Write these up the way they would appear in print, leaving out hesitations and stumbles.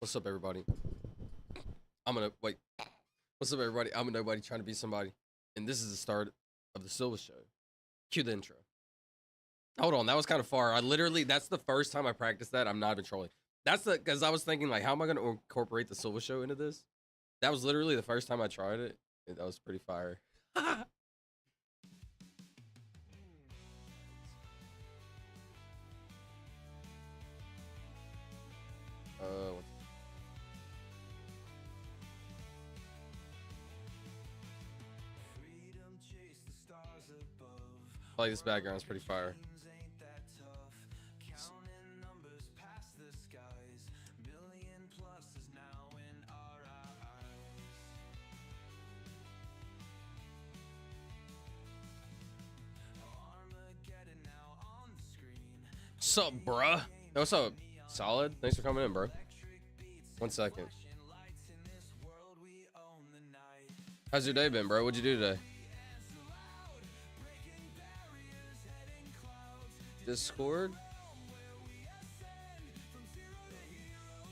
What's up, everybody? Wait. What's up, everybody? I'm a nobody trying to be somebody. And this is the start of the Silvuh show. Cue the intro. Hold on, that was kind of far. That's the first time I practiced that. I'm not even trolling. Because I was thinking, like, how am I going to incorporate the Silvuh show into this? That was literally the first time I tried it. And that was pretty fire. Like, this background is pretty fire. What's up, bruh? Hey, what's up? Solid? Thanks for coming in, bro. 1 second. How's your day been, bro? What'd you do today? Discord.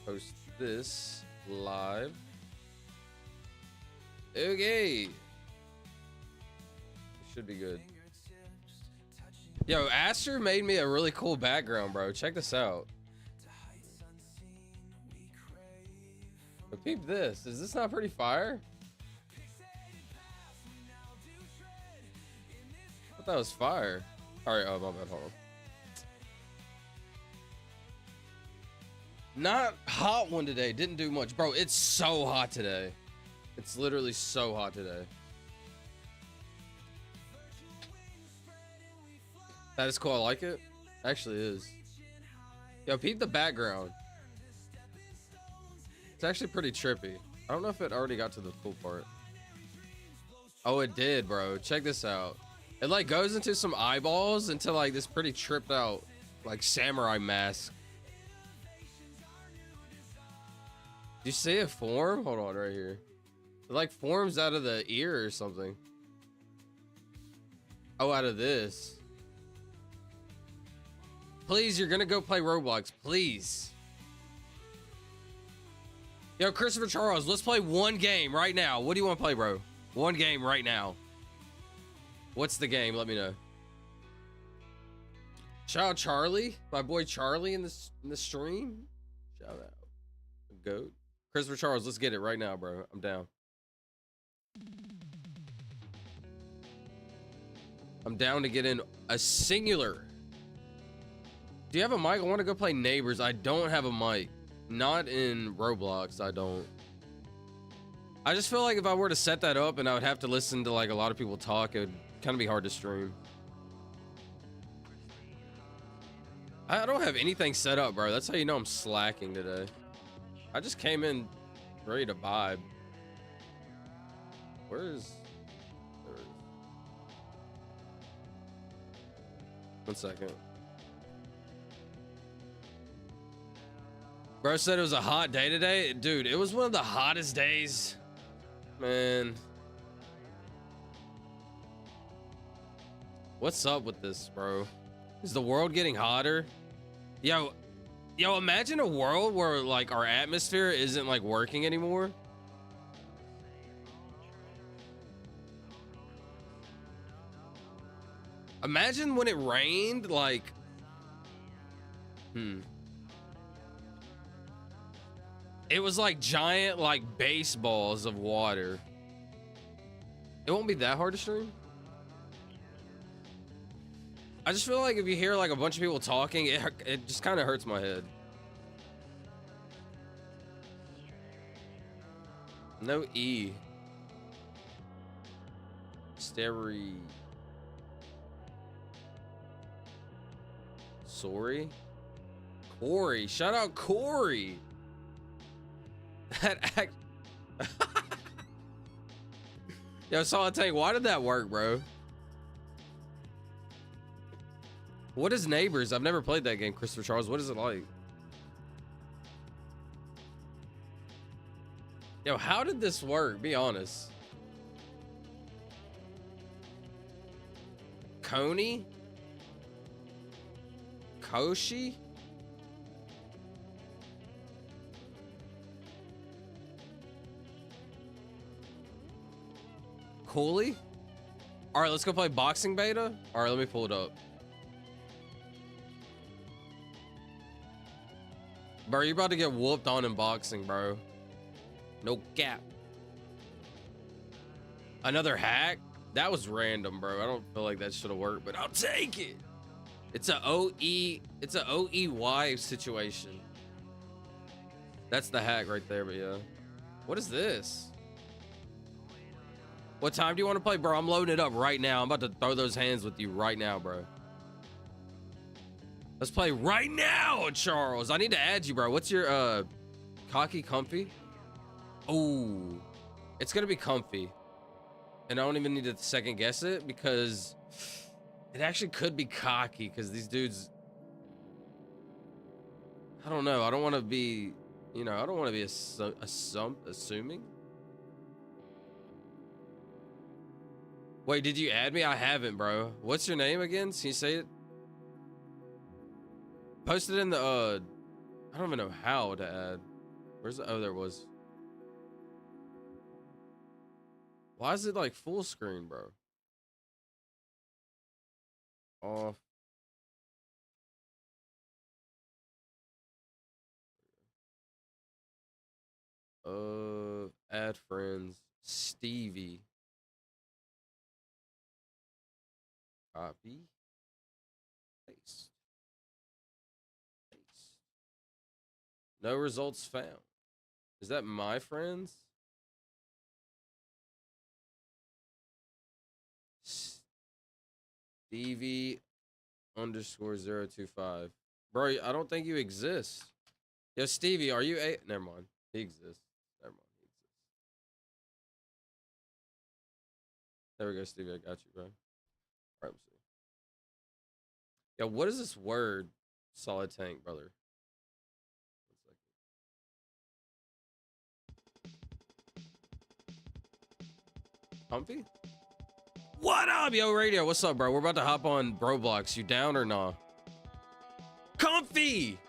Post this live. Okay. It should be good. Yo, Aster made me a really cool background, bro. Check this out. But peep this. Is this not pretty fire? I thought that was fire. Alright, oh my bad, hold on. Not hot one today. Didn't do much. Bro, it's so hot today. It's literally so hot today. That is cool. I like it. Actually is. Yo, peep the background. It's actually pretty trippy. I don't know if it already got to the cool part. Oh, it did, bro. Check this out. It like goes into some eyeballs into like this pretty tripped out like samurai mask. Do you see it form? Hold on, right here. It like forms out of the ear or something. Oh, out of this. Please, you're gonna go play Roblox, please. Yo, Christopher Charles, let's play one game right now. What do you want to play, bro? One game right now. What's the game? Let me know. Shout out Charlie, my boy Charlie in the stream. Shout out. Goat. Christopher Charles, let's get it right now, bro. I'm down. I'm down to get in a singular. Do you have a mic? I want to go play Neighbors. I don't have a mic. Not in Roblox, I don't. I just feel like if I were to set that up and I would have to listen to like a lot of people talk, it would kind of be hard to stream. I don't have anything set up, bro. That's how you know I'm slacking today. I just came in ready to vibe. Where is... There it is. 1 second. Bro said it was a hot day today. Dude, it was one of the hottest days. Man. What's up with this, bro? Is the world getting hotter? Yo, imagine a world where like our atmosphere isn't like working anymore. Imagine when it rained, like, it was like giant, like baseballs of water. It won't be that hard to stream. I just feel like if you hear like a bunch of people talking, it just kind of hurts my head. No E. Sorry. Corey. Shout out Corey. That act. Yo, Solitaire, why did that work, bro? What is Neighbors? I've never played that game, Christopher Charles. What is it like? Yo, how did this work? Be honest. Coney? Koshi? Cooley? All right, let's go play boxing beta. All right, let me pull it up. Bro, you're about to get whooped on in boxing, bro. No cap. Another hack? That was random, bro. I don't feel like that should have worked, but I'll take it. It's a OEY situation. That's the hack right there, but yeah. What is this? What time do you want to play, bro? I'm loading it up right now. I'm about to throw those hands with you right now, bro. Let's play right now, Charles. I need to add you, bro. What's your cocky comfy? Oh, it's gonna be comfy. And I don't even need to second guess it because it actually could be cocky because these dudes, I don't know. I don't want to be, you know, I don't want to be assuming. Wait, did you add me? I haven't, bro. What's your name again? Can you say it? Post it in the, I don't even know how to add. Where's the, oh, there it was. Why is it like full screen, bro? Off. Add friends. Stevie. Copy. Paste. Paste. No results found. Is that my friends? Stevie underscore 025. Bro, I don't think you exist. Yo, Stevie, are you a? Never mind. He exists. Never mind. He exists. There we go, Stevie. I got you, bro. All right, let's see. Yo, what is this word? Solid tank, brother. 1 second. Comfy? What up, yo, radio? What's up, bro? We're about to hop on Roblox. You down or nah? Comfy!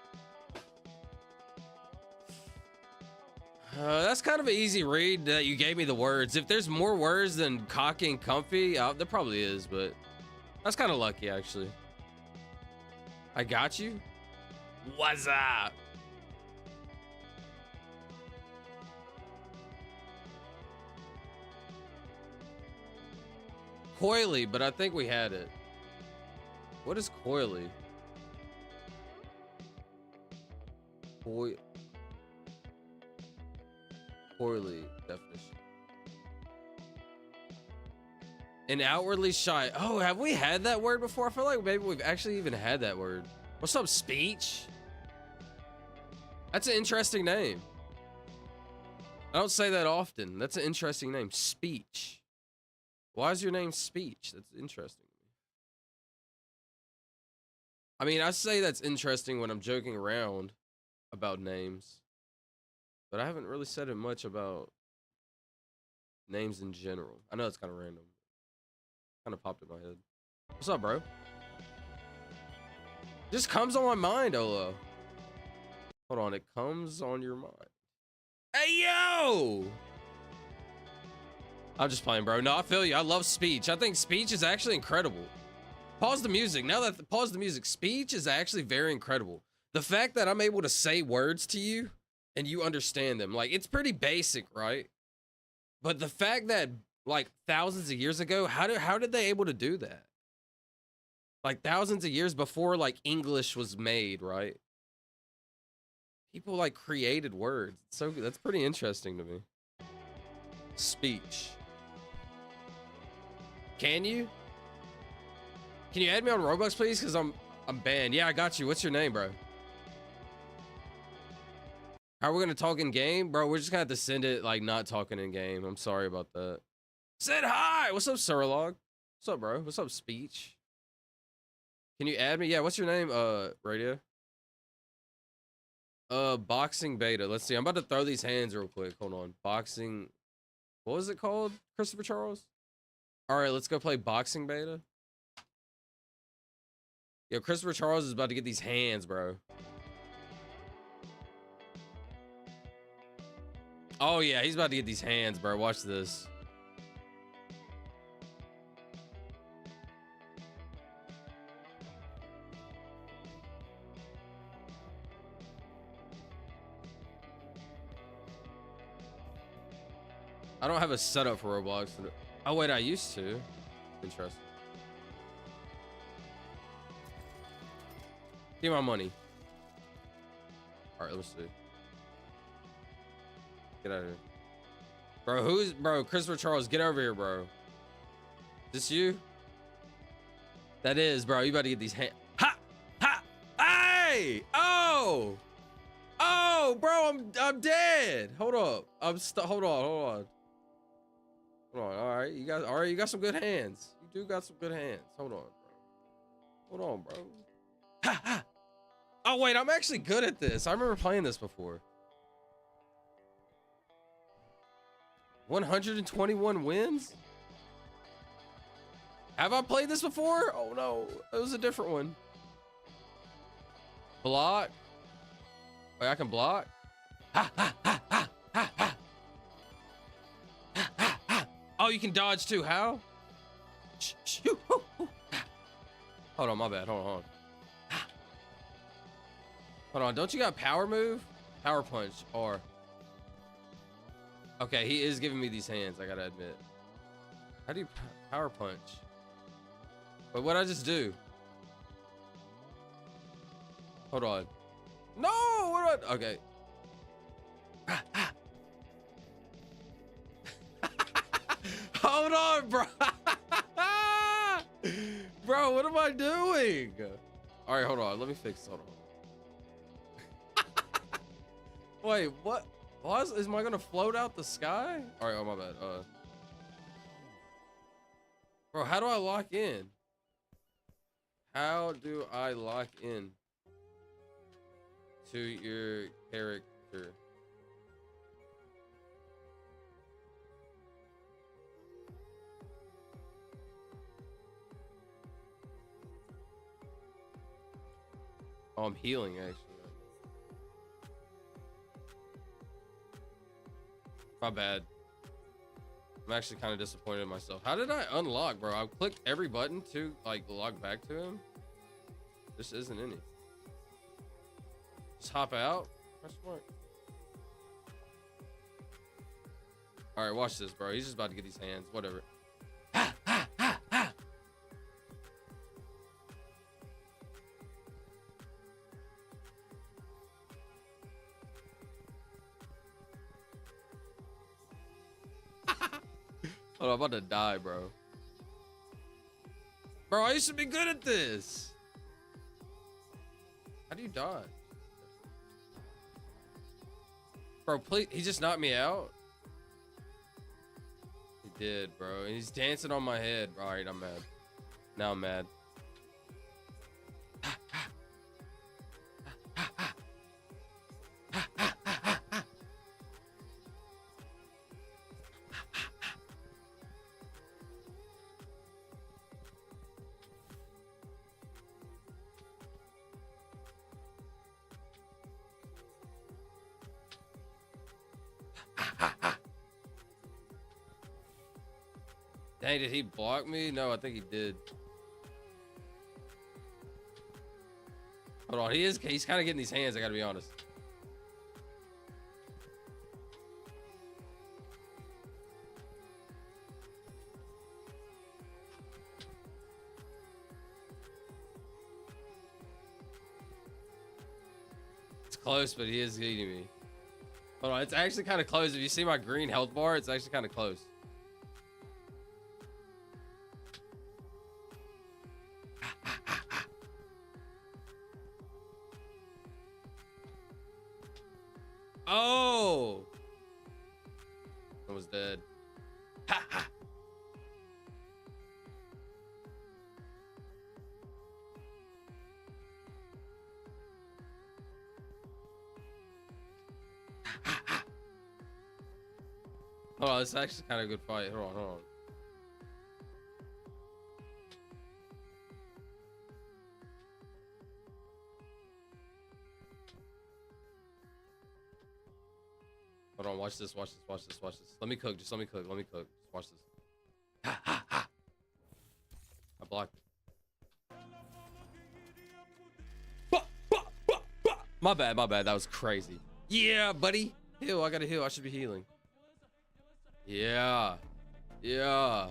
That's kind of an easy read that you gave me the words. If there's more words than cocky and comfy, there probably is, but that's kind of lucky, actually. I got you. What's up? Coily, but I think we had it. What is coily? Coily definition. And outwardly shy. Oh, have we had that word before? I feel like maybe we've actually even had that word. What's up, speech? That's an interesting name. I don't say that often. That's an interesting name. Speech. Why is your name Speech? That's interesting. I mean, I say that's interesting when I'm joking around about names, but I haven't really said it much about names in general. I know it's kind of random. Kind of popped in my head. What's up, bro? Just comes on my mind, Olo. Hold on, it comes on your mind. Hey, yo! I'm just playing, bro. No, I feel you. I love speech. I think speech is actually incredible. Pause the music. Now that pause the music, speech is actually very incredible. The fact that I'm able to say words to you and you understand them, like, it's pretty basic, right? But the fact that like thousands of years ago, how did they able to do that? Like thousands of years before like English was made, right? People like created words. So that's pretty interesting to me. Speech. Can you add me on Roblox, please? Because I'm banned. Yeah, I got you. What's your name, bro? How are we gonna talk in game, bro? We're just gonna have to send it like not talking in game. I'm sorry about that. Said hi. What's up, Surlog? What's up, bro? What's up, speech? Can you add me? Yeah. What's your name? Radio. Boxing beta. Let's see. I'm about to throw these hands real quick. Hold on. Boxing. What was it called? Christopher Charles. All right, let's go play boxing beta. Yo, Christopher Charles is about to get these hands, bro. Oh, yeah, he's about to get these hands, bro. Watch this. I don't have a setup for Roblox. Oh wait, I used to. Interesting. Give me my money. All right, let's see. Get out of here. Bro, bro, Christopher Charles, get over here, bro. Is this you? That is, bro. You about to get these hands. Ha! Ha! Hey! Oh! Oh, bro, I'm dead. Hold up. Hold on. All right, you got some good hands. You do got some good hands. Hold on, bro. Hold on, bro. Ha ha! Oh wait, I'm actually good at this. I remember playing this before. 121 wins? Have I played this before? Oh no, it was a different one. Block. Wait, I can block? Ha ha ha ha ha ha. Ha ha ha. Oh, you can dodge too. How? Shh, shh, hoo, hoo, hoo. Hold on, my bad. Hold on. Hold on, don't you got power move? Power punch, or... Okay, he is giving me these hands, I gotta admit. How do you power punch? But what'd I just do? Hold on. No, what do I... Okay. Hold on, bro. Bro, what am I doing? All right, hold on, let me fix, hold on. Wait, what? Am I gonna float out the sky? All right, oh my bad. Bro, how do I lock in? How do I lock in to your character? Oh, I'm healing actually. My bad. I'm actually kind of disappointed in myself. How did I unlock, bro? I clicked every button to like log back to him. This isn't any. Just hop out. That's smart. All right, watch this, bro. He's just about to get these hands. Whatever. Ha, ha, ha, ha. Oh, I'm about to die, bro. Bro, I used to be good at this. How do you dodge? Bro, please, he just knocked me out. He did, bro. And he's dancing on my head. All right, I'm mad. Now I'm mad. Dang, did he block me? No, I think he did. Hold on, he's kind of getting these hands, I gotta be honest. It's close, but he is eating me. Hold on, it's actually kind of close. If you see my green health bar, it's actually kind of close. Oh! I was dead. Ha ha! Hold on, it's actually kind of a good fight. Hold on. Hold on, watch this. Let me cook, just let me cook. Just watch this. Ha ha ha! I blocked it. My bad, that was crazy. Yeah, buddy. Heal, I gotta heal, I should be healing. Yeah. Yeah.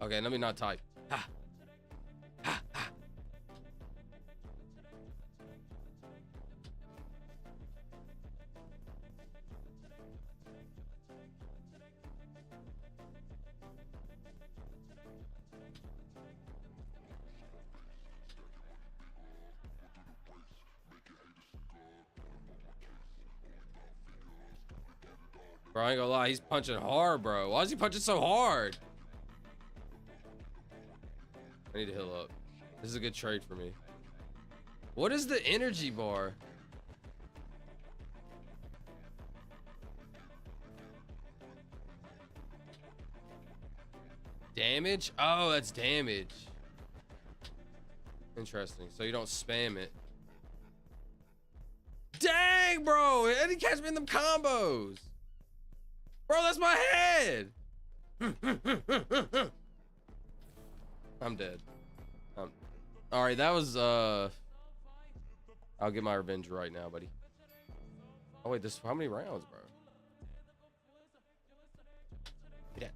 Okay, let me not type. Ha. Ha. Ha. Bro, I ain't gonna lie, he's punching hard, bro. Why is he punching so hard? I need to heal up. This is a good trade for me. What is the energy bar? Damage? Oh, that's damage. Interesting. So you don't spam it. Dang, bro. And he catch me in them combos. Bro, that's my head. I'm dead. All right, that was I'll get my revenge right now, buddy. Oh wait, this how many rounds, bro? Get that.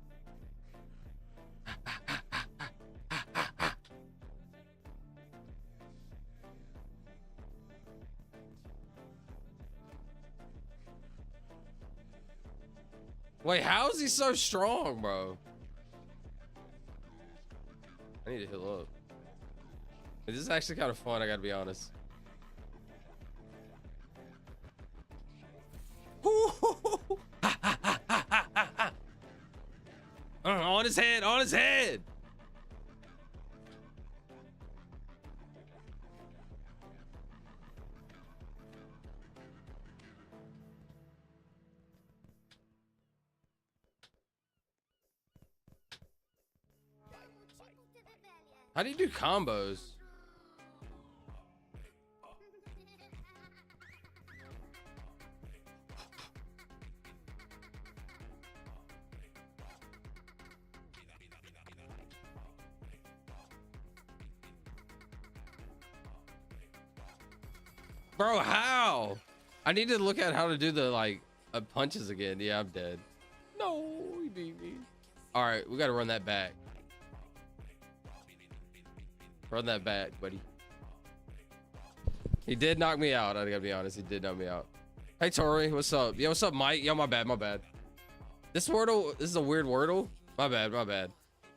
Wait, how is he so strong, bro? I need to heal up. This is actually kind of fun, I gotta be honest. On his head, on his head. How do you do combos? Bro, how? I need to look at how to do the like punches again. Yeah, I'm dead. No, he beat me. All right, we gotta run that back. Run that back, buddy. He did knock me out. I gotta be honest. He did knock me out. Hey, Tori, what's up? Yo, what's up, Mike? Yo, my bad, my bad. This Wordle, this is a weird Wordle. My bad, my bad.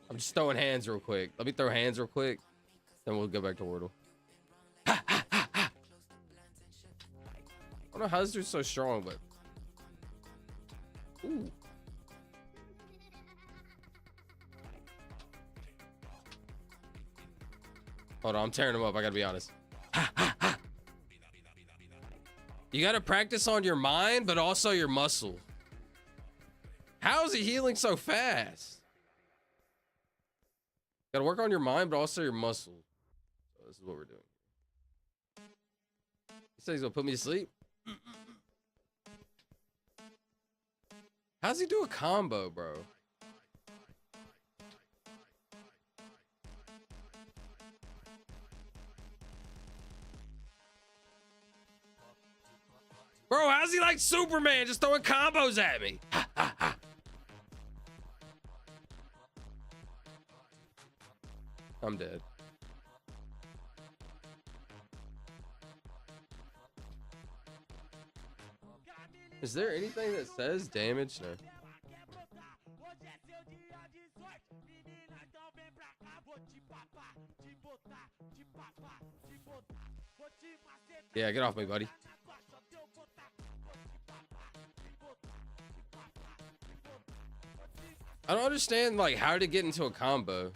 I'm just throwing hands real quick. Let me throw hands real quick. Then we'll go back to Wordle. Ha, ha, ha, ha. I don't know how this dude's so strong, but. Ooh. Hold on, I'm tearing him up. I gotta be honest. Ha, ha, ha. You gotta practice on your mind, but also your muscle. How is he healing so fast? Gotta work on your mind, but also your muscle. So this is what we're doing. He said he's gonna put me to sleep. How's he do a combo, bro? Bro, how's he like Superman just throwing combos at me? Ha, ha, ha. I'm dead. Is there anything that says damage? No. Yeah, get off me, buddy. I don't understand like how to get into a combo.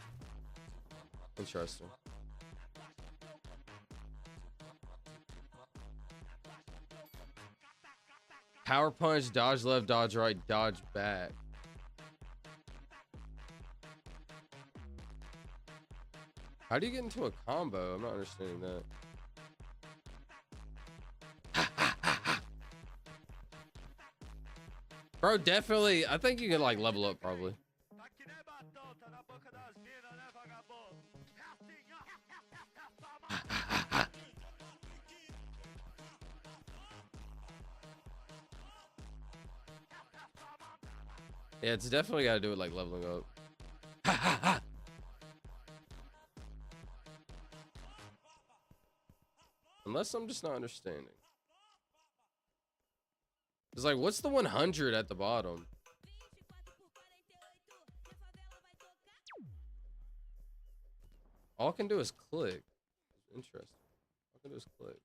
Interesting. Power punch, dodge left, dodge right, dodge back. How do you get into a combo? I'm not understanding that. Bro, definitely. I think you can like level up probably. Yeah, it's definitely got to do with like leveling up. Ha ha ha! Unless I'm just not understanding. It's like, what's the 100 at the bottom? All I can do is click. Interesting. All I can do is click.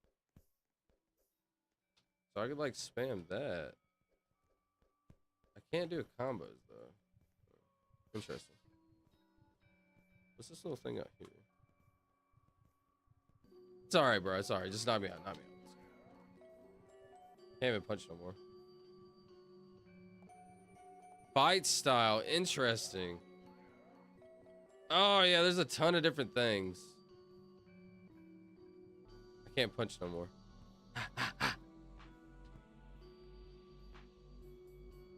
So I could like spam that. I can't do combos though. Interesting. What's this little thing out here? It's alright, bro. It's alright. Just knock me out. Knock me out. Can't even punch no more. Fight style. Interesting. Oh, yeah. There's a ton of different things. I can't punch no more.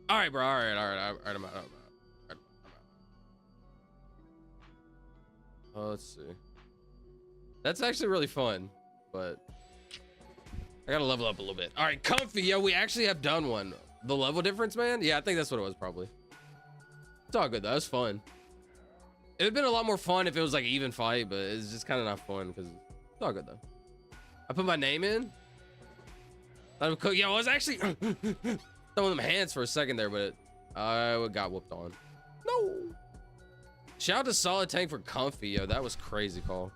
Alright, bro. Alright. I'm out. Oh, let's see. That's actually really fun, but I gotta level up a little bit. All right, comfy. Yo, we actually have done one. The level difference, man. Yeah, I think that's what it was probably. It's all good though. It was fun. It would have been a lot more fun if it was like an even fight, but it's just kind of not fun because it's all good though. I put my name in. Yo, I was actually throwing them hands for a second there, but I got whooped on. No. Shout out to Solid Tank for comfy. Yo, that was crazy call.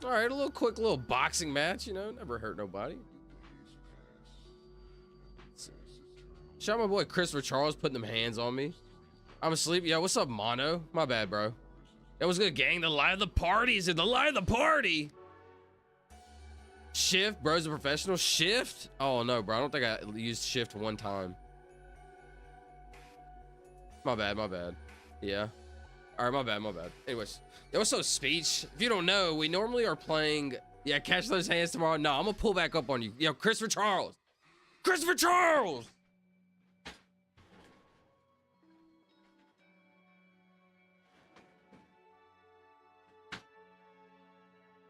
All right, a little quick little boxing match, you know, never hurt nobody. Shout out my boy Christopher Charles putting them hands on me. I'm asleep. Yo, what's up, Mono? My bad, bro. That was good, gang. The light of the party is in the light of the party. Shift, bro's a professional. Shift? Oh, no, bro. I don't think I used shift one time. My bad. Yeah. All right, my bad. Anyways. Yo, what's up, Speech? If you don't know, we normally are playing... Yeah, catch those hands tomorrow. No, I'm gonna pull back up on you. Yo, Christopher Charles! Christopher Charles!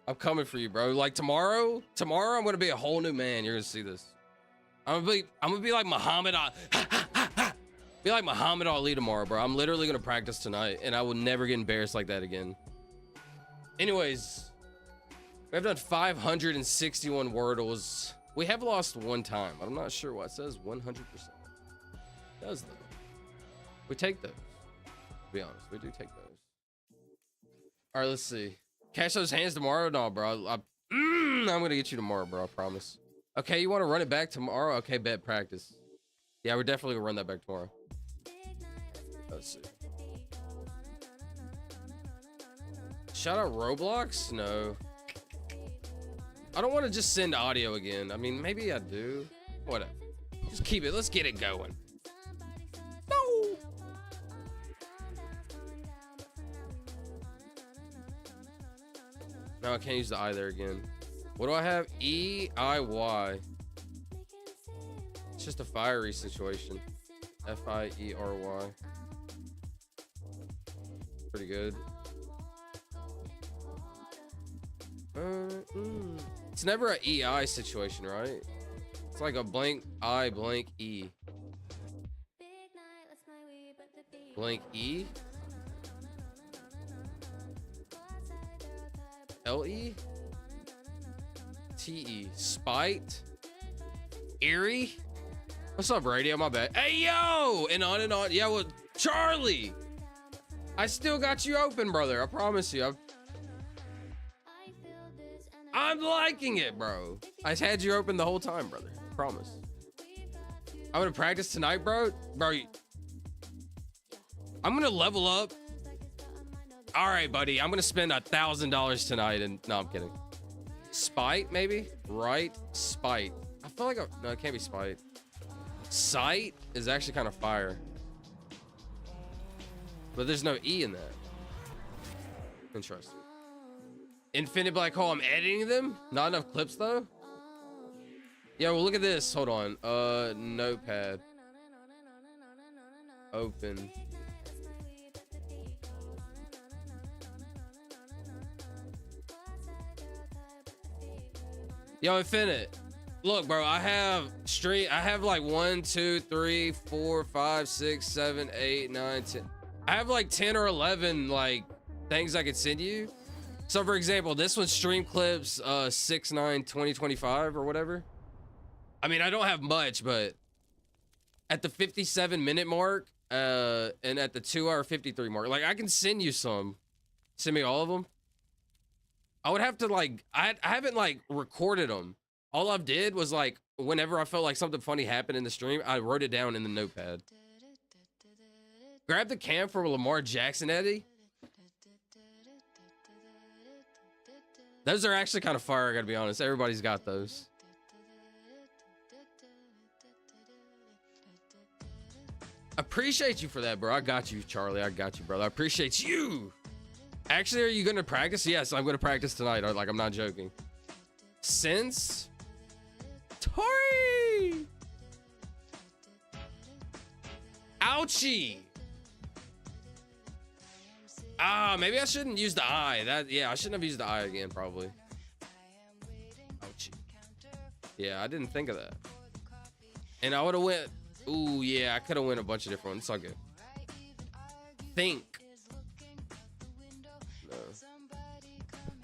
I'm coming for you, bro. Like tomorrow I'm gonna be a whole new man. You're gonna see this. I'm gonna be like Muhammad Ali. Be like Muhammad Ali tomorrow, bro. I'm literally gonna practice tonight, and I will never get embarrassed like that again. Anyways, we have done 561 Wordles. We have lost one time. I'm not sure why it says 100%. It does though. We take those. To be honest, we do take those. All right, let's see. Catch those hands tomorrow? No, bro. I'm gonna get you tomorrow, bro. I promise. Okay, you want to run it back tomorrow? Okay, bet practice. Yeah, we're definitely gonna run that back tomorrow. Let's see. Shout out Roblox? No. I don't want to just send audio again. I mean, maybe I do. Whatever. Just keep it. Let's get it going. No. No, I can't use the I there again. What do I have? E-I-Y. It's just a fiery situation. F-I-E-R-Y. Pretty good. It's never an EI situation, right? It's like a blank I, blank E. Blank E? L-E? T-E. Spite? Eerie? What's up, radio? My bad. Hey, yo! And on and on. Yeah, well, Charlie! I still got you open, brother. I promise you. I'm liking it, bro. I had you open the whole time, brother. I promise. I'm gonna practice tonight, bro. I'm gonna level up. All right, buddy. I'm gonna spend $1,000 tonight, and no, I'm kidding. Spite, maybe? Right? Spite. I feel like no, it can't be spite. Sight is actually kind of fire, but there's no E in that. Interesting. Infinite black hole. I'm editing them. Not enough clips though. Yeah, well, look at this. Hold on. Notepad. Open. Yo, Infinite. Look, bro, I have like 1, 2, 3, 4, 5, 6, 7, 8, 9, 10. I have like 10 or 11 like things I could send you. So for example, this one's stream clips 6/9/2025 or whatever. I mean, I don't have much, but at the 57-minute mark and at the 2-hour 53 mark, like I can send you some. Send me all of them. I would have to like I haven't like recorded them. All I've did was like whenever I felt like something funny happened in the stream, I wrote it down in the notepad. Grab the cam for Lamar Jackson, Eddie. Those are actually kind of fire, I gotta be honest. Everybody's got those. Appreciate you for that, bro. I got you, Charlie. I got you, brother. I appreciate you. Actually, are you gonna practice? Yes, I'm gonna practice tonight. Like, I'm not joking. Since Tori. Ouchie. Ah, maybe I shouldn't use the eye. Yeah, I shouldn't have used the eye again, probably. Ouchie. Yeah, I didn't think of that. And I would have went. Ooh, yeah, I could have went a bunch of different ones. It's all good. Think. No.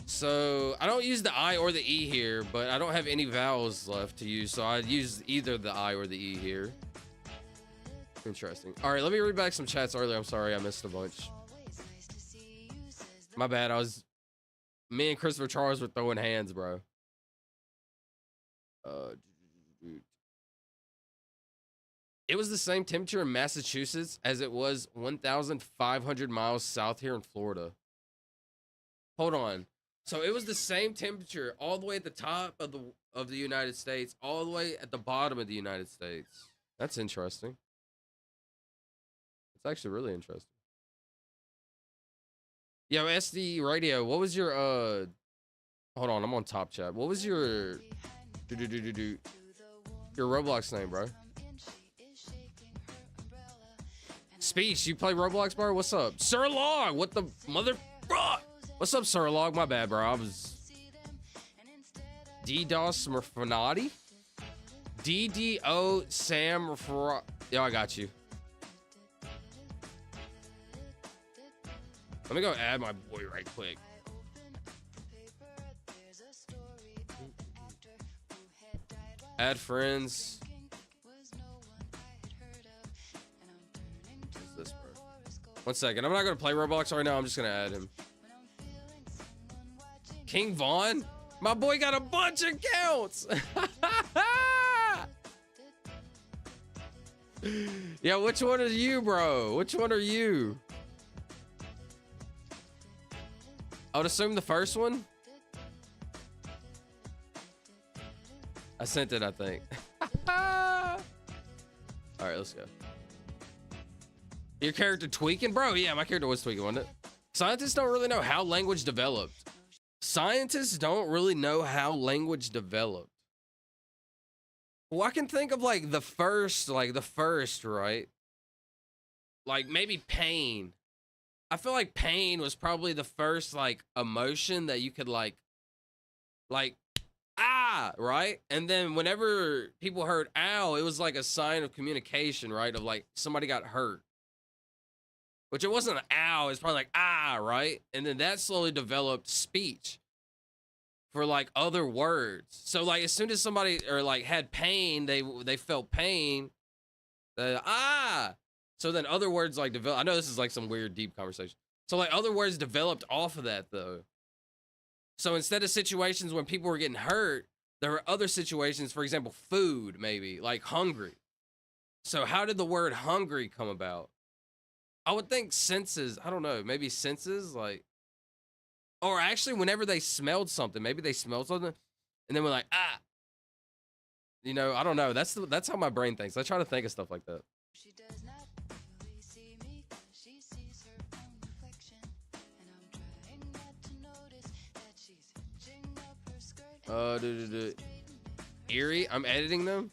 So I don't use the I or the E here, but I don't have any vowels left to use, so I'd use either the I or the E here. Interesting. All right, let me read back some chats earlier. I'm sorry, I missed a bunch. My bad. Me and Christopher Charles were throwing hands, bro. It was the same temperature in Massachusetts as it was 1,500 miles south here in Florida. Hold on. So it was the same temperature all the way at the top of the United States, all the way at the bottom of the United States. That's interesting. It's actually really interesting. Yo, SD Radio, what was your hold on, I'm on top chat. What was your Roblox name, bro? Speech, you play Roblox, bro? What's up? Sir Log, what the mother? What's up, Sir Log? My bad, bro. I was DDoS Merfanati? DDO Sam Refer. Yo, I got you. Let me go add my boy right quick. Add friends. What's this, bro? 1 second. I'm not gonna play Roblox right now. I'm just gonna add him. King Vaughn? My boy got a bunch of accounts. Yeah, which one are you, bro? Which one are you? I would assume the first one. I sent it, I think. All right, let's go. Your character tweaking? Bro, yeah, my character was tweaking, wasn't it? Scientists don't really know how language developed. Scientists don't really know how language developed. Well, I can think of like the first, right? Like maybe pain. I feel like pain was probably the first like emotion that you could like ah, right? And then whenever people heard ow, it was like a sign of communication, right? Of like somebody got hurt. Which it wasn't an ow, it's probably like ah, right? And then that slowly developed speech for like other words. So like as soon as somebody or like had pain, they felt pain. Ah. So then other words like develop. I know this is like some weird deep conversation. So like other words developed off of that though. So instead of situations when people were getting hurt, there were other situations, for example, food, maybe like hungry. So how did the word hungry come about? I would think senses. I don't know. Maybe senses, like, or actually, whenever they smelled something, maybe they smelled something, and then we're like, ah. You know, I don't know. That's how my brain thinks. I try to think of stuff like that. She does not really see me. She sees her own reflection, and I'm trying not to notice that she's hitching up her skirt. Eerie. I'm editing them.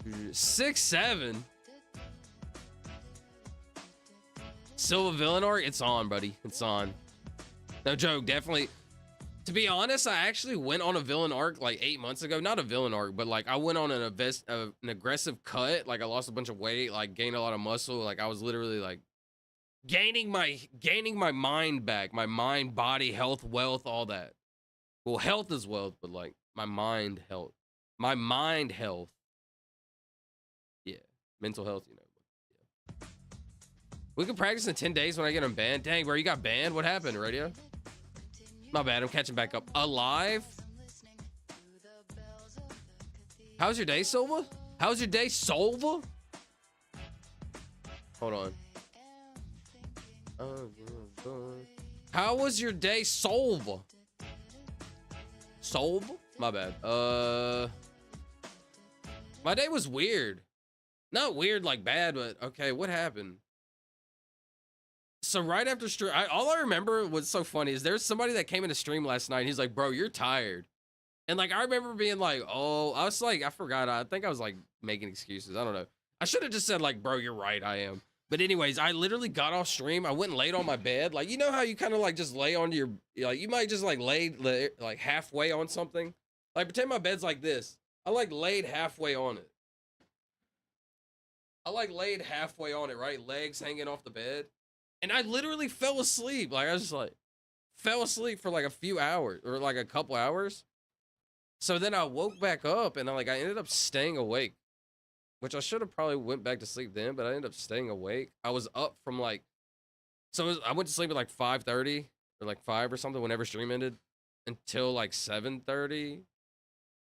6'7". Silvuh villain arc, it's on, buddy. It's on. No joke, definitely. To be honest, I actually went on a villain arc like 8 months ago. Not a villain arc, but like I went on an aggressive cut. Like I lost a bunch of weight, like gained a lot of muscle. Like I was literally like gaining my mind back, my mind, body, health, wealth, all that. Well, health is wealth, but like my mind health. Yeah, mental health, you know. Yeah. We can practice in 10 days when I get them banned. Dang, bro, you got banned? What happened, Radio? My bad, I'm catching back up. Alive? How's your day, Silvuh? How's your day, Silvuh? Hold on. How was your day, Silvuh? Silvuh? My bad. My day was weird. Not weird like bad, but okay, what happened? So right after stream, all I remember was so funny is there's somebody that came into stream last night. And he's like, bro, you're tired. And like, I remember being like, oh, I was like, I forgot. I think I was like making excuses. I don't know. I should have just said like, bro, you're right. I am. But anyways, I literally got off stream. I went and laid on my bed. Like, you know how you kind of like just lay onto your, like, you might just like lay like halfway on something. Like pretend my bed's like this. I like laid halfway on it. Right? Legs hanging off the bed. And I literally fell asleep. Like, I was just like, fell asleep for like a few hours or like a couple hours. So then I woke back up and I ended up staying awake, which I should have probably went back to sleep then, but I ended up staying awake. I was up from like, I went to sleep at like 5:30 or like 5 or something whenever stream ended until like 7:30.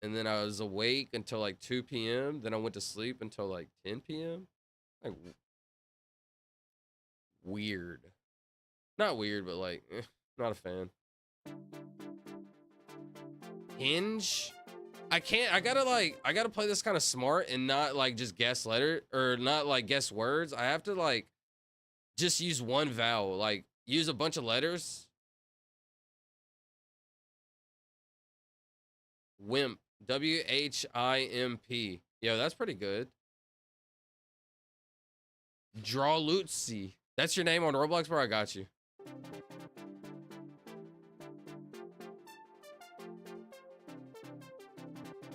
And then I was awake until like 2 p.m. Then I went to sleep until like 10 p.m. Like, weird. Not weird, but like, not a fan. Hinge? I gotta play this kind of smart and not like just guess letter or not like guess words. I have to like just use one vowel, like use a bunch of letters. Wimp. W-H-I-M-P. Yo, that's pretty good. Drawlutzi. That's your name on Roblox, bro? I got you.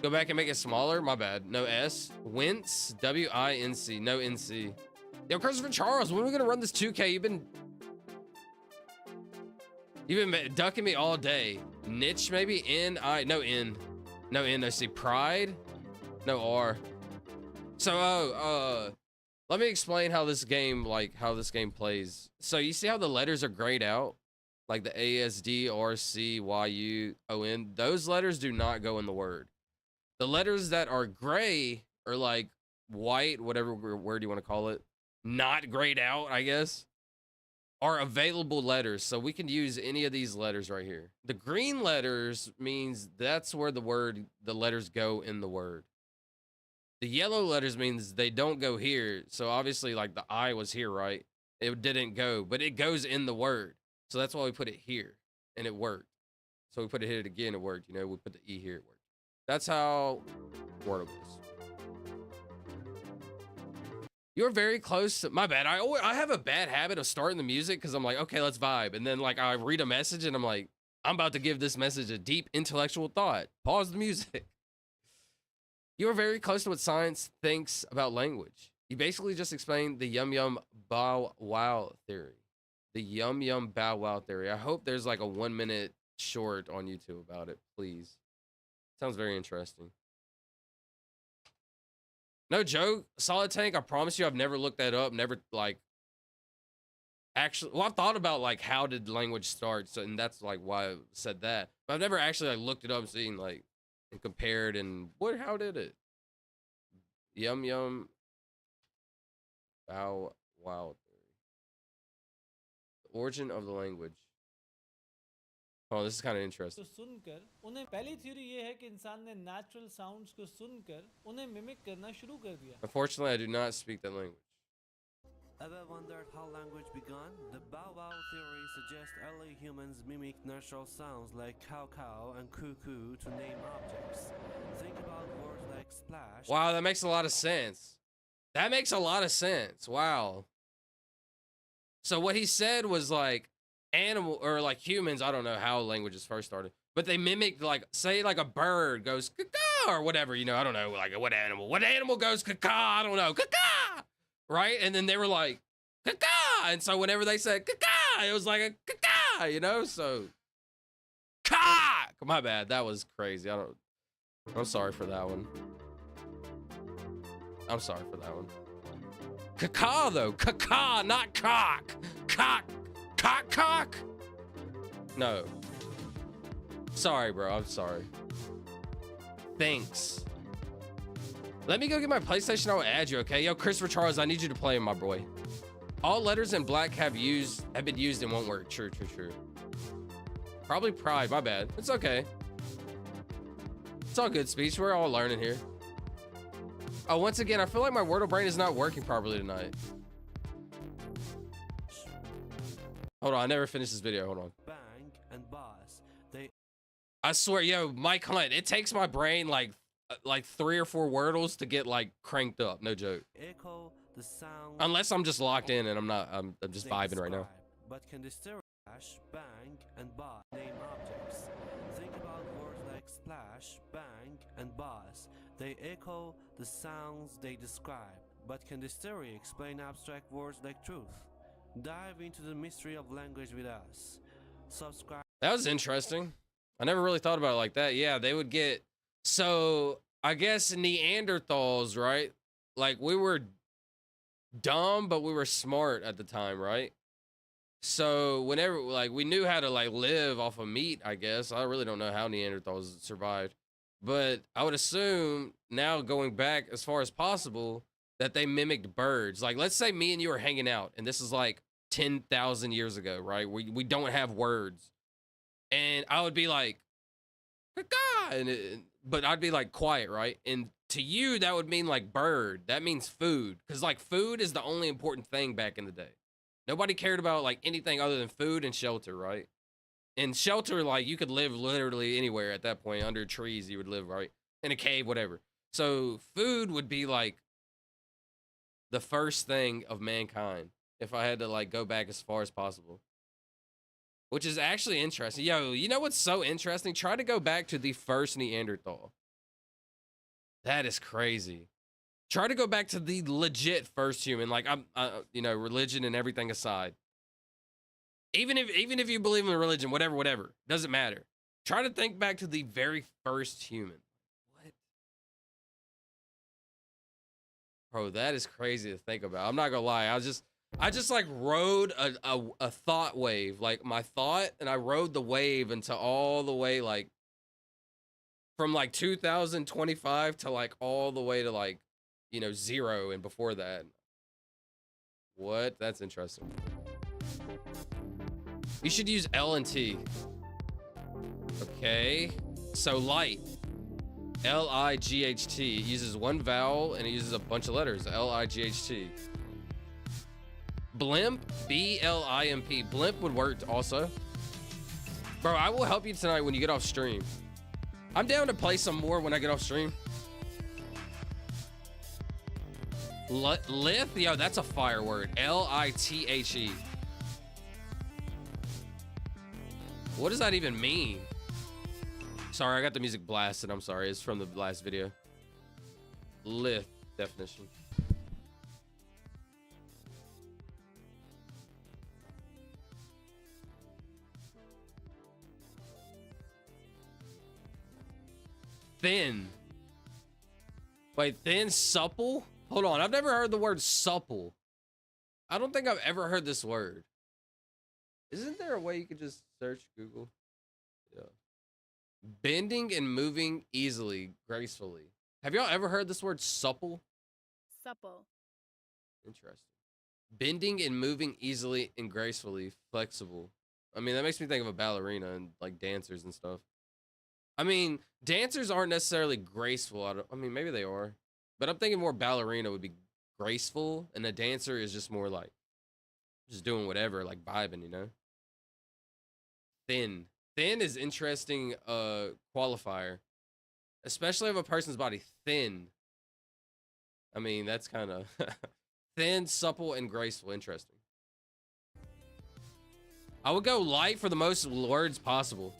Go back and make it smaller. My bad. No S. Wince. W-I-N-C. No N-C. Yo, Christopher Charles, when are we going to run this 2K? You've been ducking me all day. Niche, maybe? N-I. No N. No N. No C. Pride. No R. So, let me explain how this game plays. So you see how the letters are grayed out? Like the A, S, D, R, C, Y, U, O, N. Those letters do not go in the word. The letters that are gray or like white, whatever word you want to call it, not grayed out, I guess, are available letters. So we can use any of these letters right here. The green letters means that's where the letters go in the word. The yellow letters means they don't go here. So obviously like the I was here, right? It didn't go, but it goes in the word. So that's why we put it here and it worked. So we put it here again, it worked. You know, we put the E here, it worked. That's how Wordle goes. You're very close to, my bad. I have a bad habit of starting the music because I'm like, okay, let's vibe. And then like I read a message and I'm like, I'm about to give this message a deep intellectual thought. Pause the music. You are very close to what science thinks about language. You basically just explained the yum yum bow wow theory. The yum yum bow wow theory. I hope there's like a 1-minute short on YouTube about it, please. Sounds very interesting. No joke, Solid Tank, I promise you I've never looked that up, never like actually, well, I've thought about like how did language start, so, and that's like why I said that. But I've never actually like looked it up and seen like and compared and how did it? Yum yum bow wow theory. The origin of the language. Oh, this is kind of interesting. तो सुनकर उन्हें पहली theory ये है कि इंसान ने natural sounds को सुनकर उन्हें मिमिक करना शुरू कर दिया. Unfortunately, I do not speak that language. Ever wondered how language began? The Bow Wow theory suggests early humans mimicked natural sounds like cow cow and cuckoo to name objects. Think about words like splash. Wow, that makes a lot of sense. That makes a lot of sense. Wow. So what he said was like animal or like humans, I don't know how languages first started, but they mimic, like, say like a bird goes caw or whatever, you know, I don't know, like what animal goes caw, I don't know, caw, right? And then they were like caw, and so whenever they said caw, it was like a caw, you know, so caw. My bad, that was crazy. I'm sorry for that one. I'm sorry for that one. Caw though, caw, not cock. Cock. No. Sorry, bro. I'm sorry. Thanks. Let me go get my PlayStation. I will add you, okay? Yo, Christopher Charles, I need you to play, my boy. All letters in black have been used in one word. True. Probably pride. My bad. It's okay. It's all good, speech. We're all learning here. Oh, once again, I feel like my Wordle brain is not working properly tonight. Hold on, I never finished this video. Hold on. Bang and boss. I swear, yo, Mike Hunt, it takes my brain like 3 or 4 Wordles to get like cranked up. No joke. Echo the sound. Unless I'm just locked in and I'm just vibing right now. But can splash, bang, and boss name objects? Think about words like splash, bang, and boss. They echo the sounds they describe. But can this theory explain abstract words like truth? Dive into the mystery of language with us. Subscribe. That was interesting. I never really thought about it like that. Yeah, they would get, so I guess Neanderthals, right? Like we were dumb, but we were smart at the time, right? So whenever, like, we knew how to like live off of meat, I guess. I really don't know how Neanderthals survived, but I would assume now going back as far as possible that they mimicked birds. Like, let's say me and you are hanging out and this is like 10,000 years ago, right? We don't have words. And I would be like, but I'd be like quiet, right? And to you, that would mean like bird. That means food. Because like food is the only important thing back in the day. Nobody cared about like anything other than food and shelter, right? And shelter, like you could live literally anywhere at that point. Under trees, you would live, right? In a cave, whatever. So food would be like the first thing of mankind if I had to like go back as far as possible. Which is actually interesting. Yo, you know what's so interesting? Try to go back to the first Neanderthal. That is crazy. Try to go back to the legit first human. Like, you know, religion and everything aside. Even if you believe in religion, whatever, doesn't matter. Try to think back to the very first human. What? Bro, that is crazy to think about. I'm not gonna lie. I just like rode a thought wave, like my thought, and I rode the wave until all the way like from like 2025 to like all the way to like, you know, 0 and before that. What? That's interesting. You should use L and T. Okay. So light. L-I-G-H-T. It uses one vowel and it uses a bunch of letters. L-I-G-H-T. Blimp, B-L-I-M-P. Blimp would work also. Bro, I will help you tonight when you get off stream. I'm down to play some more when I get off stream. Lith? Yo, that's a fire word. L-I-T-H-E. What does that even mean? Sorry, I got the music blasted. I'm sorry. It's from the last video. Lith definition. Thin. Wait, thin, supple? Hold on, I've never heard the word supple. I don't think I've ever heard this word. Isn't there a way you could just search Google? Yeah. Bending and moving easily, gracefully. Have y'all ever heard this word supple? Supple. Interesting. Bending and moving easily and gracefully, flexible. I mean, that makes me think of a ballerina and like dancers and stuff. I mean, dancers aren't necessarily graceful. I mean, maybe they are. But I'm thinking more ballerina would be graceful. And a dancer is just more like, just doing whatever, like vibing, you know? Thin. Thin is interesting qualifier. Especially if a person's body thin. I mean, that's kind of... thin, supple, and graceful. Interesting. I would go light for the most words possible.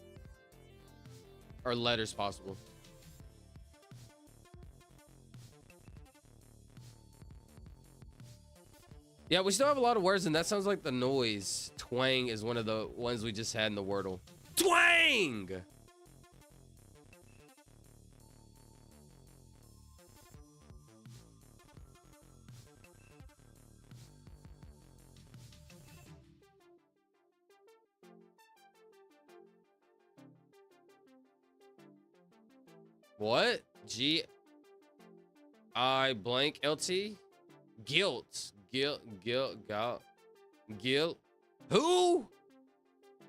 or letters possible. Yeah, we still have a lot of words, and that sounds like the noise. Twang is one of the ones we just had in the Wordle. Twang! What? G-I blank LT? Guilt. Guilt. Who?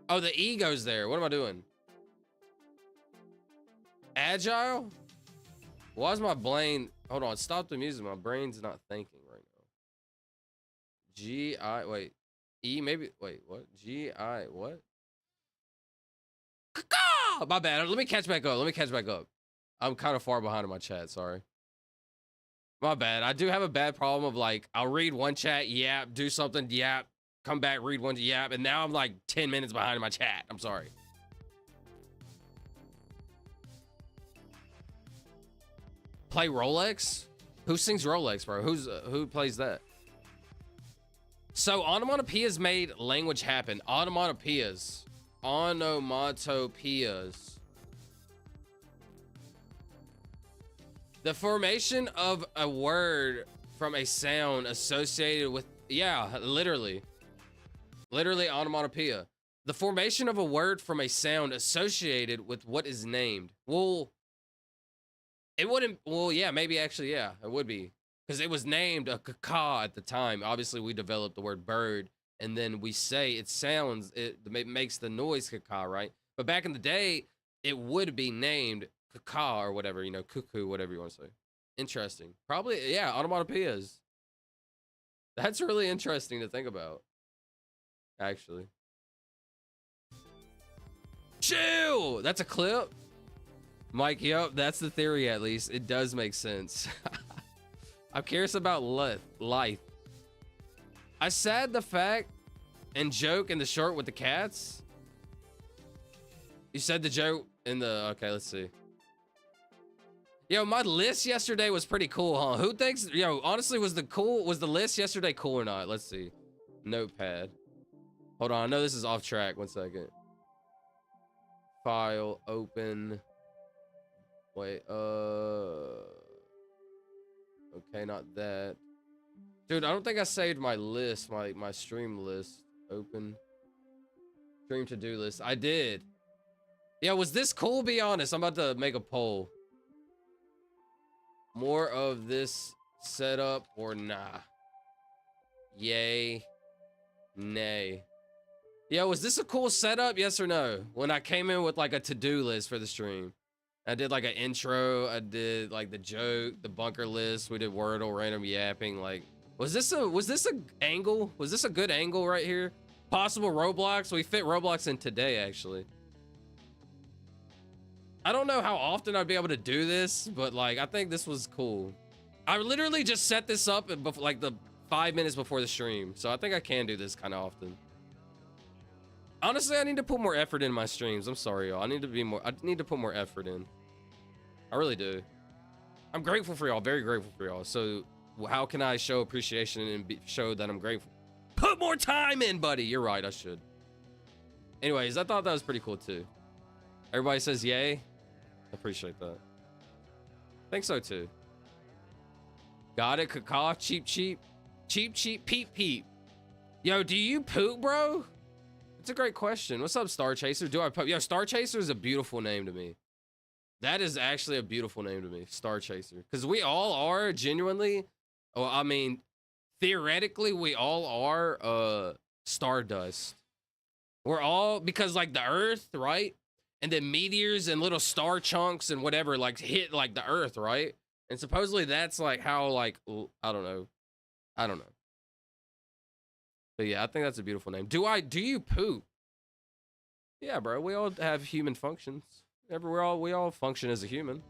Oh, the E goes there. What am I doing? Agile? Why is my brain... Hold on, stop the music. My brain's not thinking right now. G-I... Wait. E maybe... Wait, what? G-I... What? My bad. Let me catch back up. I'm kind of far behind in my chat. Sorry. My bad. I do have a bad problem of like, I'll read one chat, yap, do something, yap, come back, read one, yap, and now I'm like 10 minutes behind in my chat. I'm sorry. Play Rolex? Who sings Rolex, bro? Who plays that? So onomatopoeias made language happen. Onomatopoeias. The formation of a word from a sound associated with, yeah, literally onomatopoeia. The formation of a word from a sound associated with what is named. Well, it wouldn't, well, yeah, maybe actually, yeah, it would be. Because it was named a caca at the time. Obviously, we developed the word bird, and then we say it sounds, it makes the noise caca, right? But back in the day, it would be named caca or whatever, you know, cuckoo, whatever you want to say. Interesting. Probably, yeah, onomatopoeias. That's really interesting to think about, actually. Chill! That's a clip? Mike, yep, that's the theory at least. It does make sense. I'm curious about life. I said the fact and joke in the short with the cats. You said the joke in the, okay, let's see. Yo, my list yesterday was pretty cool, huh? Who thinks, yo, honestly, was the list yesterday cool or not? Let's see. Notepad. Hold on, I know this is off track. 1 second. File, open. Wait, okay, not that. Dude, I don't think I saved my list, my stream list. Open. Stream to-do list. I did. Yeah, was this cool? Be honest. I'm about to make a poll. More of this setup or nah? Yay. Nay. Yeah, was this a cool setup? Yes or no? When I came in with like a to-do list for the stream. I did like an intro. I did like the joke, the bunker list. We did Wordle, random yapping. Like, was this a angle? Was this a good angle right here? Possible Roblox. We fit Roblox in today, actually. I don't know how often I'd be able to do this, but like, I think this was cool. I literally just set this up like the 5 minutes before the stream. So I think I can do this kind of often. Honestly, I need to put more effort in my streams. I'm sorry, y'all. I need to put more effort in. I really do. I'm grateful for y'all. Very grateful for y'all. So how can I show appreciation and show that I'm grateful? Put more time in, buddy. You're right. I should. Anyways, I thought that was pretty cool too. Everybody says yay. I appreciate that. Think so too. Got it, caca, cheap, peep, peep. Yo, do you poop, bro? It's a great question. What's up, Star Chaser? Do I poop? Yo, Star Chaser is a beautiful name to me. That is actually a beautiful name to me, Star Chaser. Because we all are genuinely, well, I mean, theoretically, we all are stardust. We're all, because like the Earth, right? And then meteors and little star chunks and whatever like hit like the Earth, right? And supposedly that's like how like, I don't know. But yeah, I think that's a beautiful name. Do you poop? Yeah, bro. We all have human functions. We all function as a human.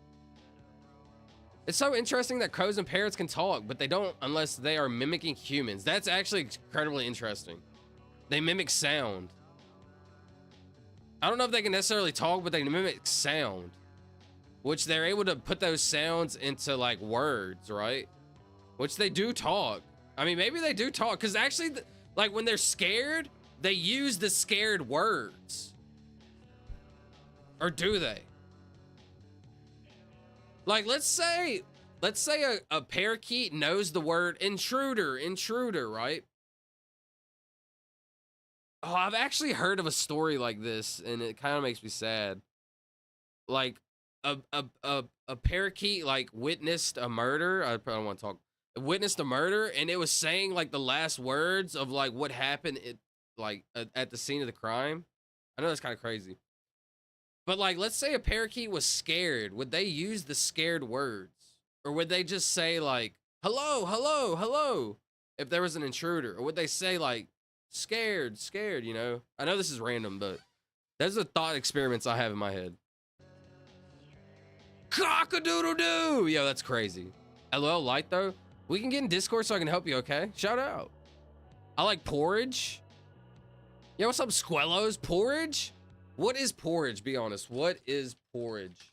It's so interesting that crows and parrots can talk, but they don't unless they are mimicking humans. That's actually incredibly interesting. They mimic sound. I don't know if they can necessarily talk, but they can mimic sound, which they're able to put those sounds into like words, right? Which they do talk. I mean, maybe they do talk, because actually, like when they're scared, they use the scared words. Or do they? Like, let's say a parakeet knows the word intruder, right? Oh, I've actually heard of a story like this, and it kind of makes me sad. Like, a parakeet like witnessed a murder. I probably don't want to talk. Witnessed a murder, and it was saying like the last words of like what happened at the scene of the crime. I know that's kind of crazy, but like, let's say a parakeet was scared. Would they use the scared words, or would they just say like hello, hello, hello if there was an intruder, or would they say like scared, scared? You know, I know this is random, but those are the thought experiments I have in my head. Cock-a-doodle-doo! Yo, that's crazy. LOL light though. We can get in Discord so I can help you, okay? Shout out. I like porridge. Yo, what's up, Squellos? Porridge? What is porridge? Be honest. What is porridge?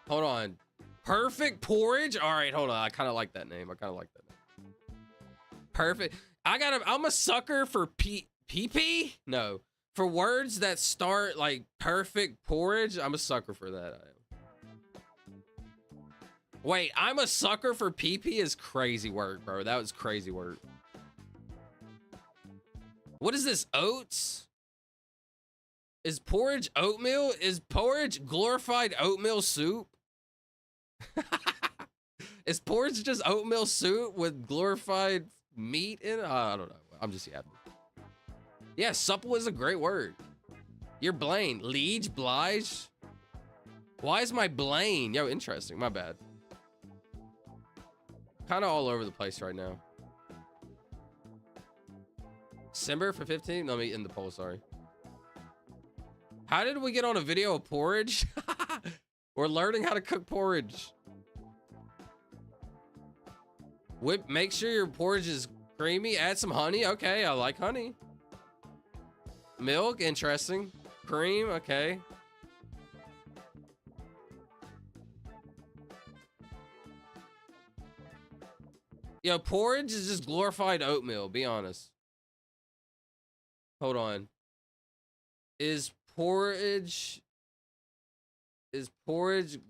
Hold on. Perfect porridge? All right, hold on. I kind of like that name. Perfect. I'm a sucker for PP? No. For words that start like perfect porridge, I'm a sucker for that. Wait, I'm a sucker for PP is crazy work, bro. That was crazy work. What is this? Oats? Is porridge oatmeal? Is porridge glorified oatmeal soup? Is porridge just oatmeal soup with glorified meat in it? I don't know. I'm just yapping. Yeah, supple is a great word. You're Blaine. Liege, Blige. Why is my Blaine? Yo, interesting. My bad. Kind of all over the place right now. Simber for 15? Let me end the poll, sorry. How did we get on a video of porridge? We're learning how to cook porridge. Make sure your porridge is creamy. Add some honey. Okay, I like honey. Milk, interesting. Cream, okay. Yo, porridge is just glorified oatmeal, be honest. Hold on. Is porridge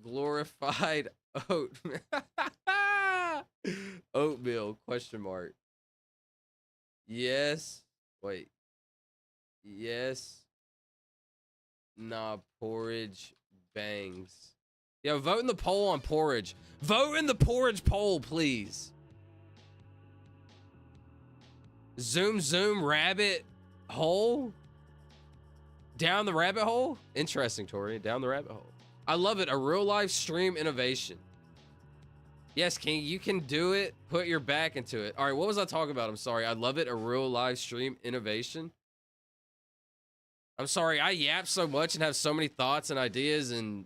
glorified oatmeal? Oatmeal, question mark. Yes. Wait. Yes. Nah, porridge bangs. Yo, vote in the poll on porridge. Vote in the porridge poll, please. Zoom rabbit hole? Down the rabbit hole? Interesting, Tori. Down the rabbit hole. I love it. A real life stream innovation. Yes, King, you can do it. Put your back into it. All right, what was I talking about? I'm sorry. I love it. A real live stream innovation. I'm sorry. I yap so much and have so many thoughts and ideas, and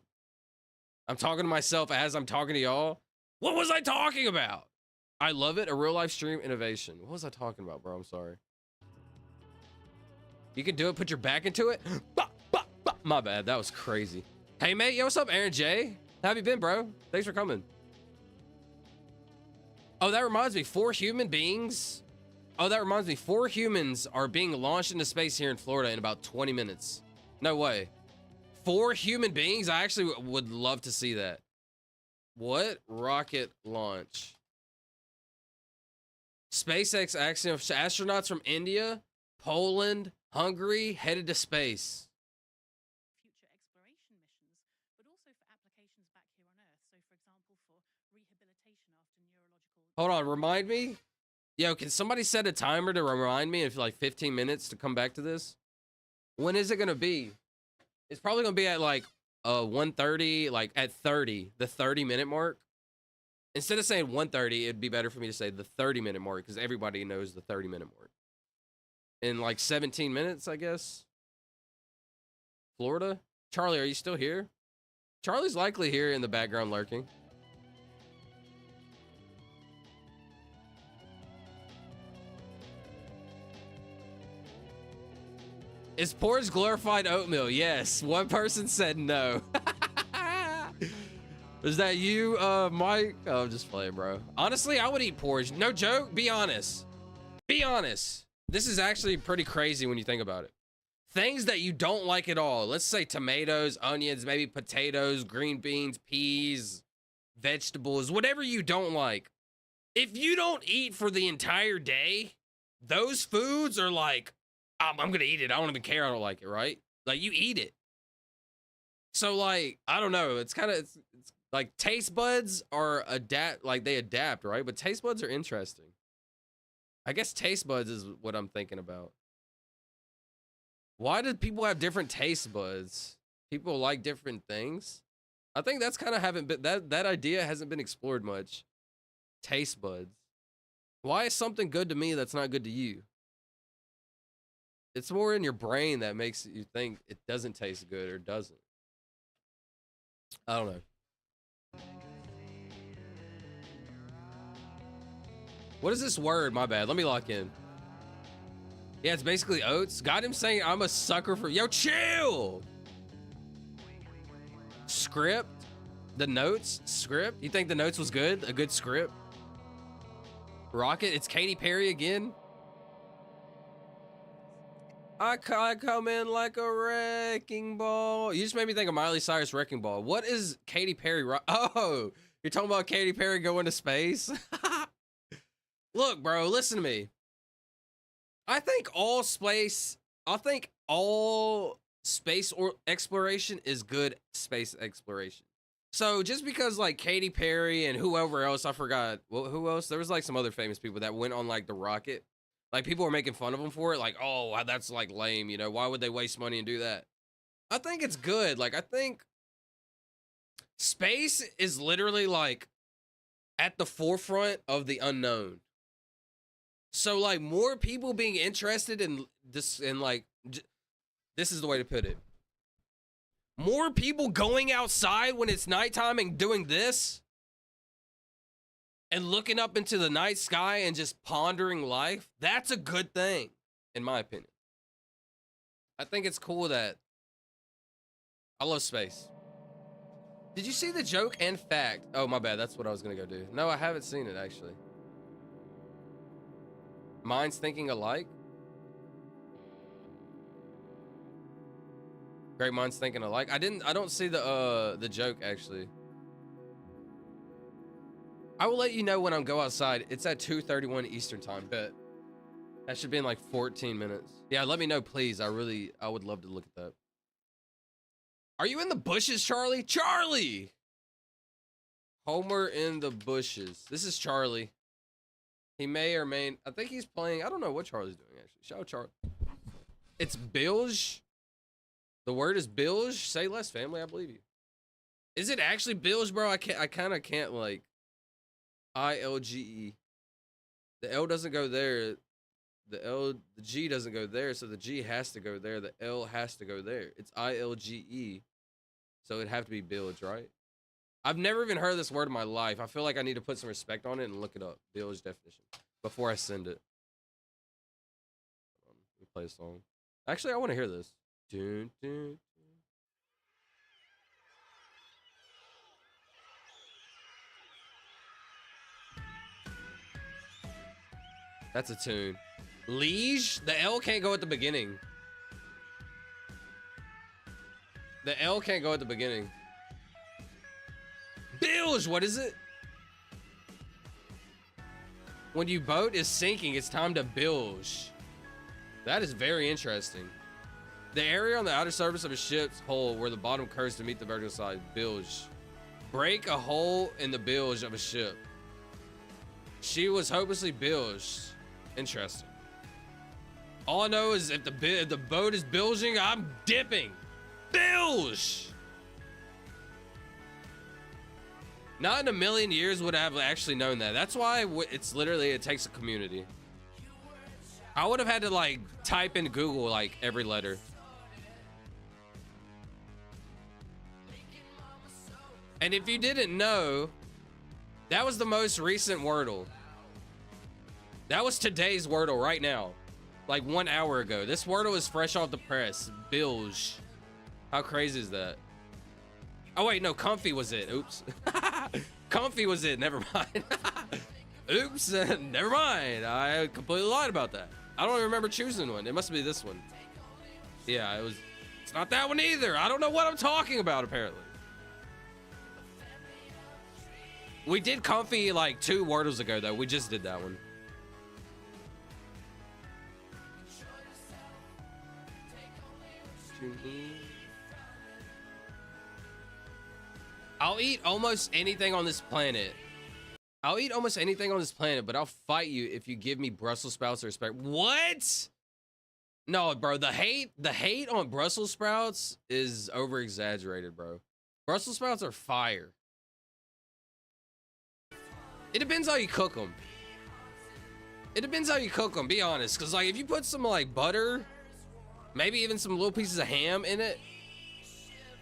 I'm talking to myself as I'm talking to y'all. What was I talking about? I love it. A real life stream innovation. What was I talking about, bro? I'm sorry. You can do it. Put your back into it. My bad. That was crazy. Hey, mate. Yo, what's up, Aaron J? How have you been, bro? Thanks for coming. Oh, that reminds me. 4 human beings. Oh, that reminds me. 4 humans are being launched into space here in Florida in about 20 minutes. No way. 4 human beings? I actually would love to see that. What? Rocket launch. SpaceX action of astronauts from India, Poland, Hungary headed to space. Future exploration missions, but also for applications back here on Earth. So, for example, for rehabilitation after neurological. Hold on, remind me. Yo, can somebody set a timer to remind me in like 15 minutes to come back to this? When is it gonna be? It's probably gonna be at like 1:30, like at 30, the 30-minute mark. Instead of saying 1:30, it'd be better for me to say the 30-minute mark, because everybody knows the 30-minute mark. In like 17 minutes, I guess. Florida? Charlie, are you still here? Charlie's likely here in the background lurking. Is porridge glorified oatmeal? Yes. One person said no. Is that you, Mike? Oh, I'm just playing, bro. Honestly, I would eat porridge. No joke. Be honest. Be honest. This is actually pretty crazy when you think about it. Things that you don't like at all. Let's say tomatoes, onions, maybe potatoes, green beans, peas, vegetables, whatever you don't like. If you don't eat for the entire day, those foods are like, I'm gonna eat it. I don't even care. I don't like it, right? Like, you eat it. So, like, I don't know. It's kind of, it's like taste buds are they adapt, right? But taste buds are interesting. I guess taste buds is what I'm thinking about. Why do people have different taste buds? People like different things. I think that's kind of haven't been, that idea hasn't been explored much. Taste buds. Why is something good to me that's not good to you? It's more in your brain that makes you think it doesn't taste good or doesn't. I don't know. What is this word? My bad. Let me lock in. Yeah, it's basically oats. Got him saying I'm a sucker for... Yo, chill! Script? The notes? Script? You think the notes was good? A good script? Rocket? It's Katy Perry again? I come in like a wrecking ball. You just made me think of Miley Cyrus Wrecking Ball. What is Katy Perry? Oh, you're talking about Katy Perry going to space? Look, bro, listen to me. I think all space or exploration is good space exploration. So just because like Katy Perry and whoever else, I forgot, well, who else? There was like some other famous people that went on like the rocket. Like, people were making fun of them for it. Like, oh, that's, like, lame, you know? Why would they waste money and do that? I think it's good. Like, I think space is literally, like, at the forefront of the unknown. So, like, more people being interested in this, in, like, this is the way to put it. More people going outside when it's nighttime and doing this and looking up into the night sky and just pondering life, that's a good thing, in my opinion. I think it's cool that... I love space. Did you see the joke and fact? Oh, my bad. That's what I was going to go do. No, I haven't seen it, actually. Minds thinking alike? Great minds thinking alike? I don't see the joke, actually. I will let you know when I go outside. It's at 2:31 Eastern time. Bet. That should be in like 14 minutes. Yeah, let me know, please. I would love to look at that. Are you in the bushes, Charlie? Charlie! Homer in the bushes. This is Charlie. He may or may... I think he's playing... I don't know what Charlie's doing, actually. Shout out Charlie. It's bilge. The word is bilge. Say less, family. I believe you. Is it actually bilge, bro? I kind of can't, like... ILGE. The L doesn't go there. The G doesn't go there, so the G has to go there. The L has to go there. It's ILGE. So it'd have to be bilge, right? I've never even heard this word in my life. I feel like I need to put some respect on it and look it up. Bilge definition. Before I send it. Let me play a song. Actually, I want to hear this. Dun, dun, dun. That's a tune. Liege? The L can't go at the beginning. The L can't go at the beginning. Bilge, what is it? When your boat is sinking, it's time to bilge. That is very interesting. The area on the outer surface of a ship's hull where the bottom curves to meet the vertical side. Bilge. Break a hole in the bilge of a ship. She was hopelessly bilged. Interesting. All I know is if the boat is bilging, I'm dipping. Bilge! Not in a million years would I have actually known that. That's why it's literally, it takes a community. I would have had to like type in Google like every letter. And if you didn't know, that was the most recent Wordle. That was today's Wordle right now. like 1 hour ago. This Wordle is fresh off the press. Bilge. How crazy is that? Oh wait, no, comfy was it. Oops. Comfy was it. Never mind. Oops. Never mind. I completely lied about that. I don't even remember choosing one. It must be this one. Yeah, it was. It's not that one either. I don't know what I'm talking about, apparently. We did comfy like 2 Wordles ago, though. We just did that one. I'll eat almost anything on this planet. I'll eat almost anything on this planet, but I'll fight you if you give me Brussels sprouts or respect. What? No, bro, the hate on Brussels sprouts is over exaggerated, bro. Brussels sprouts are fire. It depends how you cook them. It depends how you cook them, be honest. Because, like, if you put some, like, butter, maybe even some little pieces of ham in it,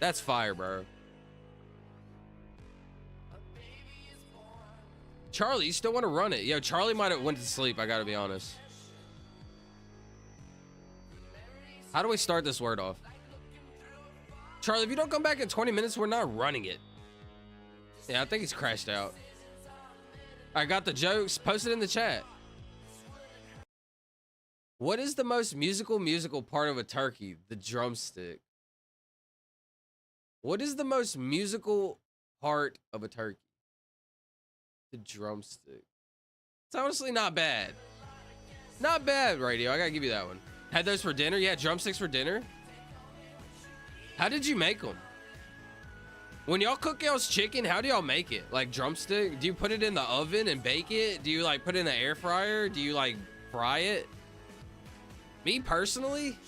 that's fire, bro. Charlie, you still want to run it? Yo, Charlie might have went to sleep, I gotta be honest. How do we start this word off? Charlie, if you don't come back in 20 minutes, we're not running it. Yeah, I think he's crashed out. I got the jokes. Post it in the chat. What is the most musical part of a turkey? The drumstick. What is the most musical part of a turkey? The drumstick. It's honestly not bad. Not bad, Radio. I gotta give you that one. Had those for dinner? Yeah, drumsticks for dinner. How did you make them? When y'all cook y'all's chicken, how do y'all make it? Like drumstick? Do you put it in the oven and bake it? Do you like put it in the air fryer? Do you like fry it? Me personally,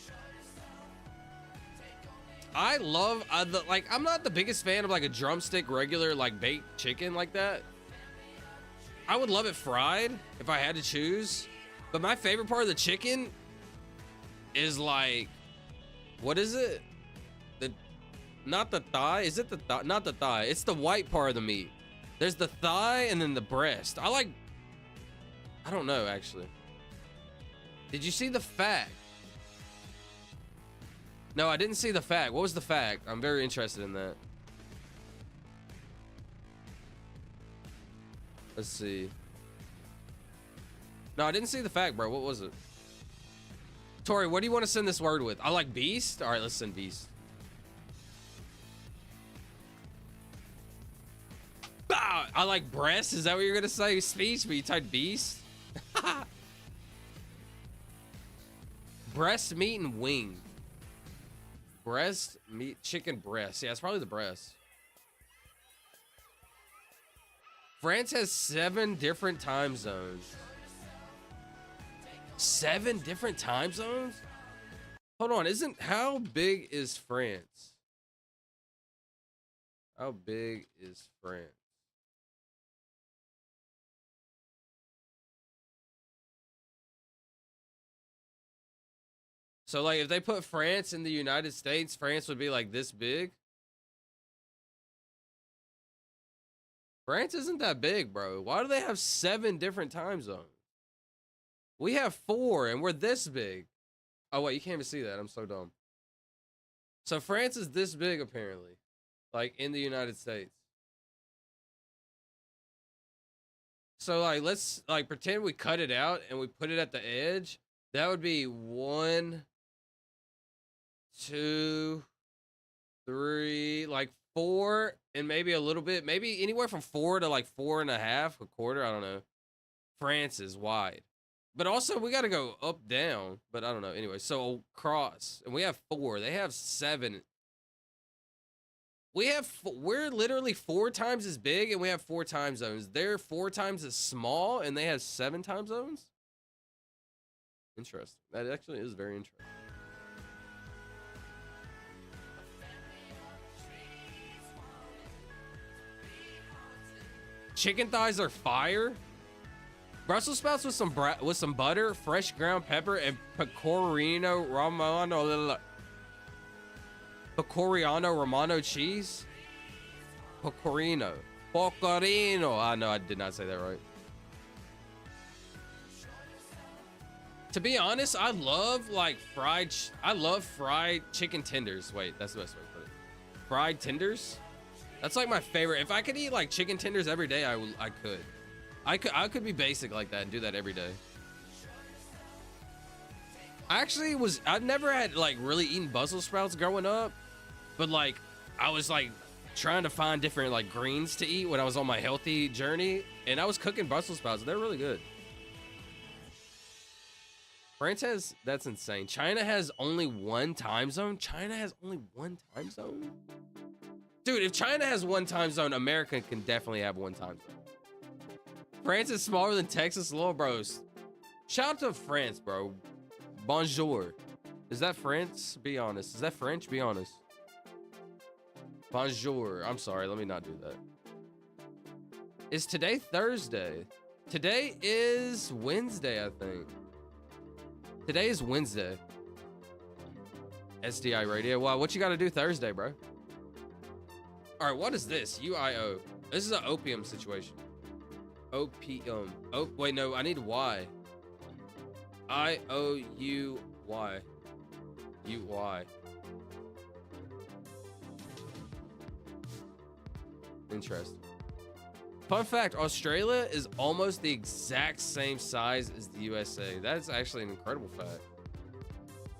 I love like I'm not the biggest fan of like a drumstick regular like baked chicken like that. I would love it fried if I had to choose, but my favorite part of the chicken is like, what is it? Not the thigh. Is it the thigh? Not the thigh. It's the white part of the meat. There's the thigh and then the breast. I don't know, actually. Did you see the fact? No, I didn't see the fact. What was the fact? I'm very interested in that. Let's see. No, I didn't see the fact, bro. What was it? Tori, what do you want to send this word with? I like beast. All right, let's send beast. Bah! I like breast. Is that what you're gonna say? Speech, but you typed beast. Breast meat and wing. Breast meat, chicken breast. Yeah, it's probably the breast. France has 7 different time zones. 7 different time zones? Hold on, how big is France? How big is France? So, like, if they put France in the United States, France would be, like, this big? France isn't that big, bro. Why do they have 7 different time zones? We have 4, and we're this big. Oh, wait, you can't even see that. I'm so dumb. So, France is this big, apparently. Like, in the United States. So, like, let's, like, pretend we cut it out and we put it at the edge. That would be 1... 2, 3, like 4, and maybe a little bit, maybe anywhere from 4 to like 4.5, a quarter. I don't know. France is wide, but also we got to go up, down. But I don't know. Anyway, so cross, and we have 4. They have 7. We're literally 4 times as big, and we have 4 time zones. They're 4 times as small, and they have 7 time zones. Interesting. That actually is very interesting. Chicken thighs are fire. Brussels sprouts with some butter, fresh ground pepper, and pecorino romano cheese. Pecorino. I know I did not say that right. To be honest, I love like I love fried chicken tenders. Wait, that's the best way to put it. Fried tenders. That's like my favorite. If I could eat like chicken tenders every day, I could. I could be basic like that and do that every day. I've never had like really eaten Brussels sprouts growing up, but like I was like trying to find different like greens to eat when I was on my healthy journey, and I was cooking Brussels sprouts. They're really good. France has, that's insane. China has only one time zone. China has only one time zone. Dude, if China has one time zone, America can definitely have one time zone. France is smaller than Texas, little bros. Shout out to France, bro. Bonjour. Is that France? Be honest. Is that French? Be honest. Bonjour. I'm sorry. Let me not do that. Is today Thursday? Today is Wednesday, I think. Today is Wednesday. SDI radio. Wow, what you got to do Thursday, bro? All right, what is this? UIO. This is an opium situation. Opium. Oh, wait, no, I need Y. IOUY. UY. Interesting. Fun fact, Australia is almost the exact same size as the USA. That's actually an incredible fact.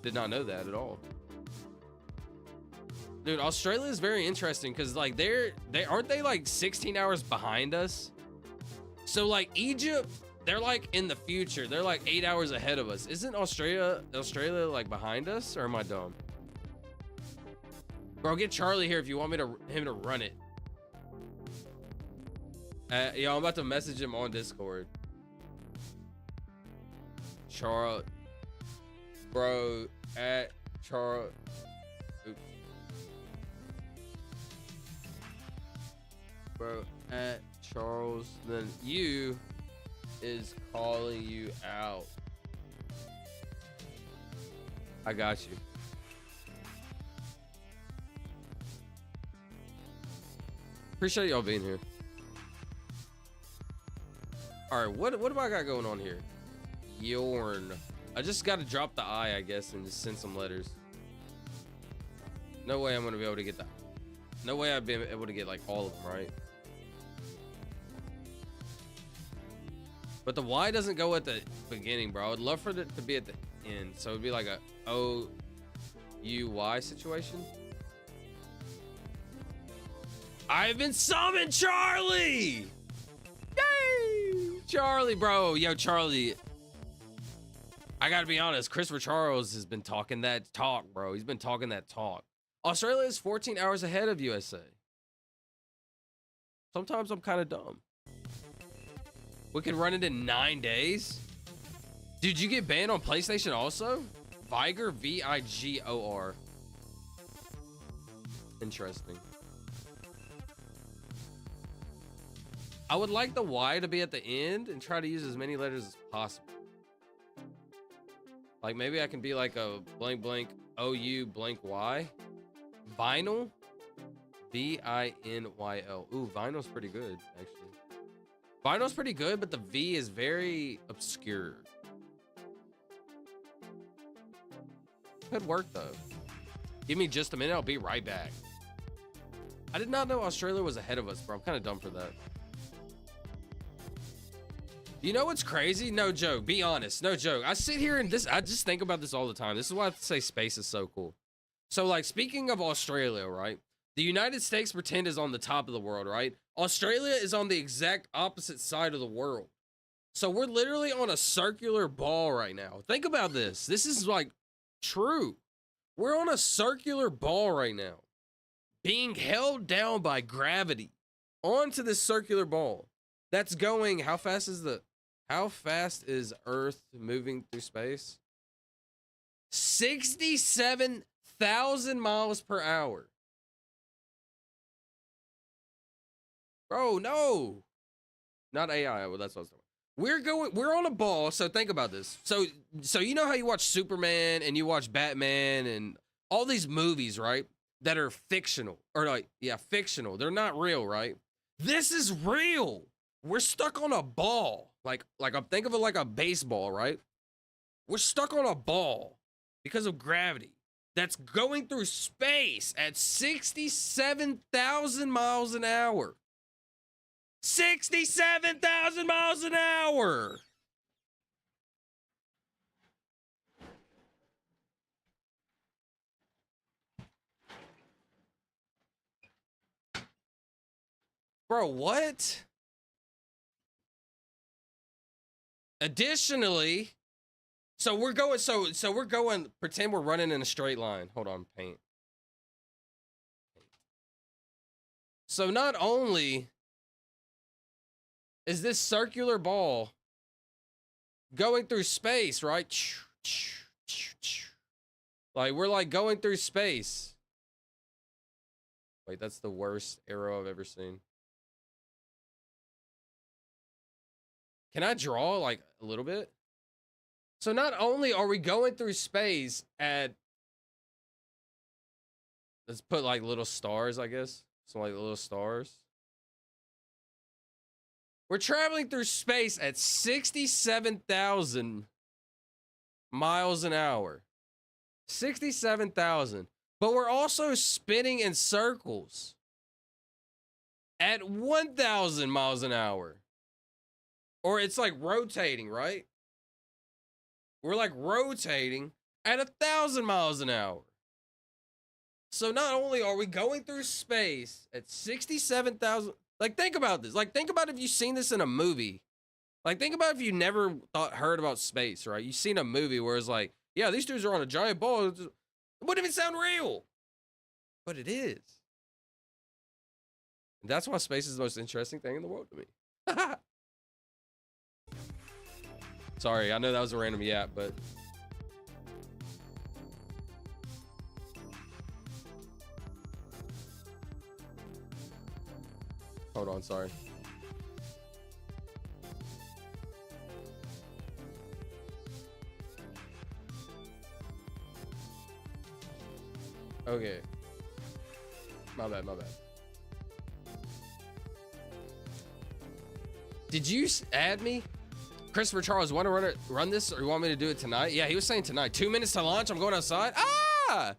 Did not know that at all. Dude, Australia is very interesting because like they aren't they like 16 hours behind us? So like Egypt, they're like in the future. They're like 8 hours ahead of us. Isn't Australia like behind us, or am I dumb? Bro, get Charlie here if you want him to run it. Yo, I'm about to message him on Discord. Charles, bro, at Charles. Bro, at Charles, then you is calling you out. I got you. Appreciate y'all being here. All right, what do I got going on here? Yorn. I just got to drop the I guess, and just send some letters. No way I'm gonna be able to get that. No way I've been able to get like all of them right. But the Y doesn't go at the beginning, bro. I would love for it to be at the end, so it'd be like a OUY situation. I've been summoned, Charlie. Yay! Charlie, bro. Yo, Charlie. I gotta be honest, Christopher Charles has been talking that talk, bro. He's been talking that talk. Australia is 14 hours ahead of USA. Sometimes I'm kind of dumb. We can run it in 9 days. Dude, you get banned on PlayStation also? Vigor, VIGOR. Interesting. I would like the Y to be at the end and try to use as many letters as possible. Like maybe I can be like a blank blank OU blank Y. Vinyl. VINYL. Ooh, vinyl's pretty good, actually. Vinyl's pretty good, but the V is very obscure. Could work though. Give me just a minute, I'll be right back. I did not know Australia was ahead of us, bro. I'm kind of dumb for that. You know what's crazy? No joke. Be honest. No joke. I sit here and I just think about this all the time. This is why I say space is so cool. So like speaking of Australia, right? The United States pretend is on the top of the world, right? Australia is on the exact opposite side of the world. So we're literally on a circular ball right now. Think about this. This is like true. We're on a circular ball right now, being held down by gravity onto this circular ball. That's going, how fast is Earth moving through space? 67,000 miles per hour. Bro, no. Not AI, well, that's what I was talking about. We're on a ball, so think about this. So you know how you watch Superman and you watch Batman and all these movies, right? That are fictional. Or like, yeah, fictional. They're not real, right? This is real. We're stuck on a ball. Like I'm think of it like a baseball, right? We're stuck on a ball because of gravity that's going through space at 67,000 miles an hour. 67,000 miles an hour. Bro, what? Additionally, so we're going, pretend we're running in a straight line. Hold on, paint. So not only is this circular ball going through space, right? Like, we're like going through space. Wait, that's the worst arrow I've ever seen. Can I draw like a little bit? So not only are we going through space at, let's put like little stars, I guess. So like little stars. We're traveling through space at 67,000 miles an hour. 67,000. But we're also spinning in circles at 1,000 miles an hour. Or it's like rotating, right? We're like rotating at 1,000 miles an hour. So not only are we going through space at 67,000, like think about this. Like think about if you've seen this in a movie. Like think about if you never heard about space, right? You've seen a movie where it's like, yeah, these dudes are on a giant ball. It wouldn't even sound real. But it is. And that's why space is the most interesting thing in the world to me. Sorry, I know that was a random yap, but hold on, sorry. Okay. My bad. Did you add me? Christopher Charles, want to run this, or you want me to do it tonight? Yeah, he was saying tonight. 2 minutes to launch. I'm going outside. Ah!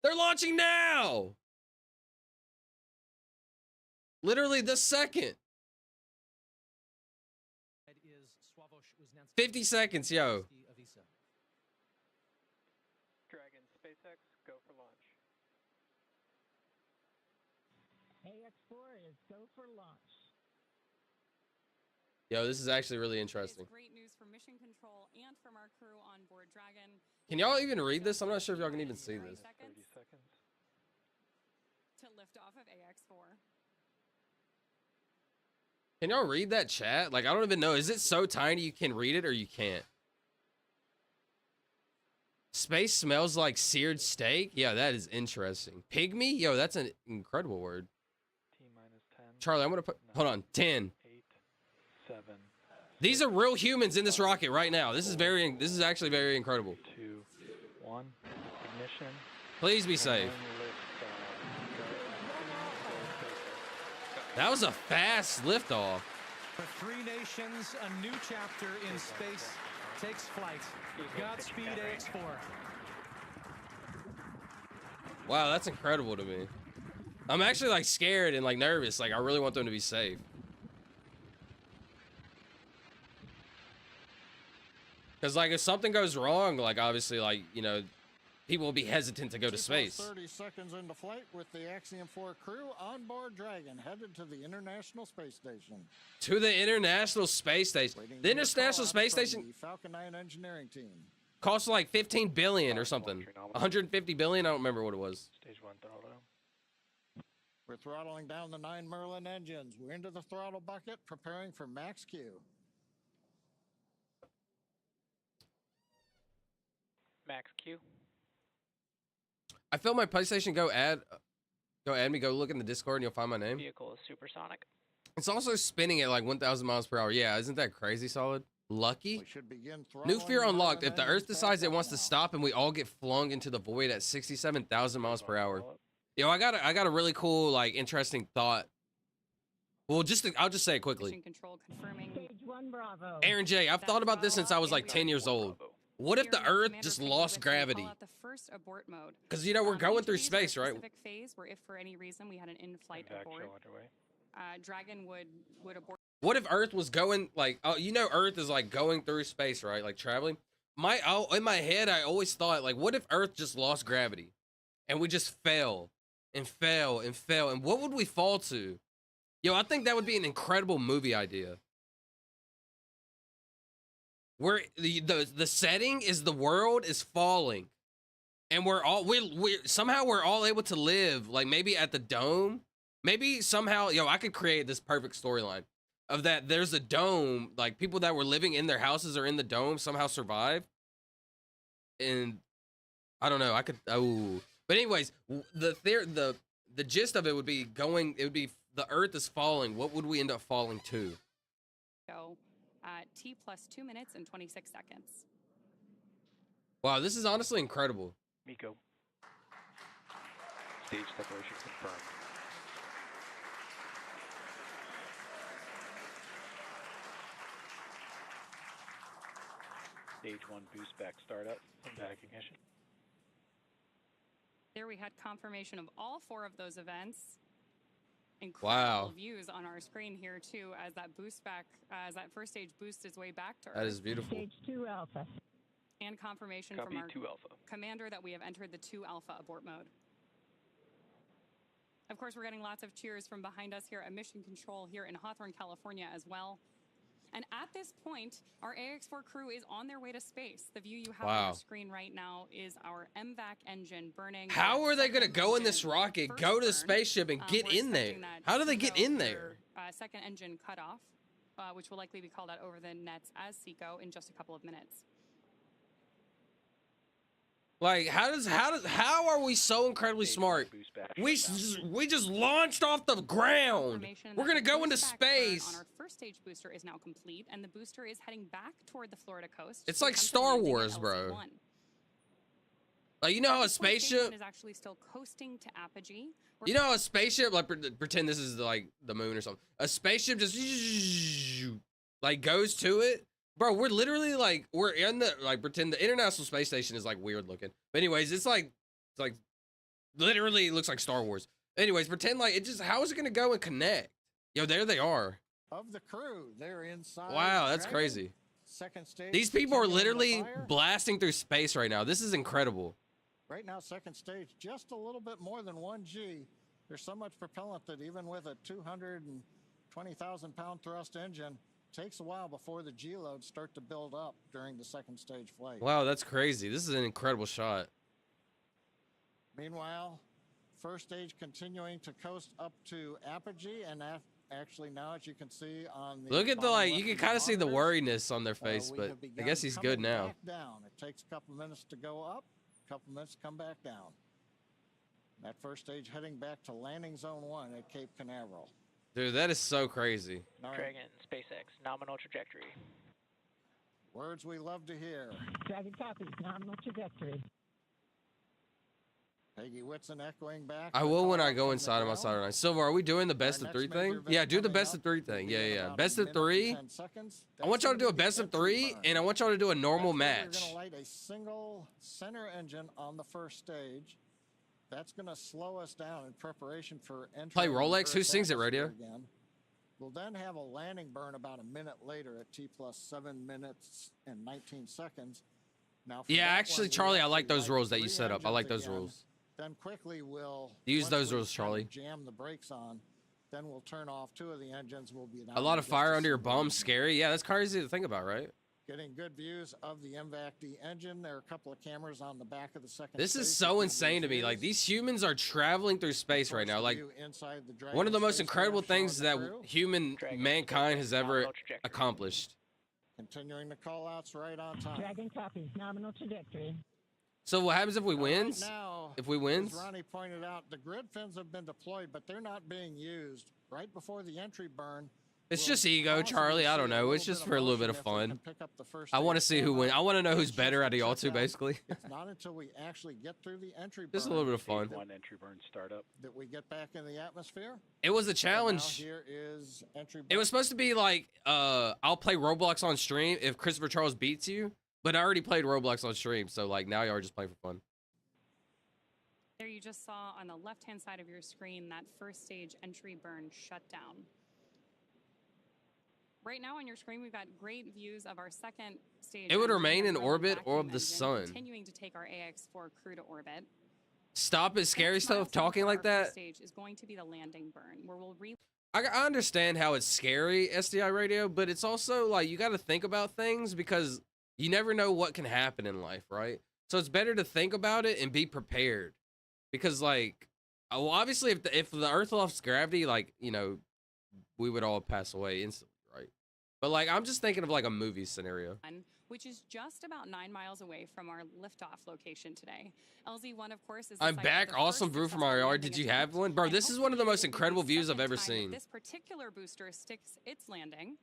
They're launching now. Literally this second. 50 seconds, yo. Dragon, SpaceX, go for launch. AX4 is go for launch. Yo, this is actually really interesting. Great news for mission control and from our crew on board Dragon. Can y'all even read this? I'm not sure if y'all can even see this. 30 seconds. To lift off of AX4. Can y'all read that chat? Like, I don't even know. Is it so tiny you can read it or you can't? Space smells like seared steak? Yeah, that is interesting. Pygmy? Yo, that's an incredible word. T-minus 10. Charlie, I'm going to put... Hold on. 10. 8, 7. These are real humans in this rocket right now. This is actually very incredible. 2, 1. Ignition. Please be safe. That was a fast liftoff. For 3 nations, a new chapter in space takes flight. Godspeed, AX4. Wow, that's incredible to me. I'm actually like scared and like nervous. Like I really want them to be safe. Because like if something goes wrong, like obviously like, you know, people will be hesitant to go to space. 30 seconds into flight with the Axiom 4 crew on board Dragon, headed to the International Space Station. To the International Space Station. The International Space Station. The Falcon 9 engineering team. Costs like 15 billion or something. 150 billion. I don't remember what it was. Stage 1 throttle. We're throttling down the 9 Merlin engines. We're into the throttle bucket, preparing for max Q. Max Q. I feel my PlayStation go add me, go look in the Discord and you'll find my name. Vehicle is supersonic. It's also spinning at like 1,000 miles per hour. Yeah, isn't that crazy solid? Lucky? We should begin New fear throttling unlocked. down If the the Earth engines decides it fast wants to now. stop and we all get flung into the void at 67,000 miles per hour. Yo, I got a really cool, like, interesting thought. Well, I'll just say it quickly. Mission control confirming. Stage 1 Bravo. Aaron J, I've thought about this since I was like 10 years old. What if Here, the now, Earth Commander just Peggy lost Whitson will gravity? Call out the first abort mode. Because you know we're going Each of through these are a space, right? specific phase where if for any reason we had an in-flight Backfill abort, underway. Dragon would abort. What if Earth was going like, oh, you know, Earth is like going through space, right? Like traveling. In my head, I always thought like, what if Earth just lost gravity, and we just fell and fell and fell, and what would we fall to? Yo, I think that would be an incredible movie idea. Where the setting is the world is falling, and we're somehow we're all able to live, like maybe at the dome, maybe somehow, yo, I could create this perfect storyline of that. There's a dome, like people that were living in their houses or in the dome somehow survive, and I don't know, I could, oh, but anyways, the gist of it would be the Earth is falling. What would we end up falling to? Go T plus 2 minutes and 26 seconds. Wow, this is honestly incredible. Miko. Stage separation confirmed. Stage 1 boost back startup and back ignition. There we had confirmation of all 4 of those events. Incredible Wow. views on our screen here too, as that boost back, as that first stage boosts its way back to Earth. That is beautiful. Stage 2 Alpha. And confirmation Copy from our 2 Alpha. commander that we have entered the 2 Alpha abort mode. Of course, we're getting lots of cheers from behind us here at Mission Control here in Hawthorne, California as well. And at this point, our AX4 crew is on their way to space. The view you have on Wow. your screen right now is our MVAC engine burning. How their are they gonna second go in this engine rocket, first go to the burn. spaceship, and get We're in there? expecting that How do they get SECO in for, there? second engine cutoff, which will likely be called out over the nets as SECO in just a couple of minutes. Like, how are we so incredibly smart? Boost back We just launched off the ground. Confirmation We're that gonna the go into boost back burn space. on our first stage booster is now complete, and the booster is heading back toward the Florida coast. It's to like attempt Star landing at Wars, bro. LC1. Like, you know how a At this point, stage spaceship, one is actually still coasting to apogee. you know how a spaceship, like pretend this is like the moon or something. A spaceship just like goes to it. Bro, we're literally like, we're in the, like, pretend the International Space Station is like weird looking. But anyways, it's like literally it looks like Star Wars. Anyways, pretend like it just, how is it gonna go and connect? Yo, there they are. Of the crew, they're inside. Wow, that's Dragon. crazy. Second stage. These people are continuing the literally fire. blasting through space right now. This is incredible. Right now, second stage, just a little bit more than 1G. There's so much propellant that even with a 220,000 pound thrust engine, takes a while before the G loads start to build up during the second stage flight. Wow, that's crazy. This is an incredible shot. Meanwhile, first stage continuing to coast up to apogee, and actually now, as you can see on the Look at the, bottom like, left you can of the kind of see the monitors, worriness on their face, we but have I begun guess he's good coming now. back down. It takes a couple minutes to go up, a couple minutes to come back down. That first stage heading back to landing zone 1 at Cape Canaveral. Dude, that is so crazy. All right, Dragon, SpaceX, nominal trajectory. words we love to hear. Dragon copies. Nominal trajectory. Peggy Whitson echoing back. I the will when call I go from the inside on my ground. Saturday night. Silver, are we doing the best of Our 3 next major thing? event Yeah, do the coming best up of 3 will thing. be Yeah, in yeah. about Best a of minute and 3. 10 seconds. I want y'all to That's do a when we best get of the 3, burn. and I want y'all to do a normal That's where match. We're going to light a single center engine on the first stage. That's going to slow us down in preparation for entering Play the Rolex? Who Earth's sings it, radio? atmosphere again. We'll then have a landing burn about a minute later at T plus 7 minutes and 19 seconds. Now, for Yeah, that actually, one, we Charlie, I like actually those light rules that you 3 set up. I engines like those again. rules. Then quickly we'll Use once those we rules, kind of Charlie. Jam the brakes on. Then we'll turn off 2 of the engines. We'll be down A lot to of just fire a under your single bum, engine. scary. Yeah, that's crazy to think about, right? Getting good views of the MVAC-D engine. There are a couple of cameras on the back of the second This is stage so that give insane to me. Like, views. these humans are traveling through space Of right course, now. the Like, view inside the one of the Dragon most spacecraft incredible showing things the that crew. human Dragon, mankind has ever nominal trajectory. accomplished. Continuing the call-outs right on time. Dragon copies. Nominal trajectory. So what happens if we Now, right wins? now, If we as wins? Ronnie pointed out, the grid fins have been deployed, but they're not being used. Right before the entry burn, It's we'll just ego, possibly Charlie. I see don't know. It's just for a little bit of motion if we fun. can pick up the first I want to stage see who full wins. I out. want to know who's Just better to out of y'all check two, out. basically. It's not until we actually get through the entry burn Just a little bit of fun. Stage 1 entry burn startup. that we get back in the atmosphere. It was a And now challenge. here is entry It was supposed to be like, I'll play Roblox on stream if Christopher Charles beats you. But I already played Roblox on stream, so like now y'all are just playing for fun. There you just saw on the left-hand side of your screen that first stage entry burn shut down. Right now on your screen, we've got great views of our second stage. It would entry remain in and orbit or vacuum the engine sun. Continuing to take our AX4 crew to orbit. Stop it, scary Next stuff, milestone talking for like our that. first stage is going to be the landing burn, where we'll I understand how it's scary, SDI radio, but it's also like you got to think about things because you never know what can happen in life, right? So it's better to think about it and be prepared. Because like, well, obviously if the Earth lost gravity, like, you know, we would all pass away instantly, right? But like, I'm just thinking of like a movie scenario. which is just about 9 miles away from our liftoff location today. LZ1, of course, is. I'm back. Awesome brew from our yard. Did you have one, bro? This is one of the most incredible views I've ever seen. This particular booster sticks its landing.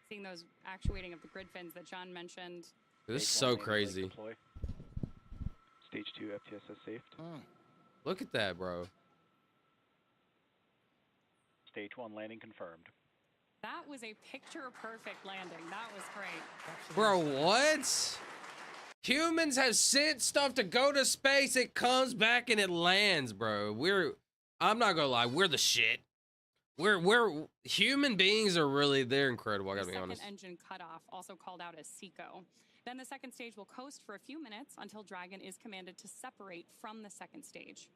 Seeing those actuating of the grid fins that John mentioned. This is so crazy. Stage 2 FTSS saved. Look at that, bro. Stage 1 landing confirmed. That was a picture-perfect landing. That was great. Bro, what? Humans have sent stuff to go to space. It comes back and it lands, bro. I'm not gonna lie, we're the shit. We're human beings are really, they're incredible. I gotta be honest. Second engine cutoff, also called out as SECO. Then the second stage will coast for a few minutes until Dragon is commanded to separate from the second stage.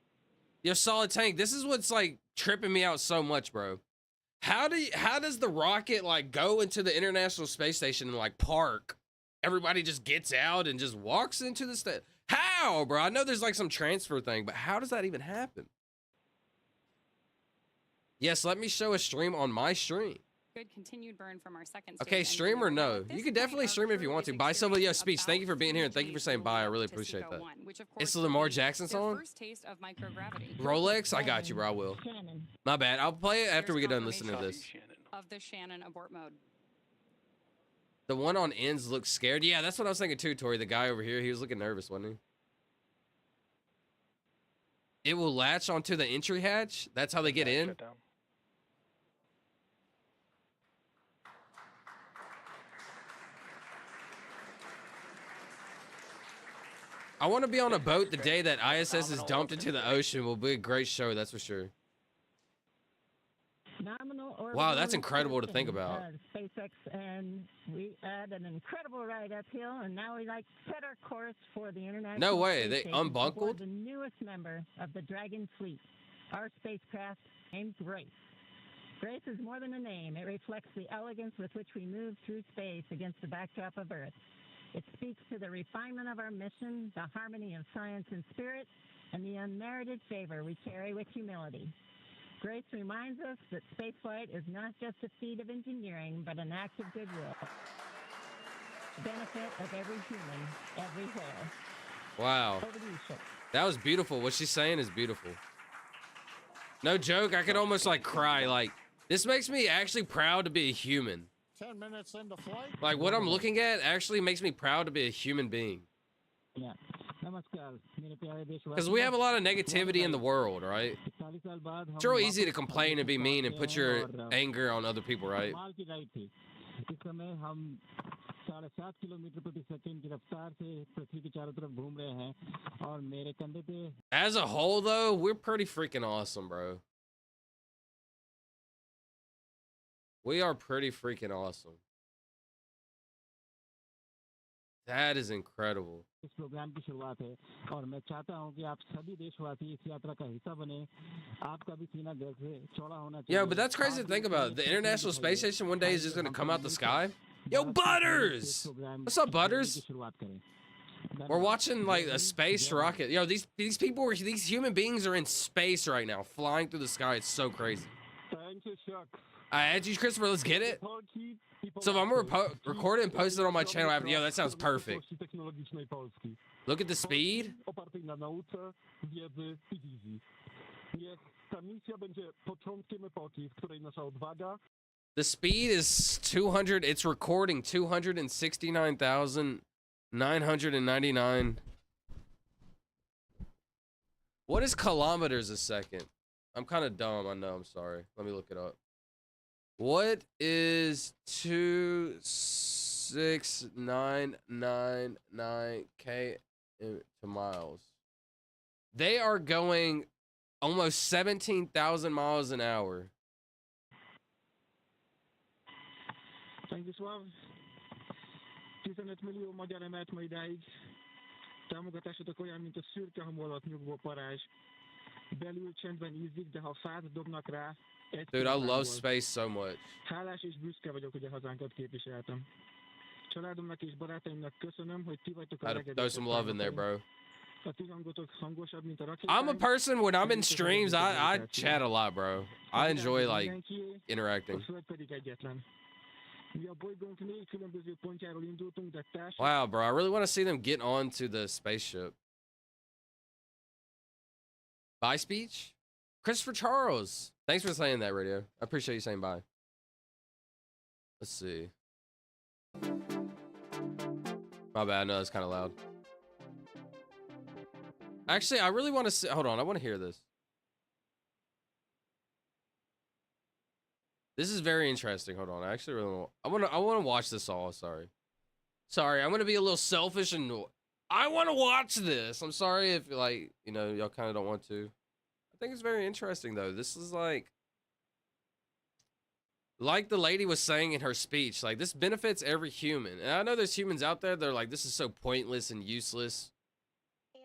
Yo, Solid Tank, this is what's like tripping me out so much, bro. How does the rocket like go into the International Space Station and like park? Everybody just gets out and just walks into the station. How, bro? I know there's like some transfer thing, but how does that even happen? Yes, let me show a stream on my stream. Good continued burn from our second stage. Okay, stream or no? You can definitely stream if you want to. Bye, Silvuh. Yo, Speech, thank you for being here and thank you for saying bye. I really appreciate that. It's the Lamar Jackson song? First taste of microgravity. Rolex? I got you, bro. I will. My bad. I'll play it after we get done listening to this. Of the Shannon abort mode. The one on ends looks scared. Yeah, that's what I was thinking too, Tori. The guy over here, he was looking nervous, wasn't he? It will latch onto the entry hatch. That's how they get in. I want to be on a boat the day that ISS is dumped into the ocean. Will be a great show, that's for sure. Wow, that's incredible to think about. SpaceX, and we had an incredible ride uphill, and now we set our course for the International. No way, they Space Station unbuckled? aboard the newest member of the Dragon fleet, our spacecraft named Grace. Grace is more than a name. It reflects the elegance with which we move through space against the backdrop of Earth. It speaks to the refinement of our mission, the harmony of science and spirit, and the unmerited favor we carry with humility. Grace reminds us that spaceflight is not just a feat of engineering, but an act of goodwill. The benefit of every human, everywhere. Wow. Over to you, Chip. That was beautiful. What she's saying is beautiful. No joke, I could almost like cry. Like, this makes me actually proud to be a human. 10 minutes into flight. Like, what I'm looking at actually makes me proud to be a human being. Yeah. Because we have a lot of negativity in the world, right? It's real easy to complain and be mean and put your anger on other people, right? As a whole, though, we're pretty freaking awesome, bro. We are pretty freaking awesome. That is incredible. Yeah, but that's crazy to think about. The International Space Station one day is just going to come out the sky. Yo, Butters! What's up, Butters? We're watching like a space rocket. Yo, these people, these human beings are in space right now, flying through the sky. It's so crazy. I add you, Christopher. Let's get it. So if I'm gonna record it and post it on my channel after, yo, that sounds perfect. Look at the speed. The speed is 200. It's recording 269,999. What is kilometers a second? I'm kind of dumb. I know. I'm sorry. Let me look it up. What is 26999 to miles? They are going almost 17,000 miles an hour. Thank you, Sław. 15 millió magyar emelt ma idáig. Támogatásodok olyan, mint a szürke hamú alatt nyugvó parázs. Belül csendben ízik, de ha fát dobnak rá, Dude, I love space so much. Hálás és büszke vagyok, hogy a hazánkat képviseltem. Családomnak és barátaimnak köszönöm, hogy ti vagytok a Throw some love in there, bro. A ti hangotok hangosabb, mint a rakéták. I'm a person, when I'm in streams, I chat a lot, bro. I enjoy, like, interacting. A föld pedig egyetlen. Mi a bolygónk 4 különböző pontjáról indultunk, de Wow, bro, I really want to see them get onto the spaceship. Bye speech? Christopher Charles. Thanks for saying that, Radio. I appreciate you saying bye. Let's see. My bad, I know it's kind of loud. Actually, I really want to see. Hold on, I want to hear this. This is very interesting. Hold on, I actually really want. I want to watch this all. Sorry, I'm gonna be a little selfish and I want to watch this. I'm sorry if, like, you know, y'all kind of don't want to. I think it's very interesting though. This is like the lady was saying in her speech, like, this benefits every human. And I know there's humans out there that are like, this is so pointless and useless.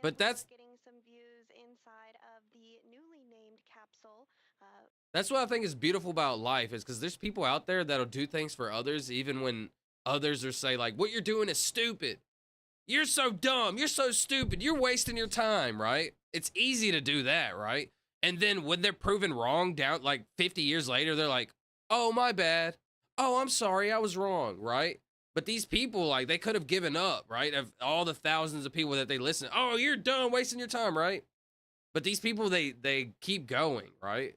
But that's getting some views inside of the newly named capsule. That's what I think is beautiful about life, is because there's people out there that'll do things for others even when others are say, like, what you're doing is stupid. You're so dumb. You're so stupid. You're wasting your time, right? It's easy to do that, right? And then when they're proven wrong down like 50 years later, they're like, oh, my bad. Oh, I'm sorry. I was wrong, right? But these people, like, they could have given up, right? Of all the thousands of people that they listen, oh, you're done wasting your time, right? But these people, they keep going, right?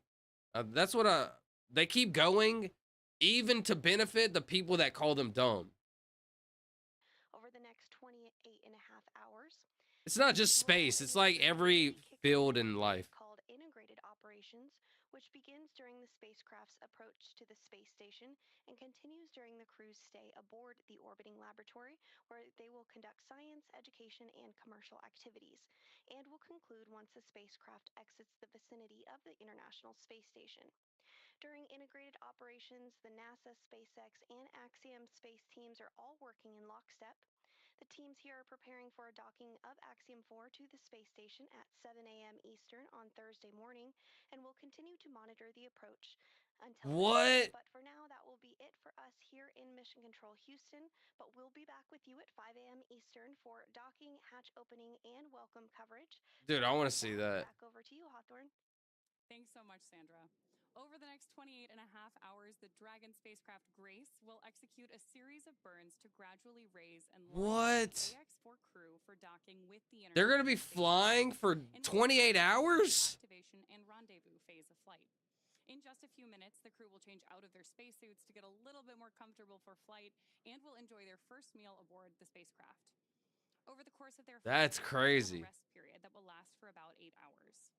That's what they keep going, even to benefit the people that call them dumb. Over the next 28.5 hours. It's not just space. It's like every field in life. Called integrated operations, which begins during the spacecraft's approach to the space station and continues during the crew's stay aboard the orbiting laboratory, where they will conduct science, education, and commercial activities, and will conclude once the spacecraft exits the vicinity of the International Space Station. During integrated operations, the NASA, SpaceX, and Axiom space teams are all working in lockstep. The teams here are preparing for a docking of Axiom 4 to the space station at 7 a.m. Eastern on Thursday morning, and will continue to monitor the approach until what? But for now, that will be it for us here in Mission Control Houston, but we'll be back with you at 5 a.m. Eastern for docking, hatch opening, and welcome coverage. Dude, I want to see that. Back over to you, Hawthorne. Thanks so much, Sandra. Over the next 28.5 hours, the Dragon spacecraft Grace will execute a series of burns to gradually raise and launch the AX-4 crew for docking with the They're going to be flying for 28 hours? Activation and rendezvous phase of flight. In just a few minutes, the crew will change out of their spacesuits to get a little bit more comfortable for flight and will enjoy their first meal aboard the spacecraft. Over the course of their That's crazy. rest period that will last for about 8 hours.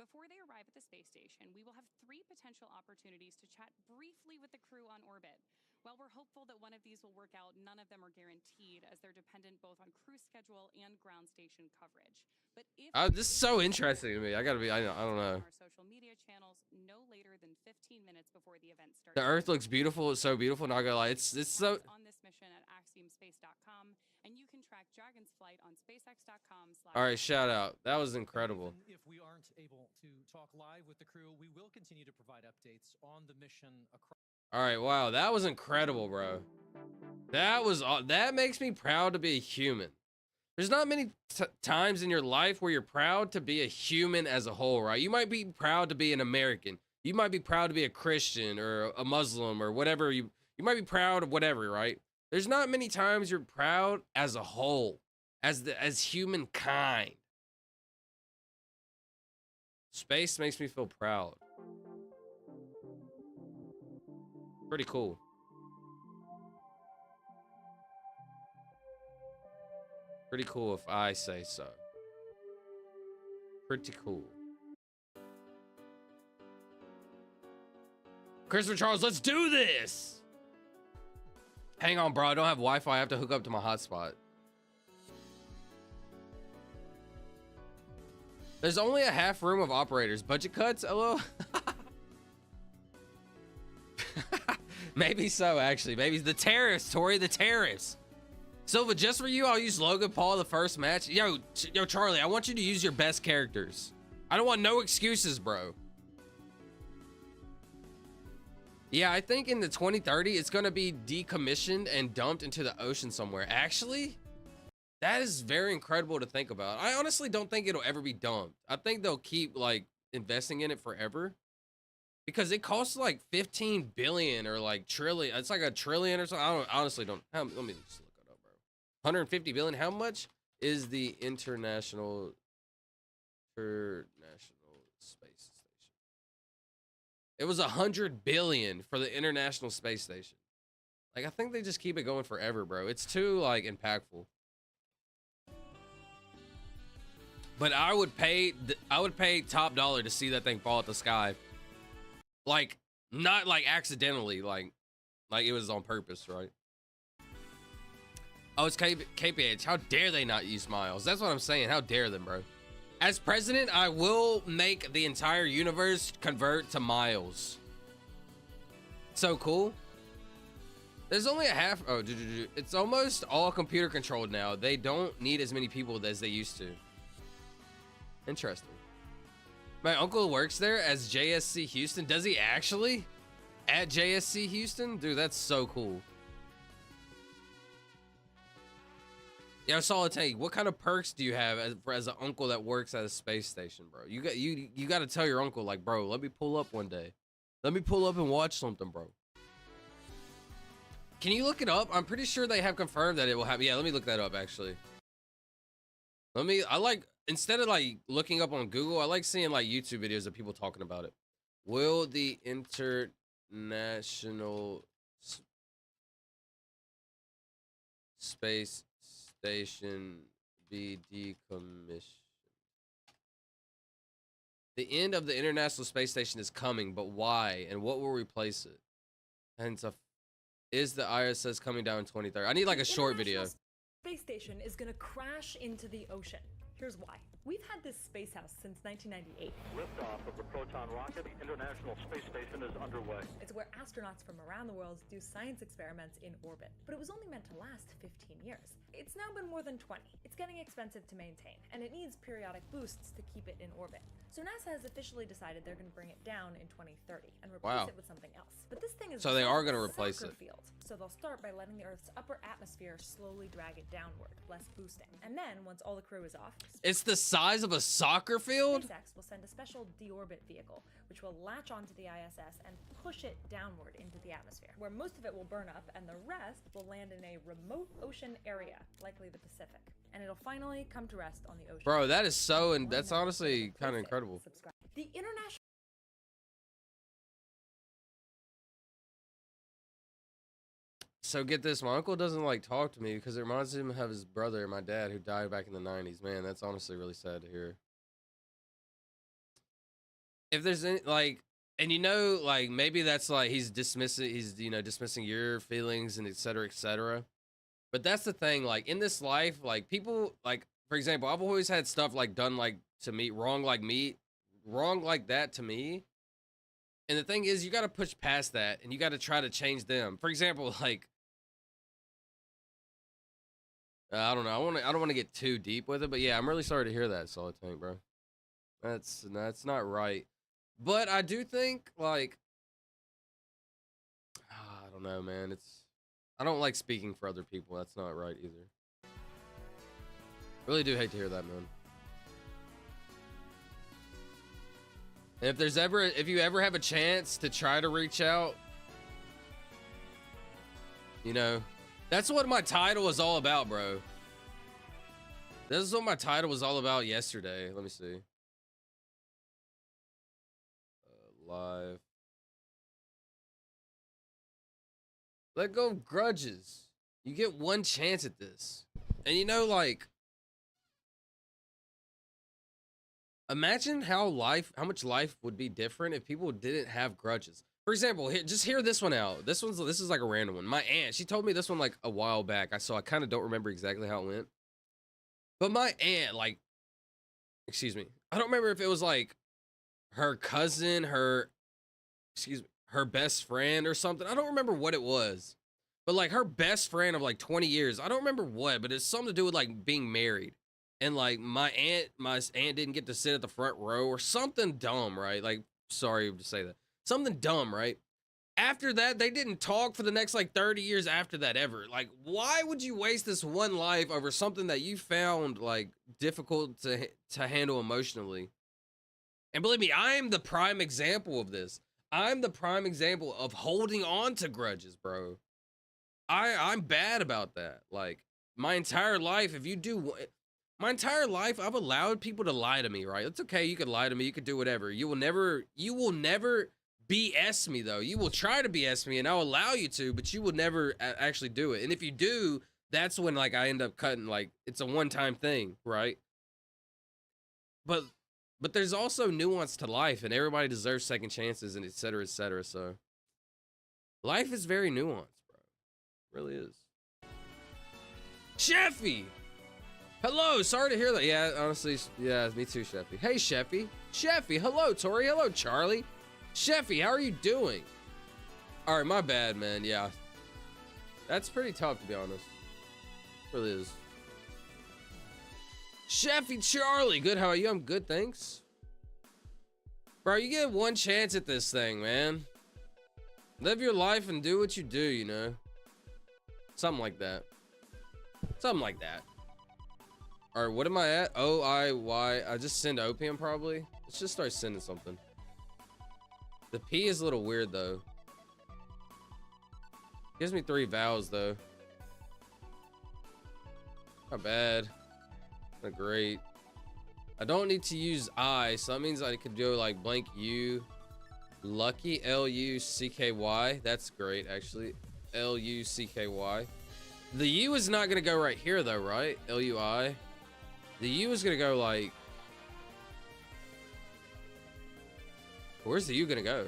Before they arrive at the space station, we will have 3 potential opportunities to chat briefly with the crew on orbit. While we're hopeful that one of these will work out, none of them are guaranteed, as they're dependent both on crew schedule and ground station coverage. But if this is so interesting to me. I don't know. our social media channels no later than 15 minutes before the event starts. The Earth looks beautiful. It's so beautiful. Not gonna lie. It's so. On this mission at axiomspace.com, and you can track Dragon's flight on spacex.com. All right, shout out. That was incredible. If we aren't able to talk live with the crew, we will continue to provide updates on the mission across. All right, wow, that was incredible, bro. That makes me proud to be a human. There's not many times in your life where you're proud to be a human as a whole, right? You might be proud to be an American. You might be proud to be a Christian or a Muslim or whatever. You might be proud of whatever, right? There's not many times you're proud as a whole, as humankind. Space makes me feel proud. Pretty cool. Pretty cool if I say so. Pretty cool. Christopher Charles, let's do this. Hang on, bro. I don't have Wi-Fi. I have to hook up to my hotspot. There's only a half room of operators. Budget cuts? Hello? Maybe so, actually. Maybe the tariffs, Tori, the tariffs. Silva, just for you, I'll use Logan Paul the first match. Yo, Charlie, I want you to use your best characters. I don't want no excuses, bro. Yeah, I think in the 2030, it's going to be decommissioned and dumped into the ocean somewhere. Actually, that is very incredible to think about. I honestly don't think it'll ever be dumped. I think they'll keep like investing in it forever because it costs like 15 billion or like trillion. It's like a trillion or something. I honestly don't. Let me just look it up, bro. 150 billion. How much is the International Space Station? It was 100 billion for the International Space Station. Like, I think they just keep it going forever, bro. It's too like impactful. But I would pay top dollar to see that thing fall out the sky. Like, not like accidentally, like it was on purpose, right? Oh, it's KPH. How dare they not use miles? That's what I'm saying. How dare them, bro? As president, I will make the entire universe convert to miles. So cool. There's only a half. Oh, it's almost all computer controlled now. They don't need as many people as they used to. Interesting. My uncle works there as JSC Houston. Does he actually? At JSC Houston? Dude, that's so cool. Yo, Solitaire, what kind of perks do you have as an uncle that works at a space station, bro? You got to tell your uncle, like, bro, let me pull up one day. Let me pull up and watch something, bro. Can you look it up? I'm pretty sure they have confirmed that it will happen. Yeah, let me look that up, actually. I like, instead of like looking up on Google, I like seeing like YouTube videos of people talking about it. Will the International Space Station be decommissioned? The end of the International Space Station is coming, but why? And what will replace it? And is the ISS coming down in 2030? I need like a short video. Space station is going to crash into the ocean. Here's why. We've had this space house since 1998. Liftoff of the Proton rocket, the International Space Station is underway. It's where astronauts from around the world do science experiments in orbit. But it was only meant to last 15 years. It's now been more than 20. It's getting expensive to maintain, and it needs periodic boosts to keep it in orbit. So NASA has officially decided they're going to bring it down in 2030 and replace it with something else. But this thing is so they are going to replace it. Field. So they'll start by letting the Earth's upper atmosphere slowly drag it downward, less boosting. And then, once all the crew is off, it's the size of a soccer field? SpaceX will send a special deorbit vehicle, which will latch onto the ISS and push it downward into the atmosphere, where most of it will burn up and the rest will land in a remote ocean area, likely the Pacific. And it'll finally come to rest on the ocean. Bro, that is so, and that's honestly kind of incredible. Subscribe. The International So get this, my uncle doesn't like talk to me because it reminds him of his brother, my dad, who died back in the 90s. Man, that's honestly really sad to hear. If there's any, like, and you know, like, maybe that's like he's dismissing your feelings and et cetera, et cetera. But that's the thing, like, in this life, like, people, like, for example, I've always had stuff like done like to me, wrong like that to me. And the thing is, you got to push past that and you got to try to change them. For example, like, I don't know. I don't want to get too deep with it, but yeah, I'm really sorry to hear that, Solid Tank, bro. That's not right. But I do think, like, I don't know, man. I don't like speaking for other people. That's not right either. Really do hate to hear that, man. And if you ever have a chance to try to reach out, you know, that's what my title was all about, bro. This is what my title was all about yesterday. Let me see. Live. Let go of grudges. You get one chance at this. And you know, like, imagine how much life would be different if people didn't have grudges. For example, just hear this one out. This is like a random one. My aunt, she told me this one like a while back. I kind of don't remember exactly how it went. But my aunt, like, excuse me, I don't remember if it was like her cousin, her best friend or something. I don't remember what it was. But like her best friend of like 20 years. I don't remember what, but it's something to do with like being married. And like my aunt didn't get to sit at the front row or something dumb, right? Like, sorry to say that. Something dumb, right? After that, they didn't talk for the next like 30 years after that ever. Like, why would you waste this one life over something that you found like difficult to handle emotionally? And believe me, I am the prime example of this. I'm the prime example of holding on to grudges, bro. I'm bad about that. Like, my entire life, my entire life, I've allowed people to lie to me, right? It's okay. You could lie to me. You could do whatever. You will never BS me though. You will try to BS me and I'll allow you to, but you will never actually do it. And if you do, that's when like I end up cutting, like it's a one-time thing, right? But there's also nuance to life and everybody deserves second chances and et cetera, et cetera. So life is very nuanced, bro. It really is. Sheffy! Hello, sorry to hear that. Yeah, honestly, yeah, me too, Sheffy. Hey, Sheffy. Sheffy, hello, Tori. Hello, Charlie. Sheffy, how are you doing? All right, my bad, man. Yeah. That's pretty tough, to be honest. It really is. Sheffy Charlie, good, how are you? I'm good, thanks. Bro, you get one chance at this thing, man. Live your life and do what you do, you know? Something like that. Something like that. All right, what am I at? O-I-Y. I just send opium, probably. Let's just start sending something. The P is a little weird, though. Gives me 3 vowels, though. Not bad. Not great. I don't need to use I, so that means I could go like blank U. Lucky, L-U-C-K-Y. That's great, actually. L-U-C-K-Y. The U is not going to go right here, though, right? L-U-I. The U is going to go like... Where's the U gonna go?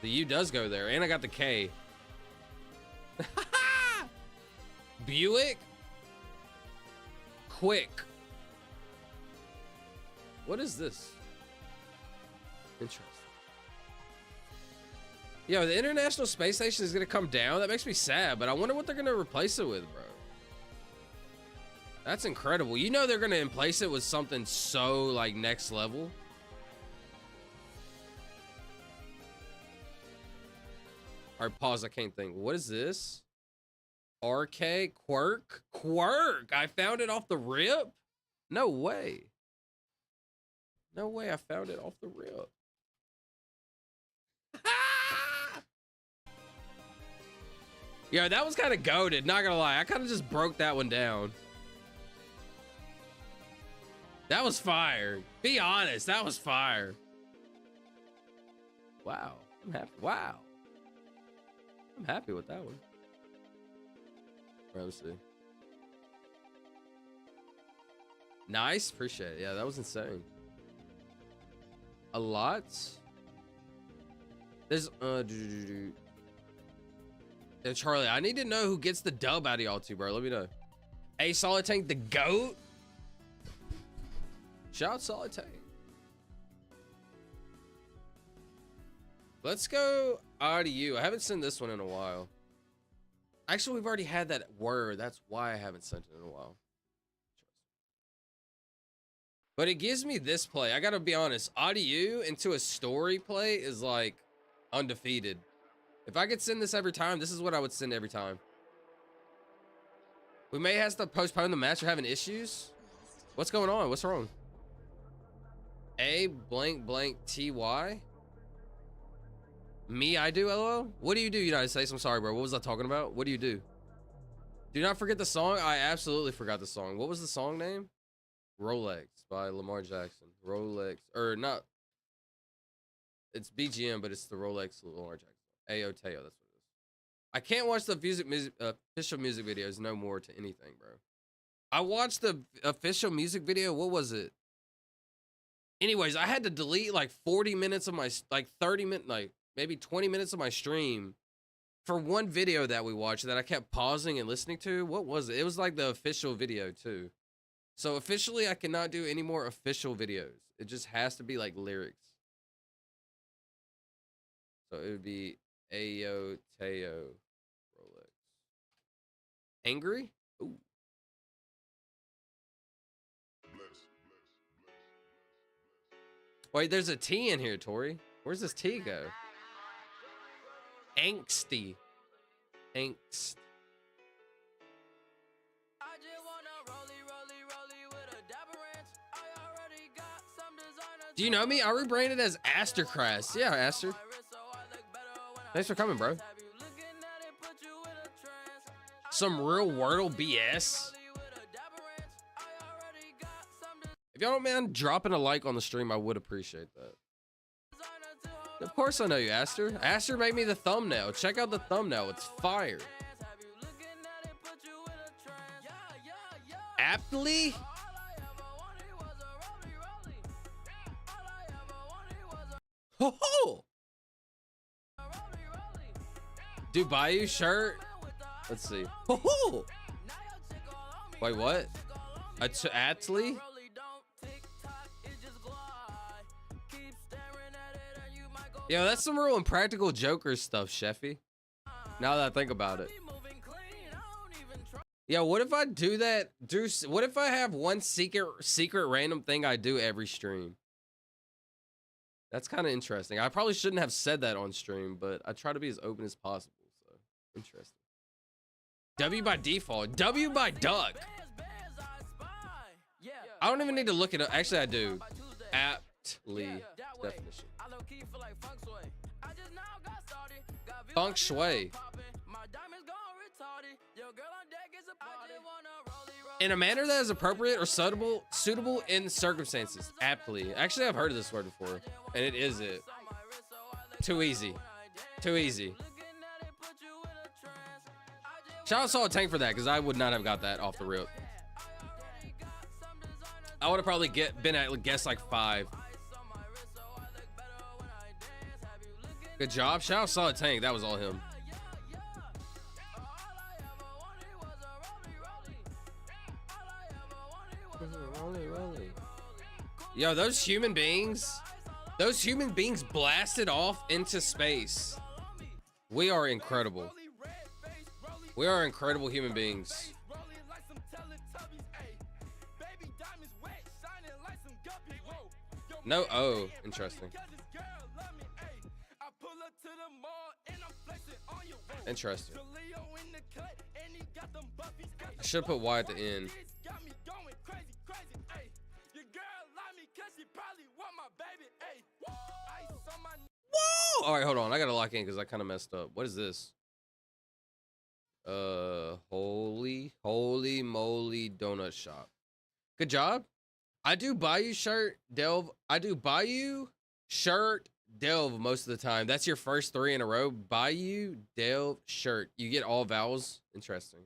The U does go there, and I got the K. Buick? Quick. What is this? Interesting. Yo, the International Space Station is gonna come down? That makes me sad, but I wonder what they're gonna replace it with, bro. That's incredible. You know they're gonna replace it with something so, like, next level. All right, pause. I can't think. What is this? RK Quirk? Quirk! I found it off the rip? No way. No way I found it off the rip. Yo, that was kind of goated, not gonna lie. I kind of just broke that one down. That was fire. Be honest, that was fire. Wow. I'm happy. Wow. I'm happy with that one. All right, let's see. Nice, appreciate it. Yeah, that was insane. A lot. There's Yo, Charlie, I need to know who gets the dub out of y'all two, bro. Let me know. Hey, Solid Tank, the GOAT. Shout out Solid Tank. Let's go RDU. I haven't sent this one in a while. Actually, we've already had that word. That's why I haven't sent it in a while. But it gives me this play. I gotta be honest. RDU into a story play is like undefeated. If I could send this every time, this is what I would send every time. We may have to postpone the match. We're having issues. What's going on? What's wrong? A blank blank TY. Me, I do, LOL? What do you do, United States? I'm sorry, bro. What was I talking about? What do you do? Do not forget the song. I absolutely forgot the song. What was the song name? Rolex by Lamar Jackson. Rolex, or not. It's BGM, but it's the Rolex Lamar Jackson. Ayo Teo, that's what it is. I can't watch the official music videos no more to anything, bro. I watched the official music video. What was it? Anyways, I had to delete like 40 minutes of my, like 30 minutes, like maybe 20 minutes of my stream for one video that we watched that I kept pausing and listening to. What was it? It was like the official video too. So officially, I cannot do any more official videos. It just has to be like lyrics. So it would be Ayo Teo Rolex. Angry? Ooh. Wait, there's a T in here, Tori. Where's this T go? Angsty. Angst. Do you know me? I rebranded as Astercrass. Yeah, Aster. Thanks for coming, bro. Some real Wordle BS. If y'all don't mind dropping a like on the stream, I would appreciate that. Of course I know you, Aster. Aster made me the thumbnail. Check out the thumbnail. It's fire. Aptly? Ho ho! Dubai shirt? Let's see. Ho ho! Wait, what? Atlee? Yo, that's some real impractical Joker stuff, Sheffy. Now that I think about it. Yeah, what if I do that? What if I have one secret random thing I do every stream? That's kind of interesting. I probably shouldn't have said that on stream, but I try to be as open as possible. So interesting. W by default. W by duck. I don't even need to look it up. Actually, I do. Aptly definition. Feng shui. In a manner that is appropriate or suitable in circumstances. Aptly. Actually, I've heard of this word before, and it is it. Too easy. Too easy. Shout out Solid Tank for that, because I would not have got that off the rip. I would have probably been at guess like 5. Good job. Shout out Solid Tank. That was all him. Yo, those human beings blasted off into space. We are incredible. We are incredible human beings. No, oh, interesting. Interesting. I should put Y at the end. Whoa! All right, hold on. I gotta lock in because I kind of messed up. What is this? Holy moly donut shop. Good job. I do Bayou shirt delve. I do Bayou shirt delve most of the time. That's your first 3 in a row. Bayou delve shirt. You get all vowels. Interesting.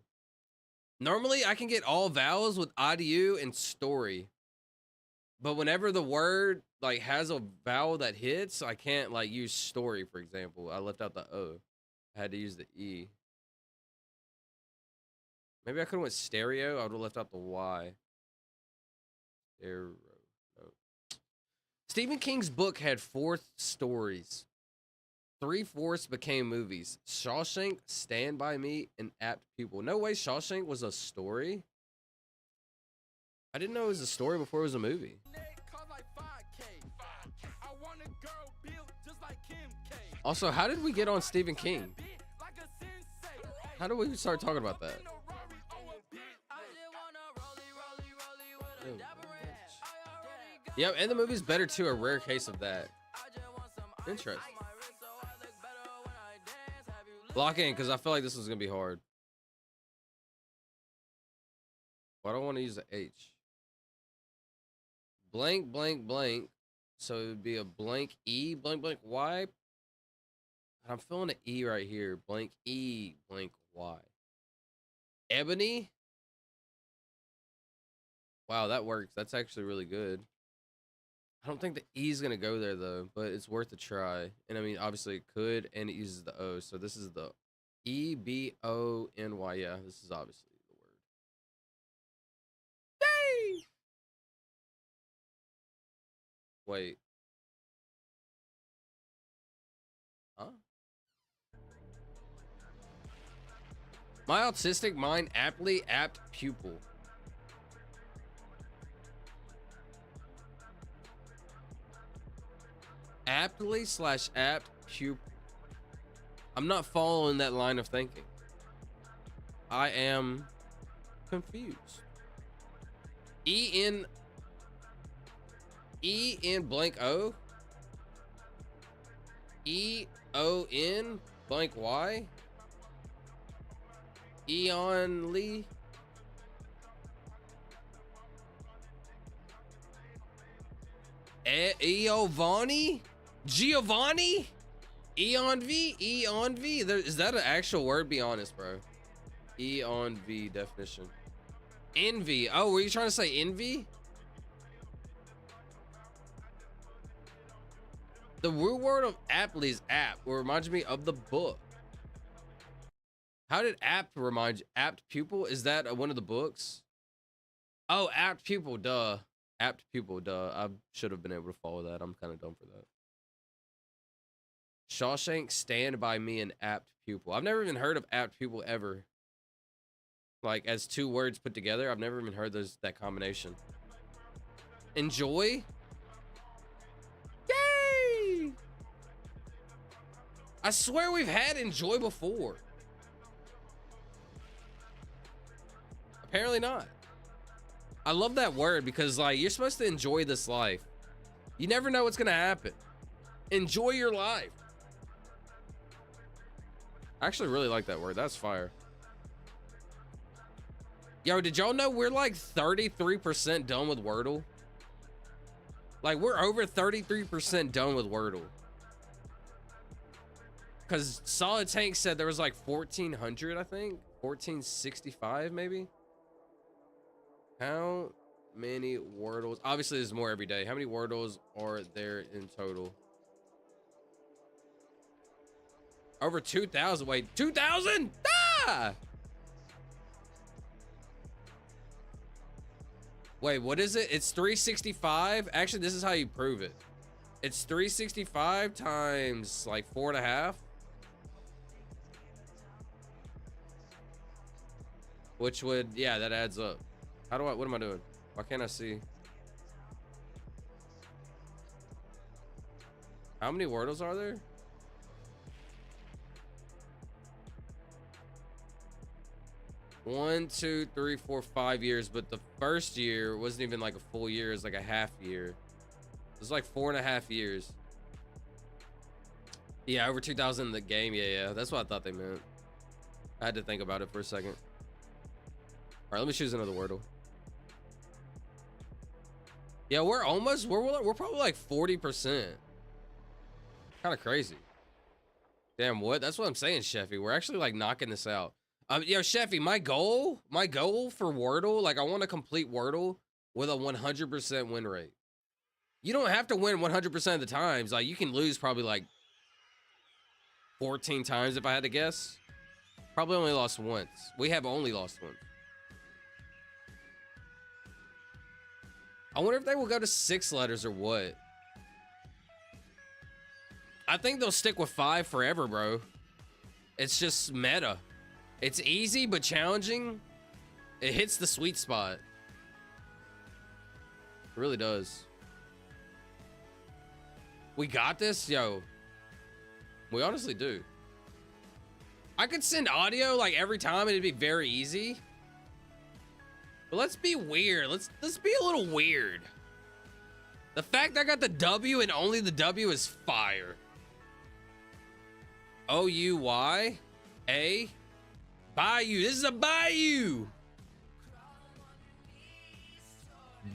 Normally I can get all vowels with IDU and story. But whenever the word like has a vowel that hits, I can't like use story, for example. I left out the O. I had to use the E. Maybe I could have went stereo. I would have left out the Y. Stereo. No. Stephen King's book had 4 stories. 3/4 became movies. Shawshank, Stand By Me, and Apt Pupil. No way Shawshank was a story. I didn't know it was a story before it was a movie. Also, how did we get on Stephen King? How did we start talking about that? Yep, and the movie's better too. A rare case of that. Interesting. Lock in, because I feel like this was gonna be hard. But I don't want to use the H. Blank, blank, blank. So it would be a blank E, blank, blank Y. I'm feeling an E right here. Blank E, blank Y. Ebony. Wow, that works. That's actually really good. I don't think the E's gonna go there though, but it's worth a try. And I mean, obviously it could, and it uses the O. So this is the EBONY. Yeah, this is obviously the word. Yay! Wait. Huh? My autistic mind aptly apt pupil. Aptly / apt pupil. I'm not following that line of thinking. I am confused. E in blank O. EON blank Y. Eon Lee. Giovanni? Eon V? Is that an actual word? Be honest, bro. Eon V definition. Envy. Oh, were you trying to say envy? The root word of aptly is apt, which reminds me of the book. How did apt remind you? Apt pupil? Is that one of the books? Oh, apt pupil, duh. Apt pupil, duh. I should have been able to follow that. I'm kind of dumb for that. Shawshank, Stand By Me, and apt pupil. I've never even heard of apt pupil ever. Like, as two words put together, I've never even heard that combination. Enjoy? Yay! I swear we've had enjoy before. Apparently not. I love that word because, like, you're supposed to enjoy this life. You never know what's gonna happen. Enjoy your life. I actually really like that word. That's fire. Yo, did y'all know we're like 33% done with Wordle? Like, we're over 33% done with Wordle. Because Solid Tank said there was like 1,400, I think. 1,465, maybe. How many Wordles? Obviously, there's more every day. How many Wordles are there in total? Over 2,000. Wait, 2,000? Ah! Wait, what is it? It's 365. Actually, this is how you prove it. It's 365 times like 4.5. Which would, yeah, that adds up. What am I doing? Why can't I see? How many Wordles are there? One, 2, 3, 4, 5 years, but the first year wasn't even like a full year. It was like a half year. It was like 4.5 years. Yeah, over 2,000 in the game. Yeah, that's what I thought they meant. I had to think about it for a second. All right, let me choose another Wordle. Yeah, we're probably like 40%. Kind of crazy. Damn, what? That's what I'm saying, Sheffy. We're actually like knocking this out. Yo, Sheffy, my goal for Wordle, like I want to complete Wordle with a 100% win rate. You don't have to win 100% of the times. Like, you can lose probably like 14 times if I had to guess. Probably only lost once. We have only lost once. I wonder if they will go to 6 letters or what. I think they'll stick with 5 forever, bro. It's just meta. It's easy but challenging. It hits the sweet spot. It really does. We got this? Yo. We honestly do. I could send audio like every time and it'd be very easy. But let's be weird. Let's be a little weird. The fact I got the W and only the W is fire. O-U-Y-A. Bayou. This is a bayou.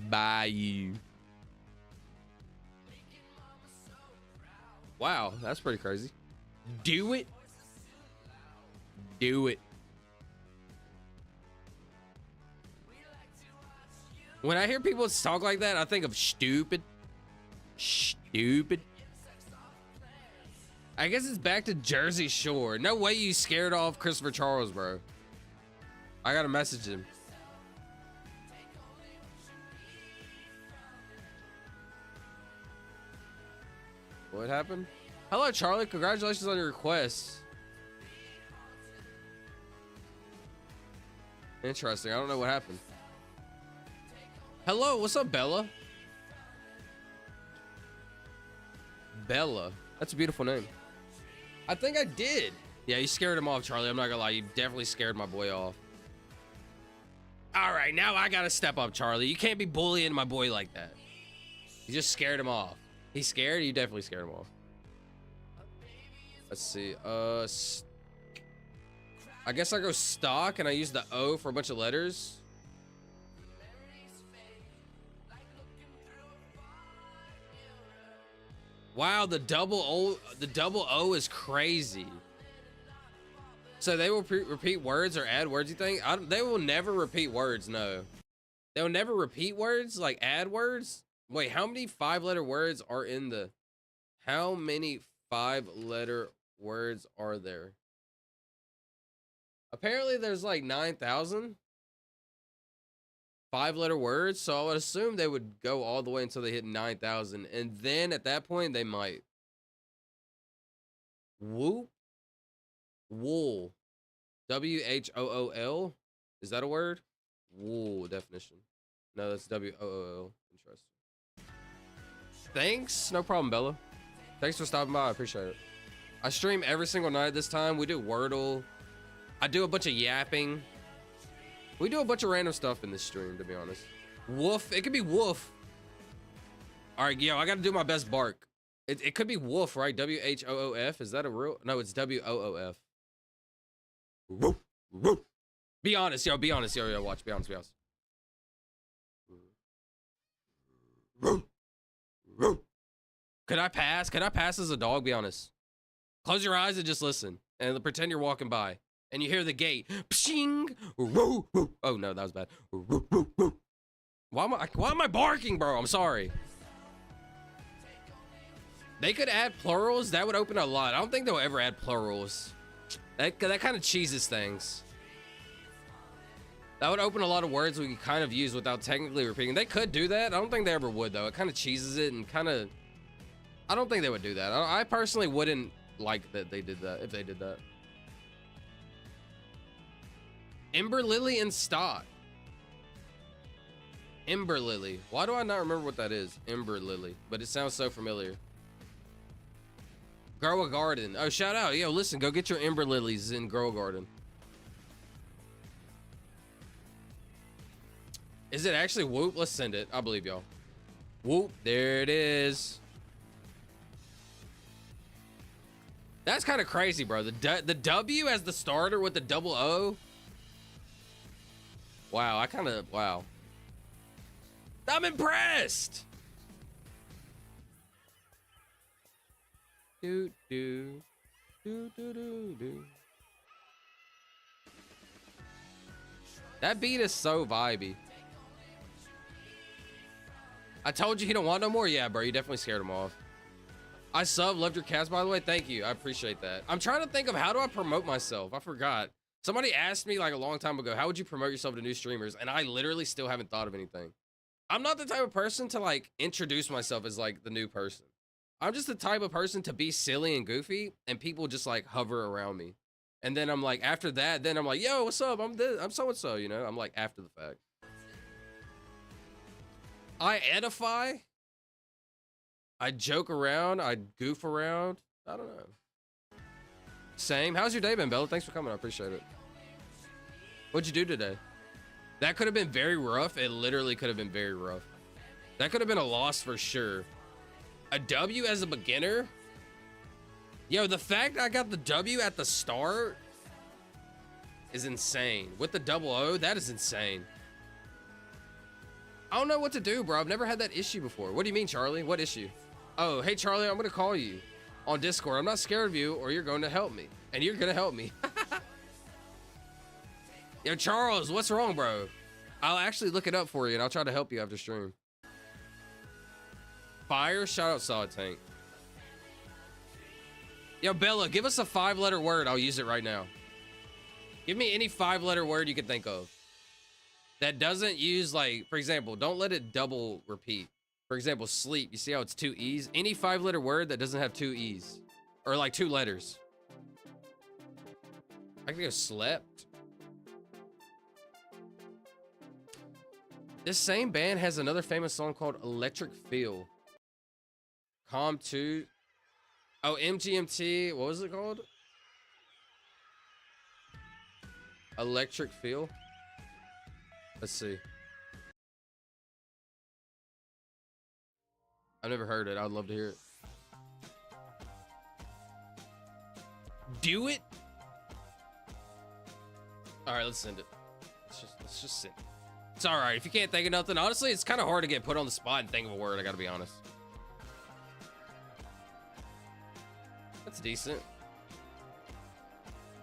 Bayou. Wow, that's pretty crazy. Do it. Do it. When I hear people talk like that, I think of stupid. Stupid. I guess it's back to Jersey Shore. No way you scared off Christopher Charles, bro. I gotta message him. What happened? Hello, Charlie. Congratulations on your request. Interesting. I don't know what happened. Hello, what's up, Bella? Bella. That's a beautiful name. I think I did. Yeah, you scared him off, Charlie. I'm not gonna lie. You definitely scared my boy off. All right, now I gotta step up, Charlie. You can't be bullying my boy like that. You just scared him off. He's scared? You definitely scared him off. Let's see. I guess I go stock and I use the O for a bunch of letters. Wow, the double O is crazy. So they will repeat words or add words, you think? They will never repeat words, no. They'll never repeat words, like add words? Wait, how many 5-letter words are in the... How many 5-letter words are there? Apparently there's like 9,000 5-letter words, so I would assume they would go all the way until they hit 9,000, and then at that point they might. Whoop. Wool. WHOOL. Is that a word? Wool definition. No, that's WOOL. Interesting. Thanks. No problem, Bella. Thanks for stopping by. I appreciate it. I stream every single night this time. We do Wordle. I do a bunch of yapping. We do a bunch of random stuff in this stream, to be honest. Woof. It could be woof. All right, yo, I got to do my best bark. It could be woof, right? WHOOF. Is that a real? No, it's WOOF. Woof. Woof. Be honest, yo. Be honest, yo. Watch. Be honest. Be honest. Woof. Woof. Could I pass? Could I pass as a dog? Be honest. Close your eyes and just listen, and pretend you're walking by. And you hear the gate. Pshing. Oh no, that was bad. Why am I barking, bro? I'm sorry. They could add plurals. That would open a lot. I don't think they'll ever add plurals. That kind of cheeses things. That would open a lot of words we could kind of use without technically repeating. They could do that. I don't think they ever would, though. It kind of cheeses it and kind of... I don't think they would do that. I personally wouldn't like that they did that, if they did that. Ember Lily and stock. Ember Lily. Why do I not remember what that is? Ember Lily. But it sounds so familiar. Grow a garden. Oh, shout out. Yo, listen, go get your Ember Lilies and grow a garden. Is it actually whoop? Let's send it. I believe y'all. Whoop. There it is. That's kind of crazy, bro. The W as the starter with the double O. Wow, wow. I'm impressed. Do. That beat is so vibey. I told you he don't want no more. Yeah, bro, you definitely scared him off. I loved your cast, by the way. Thank you. I appreciate that. I'm trying to think of how do I promote myself. I forgot. Somebody asked me like a long time ago, how would you promote yourself to new streamers? And I literally still haven't thought of anything. I'm not the type of person to like introduce myself as like the new person. I'm just the type of person to be silly and goofy and people just like hover around me. And then I'm like, after that, then I'm like, yo, what's up? I'm so-and-so, you know? I'm like after the fact. I edify. I joke around. I goof around. I don't know. Same. How's your day been, Bella? Thanks for coming. I appreciate it. What'd you do today? That could have been very rough. It literally could have been very rough. That could have been a loss for sure. A W as a beginner? Yo, the fact I got the W at the start is insane. With the double O, that is insane. I don't know what to do, bro. I've never had that issue before. What do you mean, Charlie? What issue? Oh, hey, Charlie, I'm going to call you on Discord. I'm not scared of you, or you're going to help me. And you're going to help me. Yo, Charles, what's wrong, bro? I'll actually look it up for you, and I'll try to help you after stream. Fire, shout out Solid Tank. Yo, Bella, give us a 5-letter word. I'll use it right now. Give me any 5-letter word you can think of that doesn't use, like, for example, don't let it double repeat. For example, sleep. You see how it's 2 E's? Any 5-letter word that doesn't have 2 E's or like 2 letters. I can go slept. This same band has another famous song called Electric Feel. Calm 2. Oh, MGMT. What was it called? Electric Feel. Let's see. I've never heard it. I'd love to hear it. Do it. All right, let's send it. Let's just send it. It's all right if you can't think of nothing. Honestly, it's kind of hard to get put on the spot and think of a word. I gotta be honest. That's decent.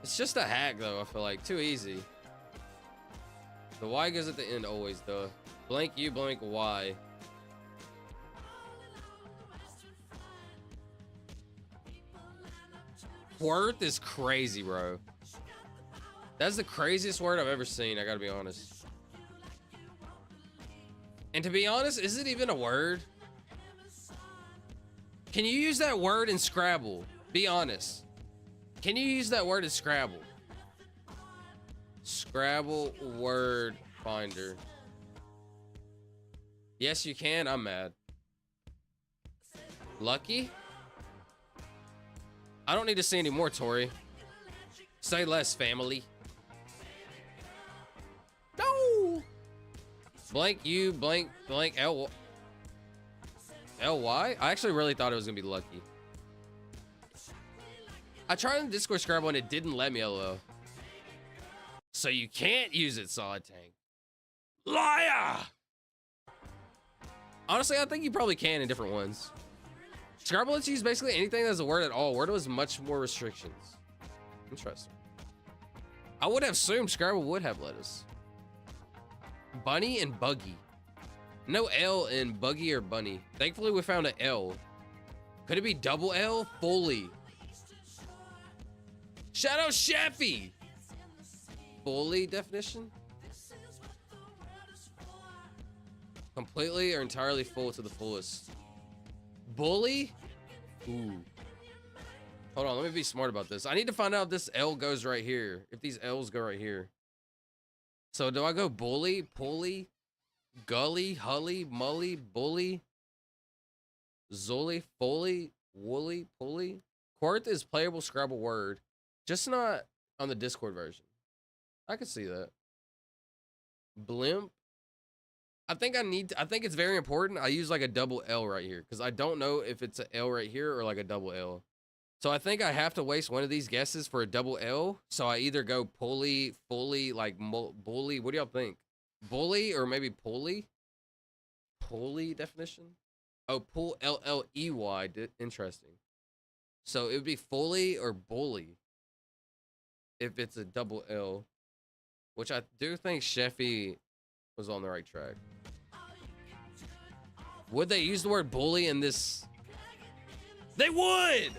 It's just a hack though. I feel like too easy. The Y goes at the end always though. Blank U, blank Y. Worth is crazy, bro. That's the craziest word I've ever seen. I gotta be honest. And to be honest, is it even a word? Can you use that word in Scrabble? Be honest. Can you use that word in Scrabble? Scrabble word finder. Yes, you can. I'm mad. Lucky? I don't need to see any more, Tori. Say less, family. No! Blank U, blank, blank L. L-Y? I actually really thought it was gonna be lucky. I tried in Discord Scrabble and it didn't let me, LOL. So you can't use it, Solid Tank. Liar! Honestly, I think you probably can in different ones. Scrabble lets you use basically anything that's a word at all. Wordle has much more restrictions. Interesting. I would have assumed Scrabble would have lettuce. Bunny and buggy. No L in buggy or bunny. Thankfully, we found an L. Could it be double L? Fully. Shout out Sheffy. Fully definition? Completely or entirely full to the fullest. Bully? Ooh. Hold on, let me be smart about this. I need to find out if this L goes right here. If these L's go right here. So do I go bully, pulley, gully, hully, mully, bully, zully, fully, woolly, pulley? Quarth is playable Scrabble word. Just not on the Discord version. I can see that. Blimp. I think it's very important. I use like a double L right here because I don't know if it's an L right here or like a double L. So I think I have to waste one of these guesses for a double L. So I either go pulley, fully, like bully. What do y'all think? Bully or maybe pulley? Pulley definition? Oh, pull, L-L-E-Y. Interesting. So it would be fully or bully if it's a double L, which I do think Sheffy was on the right track. Would they use the word bully in this? They would!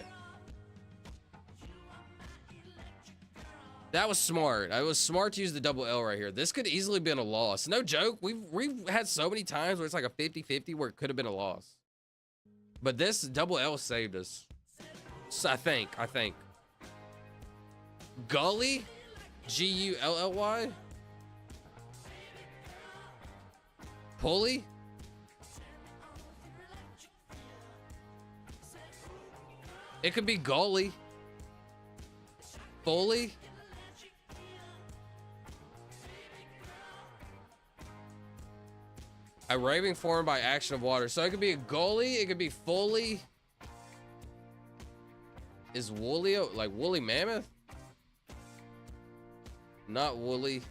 That was smart. I was smart to use the double L right here. This could easily been a loss. No joke. We've had so many times where it's like a 50-50 where it could have been a loss. But this double L saved us. So I think. Gully? G-U-L-L-Y? Pulley? It could be Gully. Fully? A raving formed by action of water. So it could be a gully, it could be fully. Is woolly like woolly mammoth? Not woolly.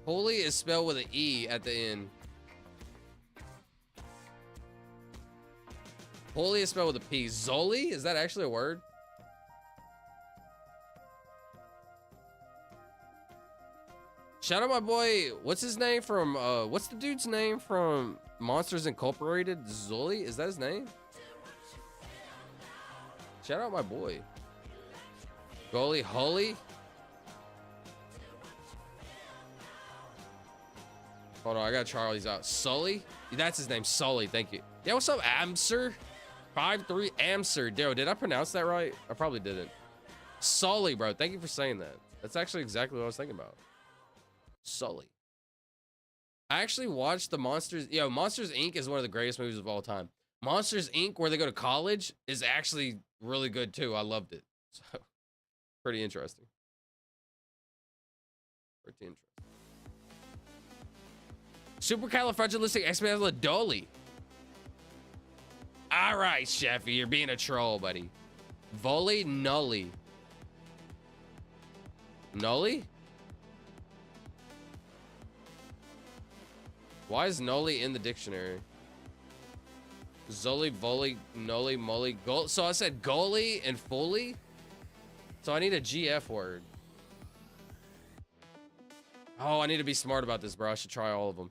Holy is spelled with an E at the end. Holy is spelled with a P. Zoli? Is that actually a word? Shout out my boy, what's his name from, what's the dude's name from Monsters Incorporated? Zully, is that his name? Shout out my boy. Gully, Holly. Hold on, I got Charlie's out. Sully? That's his name, Sully, thank you. Yeah, what's up, Amser? 5'3", Amser. Yo, did I pronounce that right? I probably didn't. Sully, bro, thank you for saying that. That's actually exactly what I was thinking about. Sully. I actually watched the Monsters. Yo, Monsters Inc. is one of the greatest movies of all time. Monsters Inc., where they go to college, is actually really good too. I loved it. So, pretty interesting. Pretty interesting. Supercalifragilisticexpialidocious. All right, Sheffy, you're being a troll, buddy. Volley nully. Nully? Why is nully in the dictionary? Zully, volley, nully, mully, goal. So I said goalie and fully. So I need a GF word. Oh, I need to be smart about this, bro. I should try all of them.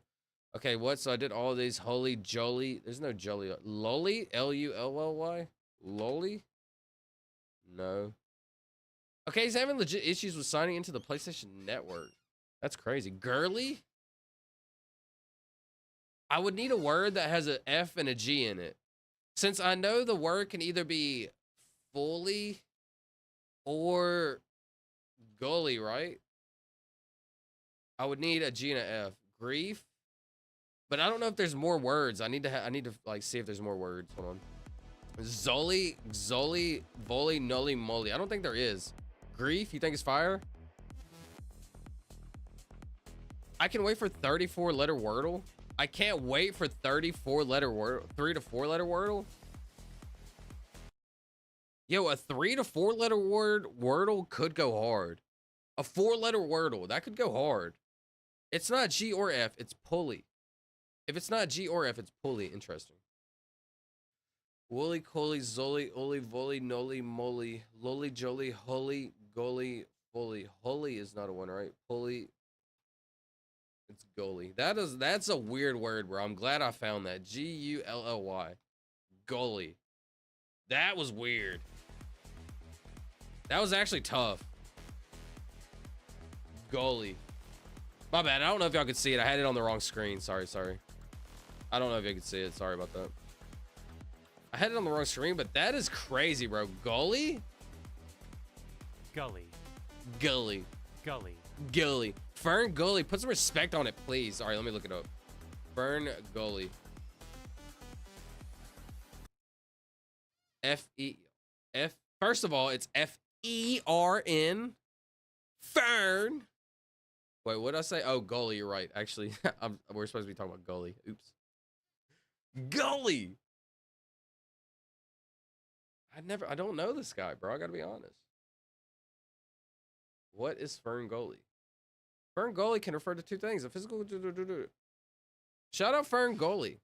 Okay, what? So I did all of these. Holy jolly. There's no jolly. Lolly? L-U-L-L-Y? Lolly? No. Okay, he's having legit issues with signing into the PlayStation Network. That's crazy. Girly? I would need a word that has an F and a G in it. Since I know the word can either be fully or gully, right? I would need a G and an F. Grief? But I don't know if there's more words. I need to like see if there's more words. Hold on. Zoli, volley, nully, mully. I don't think there is. Grief, you think it's fire? I can wait for 34-letter Wordle. I can't wait for 34-letter Wordle. 3 to 4 letter Wordle. Yo, a 3 to 4 letter Wordle could go hard. A 4-letter Wordle, that could go hard. It's not G or F, it's pulley. If it's not G or F, it's pulley. Interesting. Wooly, colly, zoli, oli, volley, nolly, molly, lolly, jolly, holy, golly, fully. Holy is not a one, right? Pulley. It's Gully. That's a weird word, bro. I'm glad I found that. G-U-L-L-Y. Gully. That was weird. That was actually tough. Gully. My bad. I don't know if y'all could see it. I had it on the wrong screen. Sorry. I don't know if you could see it. Sorry about that. I had it on the wrong screen, but that is crazy, bro. Gully? Gully. Gully. Gully. Gully. Fern Gully. Put some respect on it, please. All right, let me look it up. Fern Gully. F-E-F. First of all, it's F-E-R-N. Fern. Wait, what did I say? Oh, Gully, you're right. Actually, we're supposed to be talking about Gully. Oops. Gully. I don't know this guy, bro. I gotta be honest. What is Fern Gully? Fern Gully can refer to two things. A physical... Shout out Fern Gully.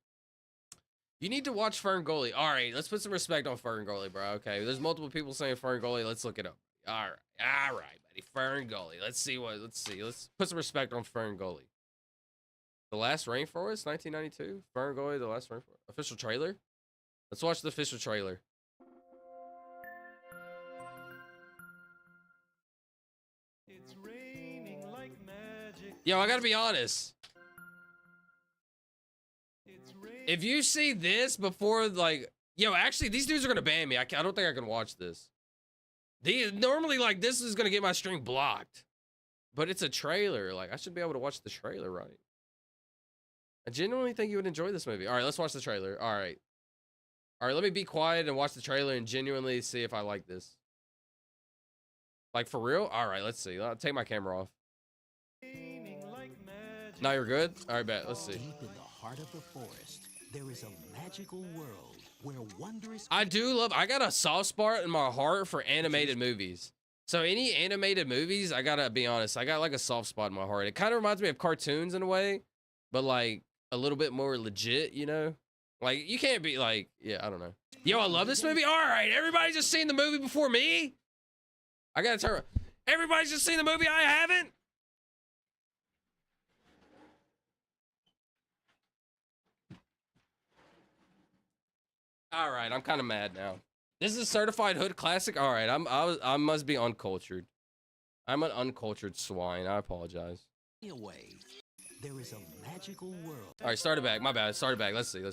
You need to watch Fern Gully. All right, let's put some respect on Fern Gully, bro. Okay, there's multiple people saying Fern Gully. Let's look it up. All right, buddy. Fern Gully. Let's see. Let's put some respect on Fern Gully. The Last Rainforest, 1992. Fern Gully, The Last Rainforest. Official trailer. Let's watch the official trailer. It's raining like magic. Yo, I gotta be honest. If you see this before, like, yo, actually, these dudes are gonna ban me. I don't think I can watch this. Normally, like, this is gonna get my stream blocked, but it's a trailer. Like, I should be able to watch the trailer, right? I genuinely think you would enjoy this movie. All right, let's watch the trailer. All right, let me be quiet and watch the trailer and genuinely see if I like this. Like, for real? All right, let's see. I'll take my camera off. Now you're good? All right, bet. Let's see. Deep in the heart of the forest, there is a magical world where wondrous... I got a soft spot in my heart for animated movies. So any animated movies, I gotta be honest, I got like a soft spot in my heart. It kind of reminds me of cartoons in a way, but like a little bit more legit, you know? Like, you can't be like, yeah, I don't know. Yo, I love this movie. All right, everybody just seen the movie before me? I gotta turn. Everybody's just seen the movie. I haven't. All right, I'm kind of mad now. This is a certified hood classic. All right, I must be uncultured. I'm an uncultured swine. I apologize. Away. There is a magical world. All right, start it back. My bad. Start it back. Let's see.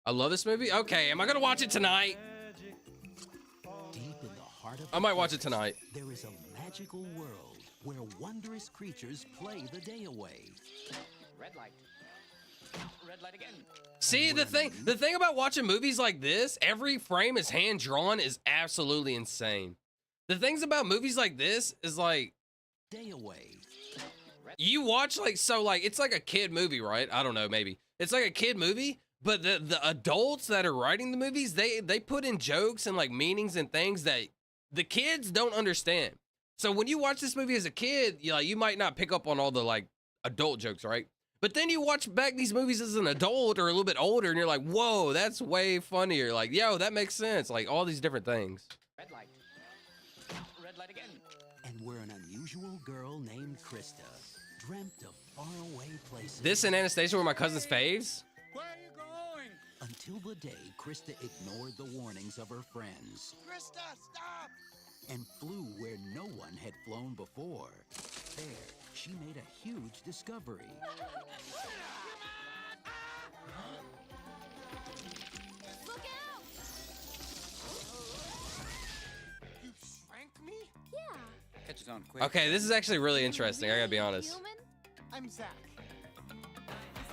I love this movie. Okay, am I gonna watch it tonight? Deep in the heart of I might watch it tonight. There is a magical world where wondrous creatures play the day away. Red light. Red light again. See, the thing about watching movies like this, every frame is hand drawn, is absolutely insane. The things about movies like this is like day away. You watch it's like a kid movie, right? I don't know, maybe it's like a kid movie, but the adults that are writing the movies, they put in jokes and like meanings and things that the kids don't understand. So when you watch this movie as a kid, you might not pick up on all the like adult jokes, right? But then you watch back these movies as an adult or a little bit older, and you're like, whoa, that's way funnier. Like, yo, that makes sense. Like all these different things. Red light. Red light again. And where an unusual girl named Krista dreamt of faraway places. This and Anastasia were my cousin's faves. Where are you going? Until the day Krista ignored the warnings of her friends. Krista, stop! And flew where no one had flown before. There, she made a huge discovery. Look out! You shrank me? Yeah. Catch his own quick. Okay, this is actually really interesting. I gotta be honest. Human? I'm Zach.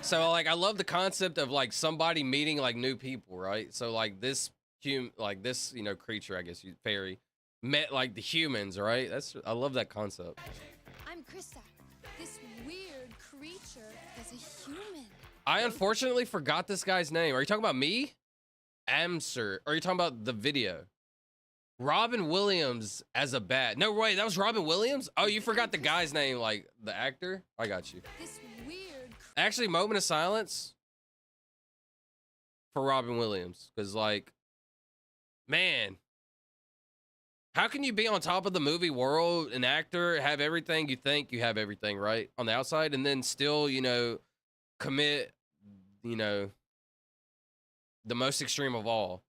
So like, I love the concept of like somebody meeting like new people, right? So like this creature, I guess, fairy, met like the humans, right? I love that concept. I'm Krista. This weird creature is a human. I unfortunately forgot this guy's name. Are you talking about me? Amser. Or are you talking about the video? Robin Williams as a bat. No, wait, that was Robin Williams? Oh, you forgot the guy's name, like the actor? I got you. This weird. Actually, moment of silence for Robin Williams. Because, like, man, how can you be on top of the movie world, an actor, have everything you think you have everything, right? On the outside, and then still, commit, the most extreme of all.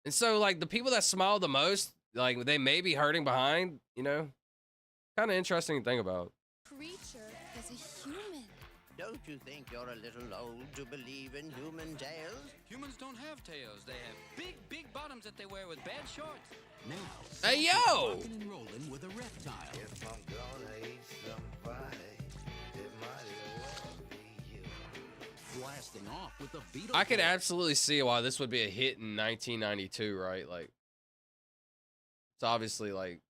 And so, like, the people that smile the most, like, they may be hurting behind, kind of interesting to think about. Creature is a human. Don't you think you're a little old to believe in human tails? Humans don't have tails. They have big bottoms that they wear with bad shorts. Now, hey, yo! Rockin' and rolling with a reptile. If I'm gonna eat somebody, it might as well be you. Blasting off with a beetle. I could absolutely see why this would be a hit in 1992, right? Like, it's obviously like,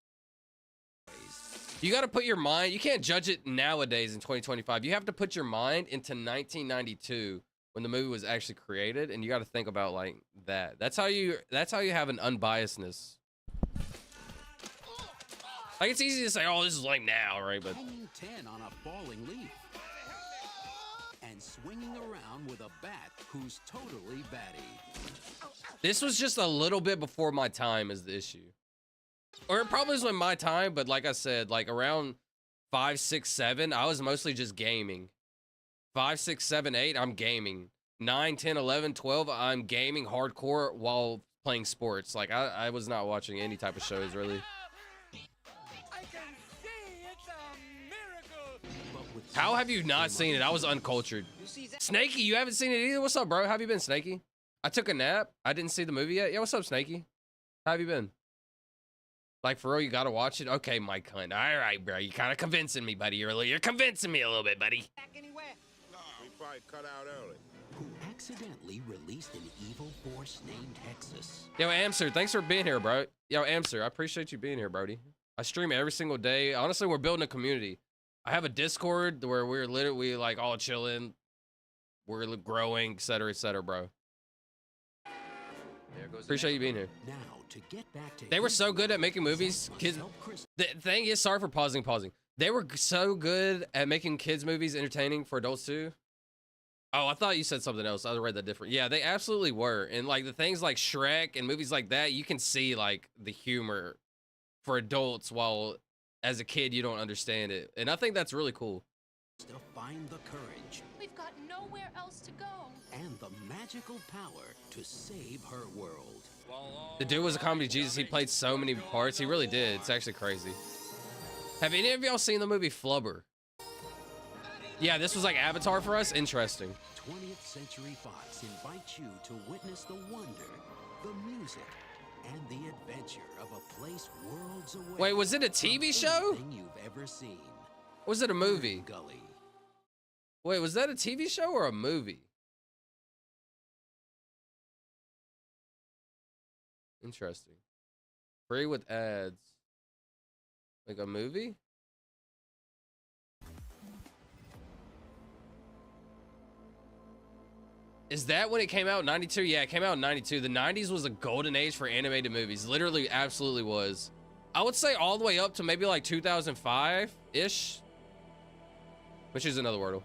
you got to put your mind, you can't judge it nowadays in 2025. You have to put your mind into 1992 when the movie was actually created, and you got to think about like that. That's how you have an unbiasedness. Like, it's easy to say, oh, this is like now, right? But hanging 10 on a falling leaf. And swinging around with a bat who's totally batty. this was just a little bit before my time is the issue. Or it probably was in my time, but like I said, like around 5, 6, 7, I was mostly just gaming. 5, 6, 7, 8, I'm gaming. 9, 10, 11, 12, I'm gaming hardcore while playing sports. Like, I was not watching any type of shows, really. How have you not seen it? I was uncultured. Snakey, you haven't seen it either? What's up, bro? How have you been, Snakey? I took a nap. I didn't see the movie yet. Yeah, what's up, Snakey? How have you been? Like, for real, you gotta watch it? Okay, Mike Hunt. All right, bro. You're kind of convincing me, buddy. You're convincing me a little bit, buddy. No, we probably cut out early. Who accidentally released an evil force named Hexus. Yo, Amser, thanks for being here, bro. Yo, Amser, I appreciate you being here, Brody. I stream every single day. Honestly, we're building a community. I have a Discord where we're literally like all chilling. We're growing, et cetera, bro. Appreciate you being here. Now, to get back to they were so good at making movies. Kids. The thing is, sorry for pausing. They were so good at making kids movies entertaining for adults too. Oh, I thought you said something else. I read that different. Yeah, they absolutely were. And like the things like Shrek and movies like that, you can see like the humor for adults while as a kid you don't understand it. And I think that's really cool. to find the courage We've got nowhere else to go. and the magical power to save her world. The dude was a comedy Jesus. He played so many parts. He really did. It's actually crazy. Have any of y'all seen the movie Flubber? Yeah, this was like Avatar for us. Interesting. 20th Century Fox invites you to witness the wonder, the music, and the adventure of a place worlds away. Wait, was it a TV show? Anything you've ever seen. Or was it a movie? Gully. Wait, was that a TV show or a movie? Interesting. Free with ads. Like a movie? Is that when it came out? 92? Yeah, it came out in 92. The 90s was a golden age for animated movies. Literally, absolutely was. I would say all the way up to maybe like 2005-ish. Which is another Wordle.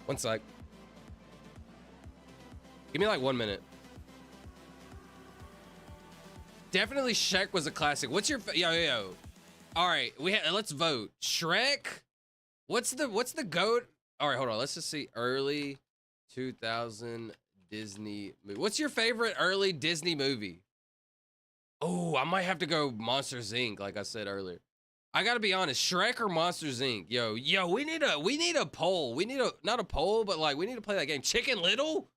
One sec. Give me like 1 minute. Definitely Shrek was a classic. What's your yo? All right, let's vote. Shrek. What's the goat? All right, hold on. Let's just see early 2000 Disney movie. What's your favorite early Disney movie? Oh, I might have to go Monsters Inc. Like I said earlier. I gotta be honest, Shrek or Monsters Inc. Yo, we need a poll. We need not a poll, but like we need to play that game. Chicken Little?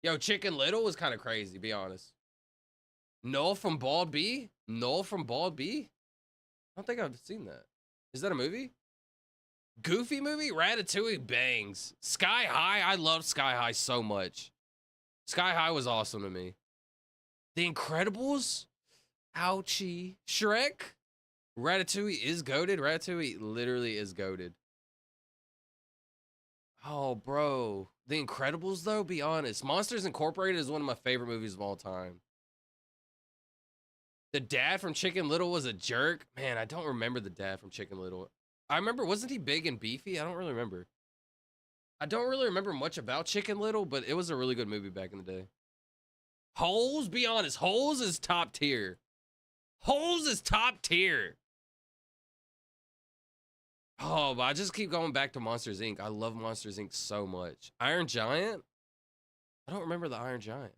Yo, Chicken Little was kind of crazy, be honest. Null from Bald B? Null from Bald B? I don't think I've seen that. Is that a movie? Goofy movie? Ratatouille bangs. Sky High? I loved Sky High so much. Sky High was awesome to me. The Incredibles? Ouchie. Shrek? Ratatouille is goated. Ratatouille literally is goated. Oh, bro. The Incredibles, though, be honest. Monsters Incorporated is one of my favorite movies of all time. The dad from Chicken Little was a jerk. Man, I don't remember the dad from Chicken Little. I remember, wasn't he big and beefy? I don't really remember. I don't really remember much about Chicken Little, but it was a really good movie back in the day. Holes, be honest. Holes is top tier. Holes is top tier. Oh, but I just keep going back to Monsters Inc. I love Monsters Inc. so much. Iron Giant? I don't remember the Iron Giant.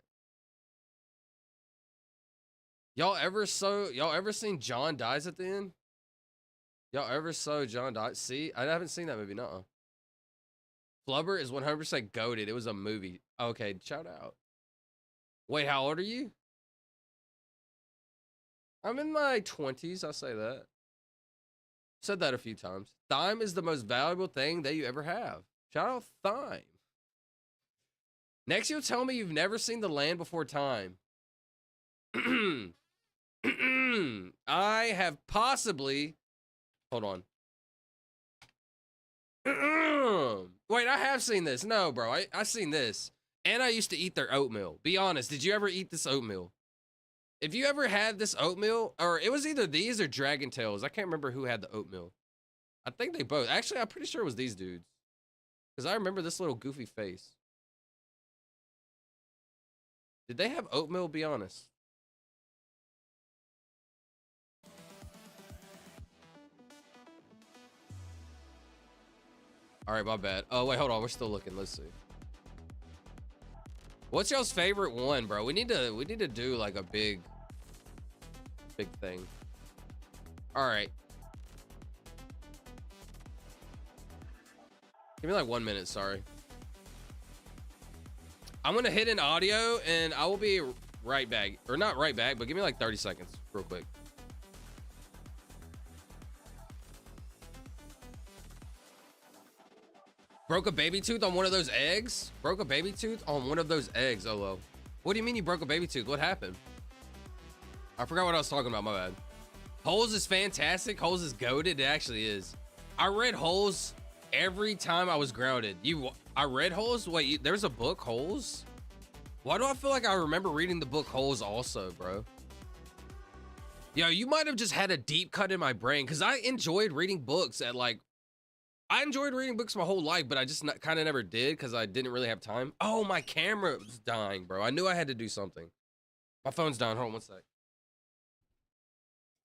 Y'all ever seen John Dies at the end? Y'all ever saw John Dies? See, I haven't seen that movie, nuh-uh. Flubber is 100% goated. It was a movie. Okay, shout out. Wait, how old are you? I'm in my 20s, I'll say that. Said that a few times. Time is the most valuable thing that you ever have. Shout out Thyme. Next, you'll tell me you've never seen The Land Before Time. I have possibly... Hold on. Wait, I have seen this. No, bro. I seen this. And I used to eat their oatmeal. Be honest. Did you ever eat this oatmeal? If you ever had this oatmeal, or it was either these or Dragon Tales. I can't remember who had the oatmeal. I think they both. Actually, I'm pretty sure it was these dudes. Because I remember this little goofy face. Did they have oatmeal? Be honest. All right, my bad. Oh, wait, hold on. We're still looking. Let's see. What's y'all's favorite one, bro? We need to do like a big thing. All right. Give me like 1 minute, sorry. I'm gonna hit an audio and I will be right back. Or not right back, but give me like 30 seconds real quick. Broke a baby tooth on one of those eggs? Broke a baby tooth on one of those eggs, Olo. What do you mean you broke a baby tooth? What happened? I forgot what I was talking about, my bad. Holes is fantastic. Holes is goated. It actually is. I read Holes every time I was grounded. I read Holes? Wait, there's a book, Holes? Why do I feel like I remember reading the book Holes also, bro? Yo, you might have just had a deep cut in my brain because I enjoyed reading books at like I enjoyed reading books my whole life, but I just kind of never did because I didn't really have time. Oh, my camera was dying, bro. I knew I had to do something. My phone's down. Hold on one sec.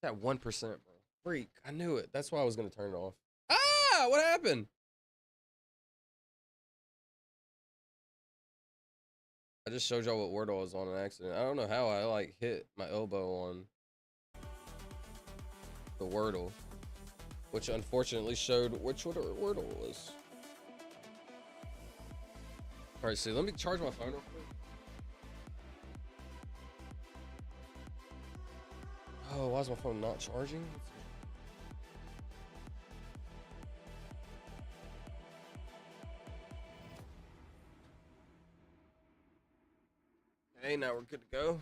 That 1%, bro. Freak. I knew it. That's why I was going to turn it off. Ah, what happened? I just showed y'all what Wordle was on an accident. I don't know how I like hit my elbow on the Wordle, which unfortunately showed which Wordle was. All right, see, let me charge my phone real quick. Oh, why is my phone not charging? Okay, now we're good to go.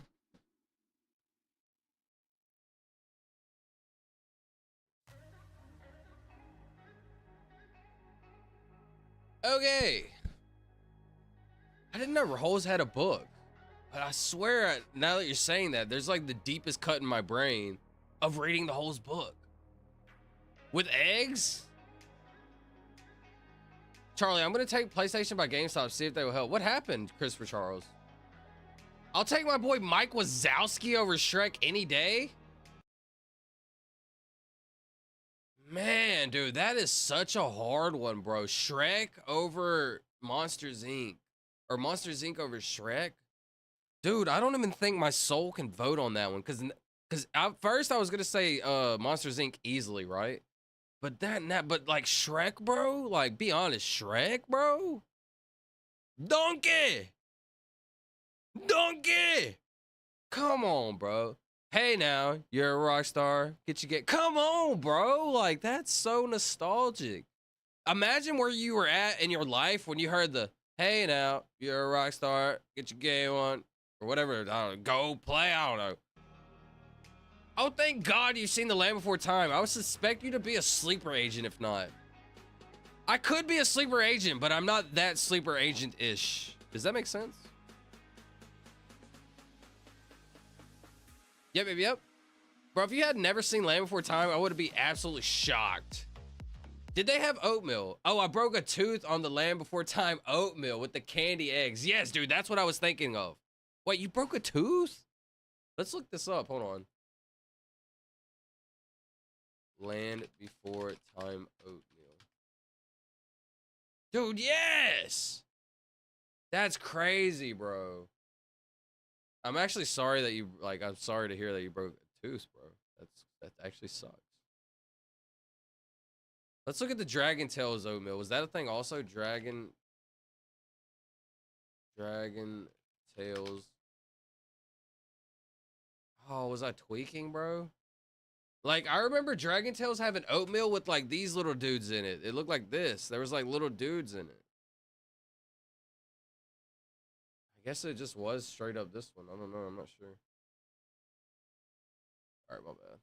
Okay. I didn't know Rahul's had a book. But I swear, now that you're saying that, there's like the deepest cut in my brain of reading the whole book. With eggs? Charlie, I'm going to take PlayStation by GameStop, see if they will help. What happened, Christopher Charles? I'll take my boy Mike Wazowski over Shrek any day. Man, dude, that is such a hard one, bro. Shrek over Monsters, Inc. Or Monsters, Inc. over Shrek. Dude, I don't even think my soul can vote on that one. Because at first I was going to say Monsters, Inc. easily, right? But but like Shrek, bro? Like, be honest, Shrek, bro? Donkey! Donkey! Come on, bro. Hey, now, you're a rock star. Come on, bro. Like, that's so nostalgic. Imagine where you were at in your life when you heard the, hey, now, you're a rock star. Get your game on. Or whatever. I don't know. Go play. I don't know. Oh, thank God you've seen The Land Before Time. I would suspect you to be a sleeper agent if not. I could be a sleeper agent, but I'm not that sleeper agent-ish. Does that make sense? Yep. Bro, if you had never seen Land Before Time, I would be absolutely shocked. Did they have oatmeal? Oh, I broke a tooth on the Land Before Time oatmeal with the candy eggs. Yes, dude, that's what I was thinking of. Wait, you broke a tooth? Let's look this up. Hold on. Land Before Time oatmeal. Dude, yes! That's crazy, bro. I'm actually sorry that you, like, I'm sorry to hear that you broke a tooth, bro. That actually sucks. Let's look at the Dragon Tails oatmeal. Was that a thing also? Dragon Tails. Oh, was I tweaking, bro? Like, I remember Dragon Tails having oatmeal with, like, these little dudes in it. It looked like this. There was, like, little dudes in it. I guess it just was straight up this one. I don't know. I'm not sure. All right, my bad.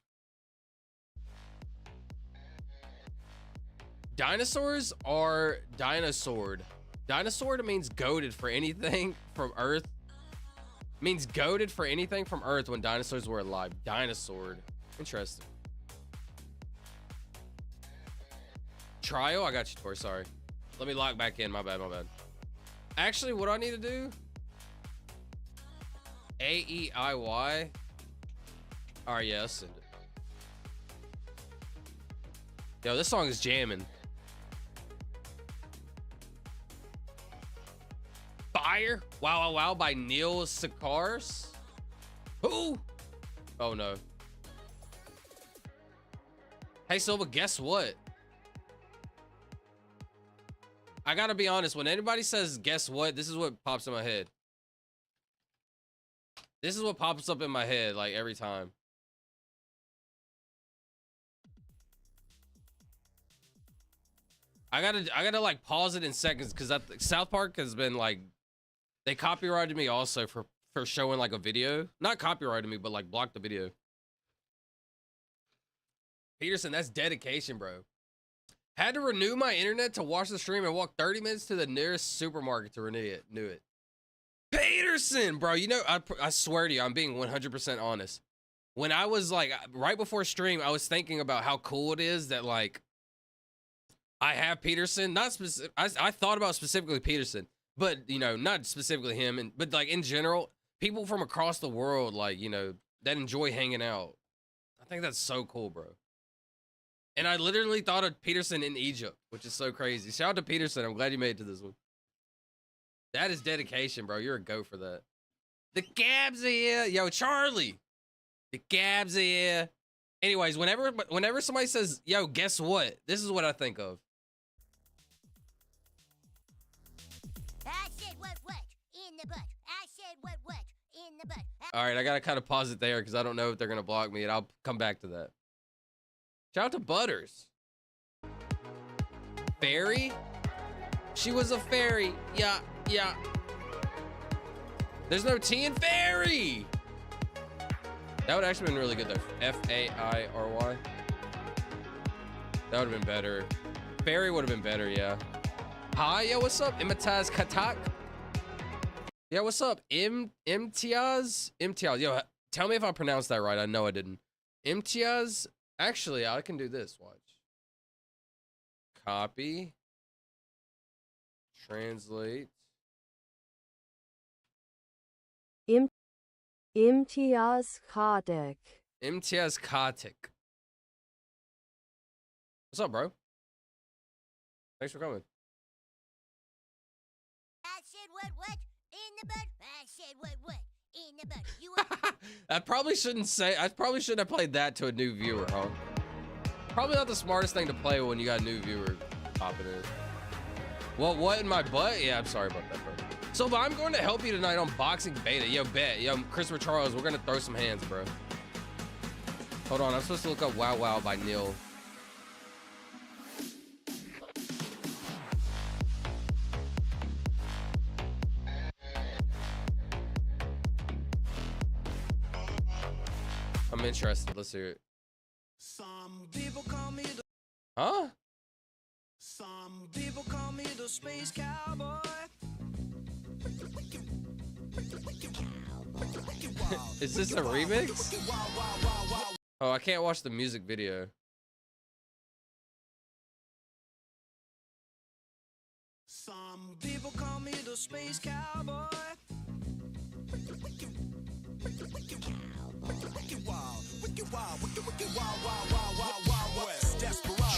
Dinosaurs are dinosaured. Dinosaured means goated for anything from Earth. Means goated for anything from Earth when dinosaurs were alive. Dinosaured. Interesting. Trial? I got you, Tor. Sorry. Let me lock back in. My bad. Actually, what do I need to do? AEIY. All right, yeah, let's send it. Yo, this song is jamming. Fire? Wow, wow, wow by Neil Sikars. Who? Oh, no. Hey, Silvuh, guess what? I gotta be honest. When anybody says, guess what? This is what pops in my head. This is what pops up in my head, like, every time. I gotta like pause it in seconds because South Park has been like, they copyrighted me also for showing like a video. Not copyrighted me, but like blocked the video. Peterson, that's dedication, bro. Had to renew my internet to watch the stream and walk 30 minutes to the nearest supermarket to renew it. Knew it. Peterson, bro, you know, I swear to you, I'm being 100% honest. When I was like, right before stream, I was thinking about how cool it is that like, I have Peterson, not specific. I thought about specifically Peterson, but you know, not specifically him, but like in general, people from across the world, like, you know, that enjoy hanging out. I think that's so cool, bro. And I literally thought of Peterson in Egypt, which is so crazy. Shout out to Peterson. I'm glad you made it to this one. That is dedication, bro. You're a go for that. The Gabs are here. Yo, Charlie. The Gabs are here. Anyways, whenever somebody says, yo, guess what? This is what I think of. I said what in the butt. I said what in the butt. All right, I got to kind of pause it there because I don't know if they're going to block me, and I'll come back to that. Shout out to Butters. Fairy? She was a fairy. Yeah. There's no T in fairy. That would actually been really good though. F-A-I-R-Y. That would have been better. Fairy would have been better, yeah. Hi, yo, what's up? Imataz Katak. Yeah, what's up? Imtiaz? Yo, tell me if I pronounced that right. I know I didn't. Imtiaz? Actually, I can do this. Watch. Copy. Translate. Imtiaz Katek. Imtiaz Katek. What's up, bro? Thanks for coming. I said what in the butt. I said what in the butt. You I probably shouldn't have played that to a new viewer, huh? Probably not the smartest thing to play when you got a new viewer popping in. Well, what in my butt? Yeah, I'm sorry about that, bro. So, but I'm going to help you tonight on Boxing Beta. Yo, bet. Yo, Christopher Charles, we're going to throw some hands, bro. Hold on, I'm supposed to look up Wow Wow by Neil. I'm interested. Let's hear it. Some people call me the Huh? Some people call me the space cowboy. Is this a remix? Oh, I can't watch the music video. Some people call me the space cowboy.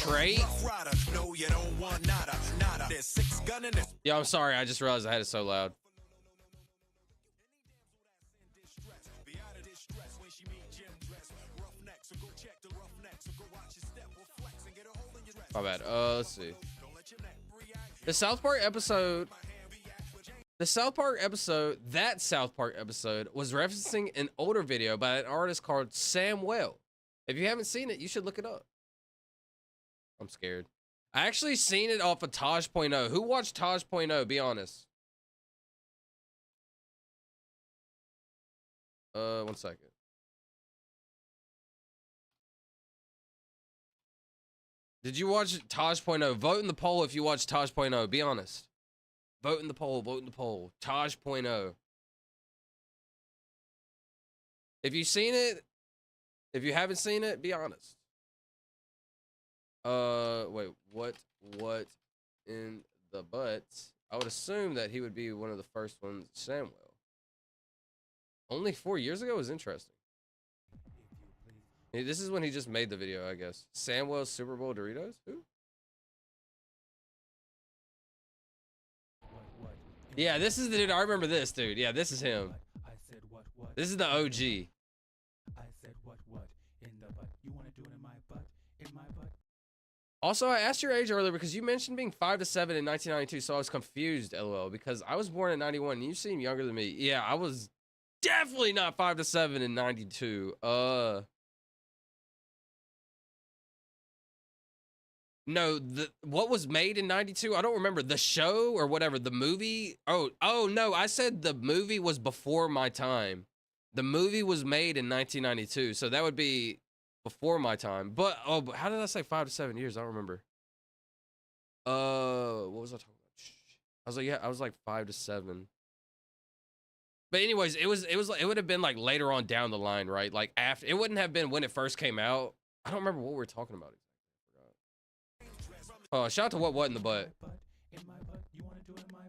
Trey? Yo, I'm sorry. I just realized I had it so loud. My bad. Let's see. The South Park episode, that South Park episode was referencing an older video by an artist called Samuel. If you haven't seen it, you should look it up. I'm scared. I actually seen it off of Taj.0. Who watched Taj.0? Be honest. 1 second. Did you watch Taj.0? Vote in the poll if you watched Taj.0. Be honest. Vote in the poll. Vote in the poll. Taj.0. If you've seen it, if you haven't seen it, be honest. Wait, what in the butt? I would assume that he would be one of the first ones. Samuel. Only 4 years ago is interesting. This is when he just made the video, I guess. Samuel's Super Bowl Doritos? Who? Yeah, this is the dude. I remember this, dude. Yeah, this is him. This is the OG. I said what in the butt. You want to do it in my butt? In my butt? Also, I asked your age earlier because you mentioned being 5'7" in 1992, so I was confused, LOL, because I was born in 91 and you seem younger than me. Yeah, I was definitely not 5'7" in 92. No, what was made in 92? I don't remember. The show or whatever, the movie. Oh no, I said the movie was before my time. The movie was made in 1992, so that would be before my time. But how did I say 5 to 7 years? I don't remember. What was I talking about? I was like, yeah, I was like 5 to 7. But anyways, it would have been like later on down the line, right? Like after, it wouldn't have been when it first came out. I don't remember what we were talking about. Oh, shout out to what in the butt.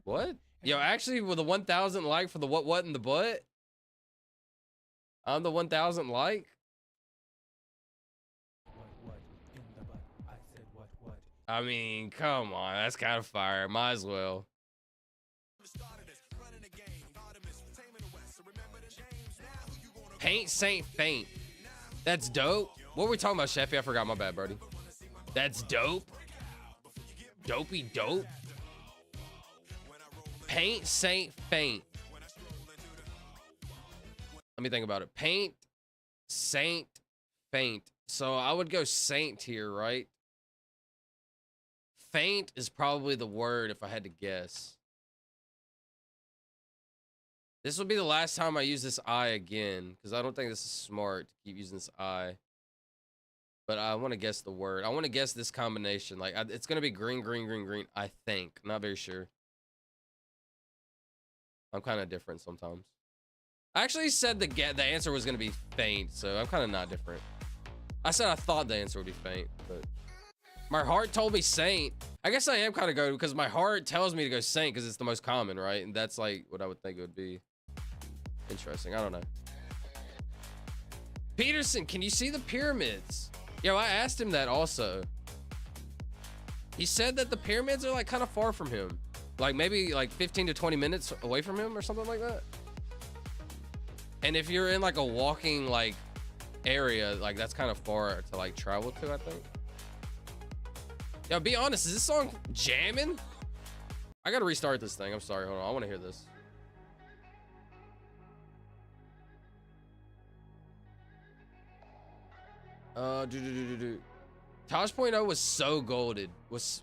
What? Yo, actually, with the 1,000 like for the what in the butt? I'm the 1,000 like? What in the butt? I said what? I mean, come on. That's kind of fire. Might as well. Paint Saint Faint. That's dope. What were we talking about, Sheffy? I forgot. My bad, buddy. That's dope. Dopey dope. Paint Saint Faint. Let me think about it. Paint Saint Faint. So I would go Saint here, right? Faint is probably the word if I had to guess. This will be the last time I use this I again, because I don't think this is smart to keep using this I. But I want to guess the word. I want to guess this combination. Like, it's going to be green, green, green, green, I think. Not very sure. I'm kind of different sometimes. I actually said the answer was going to be faint, so I'm kind of not different. I said I thought the answer would be faint, but my heart told me Saint. I guess I am kind of good because my heart tells me to go Saint because it's the most common, right? And that's like what I would think it would be. Interesting. I don't know. Peterson, can you see the pyramids? Yo, I asked him that also. He said that the pyramids are like kind of far from him. Like maybe like 15 to 20 minutes away from him or something like that. And if you're in like a walking like area, like that's kind of far to like travel to, I think. Yo, be honest, is this song jamming? I gotta restart this thing. I'm sorry, hold on. I want to hear this. Tosh.0 was so golded.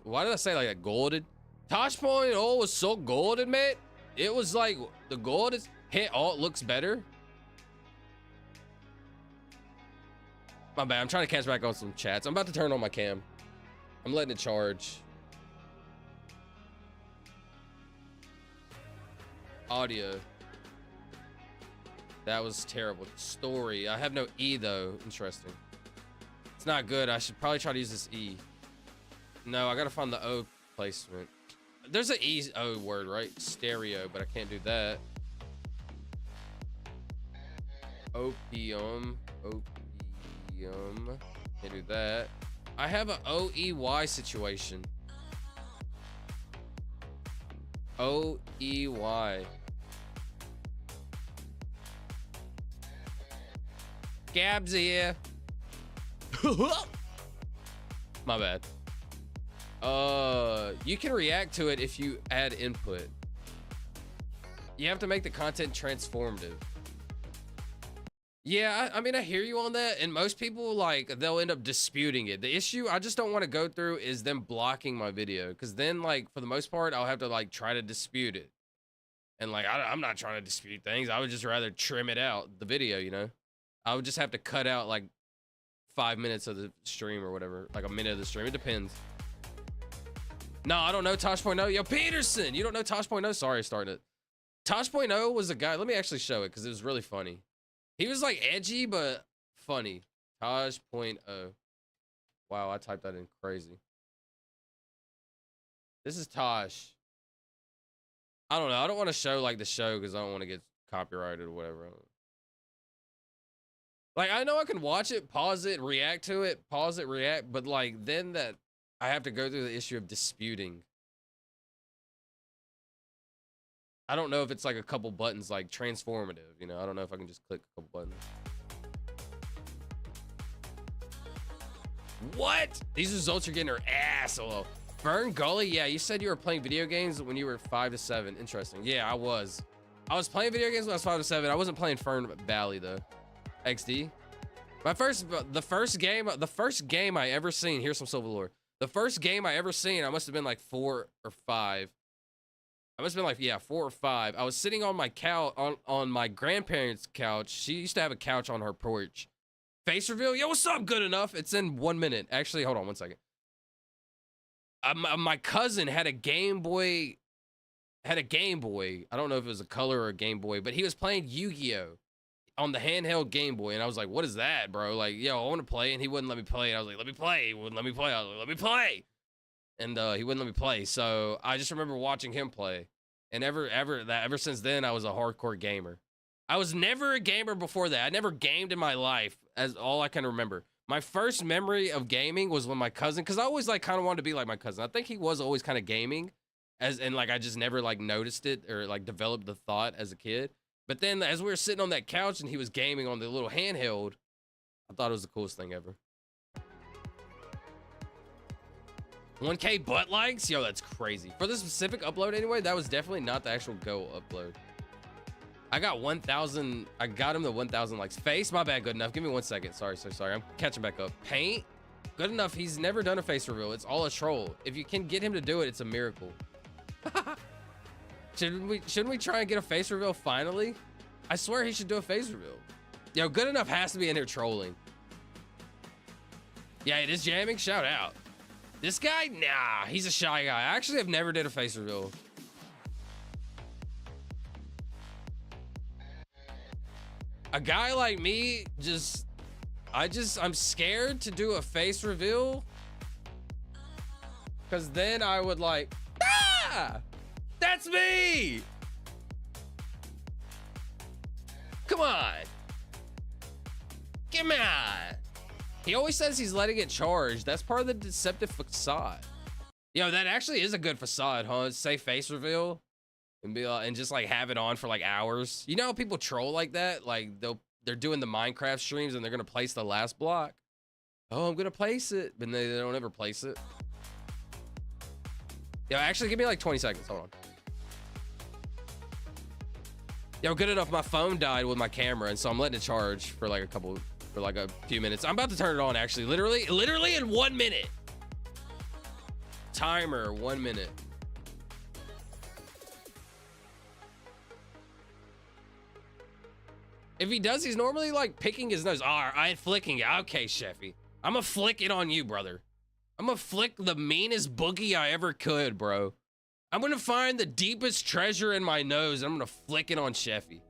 Why did I say like that? Golded? Tosh.0 was so golded, mate. It was like the gold is hit. Oh, it looks better. My bad. I'm trying to catch back on some chats. I'm about to turn on my cam. I'm letting it charge. Audio. That was terrible. Story. I have no E though. Interesting. It's not good. I should probably try to use this E. No, I gotta find the O placement. There's an E O word, right? Stereo, but I can't do that. Opium. Opium. Can't do that. I have an OEY situation. OEY. Gabs here. My bad. You can react to it if you add input. You have to make the content transformative. Yeah, I mean, I hear you on that. And most people, like, they'll end up disputing it. The issue I just don't want to go through is them blocking my video. Because then, like, for the most part, I'll have to, like, try to dispute it. And, like, I'm not trying to dispute things. I would just rather trim it out, the video, you know? I would just have to cut out, like, 5 minutes of the stream or whatever. Like, a minute of the stream. It depends. No, I don't know Tosh.0. Yo, Peterson! You don't know Tosh.0? Sorry, I started it. Tosh.0 was a guy. Let me actually show it because it was really funny. He was like edgy, but funny. Tosh.0. Wow, I typed that in crazy. This is Tosh. I don't know. I don't want to show like the show because I don't want to get copyrighted or whatever. Like, I know I can watch it, pause it, react to it, pause it, react, but like then that I have to go through the issue of disputing. I don't know if it's like a couple buttons, like transformative, you know? I don't know if I can just click a couple buttons. What? These results are getting her ass. Oh, Fern, Gully, yeah, you said you were playing video games when you were 5 to 7. Interesting. Yeah, I was. I was playing video games when I was 5 to 7. I wasn't playing Fern Valley though. XD. The first game I ever seen. Here's some Silvuh lore. The first game I ever seen, I must have been like 4 or 5. I must have been like, yeah, 4 or 5. I was sitting on my couch, on my grandparents' couch. She used to have a couch on her porch. Face reveal. Yo, what's up? Good enough. It's in 1 minute. Actually, hold on 1 second. My cousin had a Game Boy. I don't know if it was a color or a Game Boy, but he was playing Yu-Gi-Oh! On the handheld Game Boy, and I was like, what is that, bro? Like, yo, I want to play, and he wouldn't let me play. And I was like, let me play. He wouldn't let me play. I was like, let me play. and he wouldn't let me play. So I just remember watching him play, and ever since then I was a hardcore gamer. I was never a gamer before that. I never gamed in my life, as all I can remember. My first memory of gaming was when my cousin, because I always like kind of wanted to be like my cousin. I think he was always kind of gaming, and like I just never like noticed it or like developed the thought as a kid. But then as we were sitting on that couch and he was gaming on the little handheld, I thought it was the coolest thing ever. 1K butt likes? Yo, that's crazy. For the specific upload anyway, that was definitely not the actual Go upload. I got 1,000. I got him the 1,000 likes. Face, my bad, good enough. Give me 1 second. Sorry. I'm catching back up. Paint, good enough. He's never done a face reveal. It's all a troll. If you can get him to do it, it's a miracle. Shouldn't we try and get a face reveal finally? I swear he should do a face reveal. Yo, good enough has to be in here trolling. Yeah, it is jamming. Shout out. This guy, nah, he's a shy guy. I actually have never did a face reveal. A guy like me, I'm scared to do a face reveal. Cause then I would like, that's me. Come on. Come on. He always says he's letting it charge. That's part of the deceptive facade. Yo, that actually is a good facade, huh? Say face reveal and be and just like have it on for like hours. You know how people troll like that? Like they're doing the Minecraft streams and they're gonna place the last block. Oh, I'm gonna place it, but they don't ever place it. Yo, actually give me like 20 seconds. Hold on. Yo, good enough. My phone died with my camera, and so I'm letting it charge for like a few minutes. I'm about to turn it on actually. Literally in 1 minute. Timer, 1 minute. If he does, he's normally like picking his nose. I ain't flicking it. Okay, Sheffy. I'm gonna flick it on you, brother. I'm gonna flick the meanest boogie I ever could, bro. I'm gonna find the deepest treasure in my nose and I'm gonna flick it on Sheffy.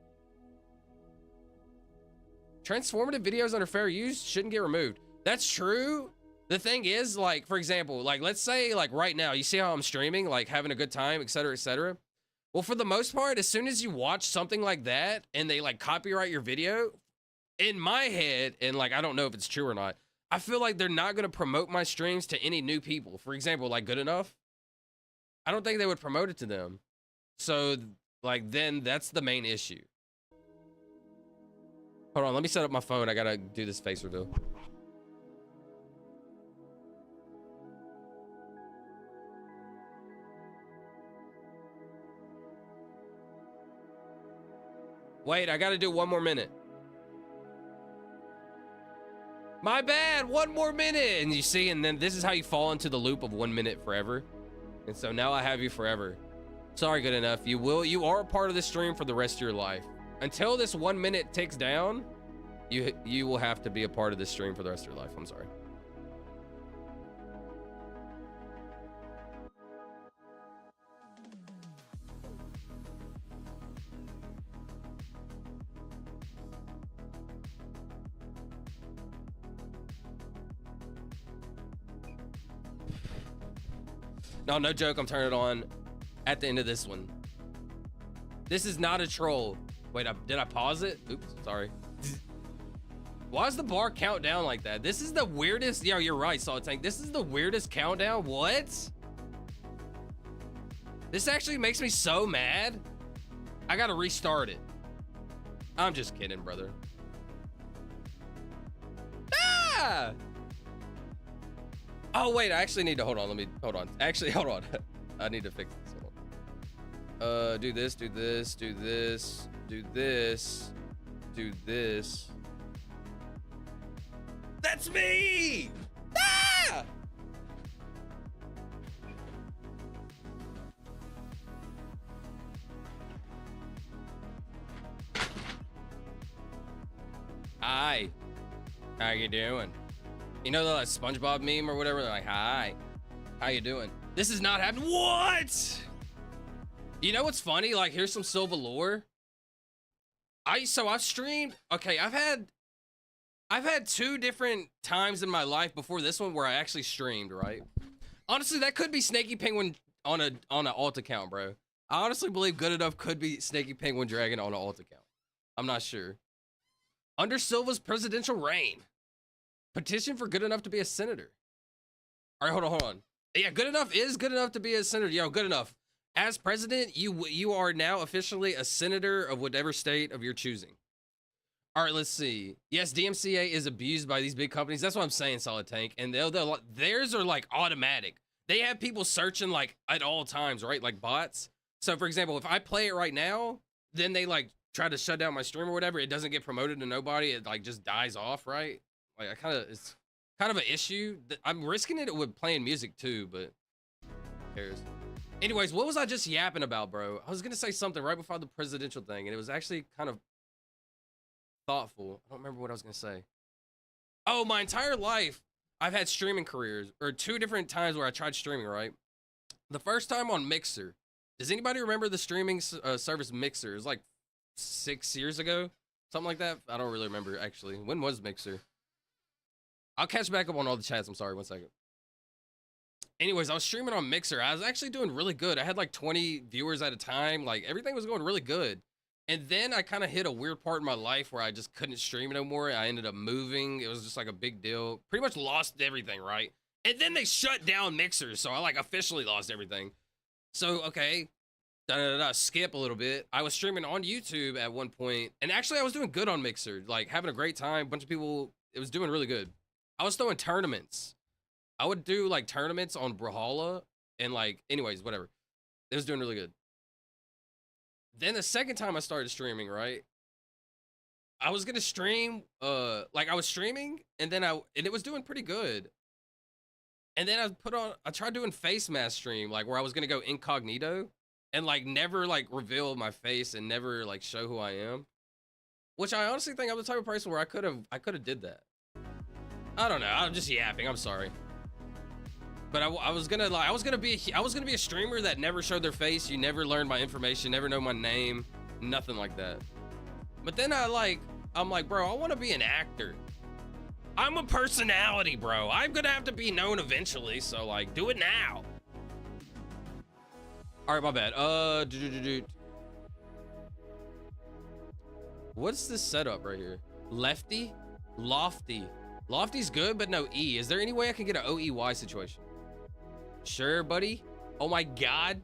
Transformative videos under fair use shouldn't get removed. That's true. The thing is, like, for example, like, let's say, like, right now, you see how I'm streaming, like, having a good time, etc., etc. Well, for the most part, as soon as you watch something like that and they, like, copyright your video, in my head, and, like, I don't know if it's true or not, I feel like they're not going to promote my streams to any new people. For example, like, Good Enough. I don't think they would promote it to them. So, like, then that's the main issue. Hold on, let me set up my phone. I gotta do this face reveal. Wait, I gotta do 1 more minute. My bad, 1 more minute. And you see, and then this is how you fall into the loop of 1 minute forever. And so now I have you forever. Sorry, Good Enough. You are a part of this stream for the rest of your life. Until this 1 minute ticks down, you will have to be a part of this stream for the rest of your life. I'm sorry. No joke. I'm turning it on at the end of this one. This is not a troll. Wait, did I pause it? Oops, sorry. Why does the bar count down like that? This is the weirdest. Yo, you're right, Solid Tank. This is the weirdest countdown. What? This actually makes me so mad. I gotta restart it. I'm just kidding, brother. Ah! Oh, wait, I actually need to, hold on. Actually, hold on. I need to fix this. Hold on. Do this, do this, do this, do this, do this. That's me! Ah! Hi. How you doing? You know that SpongeBob meme or whatever? They're like, hi. How you doing? This is not happening. What? You know what's funny? Like, here's some Silvuh lore. I've streamed. Okay, I've had 2 different times in my life before this one where I actually streamed, right? Honestly, that could be Snaky Penguin on an alt account, bro. I honestly believe Good Enough could be Snaky Penguin Dragon on an alt account. I'm not sure. Under Silva's presidential reign, petition for Good Enough to be a senator. All right, hold on. Yeah, Good Enough is good enough to be a senator. Yo, Good Enough. As president, you are now officially a senator of whatever state of your choosing. All right, let's see. Yes, DMCA is abused by these big companies. That's what I'm saying, Solid Tank. And theirs are like automatic. They have people searching like at all times, right? Like bots. So for example, if I play it right now, then they like try to shut down my stream or whatever. It doesn't get promoted to nobody. It like just dies off, right? Like it's kind of an issue. I'm risking it with playing music too, but who cares? Anyways, what was I just yapping about, bro? I was gonna say something right before the presidential thing, and it was actually kind of thoughtful. I don't remember what I was gonna say. Oh, my entire life, I've had streaming careers, or 2 different times where I tried streaming, right? The first time on Mixer. Does anybody remember the streaming service Mixer? It was like 6 years ago, something like that. I don't really remember, actually. When was Mixer? I'll catch back up on all the chats. I'm sorry, 1 second. Anyways, I was streaming on Mixer. I was actually doing really good. I had like 20 viewers at a time. Like, everything was going really good. And then I kind of hit a weird part in my life where I just couldn't stream no more. I ended up moving. It was just like a big deal. Pretty much lost everything, right? And then they shut down Mixer, so I like officially lost everything. So, okay, skip a little bit. I was streaming on YouTube at one point, and actually I was doing good on Mixer, like having a great time. Bunch of people, it was doing really good. I was throwing tournaments. I would do like tournaments on Brawlhalla, and like, anyways, whatever. It was doing really good. Then the second time I started streaming, right? I was gonna stream, like I was streaming, and then it was doing pretty good. And then I tried doing face mask stream, like where I was gonna go incognito and like never like reveal my face and never like show who I am. Which I honestly think I'm the type of person where I could have did that. I don't know. I'm just yapping. I'm sorry. But I was gonna be a streamer that never showed their face. You never learned my information, never know my name, nothing like that. But then I'm like, bro, I want to be an actor. I'm a personality, bro. I'm gonna have to be known eventually, so like, do it now. All right, my bad. What's this setup right here? Lefty, lofty. Lofty's good, but no E. Is there any way I can get an OEY situation? Sure, buddy. Oh my God.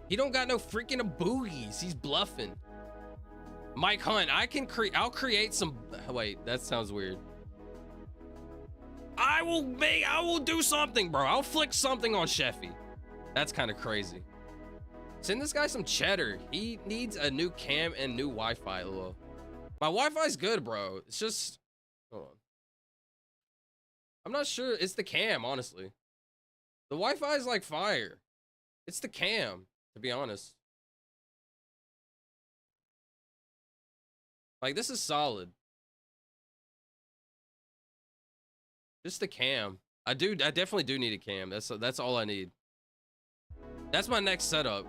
He don't got no freaking boogies. He's bluffing. Mike Hunt, I'll create some, wait, that sounds weird. I will do something, bro. I'll flick something on Sheffy. That's kind of crazy. Send this guy some cheddar. He needs a new cam and new Wi-Fi. My Wi-Fi's good, bro. It's just, hold on. I'm not sure. It's the cam, honestly. The Wi-Fi is like fire. It's the cam, to be honest. Like, this is solid. Just the cam. I definitely do need a cam. That's all I need. That's my next setup.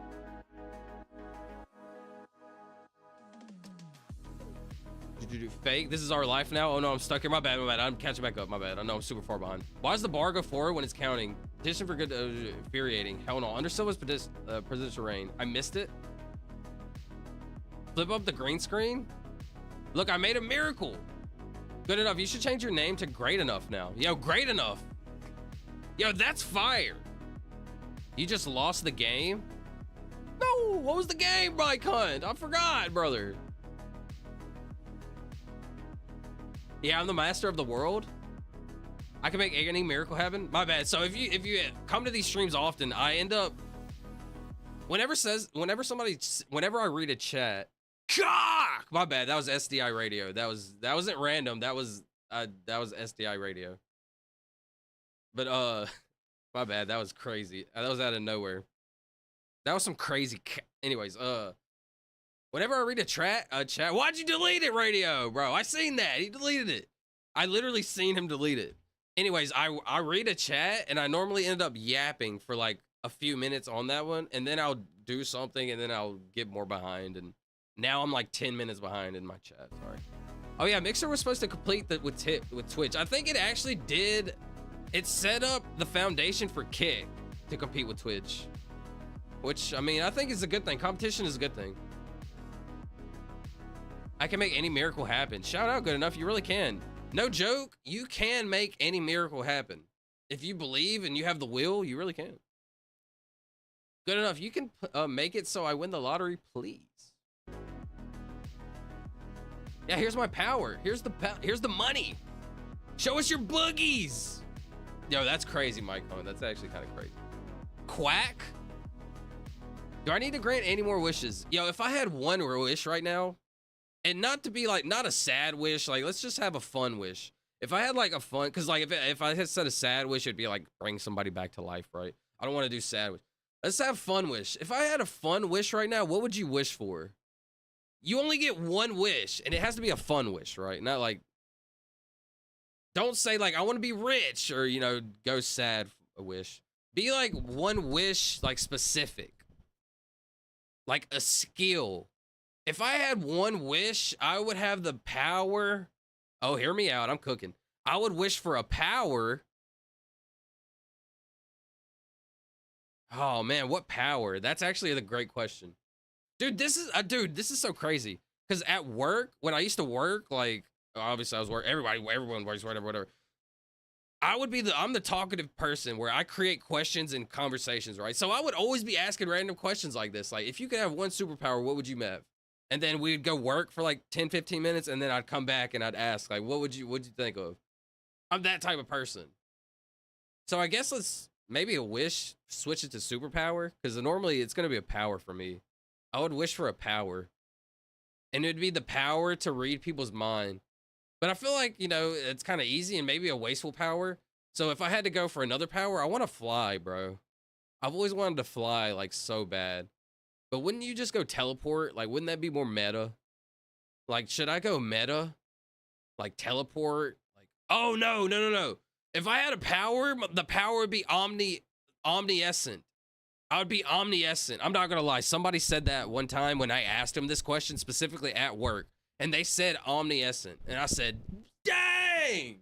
Fake. This is our life now. Oh no, I'm stuck here. My bad. I'm catching back up. My bad. I know I'm super far behind. Why does the bar go forward when it's counting? Petition for good. Infuriating. Hell no. Under Silva's presidential reign. I missed it. Flip up the green screen. Look, I made a miracle. Good enough. You should change your name to Great Enough now. Yo, Great Enough. Yo, that's fire. You just lost the game? No, what was the game, Mike Hunt? I forgot, brother. Yeah, I'm the master of the world. I can make any miracle happen. My bad. So if you come to these streams often, I end up whenever I read a chat. Cock! My bad. That was SDI radio. That wasn't random. That was SDI radio. But my bad. That was crazy. That was out of nowhere. That was some crazy. Anyways, whenever I read a chat, why'd you delete it, radio, bro? I seen that. He deleted it. I literally seen him delete it. Anyways, I read a chat and I normally end up yapping for like a few minutes on that one, and then I'll do something and then I'll get more behind, and now I'm like 10 minutes behind in my chat. Sorry. Oh yeah, Mixer was supposed to complete that with Twitch. I think it actually did It set up the foundation for Kick to compete with Twitch, which, I mean, I think is a good thing. Competition is a good thing. I can make any miracle happen. Shout out, good enough. You really can. No joke. You can make any miracle happen. If you believe and you have the will, you really can. Good enough. You can make it so I win the lottery, please. Yeah, here's my power. Here's the money. Show us your boogies. Yo, that's crazy, Mike. That's actually kind of crazy. Quack. Do I need to grant any more wishes? Yo, if I had one wish right now, and not to be like, not a sad wish, like, let's just have a fun wish. If I had like a fun, because like if I had said a sad wish, it'd be like bring somebody back to life, right? I don't want to do sad wish. Let's have fun wish. If I had a fun wish right now, what would you wish for? You only get one wish, and it has to be a fun wish, right? Not like, don't say like, I want to be rich, or, you know, go sad a wish. Be like one wish, like specific. Like a skill. If I had one wish, I would have the power. Oh, hear me out. I'm cooking. I would wish for a power. Oh man, what power? That's actually a great question. Dude, this is so crazy. Because at work, when I used to work, like, obviously I was working, everyone works, whatever. I'm the talkative person where I create questions and conversations, right? So I would always be asking random questions like this. Like, if you could have one superpower, what would you have? And then we'd go work for like 10, 15 minutes, and then I'd come back and I'd ask, like, what'd you think of? I'm that type of person. So I guess let's maybe a wish, switch it to superpower, because normally it's gonna be a power for me. I would wish for a power. And it'd be the power to read people's mind. But I feel like, you know, it's kind of easy and maybe a wasteful power. So if I had to go for another power, I want to fly, bro. I've always wanted to fly, like, so bad. But wouldn't you just go teleport? Like, wouldn't that be more meta? Like, should I go meta? Like, teleport? Like, oh, no. If I had a power, the power would be omniscient. I would be omniscient. I'm not going to lie. Somebody said that one time when I asked them this question specifically at work. And they said omniscient. And I said, dang!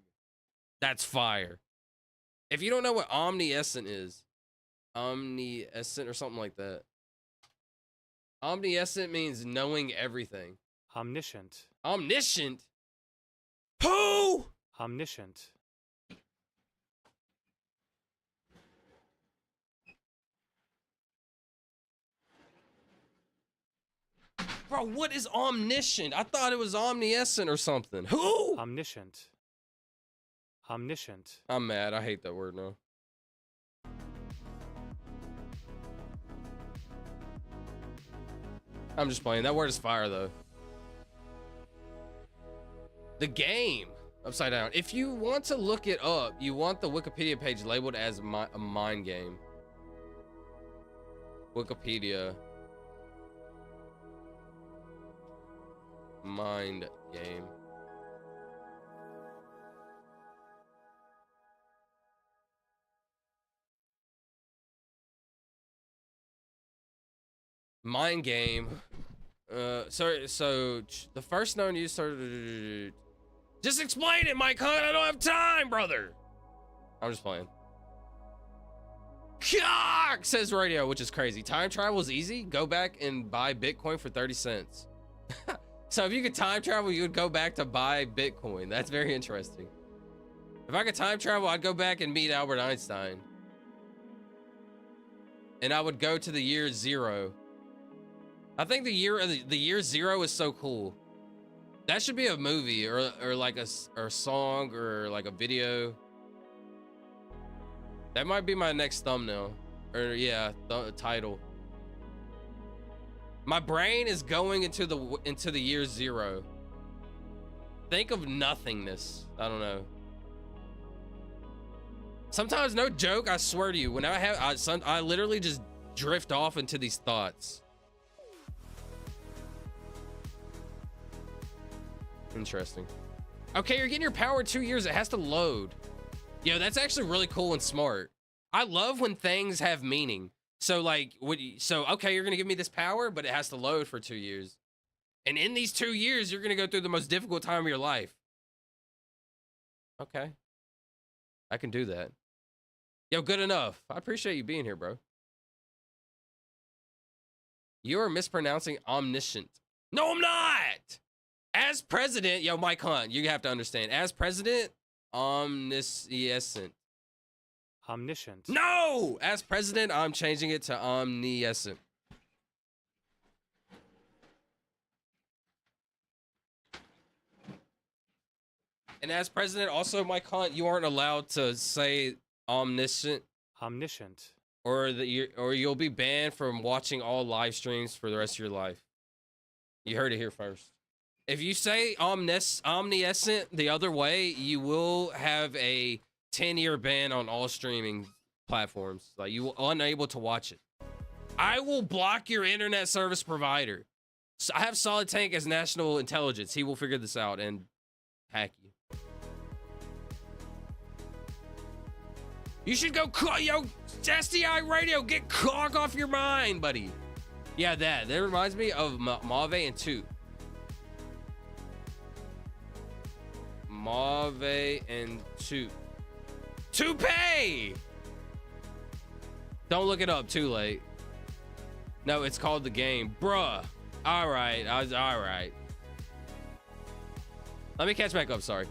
That's fire. If you don't know what omniscient is, omniscient or something like that. Omniscient means knowing everything. Omniscient. Omniscient? Who? Omniscient. Bro, what is omniscient? I thought it was omniscient or something. Who? Omniscient. Omniscient. I'm mad. I hate that word now. I'm just playing. That word is fire, though. The game. Upside down. If you want to look it up, you want the Wikipedia page labeled as a mind game. Wikipedia. Mind game. Mind game. So the first known use started. Just explain it, Mike Hunt. I don't have time, brother. I'm just playing. Cock, says radio, which is crazy. Time travel is easy. Go back and buy Bitcoin for 30 cents. So if you could time travel, you would go back to buy Bitcoin. That's very interesting. If I could time travel, I'd go back and meet Albert Einstein. And I would go to the year 0. I think the year 0 is so cool. That should be a movie or like a song or like a video. That might be my next thumbnail. Or yeah, title. My brain is going into the year 0. Think of nothingness. I don't know. Sometimes, no joke, I swear to you, when I literally just drift off into these thoughts. Interesting. Okay, you're getting your power in 2 years. It has to load. Yo, that's actually really cool and smart. I love when things have meaning. So like, okay, you're gonna give me this power, but it has to load for 2 years. And in these 2 years, you're gonna go through the most difficult time of your life. Okay. I can do that. Yo, good enough. I appreciate you being here, bro. You are mispronouncing omniscient. No, I'm not. As president, yo, Mike Hunt, you have to understand. As president, omniscient. Omniscient. No! As president, I'm changing it to omniscient. And as president, also, Mike Hunt, you aren't allowed to say omniscient. Omniscient. Or you'll be banned from watching all live streams for the rest of your life. You heard it here first. If you say omniscient the other way, you will have a 10-year ban on all streaming platforms. Like, you will unable to watch it. I will block your internet service provider. So I have Solid Tank as national intelligence. He will figure this out and hack you. You should go, yo, SDI Radio, get cock off your mind, buddy. Yeah, that reminds me of Mauve and Toot. Mauve and Toot. Toupee! Don't look it up too late. No, it's called the game. Bruh. All right, all right. Let me catch back up, sorry.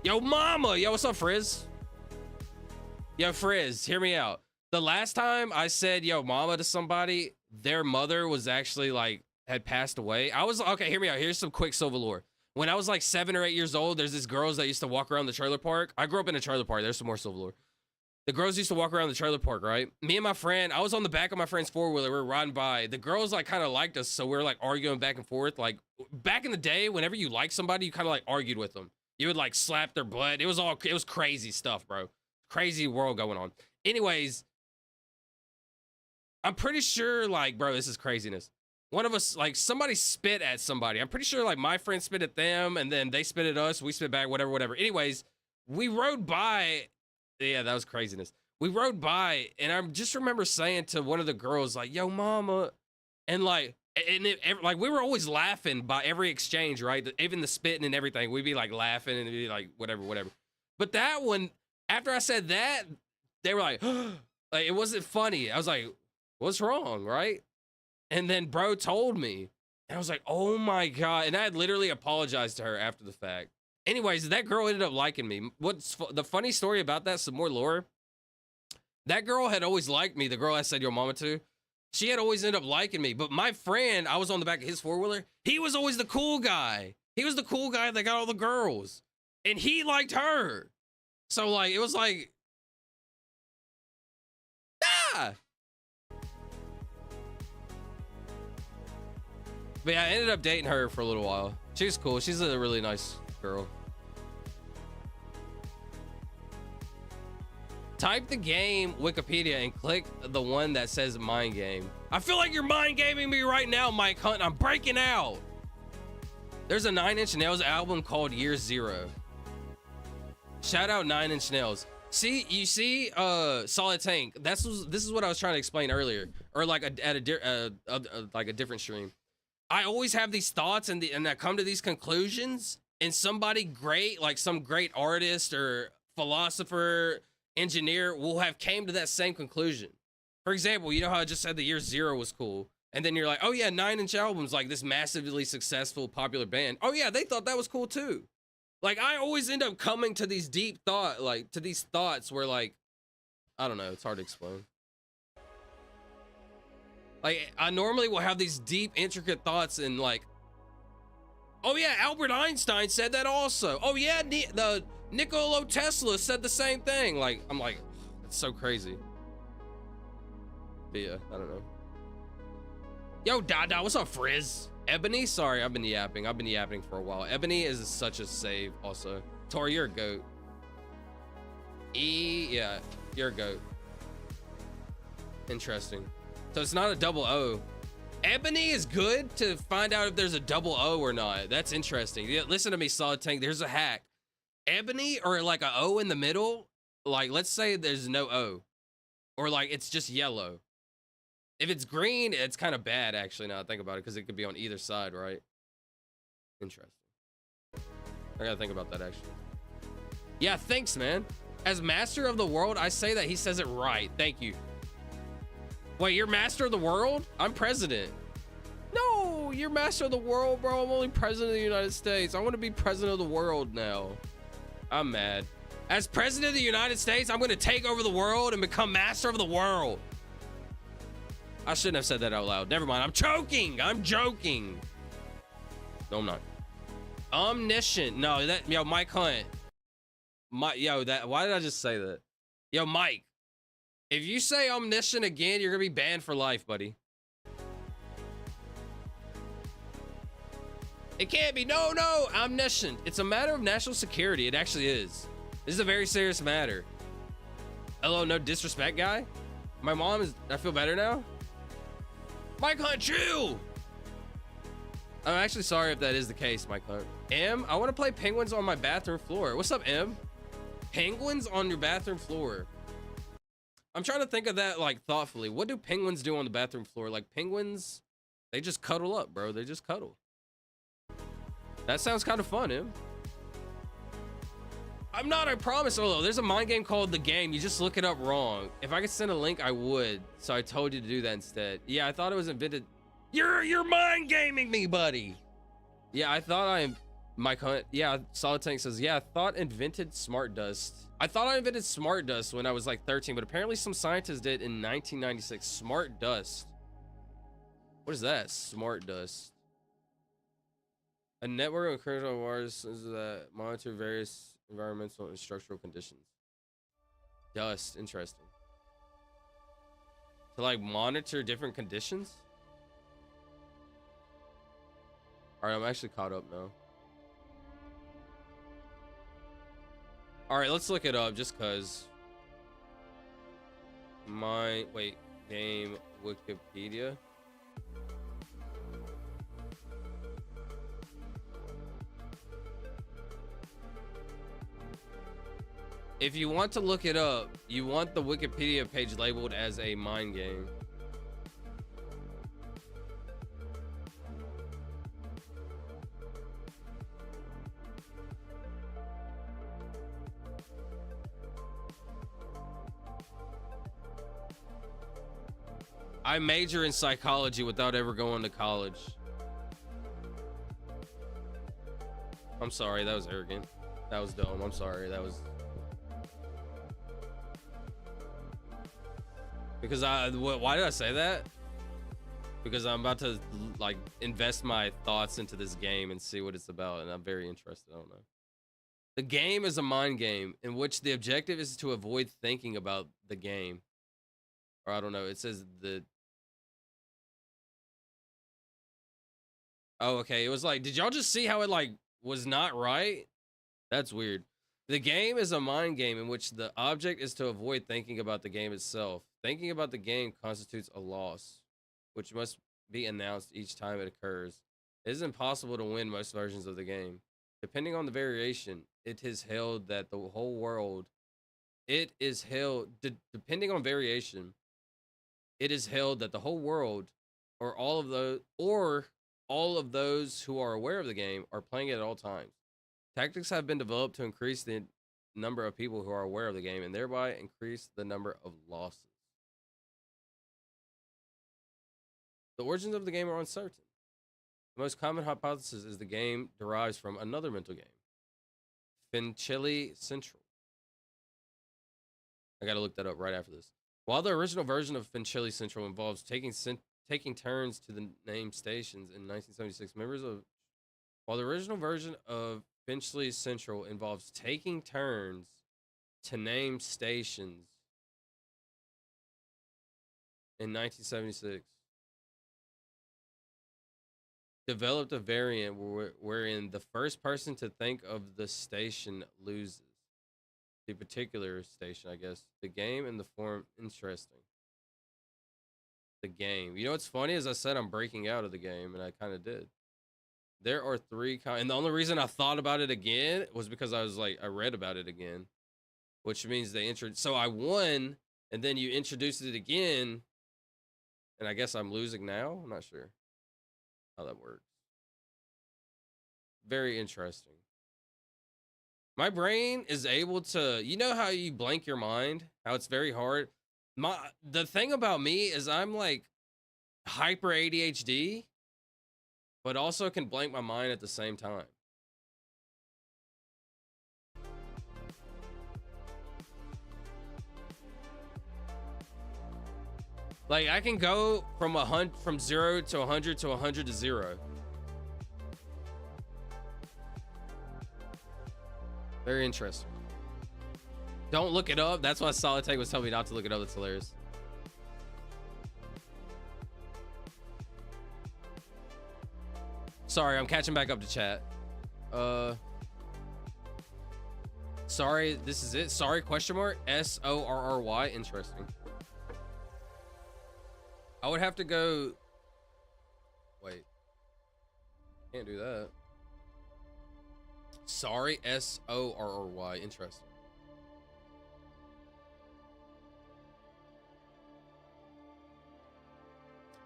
Yo, mama. Yo, what's up, Frizz? Yo, Frizz, hear me out. The last time I said, yo, mama to somebody, their mother was actually, like, had passed away. I was, okay, hear me out. Here's some quick Silvuh lore. When I was, like, 7 or 8 years old, there's these girls that used to walk around the trailer park. I grew up in a trailer park. There's some more Silvuh lore. The girls used to walk around the trailer park, right? Me and my friend, I was on the back of my friend's four-wheeler. We were riding by. The girls, like, kind of liked us, so we were, like, arguing back and forth. Like, back in the day, whenever you liked somebody, you kind of, like, argued with them. You would, like, slap their butt. It was crazy stuff, bro. Crazy world going on. Anyways, I'm pretty sure, like, bro, this is craziness. One of us, like, somebody spit at somebody. I'm pretty sure, like, my friend spit at them, and then they spit at us. We spit back, whatever. Anyways, we rode by. Yeah, that was craziness. We rode by, and I just remember saying to one of the girls, like, yo, mama. And, like, like, we were always laughing by every exchange, right? Even the spitting and everything. We'd be, like, laughing and be like, whatever. But that one, after I said that, they were like, like, it wasn't funny. I was like, what's wrong, right? And then bro told me, and I was like, oh my God. And I had literally apologized to her after the fact. Anyways, that girl ended up liking me. What's the funny story about that, some more lore. That girl had always liked me, the girl I said your mama to. She had always ended up liking me. But my friend, I was on the back of his four-wheeler. He was always the cool guy. He was the cool guy that got all the girls. And he liked her. So, like, it was like, ah! But yeah, I ended up dating her for a little while. She was cool. She's a really nice girl. Type the game Wikipedia and click the one that says mind game. I feel like you're mind gaming me right now, Mike Hunt. I'm breaking out. There's a 9 Inch Nails album called Year Zero. Shout out 9 Inch Nails. See, you see, Solid Tank. This is what I was trying to explain earlier, or like at a different stream. I always have these thoughts and I come to these conclusions, and somebody great, like some great artist or philosopher, engineer, will have came to that same conclusion. For example, you know how I just said the Year Zero was cool, and then you're like, oh yeah, 9 Inch Album's like this massively successful, popular band. Oh yeah, they thought that was cool too. Like, I always end up coming to these deep to these thoughts where, like, I don't know, it's hard to explain. Like, I normally will have these deep, intricate thoughts and, like, oh yeah, Albert Einstein said that also. Oh yeah, the Nikola Tesla said the same thing. Like, I'm like, it's so crazy. But yeah, I don't know. Yo, Dada, what's up, Frizz? Ebony? Sorry, I've been yapping. I've been yapping for a while. Ebony is such a save also. Tori, you're a goat. Yeah, you're a goat. Interesting. So it's not a double O. Ebony is good to find out if there's a double O or not. That's interesting. Yeah, listen to me, Solid Tank. There's a hack. Ebony or like a O in the middle. Like, let's say there's no O. Or like it's just yellow. If it's green, it's kind of bad, actually, now I think about it, because it could be on either side, right? Interesting. I gotta think about that, actually. Yeah, thanks, man. As master of the world, I say that he says it right. Thank you. Wait, you're master of the world? I'm president. No, you're master of the world, bro. I'm only president of the United States. I want to be president of the world now. I'm mad. As president of the United States, I'm going to take over the world and become master of the world. I shouldn't have said that out loud. Never mind. I'm joking. I'm joking. No, I'm not. Omniscient. No, that, yo, Mike Hunt. Why did I just say that? Yo, Mike, if you say omniscient again, you're gonna be banned for life, buddy. It can't be. No, omniscient. It's a matter of national security. It actually is. This is a very serious matter. Hello, no disrespect, guy. My mom is. I feel better now. Mike Hunt, chill. I'm actually sorry if that is the case, Mike Hunt. M, I want to play penguins on my bathroom floor. What's up, M? Penguins on your bathroom floor. I'm trying to think of that like thoughtfully. What do penguins do on the bathroom floor? Like penguins, they just cuddle up, bro. They just cuddle. That sounds kind of fun, M. I'm not, I promise. Oh, there's a mind game called The Game. You just look it up wrong. If I could send a link, I would. So I told you to do that instead. Yeah, I thought it was invented. You're mind gaming me, buddy. Yeah, I thought Mike Hunt. Yeah, Solid Tank says, yeah, I thought invented smart dust. I thought I invented smart dust when I was like 13, but apparently some scientists did in 1996. Smart dust. What is that? Smart dust. A network of critical wires that monitor various environmental and structural conditions. Dust, interesting. To like monitor different conditions? All right, I'm actually caught up now. All right, let's look it up just cause. Game Wikipedia. If you want to look it up, you want the Wikipedia page labeled as a mind game. I major in psychology without ever going to college. I'm sorry, that was arrogant. That was dumb. I'm sorry. That was because why did I say that? Because I'm about to like invest my thoughts into this game and see what it's about, and I'm very interested. I don't know. The game is a mind game in which the objective is to avoid thinking about the game. Or I don't know. It says the. Oh, okay. It was like, did y'all just see how it like was not right? That's weird. The game is a mind game in which the object is to avoid thinking about the game itself. Thinking about the game constitutes a loss, which must be announced each time it occurs. It is impossible to win most versions of the game. Depending on the variation, it is held that the whole world. Depending on variation, it is held that the whole world, or all of those who are aware of the game, are playing it at all times. Tactics have been developed to increase the number of people who are aware of the game and thereby increase the number of losses. The origins of the game are uncertain. The most common hypothesis is the game derives from another mental game, Finchili Central. I gotta look that up right after this. While the original version of Finchili Central involves taking turns to the name stations in 1976, while the original version of Finchley Central involves taking turns to name stations in 1976, developed a variant wherein the first person to think of the station loses. The particular station, I guess. The game and the form, interesting. The game. You know what's funny is I said I'm breaking out of the game, and I kind of did. There are three and the only reason I thought about it again was because I read about it again, which means they so I won, and then you introduced it again, and I guess I'm losing now. I'm not sure how that works. very interesting. My brain is able to, you know how you blank your mind, how it's very hard. The thing about me is I'm like hyper ADHD, but also can blank my mind at the same time. Like I can go from 0 to 100 to 100 to 0. Very interesting. Don't look it up. That's why Solid Tank was telling me not to look it up. That's hilarious. Sorry, I'm catching back up to chat. Sorry, this is it. Sorry, question mark. SORRY. Interesting. I would have to go. Wait. Can't do that. Sorry, SORRY. Interesting.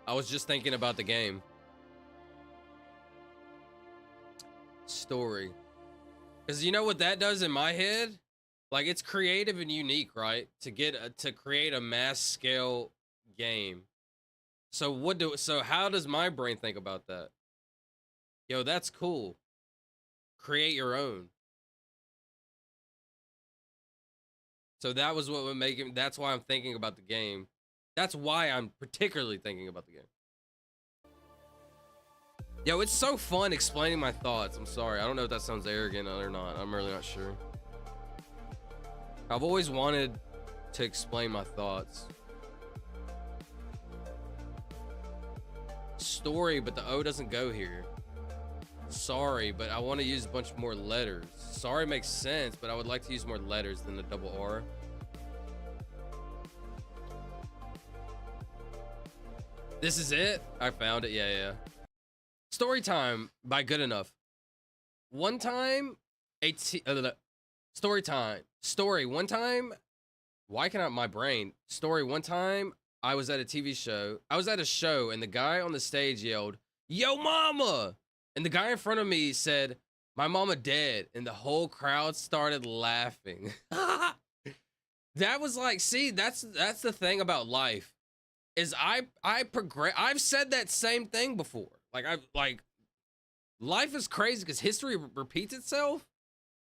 I was just thinking about the game. Story. Because you know what that does in my head? Like, it's creative and unique, right? To create a mass scale game. So how does my brain think about that? Yo, that's cool. Create your own. So that was what would make it. That's why I'm thinking about the game. That's why I'm particularly thinking about the game. Yo, it's so fun explaining my thoughts. I'm sorry. I don't know if that sounds arrogant or not. I'm really not sure. I've always wanted to explain my thoughts. Story, but the O doesn't go here. Sorry, but I want to use a bunch more letters. Sorry makes sense, but I would like to use more letters than the double R. This is it? I found it. Yeah. Story time by Good Enough. One time, story time. Story. One time, why cannot my brain? Story. One time, I was at a TV show. I was at a show, and the guy on the stage yelled, "Yo, mama!" And the guy in front of me said, "My mama dead." And the whole crowd started laughing. That was like, see, that's the thing about life. Is I progress. I've said that same thing before. Like life is crazy because history repeats itself,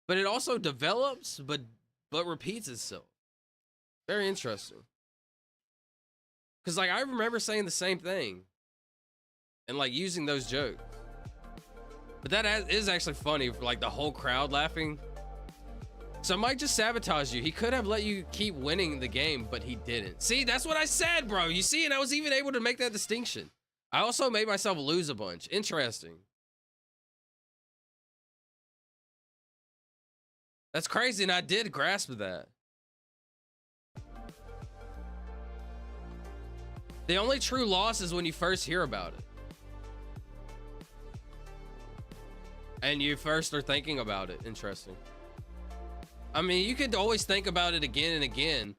but it also develops, but repeats itself. Very interesting. Because like I remember saying the same thing, and like using those jokes. But that is actually funny for like the whole crowd laughing. So Mike just sabotaged you. He could have let you keep winning the game, but he didn't. See, that's what I said, bro. You see, and I was even able to make that distinction. I also made myself lose a bunch. Interesting. That's crazy, and I did grasp that. The only true loss is when you first hear about it. And you first are thinking about it. Interesting. I mean, you could always think about it again and again.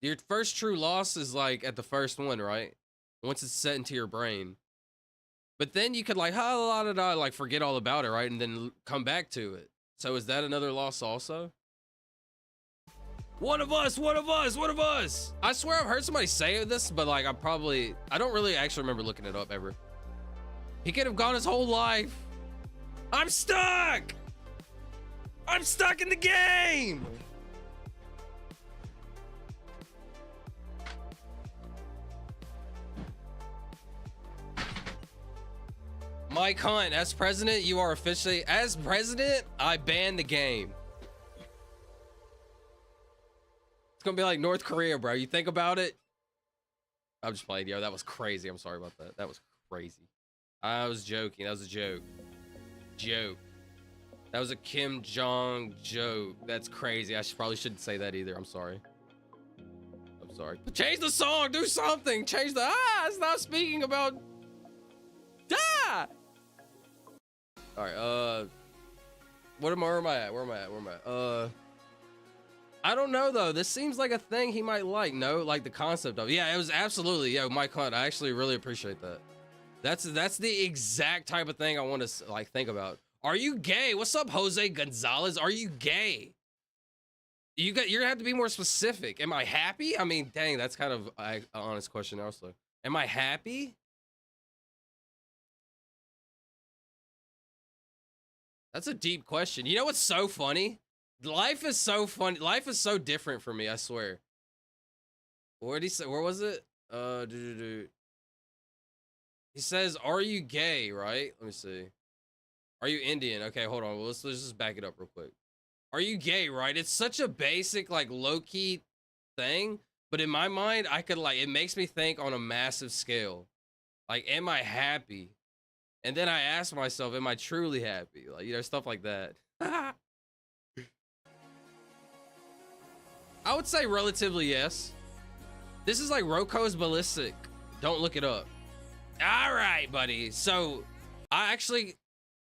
Your first true loss is like at the first one, right? Once it's set into your brain. But then you could like, like forget all about it, right? And then come back to it. So is that another loss also? One of us, one of us, one of us. I swear I've heard somebody say this, but like I don't really actually remember looking it up ever. He could have gone his whole life. I'm stuck. I'm stuck in the game. Mike Hunt, as president, you are officially, as president, I ban the game. It's gonna be like North Korea, bro. You think about it? I'm just playing, yo. That was crazy. I'm sorry about that. That was crazy. I was joking. That was a joke. Joke. That was a Kim Jong joke. That's crazy. I probably shouldn't say that either. I'm sorry. I'm sorry. Change the song. Do something. Change the it's not speaking about All right. Where am I at? I don't know though. This seems like a thing he might like. No, like the concept of it. Yeah, it was absolutely. Yeah, Mike Hunt. I actually really appreciate that. That's the exact type of thing I want to like think about. Are you gay? What's up, Jose Gonzalez? Are you gay? You're gonna have to be more specific. Am I happy? I mean, dang, that's kind of an honest question also. Am I happy? That's a deep question. You know what's so funny? Life is so funny. Life is so different for me, I swear. What did he say? Where was it? He says, are you gay, right? Let me see. Are you Indian? Okay, hold on. Well, let's just back it up real quick. Are you gay, right? It's such a basic, like, low-key thing. But in my mind, I could, like, it makes me think on a massive scale. Like, am I happy? And then I ask myself, am I truly happy? Like, you know, stuff like that. I would say relatively yes. This is like Roko's Ballistic. Don't look it up. All right, buddy. So I actually,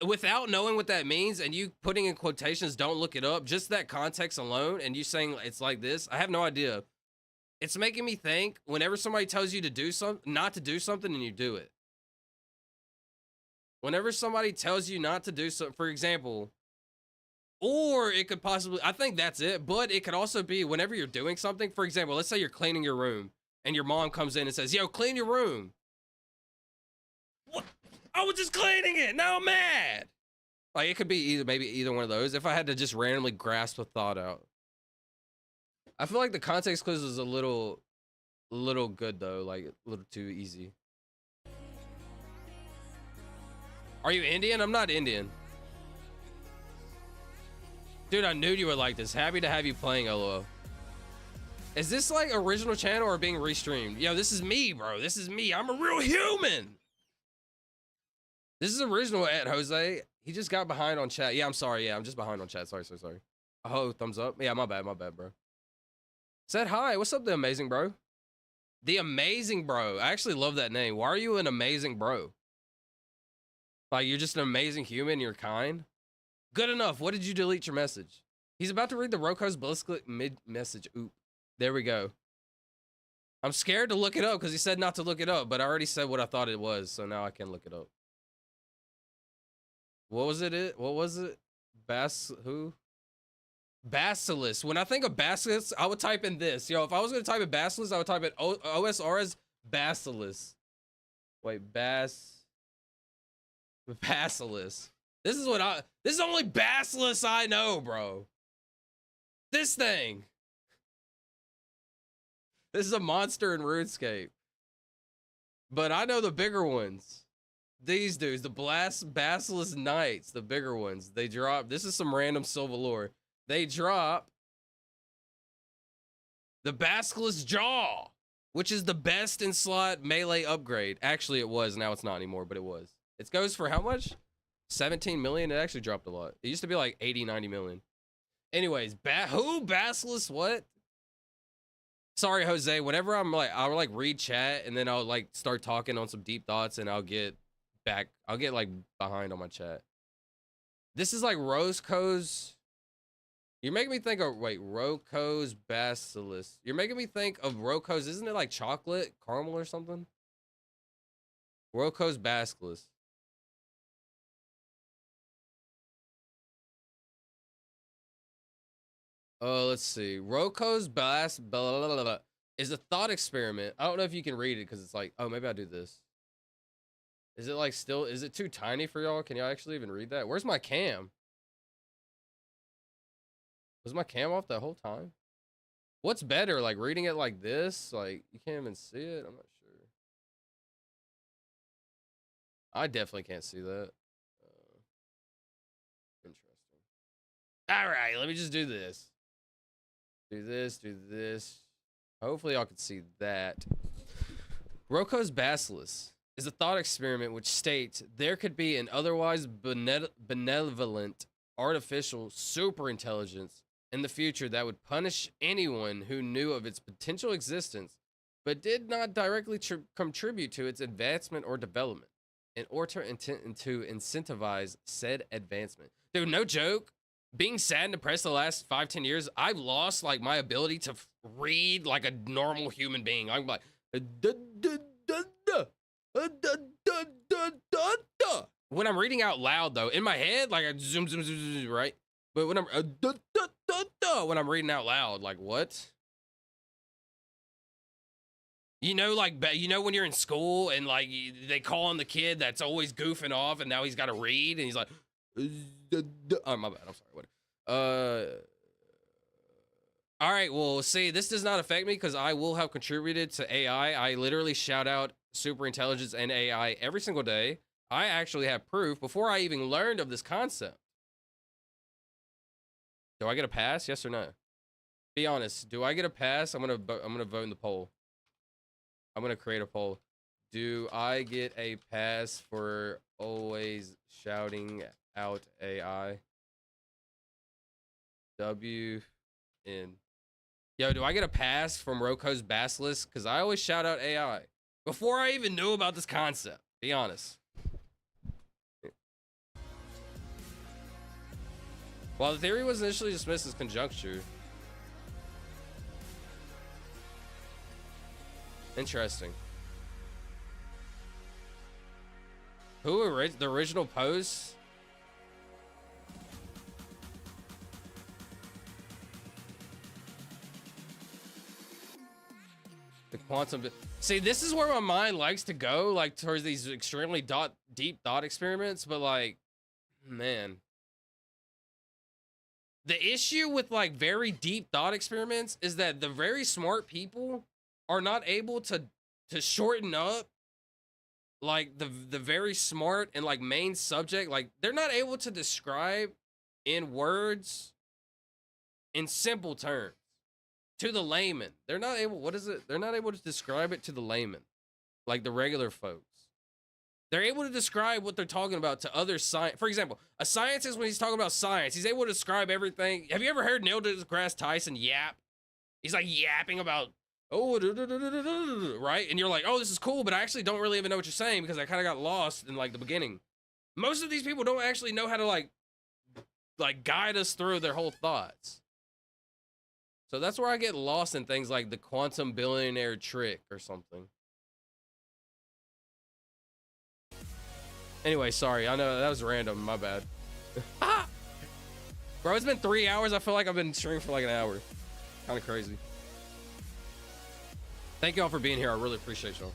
without knowing what that means and you putting in quotations, don't look it up, just that context alone and you saying it's like this, I have no idea. It's making me think whenever somebody tells you to do something, not to do something, and you do it. Whenever somebody tells you not to do something, for example, or it could possibly, I think that's it, but it could also be whenever you're doing something, for example, let's say you're cleaning your room and your mom comes in and says, yo, clean your room. What? I was just cleaning it. Now I'm mad. Like, it could be maybe either one of those if I had to just randomly grasp a thought out. I feel like the context quiz is a little good though, like a little too easy. Are you Indian? I'm not Indian. Dude, I knew you would like this. Happy to have you playing, LOL. Is this like original channel or being restreamed? Yo, this is me, bro. This is me. I'm a real human. This is original at Jose. He just got behind on chat. Yeah, I'm sorry. Yeah, I'm just behind on chat. Sorry. Oh, thumbs up. Yeah, my bad, bro. Said hi. What's up, the amazing bro? The amazing bro. I actually love that name. Why are you an amazing bro? Like, you're just an amazing human, you're kind. Good enough. What did you delete your message? He's about to read the Roko's Basilisk mid-message. Oop. There we go. I'm scared to look it up because he said not to look it up, but I already said what I thought it was, so now I can look it up. What was it? What was it? Who? Basilisk. When I think of Basilisk, I would type in this. Yo, if I was going to type in Basilisk, I would type in OSR as Basilisk. Wait, Basilisk. This is the only Basilisk I know, bro. This thing. This is a monster in RuneScape. But I know the bigger ones. These dudes, the Basilisk Knights, the bigger ones. They drop, this is some random Silvuh lore. They drop the Basilisk Jaw, which is the best in slot melee upgrade. Actually, it was. Now it's not anymore, but it was. It goes for how much? 17 million? It actually dropped a lot. It used to be like 80, 90 million. Anyways, who? Basilisk what? Sorry, Jose. Whenever I'm like, I'll like read chat and then I'll like start talking on some deep thoughts and I'll get like behind on my chat. This is like Roko's. You're making me think of, wait, Roko's Basilisk. You're making me think of Roko's, isn't it like chocolate, caramel or something? Roko's Basilisk. Oh, let's see. Roko's is a thought experiment. I don't know if you can read it because it's like, oh, maybe I'll do this. Is it like still, is it too tiny for y'all? Can y'all actually even read that? Where's my cam? Was my cam off that whole time? What's better, like reading it like this? Like, you can't even see it? I'm not sure. I definitely can't see that. Interesting. All right, let me just do this. Do this. Hopefully y'all can see that. Roko's Basilisk is a thought experiment which states there could be an otherwise benevolent artificial superintelligence in the future that would punish anyone who knew of its potential existence but did not directly contribute to its advancement or development in order to incentivize said advancement. Dude, no joke. Being sad and depressed the last 5-10 years, I've lost like my ability to read like a normal human being. I'm like when I'm reading out loud though, in my head, like I zoom, zoom, zoom, zoom, zoom, right? But when I'm when I'm reading out loud, like what? You know, like you know when you're in school and like they call on the kid that's always goofing off, and now he's got to read, and he's like, oh my bad, I'm sorry. What? All right, well, see, this does not affect me because I will have contributed to AI. I literally shout out super intelligence and AI every single day. I actually have proof before I even learned of this concept. Do I get a pass? Yes or no? Be honest. Do I get a pass? I'm gonna vote in the poll. I'm gonna create a poll. Do I get a pass for always shouting out AI? W in. Yo, do I get a pass from Roko's Basilisk? Because I always shout out AI before I even knew about this concept. Be honest. While the theory was initially dismissed as conjecture. Interesting. Who the original post? The quantum. See, this is where my mind likes to go, like towards these extremely deep thought experiments. But like, man, the issue with like very deep thought experiments is that the very smart people are not able to shorten up like the very smart and like main subject. Like they're not able to describe in words in simple terms to the layman. They're not able, what is it? They're not able to describe it to the layman, like the regular folks. They're able to describe what they're talking about to other science. For example, a scientist, when he's talking about science, he's able to describe everything. Have you ever heard Neil deGrasse Tyson yap? He's like yapping about, oh, right? And you're like, oh, this is cool, but I actually don't really even know what you're saying because I kind of got lost in like the beginning. Most of these people don't actually know how to like guide us through their whole thoughts. So that's where I get lost in things like the quantum billionaire trick or something. Anyway, sorry. I know that was random. My bad. Bro, it's been 3 hours. I feel like I've been streaming for like an hour. Kind of crazy. Thank y'all for being here. I really appreciate y'all.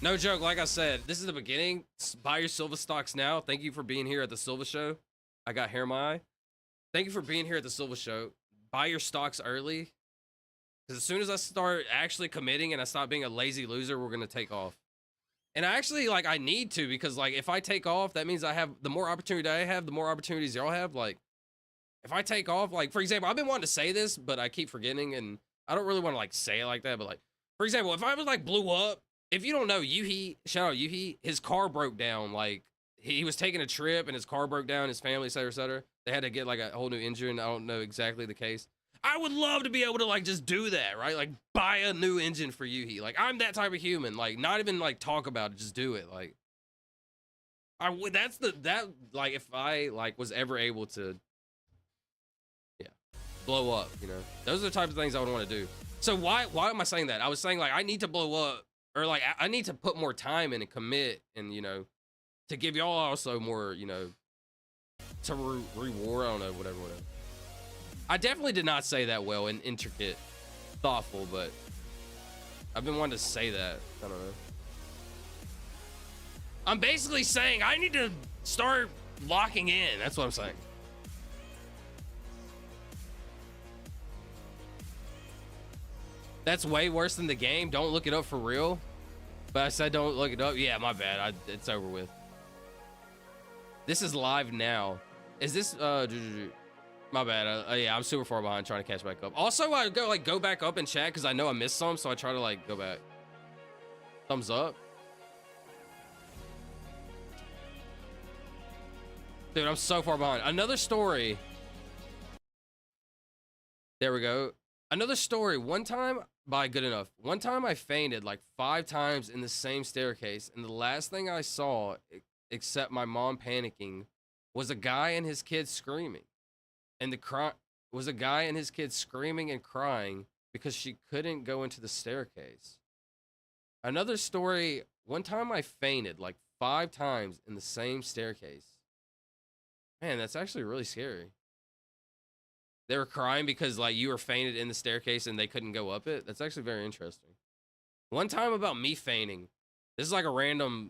No joke. Like I said, this is the beginning. Buy your Silvuh stocks now. Thank you for being here at the Silvuh show. I got hair in my eye. Thank you for being here at the Silvuh show. Buy your stocks early. Because as soon as I start actually committing and I stop being a lazy loser, we're going to take off. And I actually, like, I need to, because, like, if I take off, that means I have, the more opportunity I have, the more opportunities y'all have. Like, if I take off, like, for example, I've been wanting to say this, but I keep forgetting, and I don't really want to, like, say it like that, but, like, for example, if I was, like, blew up, if you don't know, Yuhi, shout out Yuhi, his car broke down. Like, he was taking a trip, and his car broke down, his family, et cetera, et cetera. They had to get, like, a whole new engine. I don't know exactly the case. I would love to be able to, like, just do that, right? Like, buy a new engine for Yuhi. Like, I'm that type of human. Like, not even, like, talk about it. Just do it. Like, I would, like, if I, like, was ever able to, yeah, blow up, you know? Those are the types of things I would want to do. So why am I saying that? I was saying, like, I need to blow up, or, like, I need to put more time in and commit, and, you know, to give y'all also more, you know, to reward, I don't know, whatever. I definitely did not say that well and intricate, thoughtful, but I've been wanting to say that. I don't know. I'm basically saying I need to start locking in. That's what I'm saying. That's way worse than the game. Don't look it up for real. But I said don't look it up. Yeah, my bad. It's over with. This is live now. Is this my bad. Yeah, I'm super far behind trying to catch back up. Also, I go back up in chat because I know I missed some, so I try to like go back. Thumbs up. Dude, I'm so far behind. Another story. There we go. Another story. One time, by good enough. One time I fainted like 5 times in the same staircase, and the last thing I saw, except my mom panicking, was a guy and his kids screaming. And was a guy and his kids screaming and crying because she couldn't go into the staircase. Another story, one time I fainted like 5 times in the same staircase. Man, that's actually really scary. They were crying because like you were fainted in the staircase and they couldn't go up it. That's actually very interesting. One time about me fainting. This is like a random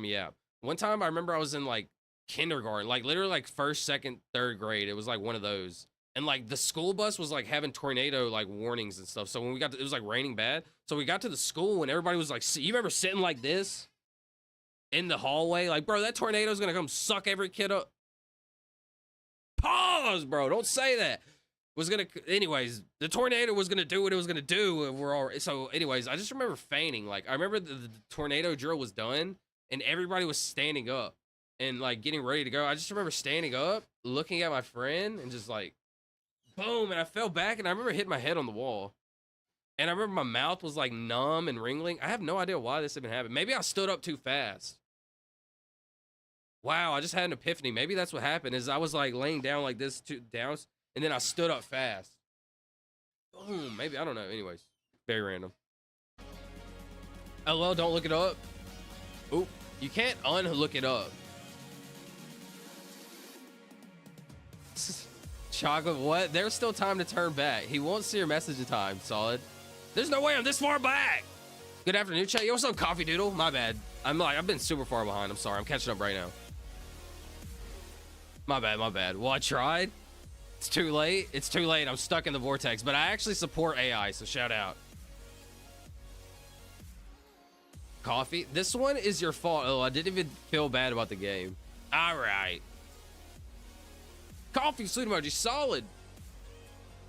yap. One time I remember I was in like kindergarten, like literally like 1st, 2nd, 3rd grade. It was like one of those. And like the school bus was like having tornado like warnings and stuff. So when we got to, it was like raining bad. So we got to the school and everybody was like, you remember sitting like this in the hallway? Like, bro, that tornado's gonna come suck every kid up. Pause, bro. Don't say that. Anyways, the tornado was gonna do what it was gonna do. And we're all so. Anyways, I just remember fainting. Like I remember the tornado drill was done and everybody was standing up and like getting ready to go. I just remember standing up, looking at my friend, and just like, boom, and I fell back and I remember hitting my head on the wall. And I remember my mouth was like numb and ringling. I have no idea why this even happened. Maybe I stood up too fast. Wow, I just had an epiphany. Maybe that's what happened is I was like laying down like this down and then I stood up fast. Boom, maybe, I don't know. Anyways, very random. LOL, don't look it up. Oop, you can't unlook it up. Chocolate, what? There's still time to turn back. He won't see your message in time. Solid. There's no way I'm this far back. Good afternoon, chat. Yo, what's up, Coffee Doodle? My bad. I've been super far behind. I'm sorry. I'm catching up right now. My bad. Well, I tried. It's too late. I'm stuck in the vortex, but I actually support AI, so shout out. Coffee. This one is your fault. Oh, I didn't even feel bad about the game. All right. Coffee, sweet emoji, solid.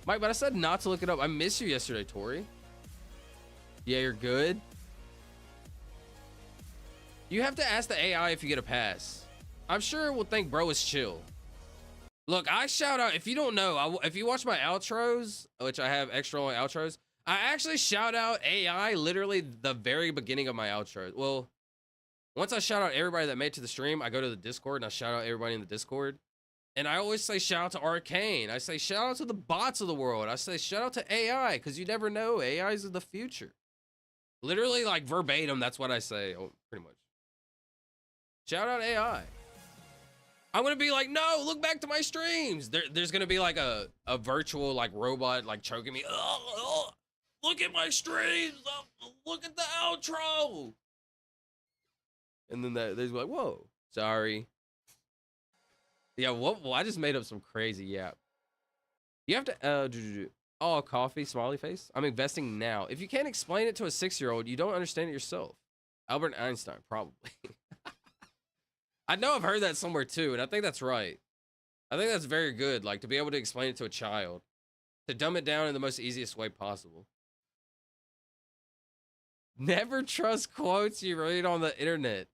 Mike, but I said not to look it up. I missed you yesterday, Tori. Yeah, you're good. You have to ask the AI if you get a pass. I'm sure it will think bro is chill. Look, I shout out, if you don't know, if you watch my outros, which I have extra long outros, I actually shout out AI literally the very beginning of my outros. Well, once I shout out everybody that made it to the stream, I go to the Discord and I shout out everybody in the Discord. And I always say shout out to Arcane. I say shout out to the bots of the world. I say shout out to AI because you never know. AI is the future. Literally like verbatim, that's what I say. Oh, pretty much. Shout out AI. I'm going to be like, no, look back to my streams. There's going to be like a virtual like robot like choking me. Look at my streams. Look at the outro. And then there's like, whoa, sorry. Yeah, well, I just made up some crazy yap. You have to, oh, coffee, smiley face. I'm investing now. If you can't explain it to a 6-year-old, you don't understand it yourself. Albert Einstein, probably. I know I've heard that somewhere too, and I think that's right. I think that's very good, like to be able to explain it to a child, to dumb it down in the most easiest way possible. Never trust quotes you read on the internet.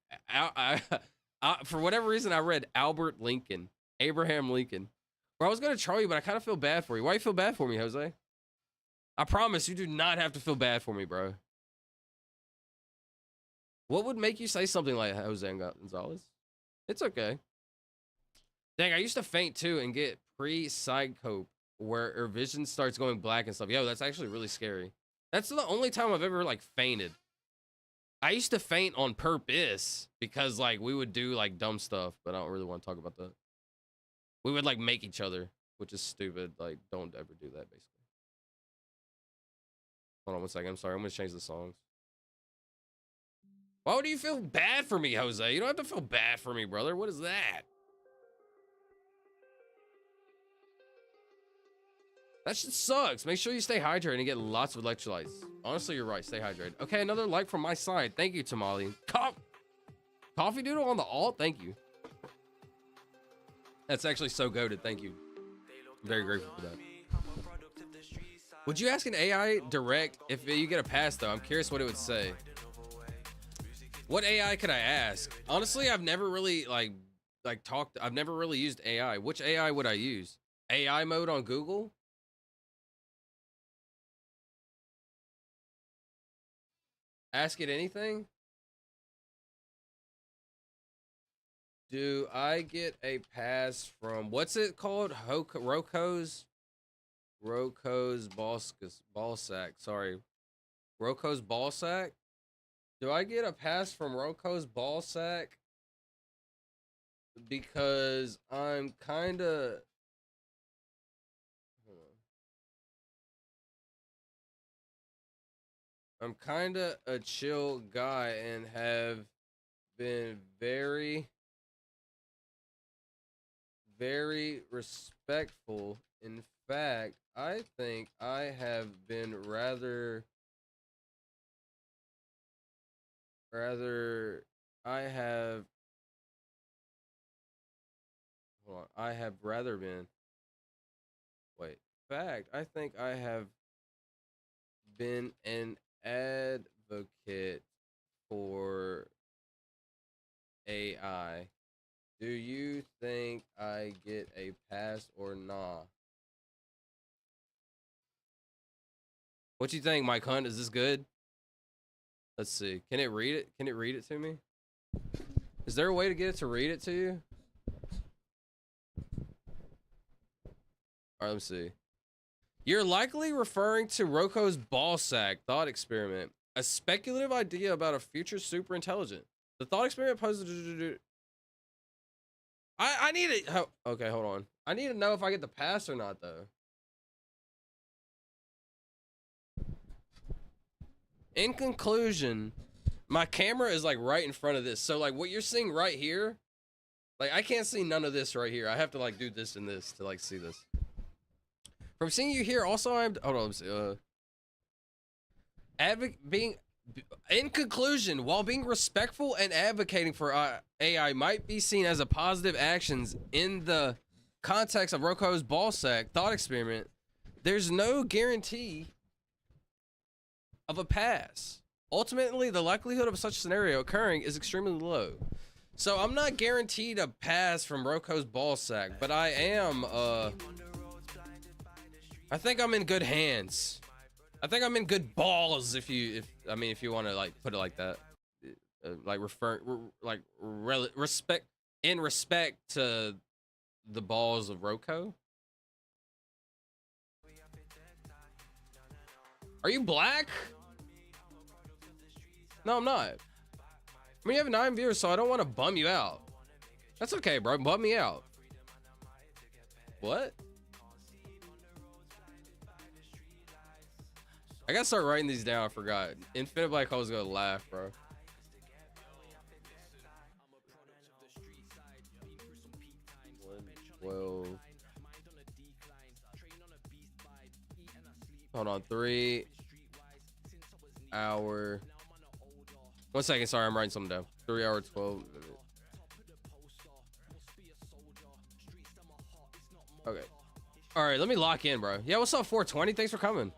For whatever reason, I read Albert Lincoln, Abraham Lincoln. Bro, I was gonna troll you, but I kind of feel bad for you. Why you feel bad for me, Jose? I promise you do not have to feel bad for me, bro. What would make you say something like Jose Gonzalez? It's okay. Dang, I used to faint too and get pre-psychope where her vision starts going black and stuff. Yo, that's actually really scary. That's the only time I've ever like fainted. I used to faint on purpose because like we would do like dumb stuff, but I don't really want to talk about that. We would like make each other, which is stupid. Like, don't ever do that, basically. Hold on 1 second. I'm sorry. I'm going to change the songs. Why would you feel bad for me, Jose? You don't have to feel bad for me, brother. What is that? That shit sucks. Make sure you stay hydrated and get lots of electrolytes. Honestly, you're right. Stay hydrated. Okay, another like from my side. Thank you, Tamale. Coffee Doodle on the alt? Thank you. That's actually so goated. Thank you. I'm very grateful for that. Would you ask an AI direct if you get a pass, though? I'm curious what it would say. What AI could I ask? Honestly, I've never really I've never really used AI. Which AI would I use? AI mode on Google? Ask it anything? Do I get a pass from, what's it called? Roko's ball sack. Sorry. Roko's ball sack? Do I get a pass from Roko's ball sack because I'm kind of a chill guy and have been very, very respectful. In fact, I think I have been rather I have hold on, I have rather been wait fact I think I have been an advocate for AI. Do you think I get a pass or nah? What you think, Mike Hunt? Is this good? Let's see. Can it read it? Can it read it to me? Is there a way to get it to read it to you? All right, let me see. You're likely referring to Roko's ball sack thought experiment, a speculative idea about a future superintelligent. The thought experiment poses. I need it. Okay, hold on. I need to know if I get the pass or not, though. In conclusion, my camera is like right in front of this. So like what you're seeing right here, like I can't see none of this right here. I have to like do this and this to like see this. From seeing you here, also I'm hold on. In conclusion, while being respectful and advocating for AI might be seen as a positive actions in the context of Roko's ball sack thought experiment, there's no guarantee of a pass. Ultimately, the likelihood of such a scenario occurring is extremely low. So I'm not guaranteed a pass from Roko's ball sack, but I am, I think I'm in good hands. I think I'm in good balls if you want to like put it like that. Like respect to the balls of Roko. Are you black? No, I'm not. I mean, you have 9 viewers, so I don't want to bum you out. That's okay, bro. Bum me out. What? I gotta start writing these down. I forgot. Infinite black holes gonna laugh, bro. Well, hold on. 3 hour. 1 second. Sorry, I'm writing something down. 3 hour 12 minutes. Okay. All right, let me lock in, bro. Yeah, what's up, 420? Thanks for coming.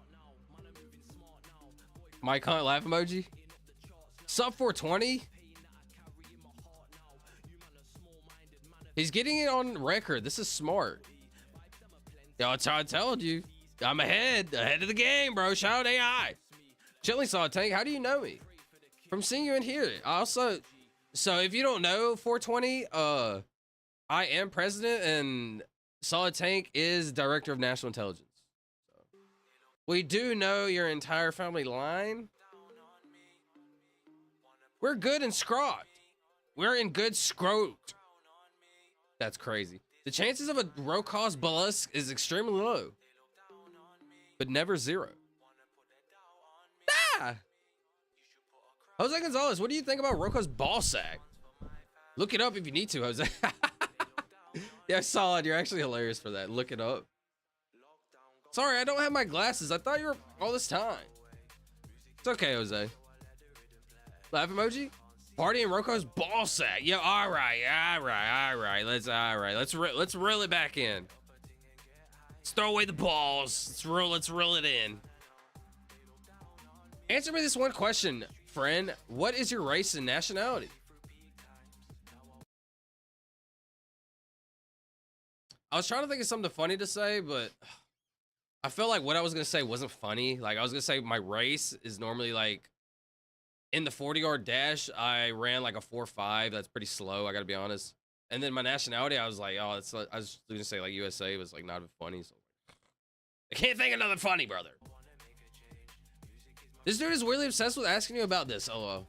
Mike Hunt laugh emoji. Sub 420. He's getting it on record. This is smart. Yo, that's how I told you. I'm ahead of the game, bro. Shout out AI. Chilling Saw Tank, how do you know me? From seeing you in here. Also, so if you don't know 420, I am president and Solid Tank is director of national intelligence. So, we do know your entire family line. We're good and scrot. We're in good scrot. That's crazy. The chances of a Roko's Basilisk is extremely low, but never zero. Ah! Jose Gonzalez, what do you think about Roko's ball sack? Look it up if you need to, Jose. Yeah, Solid, you're actually hilarious for that. Look it up. Sorry, I don't have my glasses. I thought you were all this time. It's okay, Jose. Laugh emoji? Party in Roko's ball sack. Yo, all right. Let's reel it back in. Let's throw away the balls. Let's reel it in. Answer me this one question, friend. What is your race and nationality? I was trying to think of something funny to say, but I felt like what I was gonna say wasn't funny. Like I was gonna say my race is normally like in the 40-yard dash, I ran like a 4.5. That's pretty slow, I gotta be honest. And then my nationality, I was like, oh, it's like, I was gonna say like USA was like not funny. So I can't think of nothing funny, brother. This dude is really obsessed with asking you about this. Oh,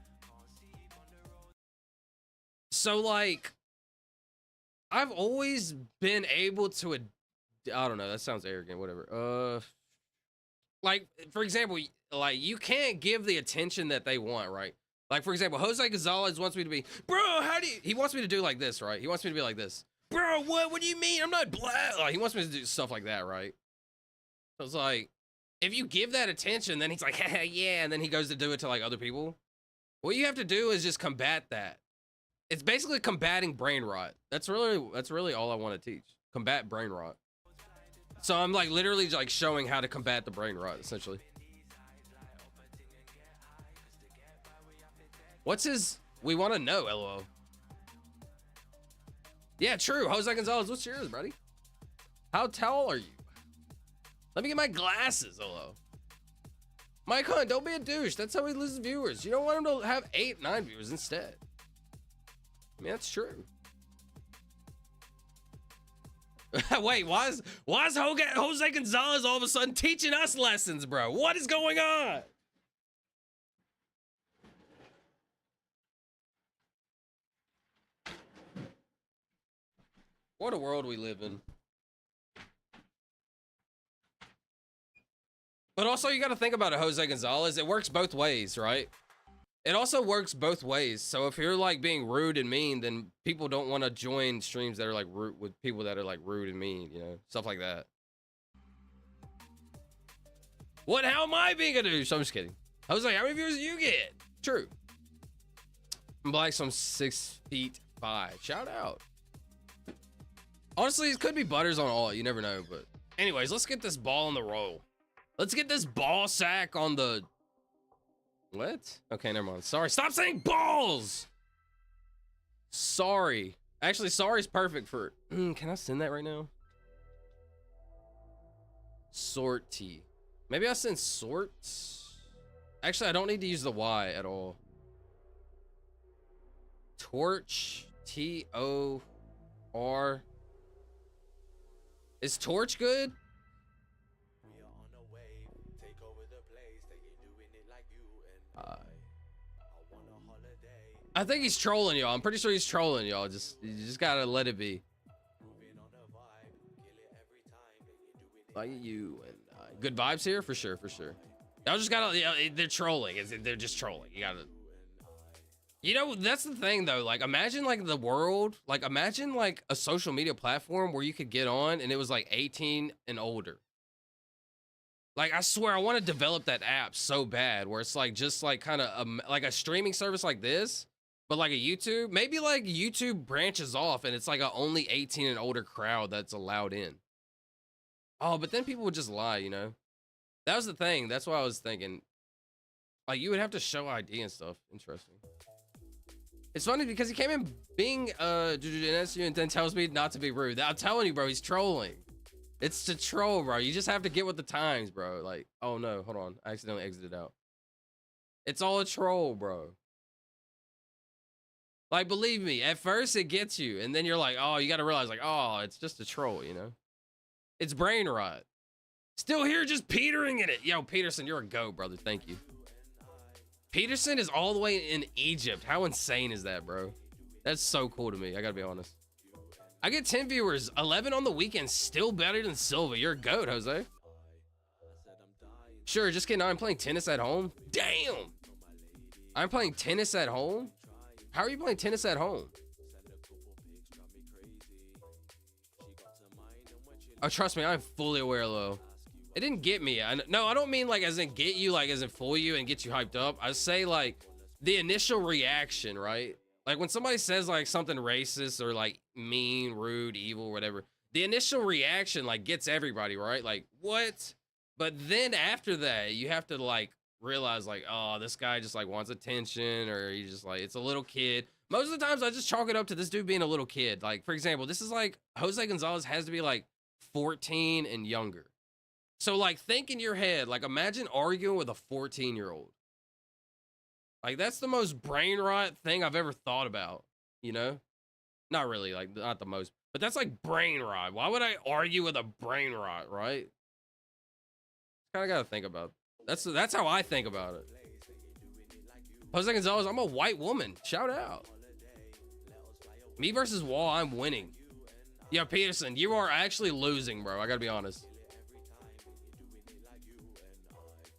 so like, I've always been able to, I don't know, that sounds arrogant, whatever. Like, for example, like, you can't give the attention that they want, right? Like, for example, Jose Gonzalez wants me to be, bro, he wants me to do like this, right? He wants me to be like this. Bro, what do you mean? I'm not black. Like, he wants me to do stuff like that, right? So it's like, if you give that attention, then he's like, yeah, and then he goes to do it to, like, other people. What you have to do is just combat that. It's basically combating brain rot. That's really all I want to teach. Combat brain rot. So I'm like literally like showing how to combat the brain rot, essentially. What's his? We want to know, LOL. Yeah, true. Jose Gonzalez, what's yours, buddy? How tall are you? Let me get my glasses, LOL. Mike Hunt, don't be a douche. That's how he loses viewers. You don't want him to have 8, 9 viewers instead. I mean, that's true. Wait, why is Jose Gonzalez all of a sudden teaching us lessons, bro? What is going on? What a world we live in. But also, you got to think about it, Jose Gonzalez. It works both ways, right? It also works both ways. So if you're like being rude and mean, then people don't want to join streams that are like rude with people that are like rude and mean, you know, stuff like that. What? How am I being a douche? I'm just kidding. I was like, how many viewers do you get? True. I'm black, so I'm 6'5". Shout out. Honestly, it could be butters on all. You never know. But anyways, let's get this ball on the roll. Let's get this ball sack on the... What? Okay, never mind. Sorry. Stop saying balls! Sorry. Actually, sorry is perfect for... can I send that right now? Sorty. Maybe I'll send sorts? Actually, I don't need to use the Y at all. Torch. T-O-R. Is torch good? I think he's trolling y'all. I'm pretty sure he's trolling y'all. You just gotta let it be. Like you and good vibes here for sure, for sure. Y'all just gotta, you know, they're trolling. They're just trolling. You gotta. You know, that's the thing though. Like, imagine like the world. Like, imagine like a social media platform where you could get on and it was like 18 and older. Like, I swear, I want to develop that app so bad where it's like just like kind of like a streaming service like this. But like a YouTube, maybe like YouTube branches off and it's like a only 18 and older crowd that's allowed in. Oh, but then people would just lie, you know? That was the thing. That's what I was thinking. Like, you would have to show ID and stuff. Interesting. It's funny because he came in being and then tells me not to be rude. I'm telling you, bro, he's trolling. It's to troll, bro. You just have to get with the times, bro. Like, oh no, hold on. I accidentally exited out. It's all a troll, bro. Like, believe me, at first it gets you, and then you're like, oh, you got to realize, like, oh, it's just a troll, you know? It's brain rot. Still here just petering in it. Yo, Peterson, you're a goat, brother. Thank you. Peterson is all the way in Egypt. How insane is that, bro? That's so cool to me. I got to be honest. I get 10 viewers, 11 on the weekend, still better than Silvuh. You're a goat, Jose. Sure, just kidding. I'm playing tennis at home. Damn. I'm playing tennis at home? How are you playing tennis at home? Oh, trust me, I'm fully aware, though. It didn't get me. No, I don't mean like as in get you, like as in fool you and get you hyped up. I say like the initial reaction, right? Like when somebody says like something racist or like mean, rude, evil, whatever, the initial reaction like gets everybody, right? Like, what? But then after that, you have to like realize like, oh, this guy just like wants attention, or he just like, it's a little kid. Most of the times I just chalk it up to this dude being a little kid. Like, for example, this is like Jose Gonzalez has to be like 14 and younger. So like think in your head, like imagine arguing with a 14-year-old. Like that's the most brain rot thing I've ever thought about, you know? Not really, like not the most, but that's like brain rot. Why would I argue with a brain rot, right? Kind of got to think about. That's how I think about it. Jose Gonzalez, I'm a white woman. Shout out. Me versus Wall, I'm winning. Yeah, Peterson, you are actually losing, bro. I gotta be honest.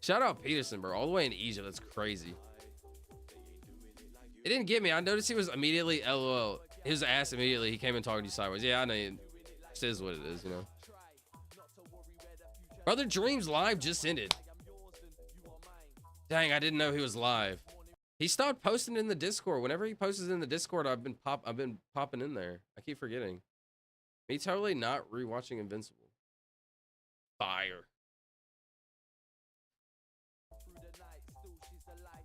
Shout out Peterson, bro. All the way in Egypt. That's crazy. It didn't get me. I noticed he was immediately LOL. His ass immediately. He came in talking to you sideways. Yeah, I know. It is what it is, you know. Brother Dreams live just ended. Dang, I didn't know he was live. He stopped posting in the Discord. Whenever he posts in the Discord, I've been popping in there. I keep forgetting. Me totally not rewatching Invincible. Fire.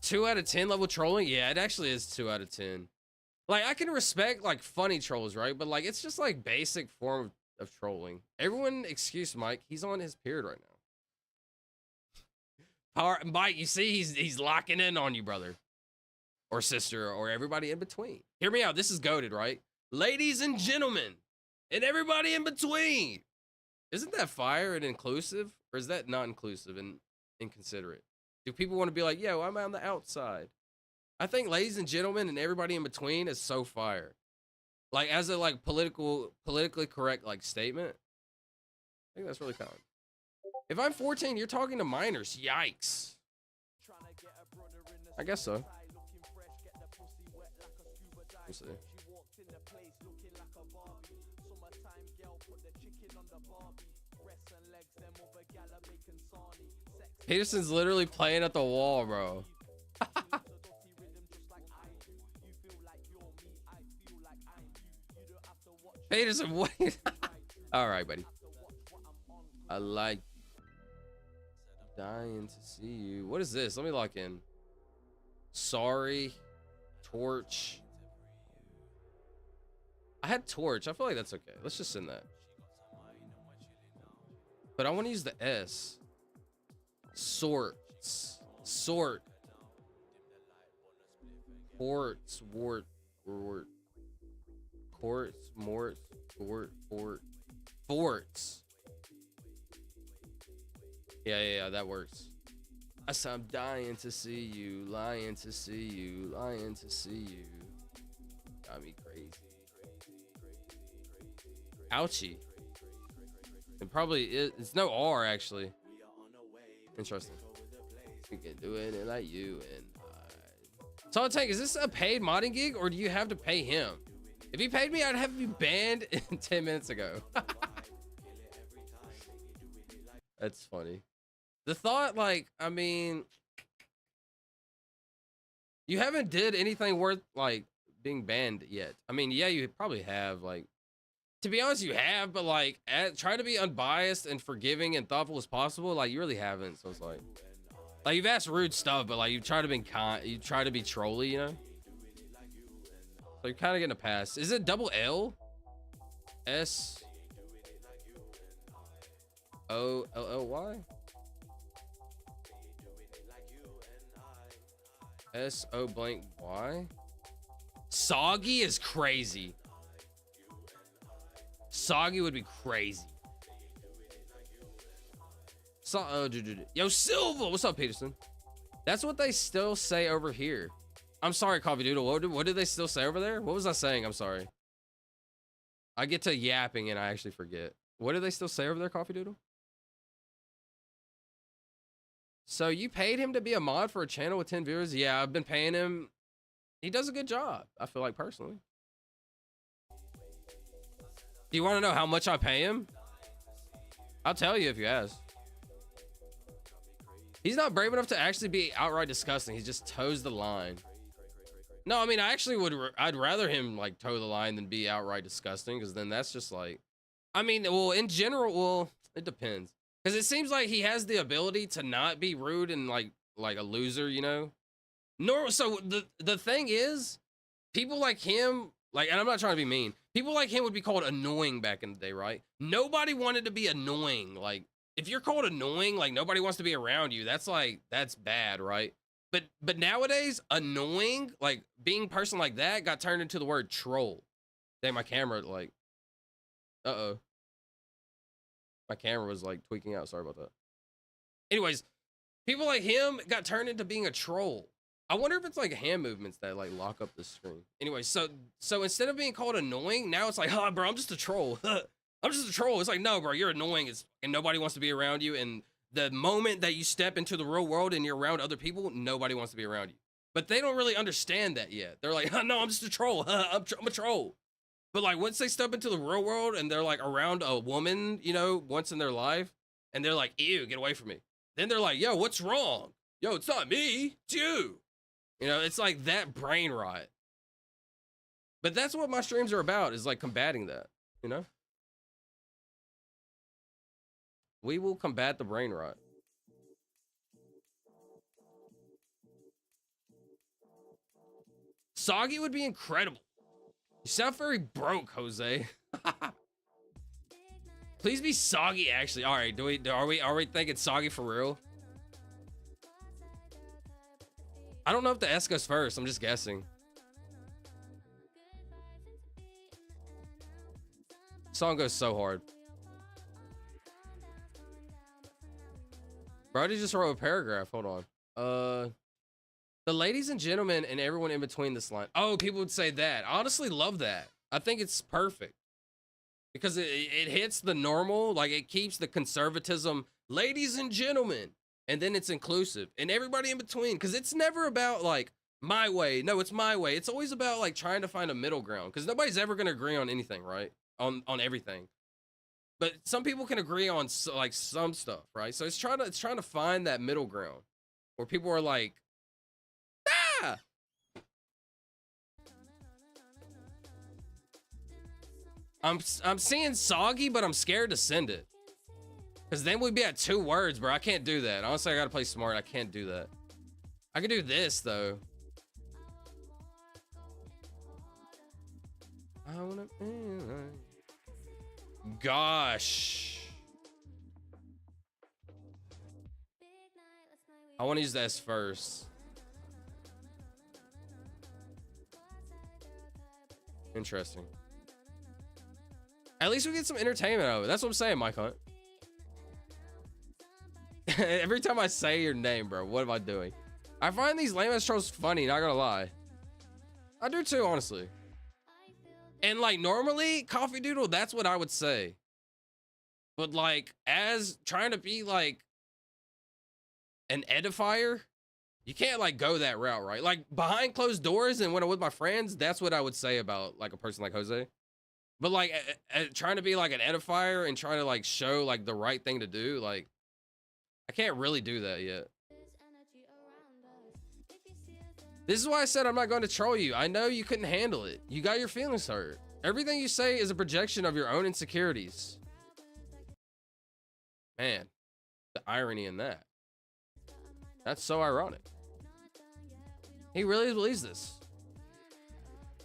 2 out of 10 level trolling? Yeah, it actually is 2 out of 10. Like, I can respect, like, funny trolls, right? But, like, it's just, like, basic form of trolling. Everyone excuse Mike. He's on his period right now. Mike, you see, he's locking in on you, brother. Or sister, or everybody in between. Hear me out. This is goated, right? Ladies and gentlemen, and everybody in between. Isn't that fire and inclusive? Or is that not inclusive and inconsiderate? Do people want to be like, yo, I'm on the outside? I think ladies and gentlemen and everybody in between is so fire. Like, as a, like, politically correct, like, statement. I think that's really kind. If I'm 14, you're talking to minors. Yikes. I guess so. Let's see. Peterson's literally playing at the wall, bro. Peterson, wait. All right, buddy. I like dying to see you. What is this? Let me lock in. Sorry. Torch. I had torch. I feel like that's okay. Let's just send that. But I want to use the S. Sorts. Sort. Ports. Wart. Wart. Courts. Mort. Fort. Fort. Forts. Yeah, that works. I'm dying to see you. Lying to see you. Lying to see you. Got me crazy. Ouchie. It probably is. It's no R, actually. Interesting. We can do it like you and I. Solid Tank, is this a paid modding gig or do you have to pay him? If he paid me, I'd have you banned 10 minutes ago. That's funny. The thought, like, I mean, you haven't did anything worth, like, being banned yet. I mean, yeah, you probably have, like, to be honest, you have, but, like, try to be unbiased and forgiving and thoughtful as possible. Like, you really haven't. So it's like you've asked rude stuff, but, like, you've tried to be kind. You try to be trolly, you know? So you're kind of getting a pass. Is it double L? S O L L Y? S O blank Y? Soggy is crazy. Soggy would be crazy. Yo, Silvuh! What's up, Peterson? That's what they still say over here. I'm sorry, Coffee Doodle. What did they still say over there? What was I saying? I'm sorry. I get to yapping and I actually forget. What do they still say over there, Coffee Doodle? So you paid him to be a mod for a channel with 10 viewers? Yeah, I've been paying him. He does a good job, I feel like, personally. Do you want to know how much I pay him? I'll tell you if you ask. He's not brave enough to actually be outright disgusting. He just toes the line. No, I mean, I actually would. I'd rather him like toe the line than be outright disgusting, because then that's just like, I mean, well, in general, well, it depends, because it seems like he has the ability to not be rude and like a loser, you know. So the thing is, people like him, like, and I'm not trying to be mean. People like him would be called annoying back in the day, right? Nobody wanted to be annoying. Like, if you're called annoying, like nobody wants to be around you. That's like, that's bad, right? But nowadays, annoying, like being a person like that got turned into the word troll. Dang, my camera, like, uh-oh. My camera was like tweaking out. Sorry about that. Anyways, people like him got turned into being a troll. I wonder if it's like hand movements that like lock up the screen. Anyway, so instead of being called annoying, now it's like, huh, bro, I'm just a troll. I'm just a troll. It's like, no, bro, you're annoying. And nobody wants to be around you. And the moment that you step into the real world and you're around other people, nobody wants to be around you. But they don't really understand that yet. They're like, no, I'm just a troll. I'm a troll. But like once they step into the real world and they're like around a woman, you know, once in their life, and they're like, ew, get away from me. Then they're like, yo, what's wrong? Yo, it's not me, it's you. You know, it's like that brain rot. But that's what my streams are about, is like combating that, you know? We will combat the brain rot. Soggy would be incredible. You sound very broke, Jose. Please be soggy, actually. All right, are we thinking soggy for real? I don't know if the S goes first. I'm just guessing. Song goes so hard. Brody just wrote a paragraph. Hold on. The ladies and gentlemen and everyone in between this line. Oh, people would say that. I honestly love that. I think it's perfect. Because it hits the normal. Like, it keeps the conservatism. Ladies and gentlemen. And then it's inclusive. And everybody in between. Because it's never about, like, my way. No, it's my way. It's always about, like, trying to find a middle ground. Because nobody's ever going to agree on anything, right? On everything. But some people can agree on, like, some stuff, right? So it's trying to find that middle ground. Where people are like, ah! I'm seeing soggy, but I'm scared to send it. Because then we'd be at 2 words, bro. I can't do that. Honestly, I gotta play smart. I can't do that. I can do this, though. I wanna be like... Gosh. I want to use the S first. Interesting. At least we get some entertainment out of it. That's what I'm saying, Mike Hunt. Every time I say your name, bro, what am I doing? I find these lame ass trolls funny, not gonna lie. I do too, honestly. And like normally, Coffee Doodle, that's what I would say. But like, as trying to be like an edifier, you can't like go that route, right? Like behind closed doors and when I'm with my friends, that's what I would say about like a person like Jose. But like trying to be like an edifier and trying to like show like the right thing to do, like I can't really do that yet. This is why I said I'm not going to troll you. I know you couldn't handle it. You got your feelings hurt. Everything you say is a projection of your own insecurities. Man, the irony in that. That's so ironic. He really believes this.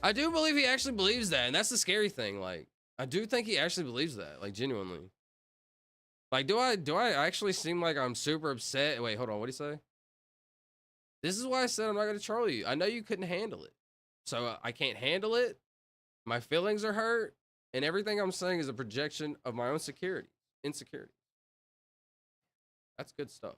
I do believe he actually believes that, and that's the scary thing. Like, I do think he actually believes that, like, genuinely. Like, do I actually seem like I'm super upset? Wait, hold on, what'd he say? This is why I said I'm not gonna troll you. I know you couldn't handle it. So I can't handle it. My feelings are hurt, and everything I'm saying is a projection of my own insecurity. That's good stuff.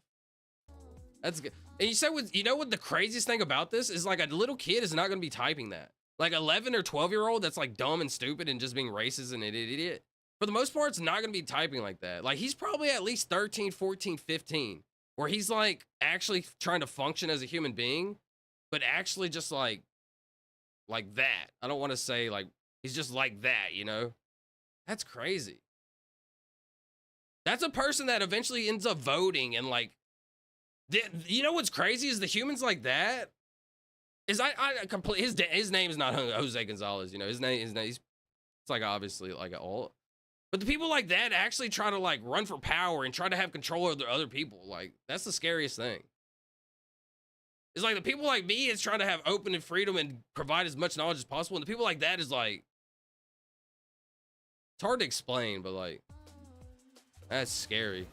That's good. And you said, you know what the craziest thing about this is? Like, a little kid is not gonna be typing that. Like 11 or 12-year-old that's like dumb and stupid and just being racist and an idiot. For the most part, it's not gonna be typing like that. Like, he's probably at least 13, 14, 15, where he's like actually trying to function as a human being, but actually just like that. I don't want to say like he's just like that, you know? That's crazy. That's a person that eventually ends up voting and like, you know what's crazy is the humans like that is his name is not Jose Gonzalez, you know, his name it's like obviously like all, but the people like that actually try to like run for power and try to have control over other people. Like, that's the scariest thing. It's like the people like me is trying to have open and freedom and provide as much knowledge as possible. And the people like that is like, it's hard to explain, but like, that's scary.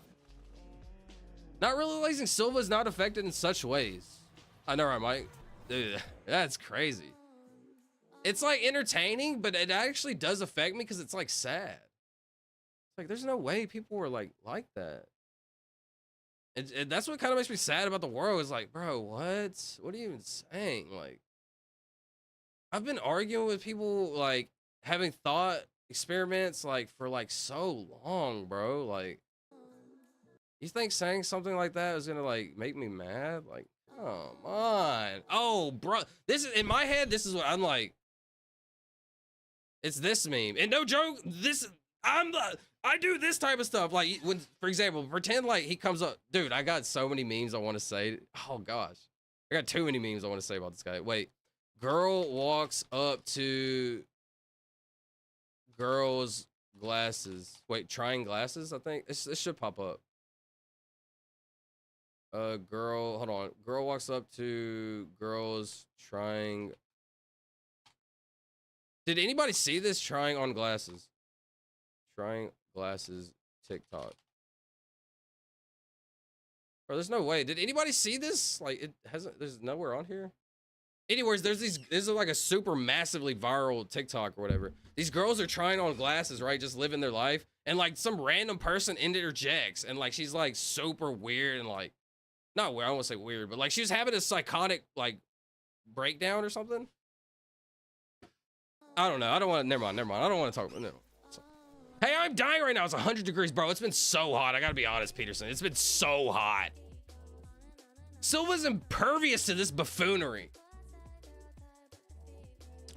Not realizing Silva is not affected in such ways. I know, right, Mike? Dude, that's crazy. It's like entertaining, but it actually does affect me because it's like sad. It's like, there's no way people were like that. That's what kind of makes me sad about the world. Is like, bro, what are you even saying? Like, I've been arguing with people, like having thought experiments, like for like so long, bro. Like, you think saying something like that is gonna like make me mad? Like, come on. Oh, bro, this is in my head. This is what I'm like. It's this meme, and no joke. I do this type of stuff. Like when, for example, pretend like he comes up, dude. I got so many memes I want to say. Oh gosh, I got too many memes I want to say about this guy. Wait, girl walks up to girl's glasses. Wait, trying glasses. I think this should pop up. Girl, hold on. Girl walks up to girls trying. Did anybody see this trying on glasses? Trying glasses TikTok. Bro, there's no way. Did anybody see this? Like, it hasn't, there's nowhere on here. Anyways, this is like a super massively viral TikTok or whatever. These girls are trying on glasses, right? Just living their life. And like some random person interjects and like she's like super weird and like, not weird, I don't want to say weird, but like she was having a psychotic like breakdown or something. I don't know. I don't want to, never mind. I don't want to talk about it. Hey, I'm dying right now. It's 100 degrees, bro. It's been so hot. I gotta be honest, Peterson. It's been so hot. Silva's impervious to this buffoonery.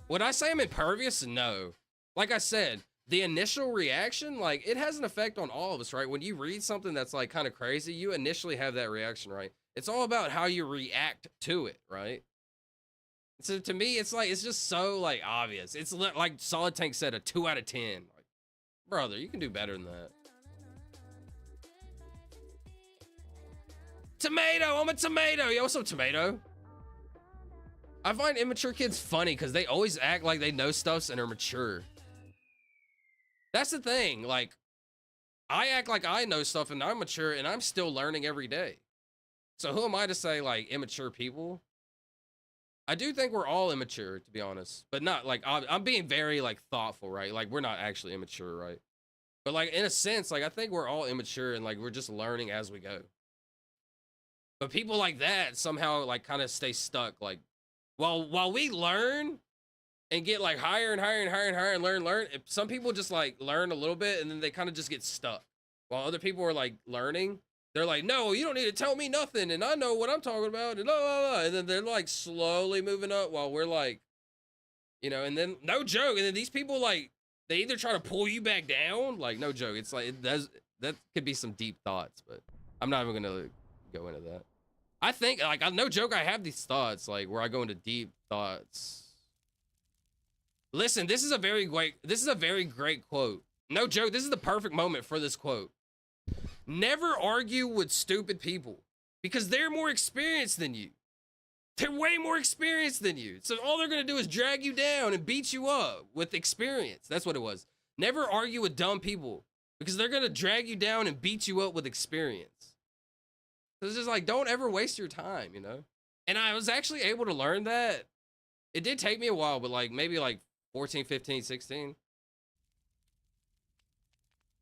Would I say I'm impervious? No. Like I said, the initial reaction, like, it has an effect on all of us, right? When you read something that's, like, kind of crazy, you initially have that reaction, right? It's all about how you react to it, right? So to me, it's like, it's just so, like, obvious. It's like Solid Tank said, a 2 out of 10. Like, brother, you can do better than that. Tomato, I'm a tomato. Yo, what's up, tomato? I find immature kids funny because they always act like they know stuff and are mature. That's the thing. Like, I act like I know stuff and I'm mature and I'm still learning every day. So who am I to say, like, immature people? I do think we're all immature, to be honest, but not like, I'm being very like thoughtful, right? Like, we're not actually immature, right? But like, in a sense, like, I think we're all immature and like, we're just learning as we go. But people like that somehow like kind of stay stuck. Like, while we learn and get like higher and higher and higher and higher and learn, some people just like learn a little bit and then they kind of just get stuck. While other people are like learning, they're like, no, you don't need to tell me nothing. And I know what I'm talking about. And blah, blah, blah. And then they're like slowly moving up while we're like, you know, and then no joke. And then these people like, they either try to pull you back down. Like, no joke. It's like, that could be some deep thoughts, but I'm not even going to go into that. I think like, no joke. I have these thoughts like where I go into deep thoughts. Listen, this is a very great quote. No joke. This is the perfect moment for this quote. Never argue with stupid people because they're more experienced than you. They're way more experienced than you. So all they're going to do is drag you down and beat you up with experience. That's what it was. Never argue with dumb people because they're going to drag you down and beat you up with experience. So it's just like, don't ever waste your time, you know? And I was actually able to learn that. It did take me a while, but like maybe like 14, 15, 16.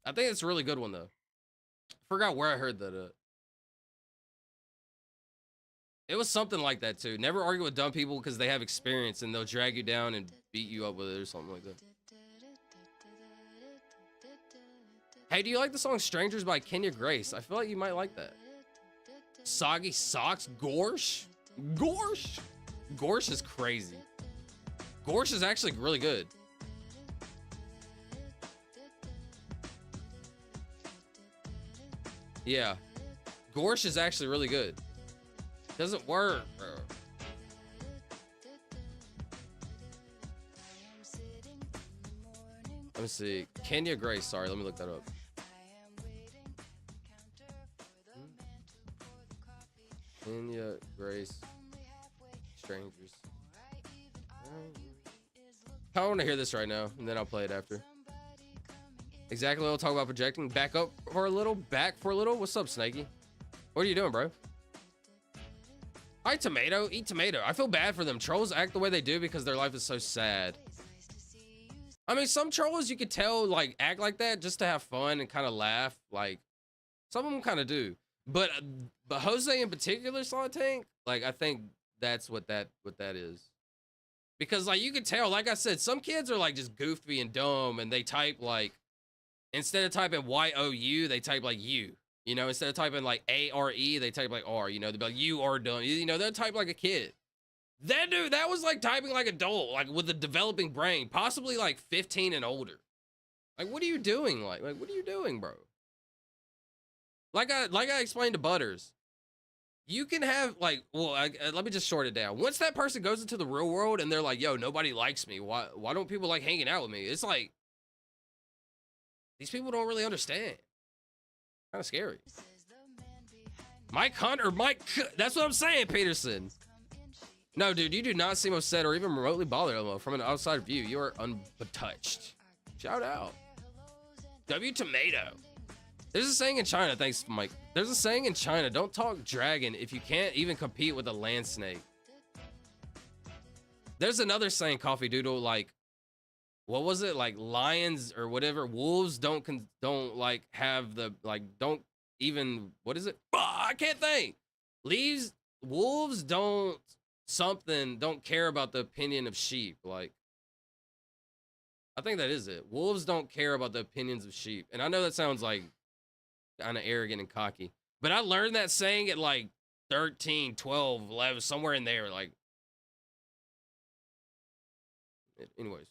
I think it's a really good one though. Forgot where I heard that. It was something like that too. Never argue with dumb people because they have experience and they'll drag you down and beat you up with it or something like that. Hey, do you like the song Strangers by Kenya Grace? I feel like you might like that. Soggy Socks? Gorsh? Gorsh? Gorsh is crazy. Gorsh is actually really good. Yeah. Gorsh is actually really good. Doesn't work, bro. Let me see. Kenya Grace, sorry, let me look that up. Kenya Grace Strangers. I want to hear this right now, and then I'll play it after. Exactly, we'll talk about projecting. Back up for a little. Back for a little. What's up, Snakey? What are you doing, bro? Hi, tomato. Eat tomato. I feel bad for them. Trolls act the way they do because their life is so sad. I mean, some trolls you could tell like act like that just to have fun and kind of laugh. Like, some of them kind of do. But Jose in particular, Slot Tank, like I think that's what that is. Because like you can tell, like I said, some kids are like just goofy and dumb, and they type like instead of typing Y-O-U, they type like U. You know, instead of typing like A-R-E, they type like R. You know, they'll be like, you are dumb. You know, they'll type like a kid. That dude, that was like typing like adult, like with a developing brain, possibly like 15 and older. Like, what are you doing? Like what are you doing, bro? Like I explained to Butters, you can have like, well, let me just short it down. Once that person goes into the real world and they're like, yo, nobody likes me. Why don't people like hanging out with me? It's like, these people don't really understand. Kind of scary. Mike Hunter, that's what I'm saying, Peterson. No, dude, you do not seem upset or even remotely bothered, Elmo. From an outside view, you are untouched. Shout out. W Tomato. There's a saying in China, thanks, Mike. There's a saying in China, don't talk dragon if you can't even compete with a land snake. There's another saying, Coffee Doodle, like, what was it? Like lions or whatever, wolves don't like have the, like, don't even, what is it? I can't think. Wolves don't care about the opinion of sheep. Like, I think that is it. Wolves don't care about the opinions of sheep. And I know that sounds like kind of arrogant and cocky, but I learned that saying at like 13, 12, 11, somewhere in there. Like, anyways,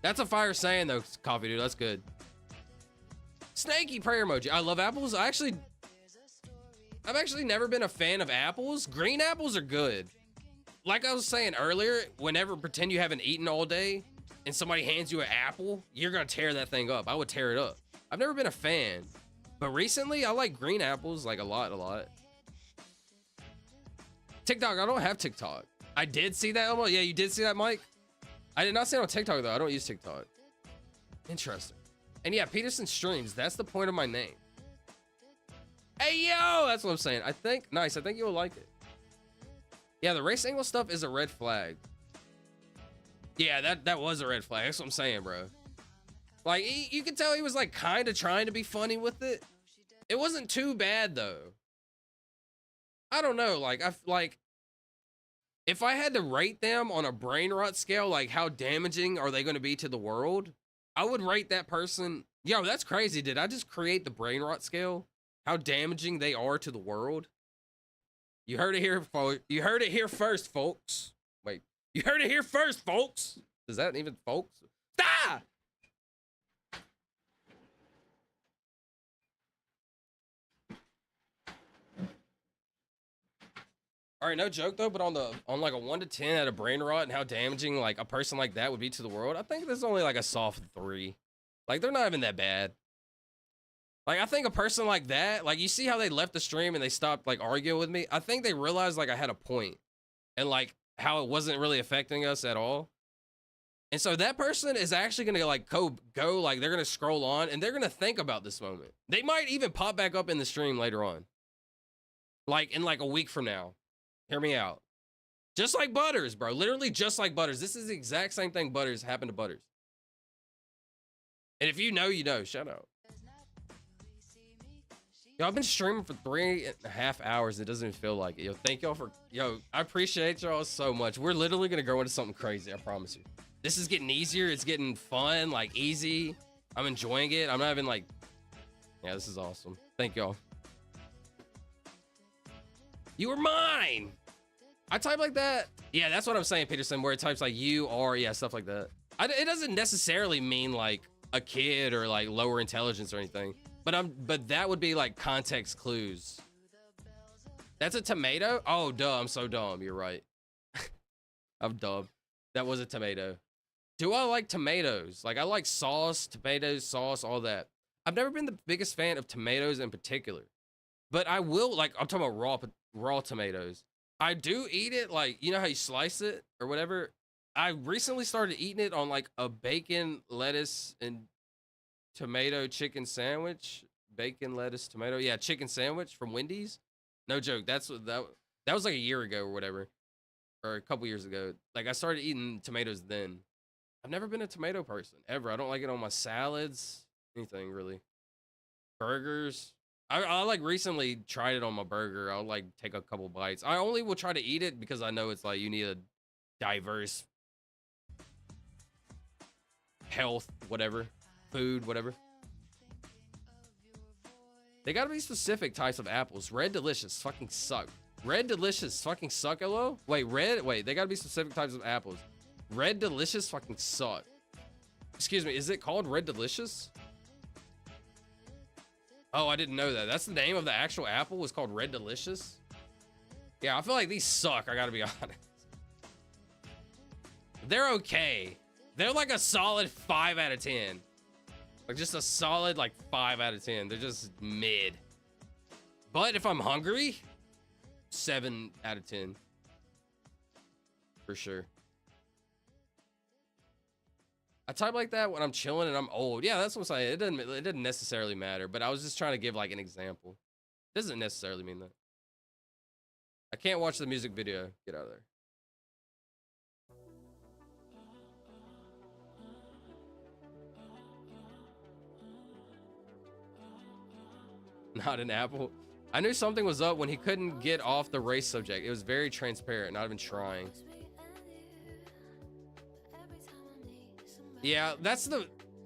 that's a fire saying though, Coffee Dude. That's good. Snaky prayer emoji. I love apples. I've actually never been a fan of apples. Green apples are good. Like I was saying earlier, pretend you haven't eaten all day and somebody hands you an apple, you're gonna tear that thing up. I would tear it up. I've never been a fan, but recently I like green apples like a lot. TikTok, I don't have TikTok. I did see that, Elmo. Yeah, you did see that, Mike? I did not see it on TikTok though. I don't use TikTok. Interesting. And yeah, Peterson streams. That's the point of my name. Hey, yo, that's what I'm saying. I think you'll like it. Yeah, the race angle stuff is a red flag. Yeah, that was a red flag. That's what I'm saying, bro. Like, you can tell he was like kind of trying to be funny with it. It wasn't too bad though. I don't know. Like, if I had to rate them on a brain rot scale, like how damaging are they going to be to the world? I would rate that person. Yo, that's crazy. Did I just create the brain rot scale? How damaging they are to the world? You heard it here, folks. You heard it here first, folks. Wait, you heard it here first, folks. Is that even folks? Ah! All right, no joke though, but on like a 1 to 10 out of brain rot and how damaging like a person like that would be to the world, I think there's only like a soft 3. Like, they're not even that bad. Like, I think a person like that, like, you see how they left the stream and they stopped like arguing with me? I think they realized like I had a point and like how it wasn't really affecting us at all. And so that person is actually gonna like go like, they're gonna scroll on and they're gonna think about this moment. They might even pop back up in the stream later on, like in like a week from now. Hear me out. Just like Butters, bro. Literally just like Butters. This is the exact same thing Butters happened to Butters. And if you know, you know. Shout out. Yo, I've been streaming for 3.5 hours. It doesn't even feel like it. Yo, thank y'all for... Yo, I appreciate y'all so much. We're literally going to grow into something crazy. I promise you. This is getting easier. It's getting fun, like easy. I'm enjoying it. I'm not even like... Yeah, this is awesome. Thank y'all. You were mine. I type like that. Yeah, that's what I'm saying, Peterson, where it types like you are, yeah, stuff like that. It doesn't necessarily mean like a kid or like lower intelligence or anything, but that would be like context clues. That's a tomato? Oh, duh, I'm so dumb. You're right. I'm dumb. That was a tomato. Do I like tomatoes? Like, I like sauce, tomatoes, sauce, all that. I've never been the biggest fan of tomatoes in particular, but I will, like, I'm talking about raw tomatoes. I do eat it, like, you know how you slice it or whatever? I recently started eating it on like a bacon, lettuce, and tomato chicken sandwich. Bacon, lettuce, tomato. Yeah, chicken sandwich from Wendy's. No joke. That was like a year ago or whatever. Or a couple years ago. Like, I started eating tomatoes then. I've never been a tomato person, ever. I don't like it on my salads. Anything, really. Burgers. I like recently tried it on my burger. I'll like take a couple bites. I only will try to eat it because I know it's like you need a diverse health, whatever, food, whatever. They gotta be specific types of apples. Red Delicious fucking suck. Red Delicious fucking suck, hello? Wait, they gotta be specific types of apples. Red Delicious fucking suck. Excuse me, is it called Red Delicious? Oh, I didn't know that. That's the name of the actual apple, was called Red Delicious? Yeah, I feel like these suck, I gotta be honest. They're okay. They're like a solid 5 out of 10. Like just a solid like 5 out of 10. They're just mid. But if I'm hungry, 7 out of 10. For sure. I type like that when I'm chilling and I'm old. Yeah, that's what I'm saying. It doesn't necessarily matter, but I was just trying to give like an example. Doesn't necessarily mean that. I can't watch the music video. Get out of there. Not an apple. I knew something was up when he couldn't get off the race subject. It was very transparent, not even trying. Yeah,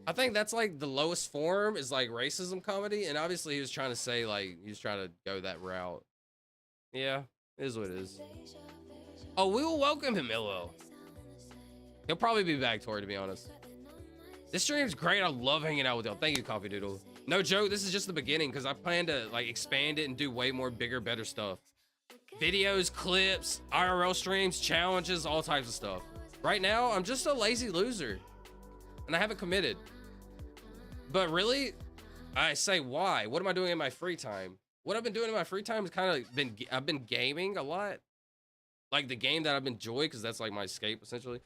I think that's like the lowest form is like racism comedy. And obviously he was trying to say like, he was trying to go that route. Yeah, it is what it is. Oh, we will welcome him, LL. He'll probably be back, Tori, to be honest. This stream's great. I love hanging out with y'all. Thank you, Coffee Doodle. No joke, this is just the beginning because I plan to like expand it and do way more bigger, better stuff. Videos, clips, IRL streams, challenges, all types of stuff. Right now, I'm just a lazy loser. And I haven't committed. But really, I say why? What am I doing in my free time? What I've been doing in my free time is kind of I've been gaming a lot. Like the game that I've enjoyed, because that's like my escape essentially.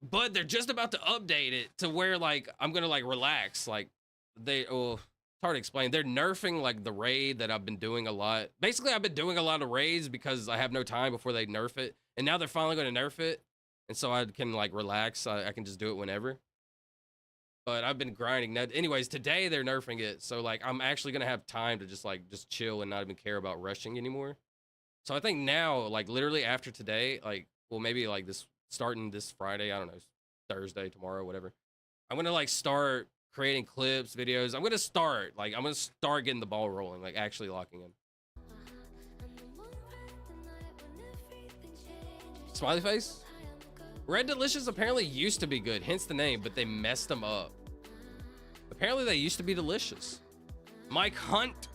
But they're just about to update it to where like I'm gonna like relax. Like it's hard to explain. They're nerfing like the raid that I've been doing a lot. Basically, I've been doing a lot of raids because I have no time before they nerf it. And now they're finally gonna nerf it. And so I can like relax. I can just do it whenever. But I've been grinding. Now, anyways, today they're nerfing it. So like I'm actually gonna have time to just chill and not even care about rushing anymore. So I think now, like literally after today, like, well, maybe like starting this Friday, I don't know, Thursday, tomorrow, whatever. I'm gonna like start creating clips, videos. I'm gonna start getting the ball rolling, like actually locking in. Smiley face? Red Delicious apparently used to be good, hence the name, but they messed them up. Apparently they used to be delicious. Mike Hunt.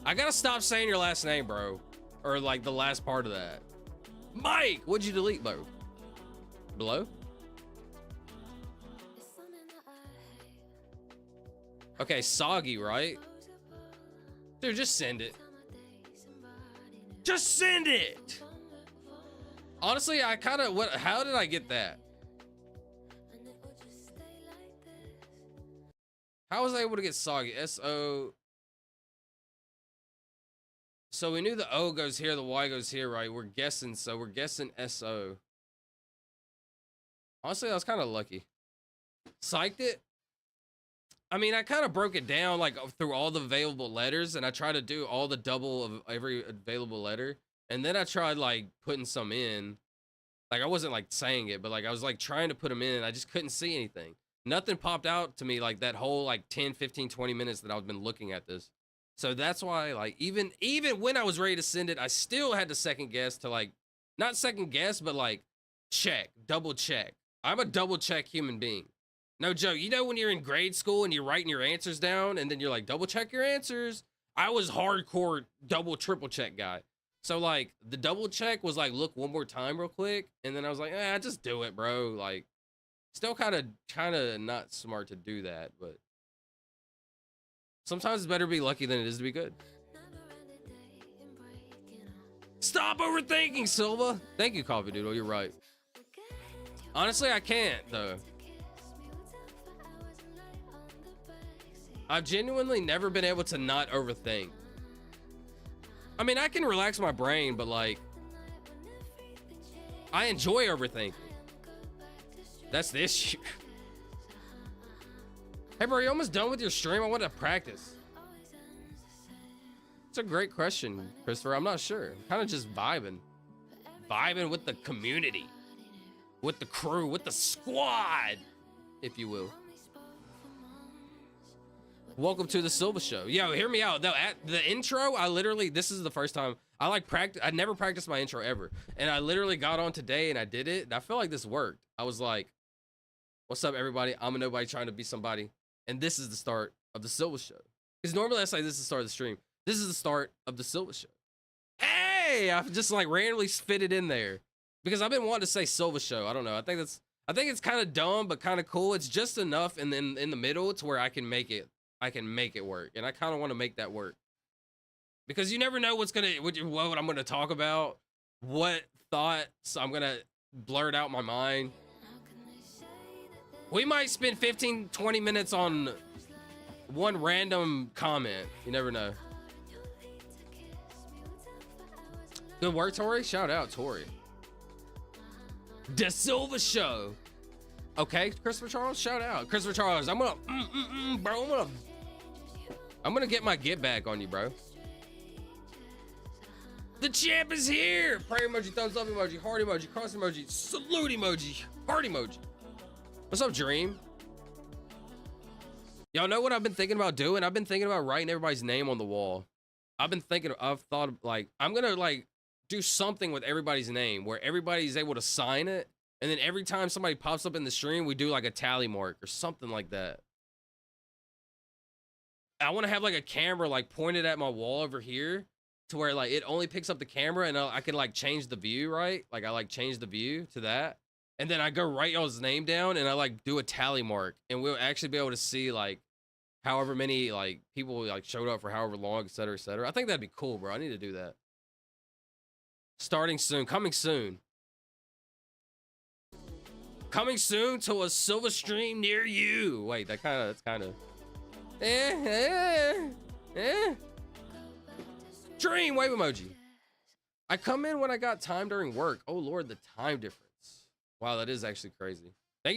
I gotta stop saying your last name, bro. Or like the last part of that. Mike, what'd you delete, bro? Below? Okay, soggy, right? Dude, just send it. Just send it! Honestly, how did I get that? How was I able to get soggy? S-O. So we knew the O goes here, the Y goes here, right? We're guessing, so we're guessing S-O. Honestly, I was kind of lucky. Psyched it. I mean, I kind of broke it down like through all the available letters, and I tried to do all the double of every available letter. And then I tried like putting some in. Like I wasn't like saying it, but like I was like trying to put them in and I just couldn't see anything. Nothing popped out to me like that whole like 10, 15, 20 minutes that I've been looking at this. So that's why like even when I was ready to send it, I still had to second guess to like, not second guess, but like double check. I'm a double check human being. No joke. You know when you're in grade school and you're writing your answers down and then you're like, double check your answers? I was hardcore double, triple check guy. So like the double check was like, look one more time real quick. And then I was like, just do it, bro. Like still kind of not smart to do that, but sometimes it's better to be lucky than it is to be good. Stop overthinking, Silva. Thank you, Coffee Doodle. You're right. Honestly, I can't though. I've genuinely never been able to not overthink. I mean, I can relax my brain, but like, I enjoy overthinking. That's the issue. Hey, bro, you almost done with your stream? I want to practice. It's a great question, Christopher. I'm not sure. Kind of just vibing with the community, with the crew, with the squad, if you will. Welcome to the Silvuh Show. Yo, hear me out. Though at the intro, this is the first time I never practiced my intro ever. And I literally got on today and I did it. And I feel like this worked. I was like, what's up, everybody? I'm a nobody trying to be somebody. And this is the start of the Silvuh Show. Because normally I say this is the start of the stream. This is the start of the Silvuh Show. Hey, I've just like randomly fit it in there. Because I've been wanting to say Silvuh Show. I don't know. I think it's kind of dumb, but kind of cool. It's just enough and then in the middle to where I can make it work, and I kind of want to make that work because you never know what I'm gonna talk about, what thoughts I'm gonna blurt out my mind. We might spend 15-20 minutes on one random comment. You never know. Good work, Tori. Shout out, Tori. The Silvuh Show. Okay, Christopher Charles. Shout out, Christopher Charles. I'm gonna get my get back on you, bro. The champ is here. Prayer emoji, thumbs up emoji, heart emoji, cross emoji, salute emoji, heart emoji. What's up, Dream? Y'all know what I've been thinking about doing? I've been thinking about writing everybody's name on the wall. I've thought like, I'm gonna like do something with everybody's name where everybody's able to sign it. And then every time somebody pops up in the stream, we do like a tally mark or something like that. I want to have like a camera like pointed at my wall over here to where like it only picks up the camera and I can like change the view, right? Like I like change the view to that. And then I go write y'all's name down and I like do a tally mark and we'll actually be able to see like however many like people like showed up for however long, et cetera, et cetera. I think that'd be cool, bro. I need to do that. Starting soon, coming soon. Coming soon to a Silvuh stream near you. Wait, that's kind of. Dream wave emoji. I come in when I got time during work. Oh Lord, the time difference. Wow, that is actually crazy. Through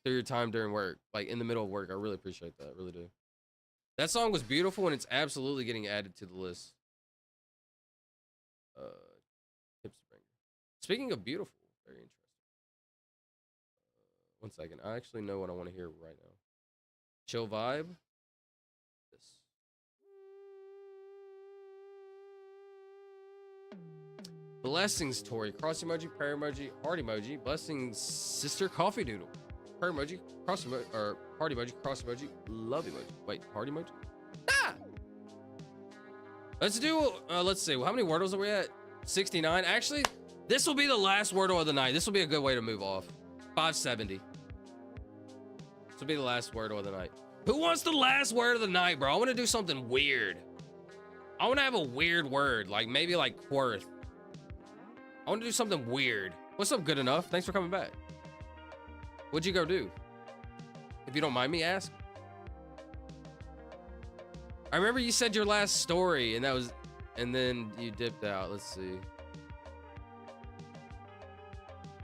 your time during work, like in the middle of work. I really appreciate that. I really do. That song was beautiful and it's absolutely getting added to the list. Speaking of beautiful, very interesting. One second. I actually know what I want to hear right now. Chill vibe. This. Blessings, Tori. Cross emoji, prayer emoji, heart emoji. Blessings, sister coffee doodle. Prayer emoji, cross emoji, or heart emoji, cross emoji, love emoji. Wait, heart emoji? Ah! Let's do, let's see. How many Wordles are we at? 69. Actually, this will be the last Wordle of the night. This will be a good way to move off. 570. This will be the last Wordle of the night. Who wants the last word of the night, bro? I want to do something weird. I want to have a weird word, like maybe like quirth. I want to do something weird. What's up, good enough? Thanks for coming back. What'd you go do? If you don't mind me ask. I remember you said your last story and then you dipped out. Let's see.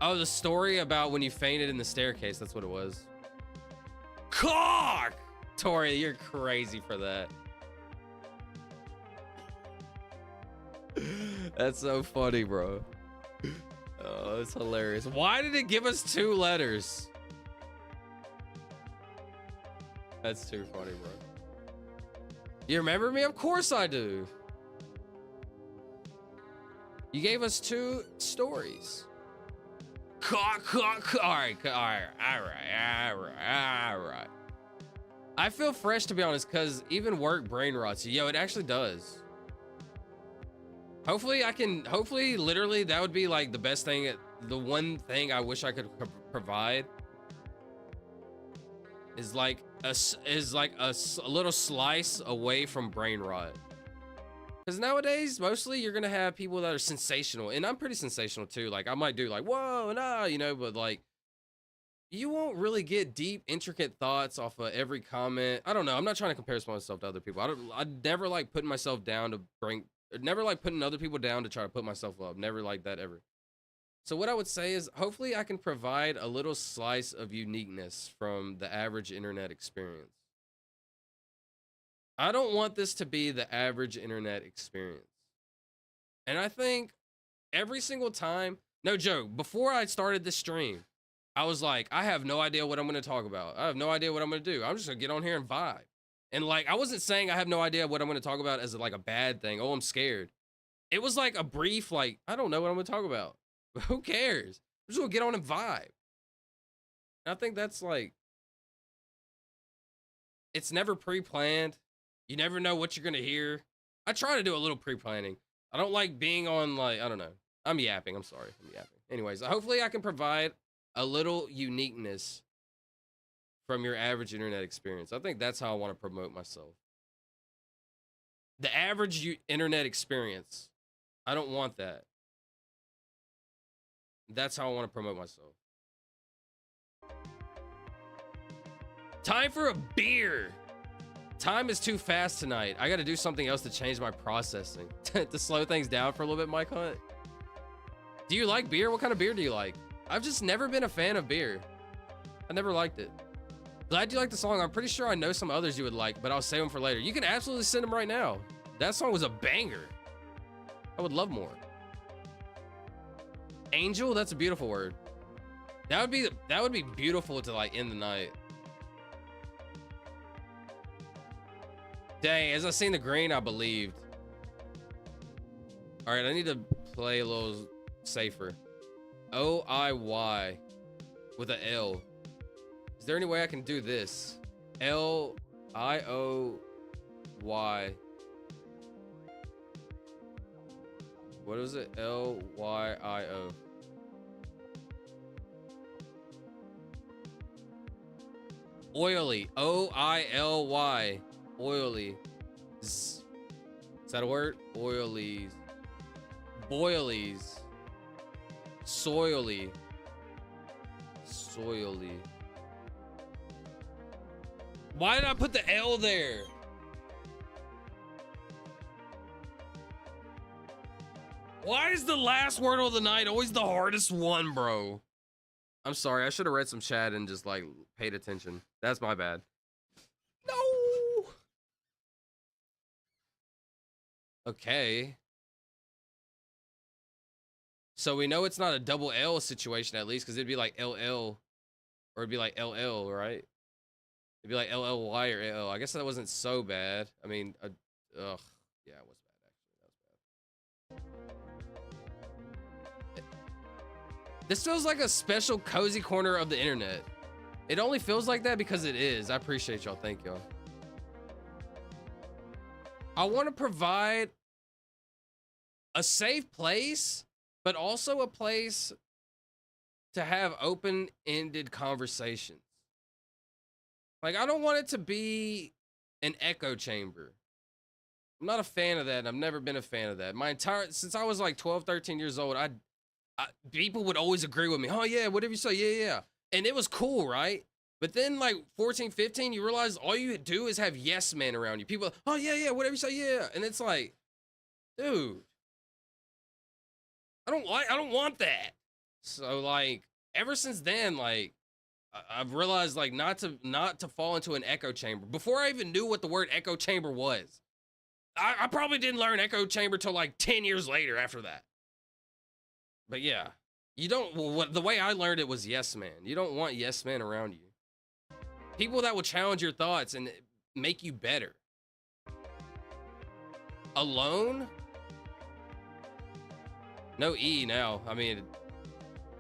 Oh, the story about when you fainted in the staircase. That's what it was. Cock! Tori, you're crazy for that. That's so funny, bro. Oh, it's hilarious. Why did it give us 2 letters? That's too funny, bro. You remember me? Of course I do. You gave us 2 stories. All right. I feel fresh, to be honest, because even work brain rots you. Yo, it actually does. Hopefully literally that would be like the best thing. The one thing I wish I could provide is like a little slice away from brain rot. Because nowadays, mostly you're going to have people that are sensational. And I'm pretty sensational too. Like I might do like, whoa, nah, you know, but like you won't really get deep, intricate thoughts off of every comment. I don't know. I'm not trying to compare myself to other people. I never like putting myself down to never like putting other people down to try to put myself up. Never like that ever. So what I would say is hopefully I can provide a little slice of uniqueness from the average internet experience. I don't want this to be the average internet experience. And I think every single time, no joke, before I started this stream, I was like, I have no idea what I'm going to talk about. I have no idea what I'm going to do. I'm just going to get on here and vibe. And like, I wasn't saying I have no idea what I'm going to talk about as like a bad thing. Oh, I'm scared. It was like a brief, like, I don't know what I'm going to talk about. Who cares? I'm just going to get on and vibe. And I think that's like, it's never pre-planned. You never know what you're going to hear. I try to do a little pre-planning. I don't like being on like, I don't know. I'm yapping. I'm sorry. I'm yapping. Anyways, hopefully I can provide a little uniqueness from your average internet experience. I think that's how I want to promote myself. The average internet experience. I don't want that. That's how I want to promote myself. Time for a beer. Time is too fast tonight. I got to do something else to change my processing. To slow things down for a little bit, Mike Hunt. Do you like beer? What kind of beer do you like? I've just never been a fan of beer. I never liked it. Glad you like the song. I'm pretty sure I know some others you would like, but I'll save them for later. You can absolutely send them right now. That song was a banger. I would love more. Angel, that's a beautiful word. That would be beautiful to like end the night. Dang, as I seen the green, I believed. All right, I need to play a little safer. O-I-Y with a L. Is there any way I can do this? L-I-O-Y. What is it? L-Y-I-O. Oily. O-I-L-Y. Oily. Is that a word? Oilies. Boilies. Soily. Soily. Why did I put the L there? Why is the last Wordle of the night always the hardest one, bro? I'm sorry. I should have read some chat and just like paid attention. That's my bad. No. Okay. So we know it's not a double L situation at least, because it'd be like LL, or it'd be like LL, right? It'd be like LLY or LL. I guess that wasn't so bad. I mean, ugh. Yeah, it was bad, actually. That was bad. This feels like a special cozy corner of the internet. It only feels like that because it is. I appreciate y'all. Thank y'all. I want to provide a safe place, but also a place to have open-ended conversations. Like, I don't want it to be an echo chamber. I'm not a fan of that, and I've never been a fan of that. Since I was like 12, 13 years old, people would always agree with me. Oh yeah, whatever you say, yeah. And it was cool, right? But then like 14, 15, you realize all you do is have yes men around you. People, oh yeah, whatever you say, yeah. And it's like, dude, I don't want that. So like, ever since then, like, I've realized like not to fall into an echo chamber. Before I even knew what the word echo chamber was, I probably didn't learn echo chamber till like 10 years later after that. But yeah, you don't, the way I learned it was yes man. You don't want yes men around you. People that will challenge your thoughts and make you better. Alone? No E now. I mean,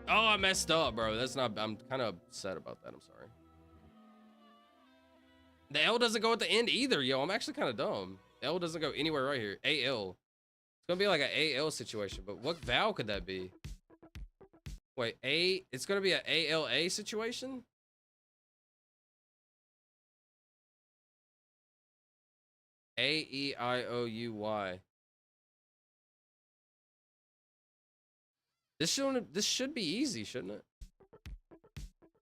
oh, I messed up, bro. That's not, I'm kind of upset about that. I'm sorry. The L doesn't go at the end either, yo. I'm actually kind of dumb. L doesn't go anywhere right here. AL. It's gonna be like an AL situation, but what vowel could that be? Wait, it's gonna be an ALA situation? AEIOUY. This should be easy, shouldn't it?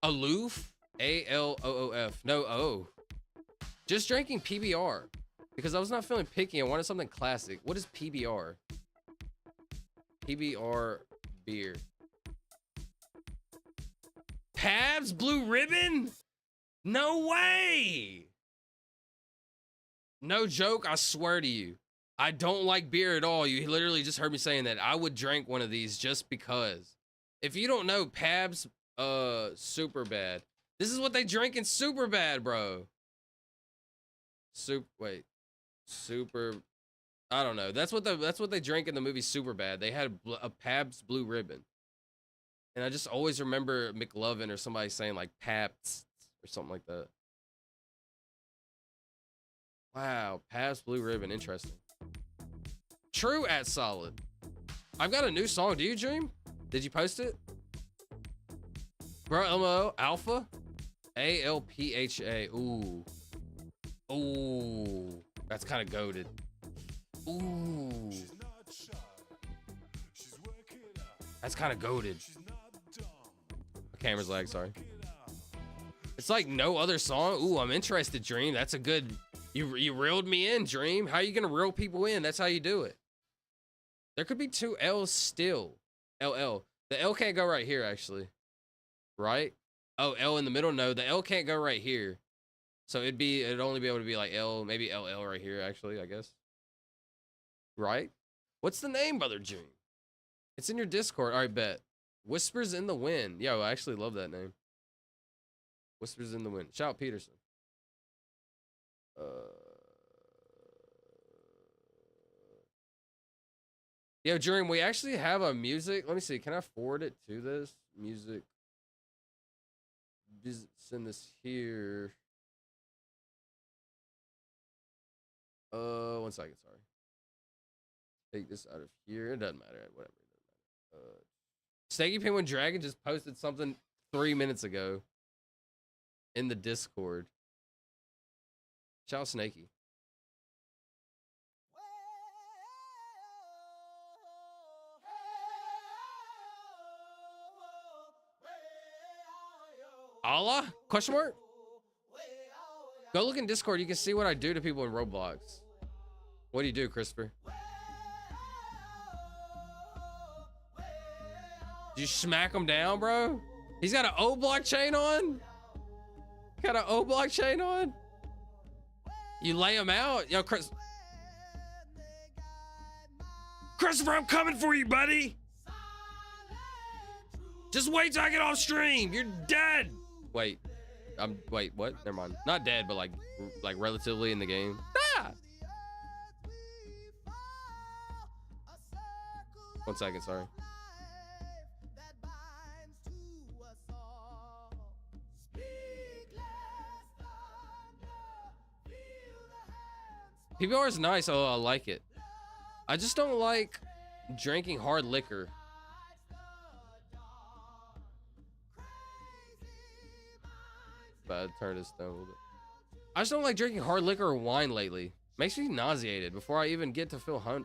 Aloof? ALOOF. No O. Just drinking PBR. Because I was not feeling picky. I wanted something classic. What is PBR? PBR beer. Pabst Blue Ribbon? No way! No joke, I swear to you. I don't like beer at all. You literally just heard me saying that. I would drink one of these just because. If you don't know, Pabst Super Bad. This is what they drink in Super Bad, bro. Super. I don't know. That's what they drank in the movie Super Bad. They had a Pabst Blue Ribbon. And I just always remember McLovin or somebody saying like Pabst or something like that. Wow, Pabst Blue Ribbon, interesting. True at solid. I've got a new song. Do you, Dream? Did you post it? Bro, LMO, Alpha? ALPHA. Ooh. Ooh. That's kind of goated. Ooh. That's kind of goated. My camera's lag, sorry. It's like no other song. Ooh, I'm interested, Dream. That's a good... You reeled me in, Dream. How are you gonna reel people in? That's how you do it. There could be two L's still. LL. The L can't go right here, actually. Right? Oh, L in the middle? No, the L can't go right here. So it'd only be able to be like L, maybe LL right here, actually, I guess. Right? What's the name, Brother Dream? It's in your Discord. All right, bet. Whispers in the Wind. Yo, I actually love that name. Whispers in the Wind. Shout Peterson. Yo, Dream, we actually have a music. Let me see. Can I forward it to this? Music. Send this here. 1 second, sorry. Take this out of here. It doesn't matter. Whatever. It doesn't matter. Snaky Penguin Dragon just posted something 3 minutes ago in the Discord. Shout out Snaky. Allah? Question mark? Go look in Discord. You can see what I do to people in Roblox. What do you do, Christopher? Did you smack him down, bro? He's got an O block chain on? Got an O block chain on? You lay him out? Yo, Christopher, I'm coming for you, buddy. Just wait till I get off stream. You're dead. Wait, wait, what? Never mind. Not dead, but like relatively in the game. Ah! 1 second, sorry. PBR is nice. Oh, I like it. I just don't like drinking hard liquor. But I turn this down a little bit. I just don't like drinking hard liquor or wine lately. Makes me nauseated before I even get to feel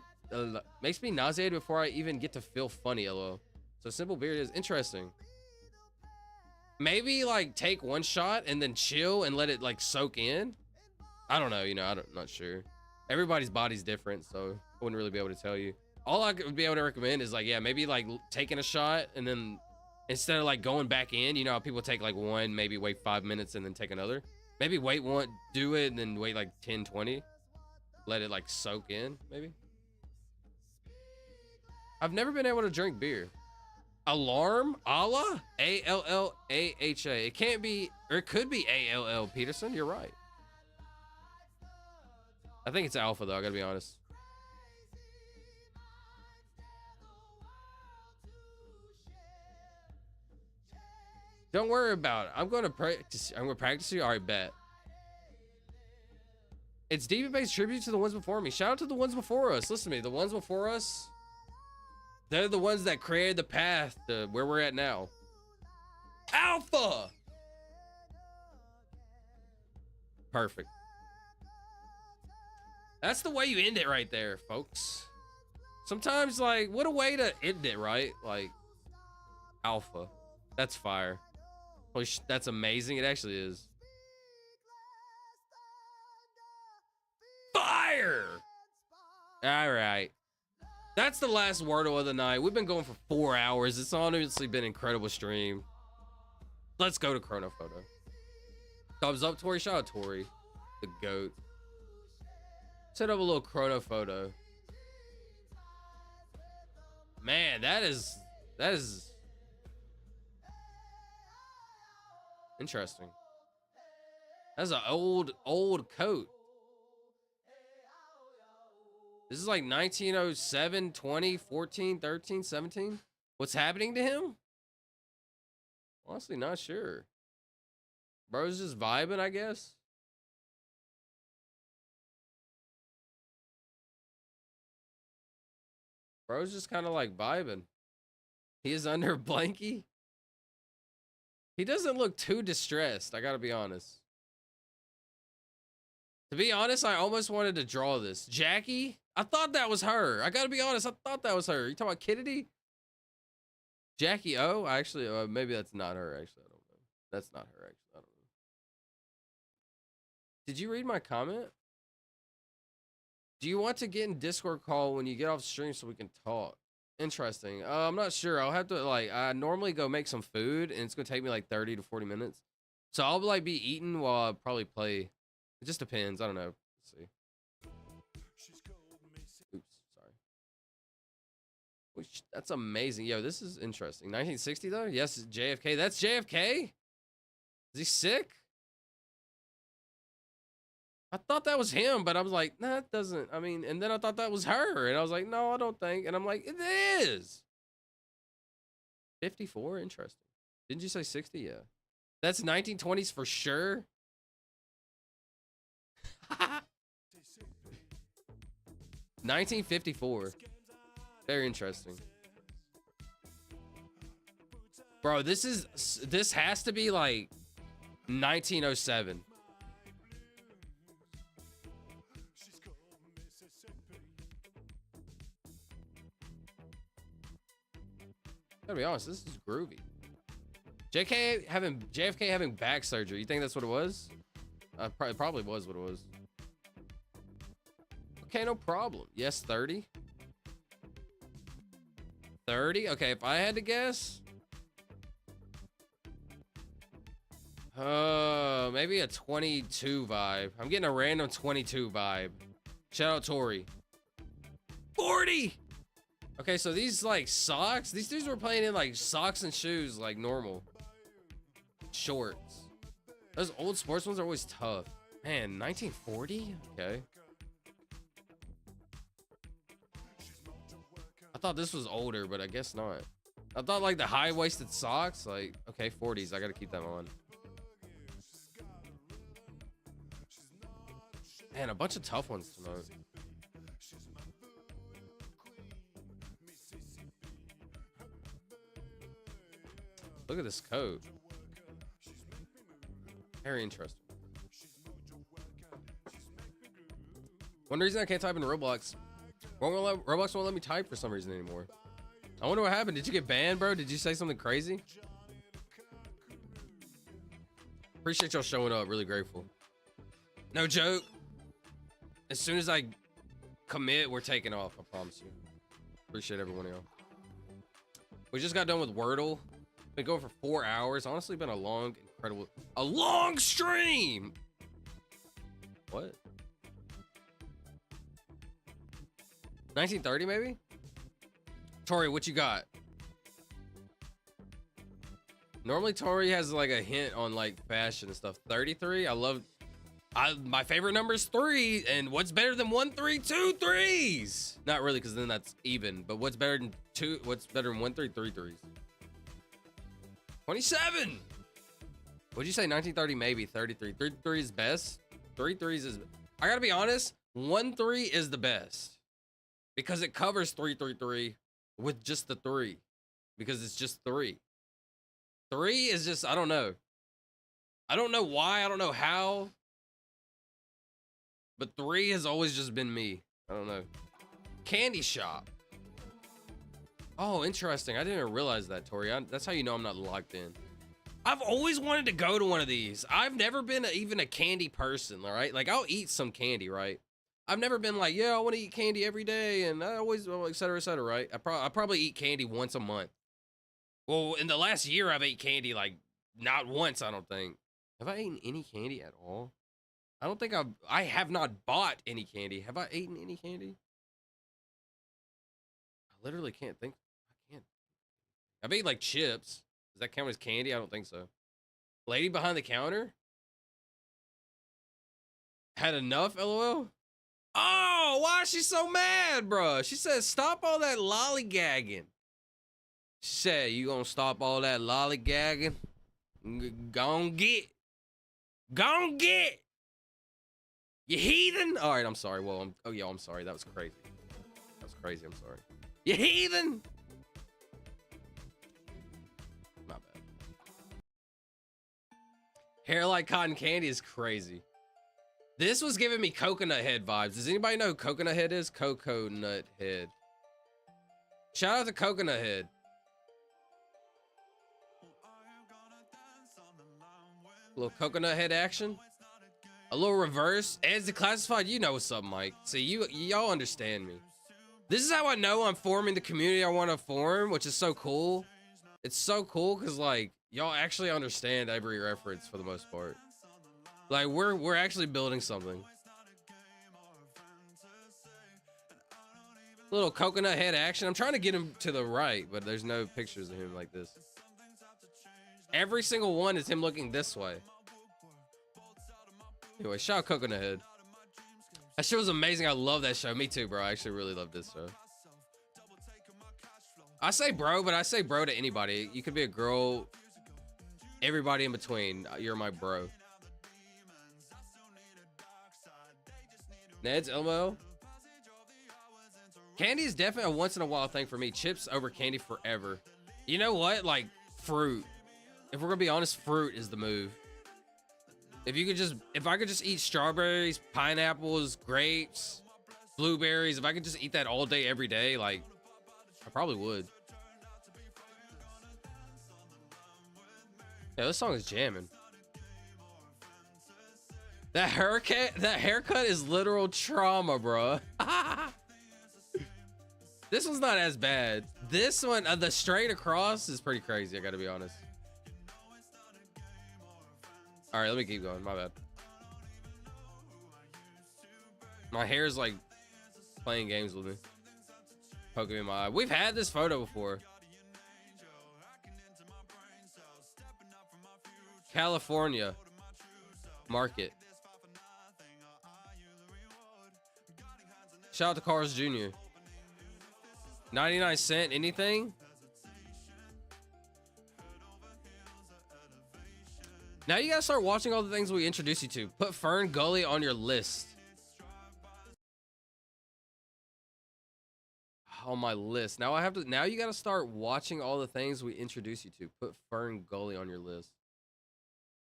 makes me nauseated before I even get to feel funny. LOL. So simple beer is interesting. Maybe like take one shot and then chill and let it like soak in. I don't know. You know, I'm not sure. Everybody's body's different, so I wouldn't really be able to tell you. All I would be able to recommend is like, yeah, maybe like taking a shot and then instead of like going back in, you know how people take like one, maybe wait 5 minutes and then take another. Maybe wait one, do it and then wait like 10, 20. Let it like soak in, maybe. I've never been able to drink beer. Alarm? Allah? A-L-L-A-H-A. It can't be, or it could be A-L-L, Peterson. You're right. I think it's Alpha, though. I gotta be honest. Don't worry about it. I'm gonna practice. I'm gonna practice you. All right, bet. It's Deviant-based tribute to the ones before me. Shout out to the ones before us. Listen to me. The ones before us, they're the ones that created the path to where we're at now. Alpha! Perfect. That's the way you end it right there, folks. Sometimes, like, what a way to end it, right? Like, Alpha. That's fire. Holy that's amazing. It actually is. Fire! All right. That's the last Wordle of the night. We've been going for 4 hours. It's honestly been an incredible stream. Let's go to Chrono Photo. Thumbs up, Tori. Shout out Tori. The GOAT. Set up a little chrono photo. Man, that is interesting. That's an old coat. This is like 1907, 20, 14, 13, 17. What's happening to him? Honestly, not sure. Bro's just vibing, I guess. Bro's just kind of like vibing. He is under a blankie. He doesn't look too distressed, I gotta be honest. To be honest, I almost wanted to draw this. Jackie? I thought that was her. I gotta be honest, I thought that was her. You talking about Kennedy? Jackie O? Actually, maybe that's not her, actually. I don't know. That's not her, actually. I don't know. Did you read my comment? Do you want to get in Discord call when you get off stream so we can talk? Interesting. I'm not sure. I'll have to, like, I normally go make some food, and it's going to take me, like, 30 to 40 minutes. So I'll, like, be eating while I probably play. It just depends. I don't know. Let's see. Oops. Sorry. Which, that's amazing. Yo, this is interesting. 1960, though? Yes, JFK. That's JFK? Is he sick? I thought that was him, but I was like, nah, that doesn't. I mean, and then I thought that was her. And I was like, no, I don't think. And I'm like, it is. 54? Interesting. Didn't you say 60? Yeah. That's 1920s for sure. 1954. Very interesting. Bro, this has to be like 1907. Gotta be honest, this is groovy. JFK having back surgery. You think that's what it was? Probably was what it was. Okay, no problem. Yes, 30. 30? Okay, if I had to guess. Maybe a 22 vibe. I'm getting a random 22 vibe. Shout out Tori. 40! Okay, so these like socks, these dudes were playing in like socks and shoes like normal. Shorts. Those old sports ones are always tough. Man, 1940? Okay. I thought this was older, but I guess not. I thought like the high-waisted socks, like, okay, 40s. I gotta keep them on. Man, a bunch of tough ones tonight. Look at this coat. Very interesting. One reason I can't type in Roblox. Roblox won't let me type for some reason anymore. I wonder what happened. Did you get banned, bro? Did you say something crazy? Appreciate y'all showing up. Really grateful. No joke. As soon as I commit, we're taking off. I promise you. Appreciate every one of y'all. We just got done with Wordle. Been going for 4 hours. Honestly, been a long, a long stream. What? 1930 maybe? Tori, what you got? Normally Tori has like a hint on like fashion and stuff. 33. My favorite number is 3, and what's better than 1 3? 2 3s. Not really, because then that's even. But what's better than 2? What's better than 1 3? 3 3s. 27. What'd you say? 1930 maybe. 33. 33 is best. 3 3s is. I gotta be honest. 1 3 is the best because it covers 3 3 3 with just the 3 because it's just 3. 3 is just, I don't know. I don't know why. I don't know how. But 3 has always just been me. I don't know. Candy shop. Oh, interesting. I didn't even realize that, Tori. That's how you know I'm not locked in. I've always wanted to go to one of these. I've never been even a candy person, all right? Like, I'll eat some candy, right? I've never been like, yeah, I want to eat candy every day, and I always, et cetera, right? I probably eat candy once a month. Well, in the last year, I've ate candy, like, not once, I don't think. Have I eaten any candy at all? I don't think I have not bought any candy. Have I eaten any candy? I literally can't think. I can't. I've eaten like chips. Does that count as candy? I don't think so. Lady behind the counter? Had enough, LOL? Oh, why is she so mad, bro? She said, stop all that lollygagging. She said, you gonna stop all that lollygagging? Gon' get. Gon' get. You heathen. All right, I'm sorry. Well, I'm sorry. That was crazy. That was crazy. I'm sorry. You heathen. My bad. Hair like cotton candy is crazy. This was giving me coconut head vibes. Does anybody know who coconut head is? Coconut head. Shout out to coconut head. A little coconut head action. A little reverse. As declassified, you know what's up, Mike. See, y'all understand me. This is how I know I'm forming the community I want to form, which is so cool. It's so cool because like y'all actually understand every reference for the most part. Like we're actually building something. Little coconut head action. I'm trying to get him to the right, but there's no pictures of him like this. Every single one is him looking this way. Anyway, shout out Coconut Head. That show was amazing. I love that show. Me too, bro. I actually really love this show. I say bro, but I say bro to anybody. You could be a girl. Everybody in between. You're my bro. Ned's Elmo. Candy is definitely a once in a while thing for me. Chips over candy forever. You know what? Like fruit. If we're gonna be honest, fruit is the move. If I could just eat strawberries, pineapples, grapes, blueberries, if I could just eat that all day, every day, like, I probably would. Yeah, this song is jamming. That haircut is literal trauma, bro. This one's not as bad. This one, the straight across is pretty crazy, I gotta be honest. All right, let me keep going. My bad. My hair's like playing games with me. Poking me in my eye. We've had this photo before. California Market. Shout out to Carl's Jr. 99 cent, anything? Now you gotta start watching all the things we introduce you to. Put Fern, Gully on your list. On my list. Now you gotta start watching all the things we introduce you to. Put Fern, Gully on your list.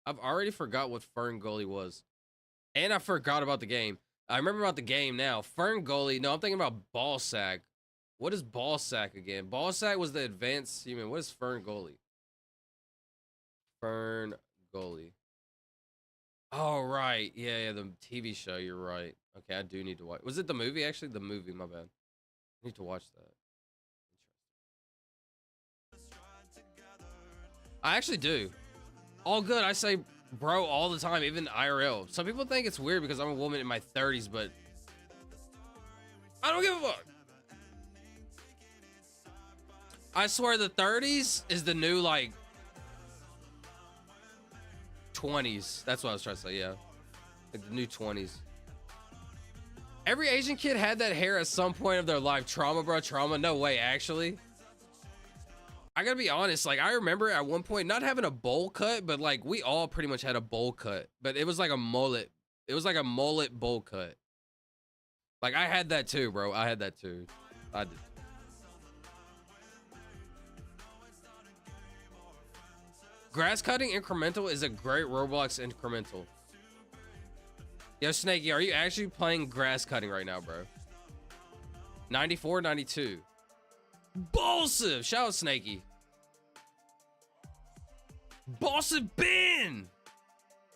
I've already forgot what Fern, Gully was. And I forgot about the game. I remember about the game now. Fern, Gully. No, I'm thinking about Ball Sack. What is Ball Sack again? Ball Sack was the advanced human. What is Fern, Gully? Fern, Gully. Oh, right. Yeah, the TV show. You're right. Okay, I do need to watch. Was it the movie? Actually, the movie. My bad. I need to watch that. I actually do. All good. I say bro all the time, even IRL. Some people think it's weird because I'm a woman in my 30s, but I don't give a fuck. I swear the 30s is the new, like, 20s. That's what I was trying to say, yeah. Like the new 20s. Every Asian kid had that hair at some point of their life. Trauma, bro, trauma. No way, actually. I gotta be honest, like, I remember at one point not having a bowl cut, but, like, we all pretty much had a bowl cut. But it was like a mullet. It was like a mullet bowl cut. Like, I had that too, bro. I had that too. I did. Grass cutting incremental is a great Roblox incremental. Yo, Snakey, are you actually playing grass cutting right now, bro? 94, 92. Bolsive! Shout out Snakey. Bolsive Ben!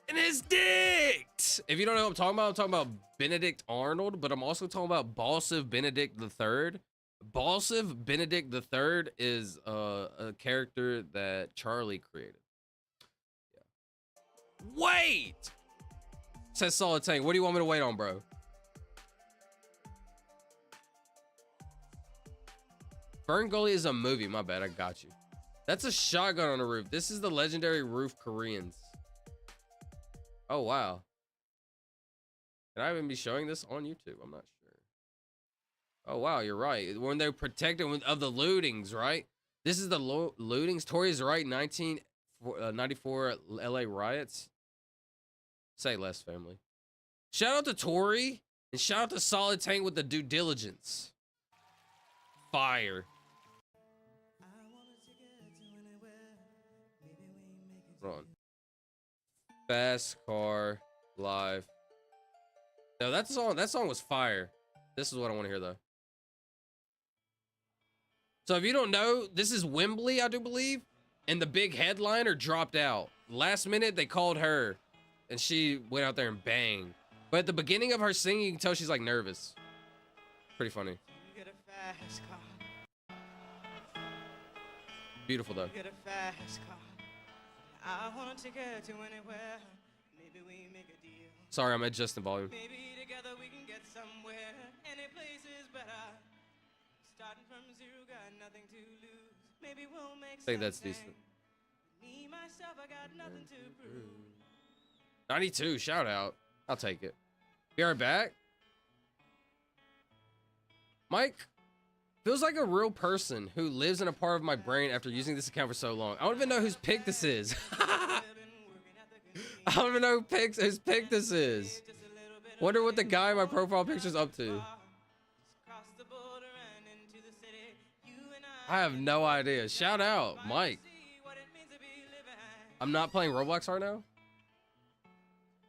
And his dick! If you don't know what I'm talking about Benedict Arnold, but I'm also talking about Bolsive Benedict III. Bolsive Benedict III is a character that Charlie created. Yeah. Wait! Says Solid Tank. What do you want me to wait on, bro? Fern Gully is a movie. My bad. I got you. That's a shotgun on the roof. This is the legendary roof Koreans. Oh, wow. Can I even be showing this on YouTube? I'm not sure. Oh, wow. You're right. When they're protected of the lootings, right? This is the lootings. Tori is right. 1994 LA riots. Say less, family. Shout out to Tori and shout out to Solid Tank with the due diligence. Fire. Hold on. Fast Car Live. No, that song was fire. This is what I want to hear though. So if you don't know, this is Wembley, I do believe, and the big headliner dropped out. Last minute they called her and she went out there and banged. But at the beginning of her singing, you can tell she's like nervous. Pretty funny. You get a fast car. Beautiful though. You get a fast car. I want to take her to anywhere. Maybe we make a deal. Sorry, I'm adjusting volume. Maybe together we can get somewhere. Any place is better. Starting from zero, got nothing to lose. Maybe we'll make I think that's something. decent. Me, myself, I got nothing to prove. 92, shout out. I'll take it. Be right back. Mike feels like a real person who lives in a part of my brain after using this account for so long. I don't even know whose pick this is. I don't even know whose pick this is. Wonder what the guy in my profile picture is up to. I have no idea. Shout out, Mike. I'm not playing Roblox right now.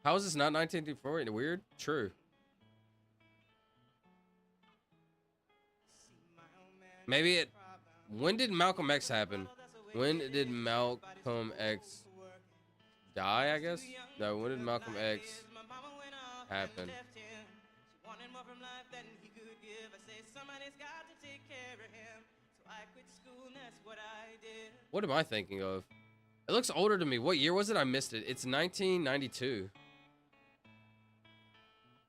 How is this not 1984? Weird? True. Maybe it. When did Malcolm X happen? When did Malcolm X die, I guess? No, when did Malcolm X happen? What am I thinking of? It looks older to me. What year was it? I missed it. It's 1992.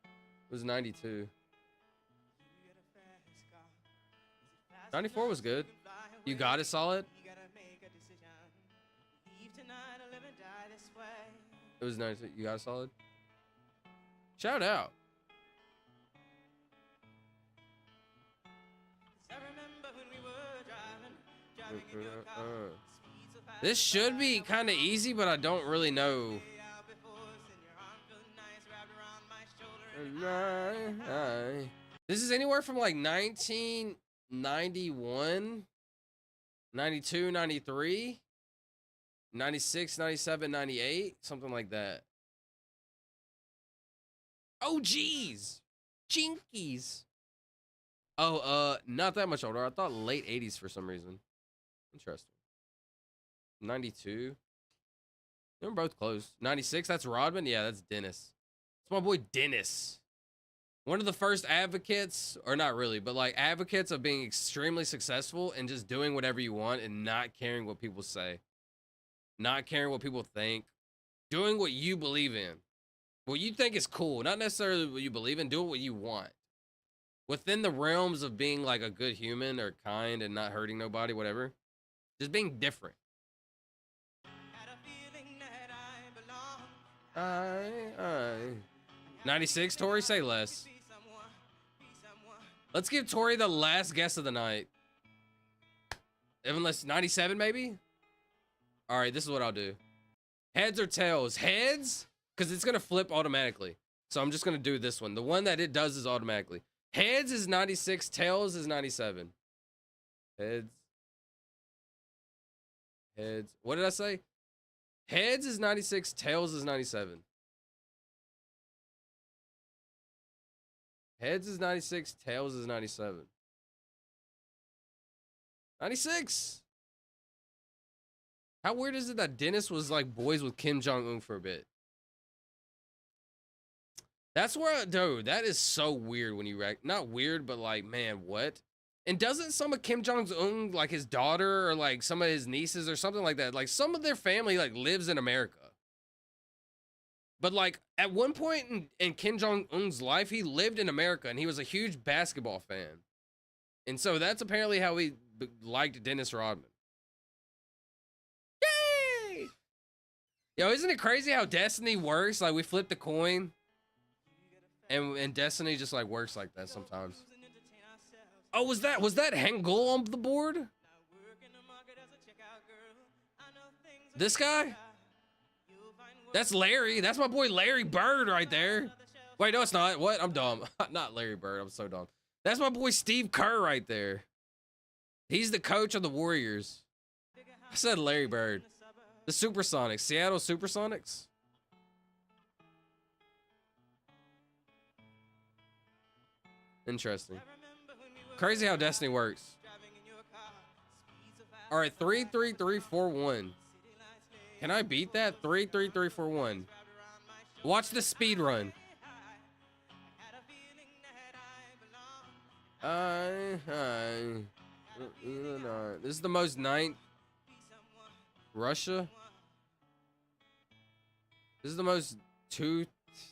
It was 92. 94 was good. You got it, Solid? It was 92. You got it, Solid? Shout out. This should be kind of easy, but I don't really know. This is anywhere from like 1991, 92, 93, 96, 97, 98, something like that. Oh, geez. Jinkies. Oh, not that much older. I thought late 80s for some reason. Interesting. 92. They were both close. 96, that's Rodman? Yeah, that's Dennis. It's my boy Dennis. One of the first advocates, or not really, but like advocates of being extremely successful and just doing whatever you want and not caring what people say. Not caring what people think. Doing what you believe in. What you think is cool. Not necessarily what you believe in. Doing what you want. Within the realms of being like a good human or kind and not hurting nobody, whatever. Just being different. 96, Tori, say less. Let's give Tori the last guess of the night. Unless 97 maybe? All right, this is what I'll do. Heads or tails? Heads? Because it's going to flip automatically. So I'm just going to do this one. The one that it does is automatically. Heads is 96, tails is 97. Heads. Heads. What did I say? Heads is 96, tails is 97. Heads is 96, tails is 97. 96. How weird is it that Dennis was like boys with Kim Jong-un for a bit? That's where, dude, that is so weird when you not weird, but like, man, what? And doesn't some of Kim Jong-un, like his daughter or like some of his nieces or something like that, like some of their family like lives in America. But like at one point in Kim Jong-un's life, he lived in America and he was a huge basketball fan. And so that's apparently how he liked Dennis Rodman. Yay! Yo, isn't it crazy how Destiny works? Like we flip the coin and Destiny just like works like that sometimes. Oh, was that Hangul on the board? This guy? That's Larry. That's my boy Larry Bird right there. Wait, no, it's not. What? I'm dumb. Not Larry Bird. I'm so dumb. That's my boy Steve Kerr right there. He's the coach of the Warriors. I said Larry Bird. The Supersonics. Seattle Supersonics. Interesting. Crazy how Destiny works. All right, 33341. Can I beat that? 33341. Watch the speed run. This is the most ninth. Russia. This is the most two.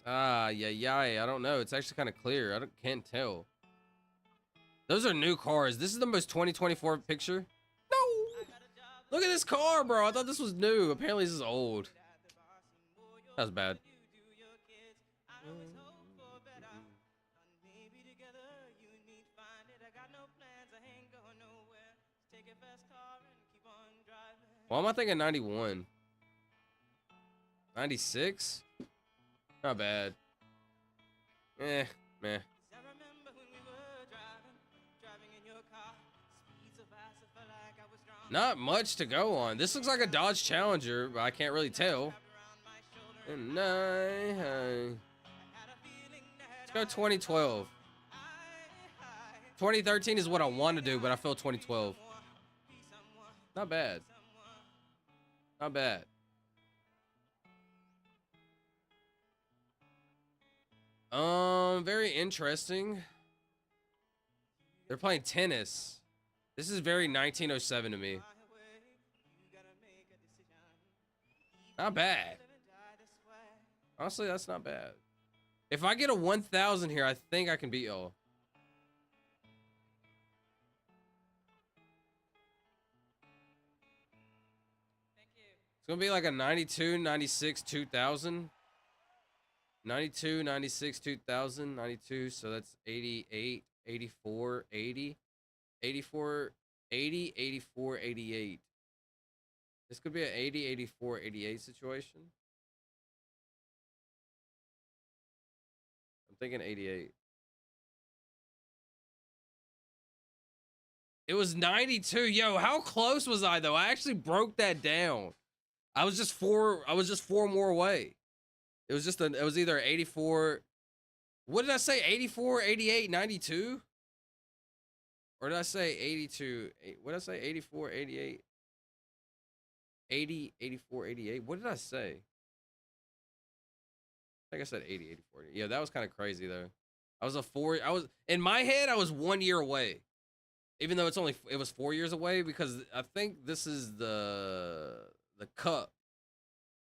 Yeah. I don't know. It's actually kind of clear. Can't tell. Those are new cars. This is the most 2024 picture. No. Look at this car, bro. I thought this was new. Apparently this is old. That was bad. Why am I thinking 91? 96? Not bad. Meh. Not much to go on. This looks like a Dodge Challenger, but I can't really tell. Let's go 2012. 2013 is what I want to do, but I feel 2012. Not bad. Not bad. Very interesting. They're playing tennis. This is very 1907 to me. Not bad. Honestly, that's not bad. If I get a 1,000 here, I think I can beat y'all. It's gonna be like a 92, 96, 2000. 92, 96, 2000, 92. So that's 88, 84, 80, 84, 80, 84, 88. This could be an 80, 84, 88 situation. I'm thinking 88. It was 92. Yo, how close was I though? I actually broke that down. I was just four more away. It was either 84. What did I say? 84, 88, 92? Or did I say 82? What did I say? 84, 88, 80, 84, 88. What did I say? I think I said 80, 84. Yeah, that was kind of crazy though. In my head, I was 1 year away. Even though it was 4 years away, because I think this is the cup.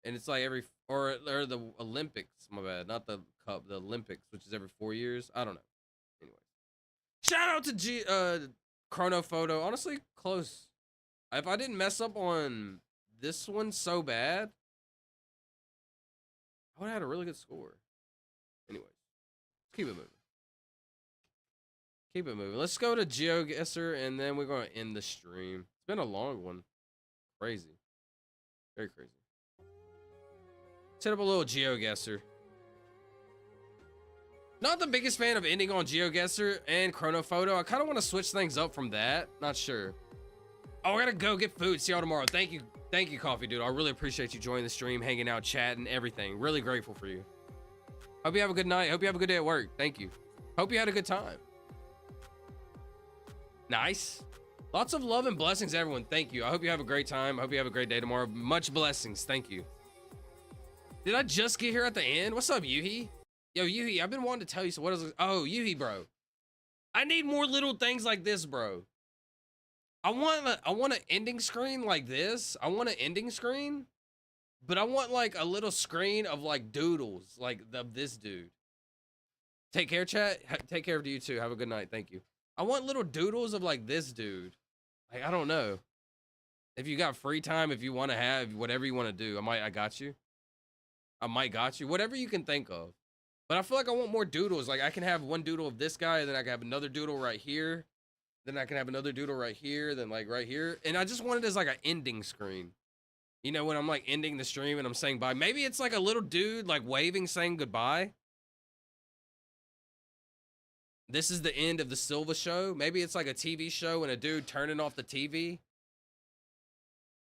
And it's like or the Olympics, my bad, not the cup, the Olympics, which is every 4 years. I don't know. Anyways. Shout out to Chrono Photo. Honestly, close. If I didn't mess up on this one so bad, I would have had a really good score. Anyways, keep it moving. Keep it moving. Let's go to Geoguessr, and then we're going to end the stream. It's been a long one. Crazy. Very crazy. Set up a little Geoguessr. Not the biggest fan of ending on Geoguessr and Chrono Photo. I kind of want to switch things up from that. Not sure. Oh, I gotta go get food. See y'all tomorrow. Thank you, Coffee Dude. I really appreciate you joining the stream, hanging out, chatting, everything. Really grateful for you. Hope you have a good night. Hope you have a good day at work. Thank you. Hope you had a good time. Nice. Lots of love and blessings, everyone. Thank you. I hope you have a great time. I hope you have a great day tomorrow. Much blessings. Thank you. Did I just get here at the end? What's up, Yuhi? Yo, Yuhi, I've been wanting to tell you. So what is? Oh, Yuhi, bro. I need more little things like this, bro. I want an ending screen like this. I want an ending screen But I want like a little screen of like doodles, like of this dude. Take care, chat. Take care of you too. Have a good night. Thank you. I want little doodles of like this dude. Like, I don't know. If you got free time, if you want to have whatever you want to do, I got you. I might got you. Whatever you can think of. But I feel like I want more doodles. Like I can have one doodle of this guy, and then I can have another doodle right here. Then I can have another doodle right here, then like right here. And I just want it as like an ending screen. You know, when I'm like ending the stream and I'm saying bye. Maybe it's like a little dude like waving, saying goodbye. This is the end of the Silvuh show. Maybe it's like a TV show and a dude turning off the TV.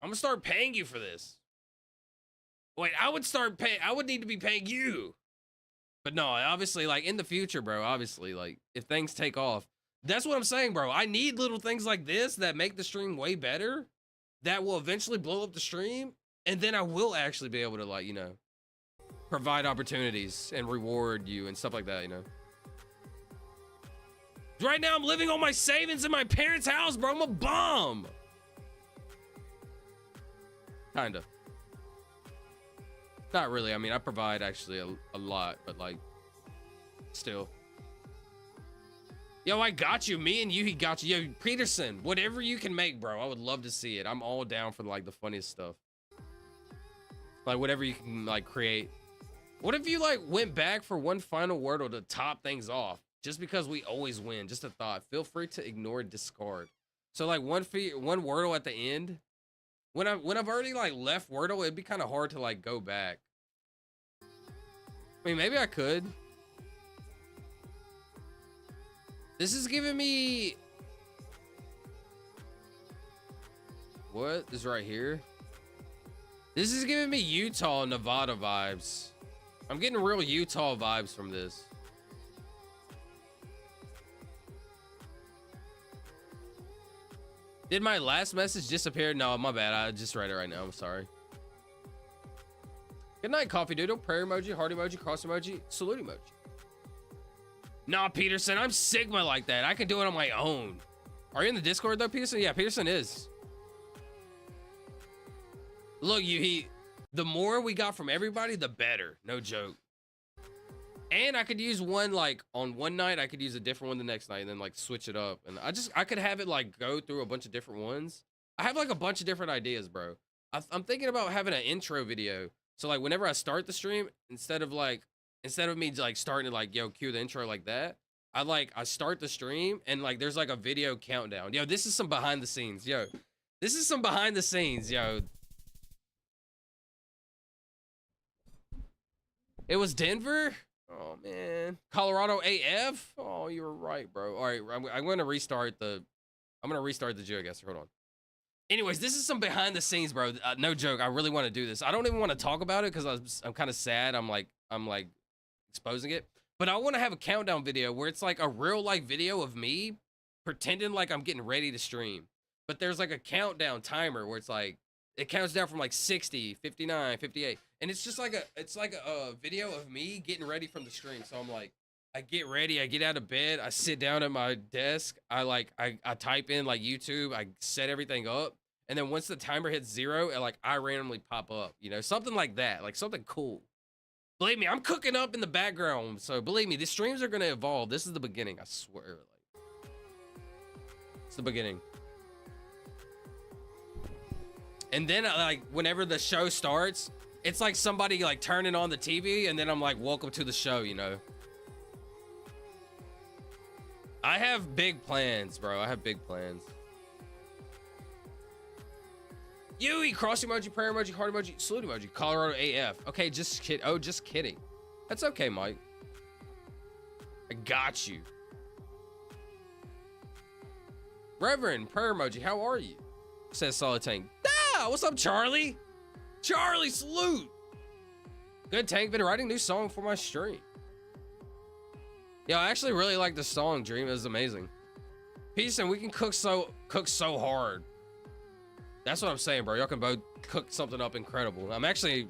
I'm gonna start paying you for this. Wait, I would need to be paying you. But no, obviously, like in the future, bro, obviously, like if things take off, that's what I'm saying, bro. I need little things like this that make the stream way better, that will eventually blow up the stream, and then I will actually be able to, like, you know, provide opportunities and reward you and stuff like that, you know. Right now, I'm living on my savings in my parents' house, bro. I'm a bum. Kinda. Not really. I mean, I provide actually a lot, but like, still. Yo, I got you. Me and you, he got you. Yo, Peterson, whatever you can make, bro. I would love to see it. I'm all down for like the funniest stuff. Like whatever you can like create. What if you like went back for one final Wordle to top things off? Just because we always win. Just a thought. Feel free to ignore discard. So like one Wordle at the end. When I've already like left Wordle, it'd be kind of hard to like go back. I mean, maybe I could. This is giving me... What is right here? This is giving me Utah, Nevada vibes. I'm getting real Utah vibes from this. Did my last message disappear? No, my bad. I just read it right now. I'm sorry. Good night, coffee doodle. Prayer emoji, heart emoji, cross emoji, salute emoji. Nah, Peterson, I'm Sigma like that. I can do it on my own. Are you in the Discord though, Peterson? Yeah, Peterson is. Look, the more we got from everybody, the better. No joke. And I could use one like on one night, I could use a different one the next night and then like switch it up. And I could have it like go through a bunch of different ones. I have like a bunch of different ideas, bro. I'm thinking about having an intro video. So like whenever I start the stream, instead of me like starting to like, yo, cue the intro like that, I start the stream and like there's like a video countdown. Yo, this is some behind the scenes. Yo, this is some behind the scenes, yo. It was Denver? Oh man. Colorado AF? Oh, you were right, bro. All right, I'm gonna restart the Geoguessr. Hold on. Anyways, this is some behind the scenes, bro. No joke. I really want to do this. I don't even want to talk about it because I'm kind of sad. I'm like exposing it. But I want to have a countdown video where it's like a real life video of me pretending like I'm getting ready to stream. But there's like a countdown timer where it's like it counts down from like 60, 59, 58. And it's just like a video of me getting ready from the stream. So I'm like, I get ready, I get out of bed, I sit down at my desk, I type in like YouTube, I set everything up, and then once the timer hits 0, I randomly pop up, you know, something like that, like something cool. Believe me, I'm cooking up in the background, so believe me, these streams are gonna evolve. This is the beginning, I swear. Like, it's the beginning. And then like whenever the show starts, it's like somebody like turning on the TV, and then I'm like, welcome to the show, you know. I have big plans, bro. I have big plans. Yui, cross emoji, prayer emoji, heart emoji, salute emoji, Colorado AF. Okay, just kidding. That's okay, Mike. I got you. Reverend, prayer emoji, how are you? Says Solid Tank. Ah, what's up, Charlie? Charlie, salute. Good Tank, been writing new song for my stream. Yo, I actually really like the song, Dream. It was amazing. Peace, and we can cook so hard. That's what I'm saying, bro. Y'all can both cook something up incredible. I'm actually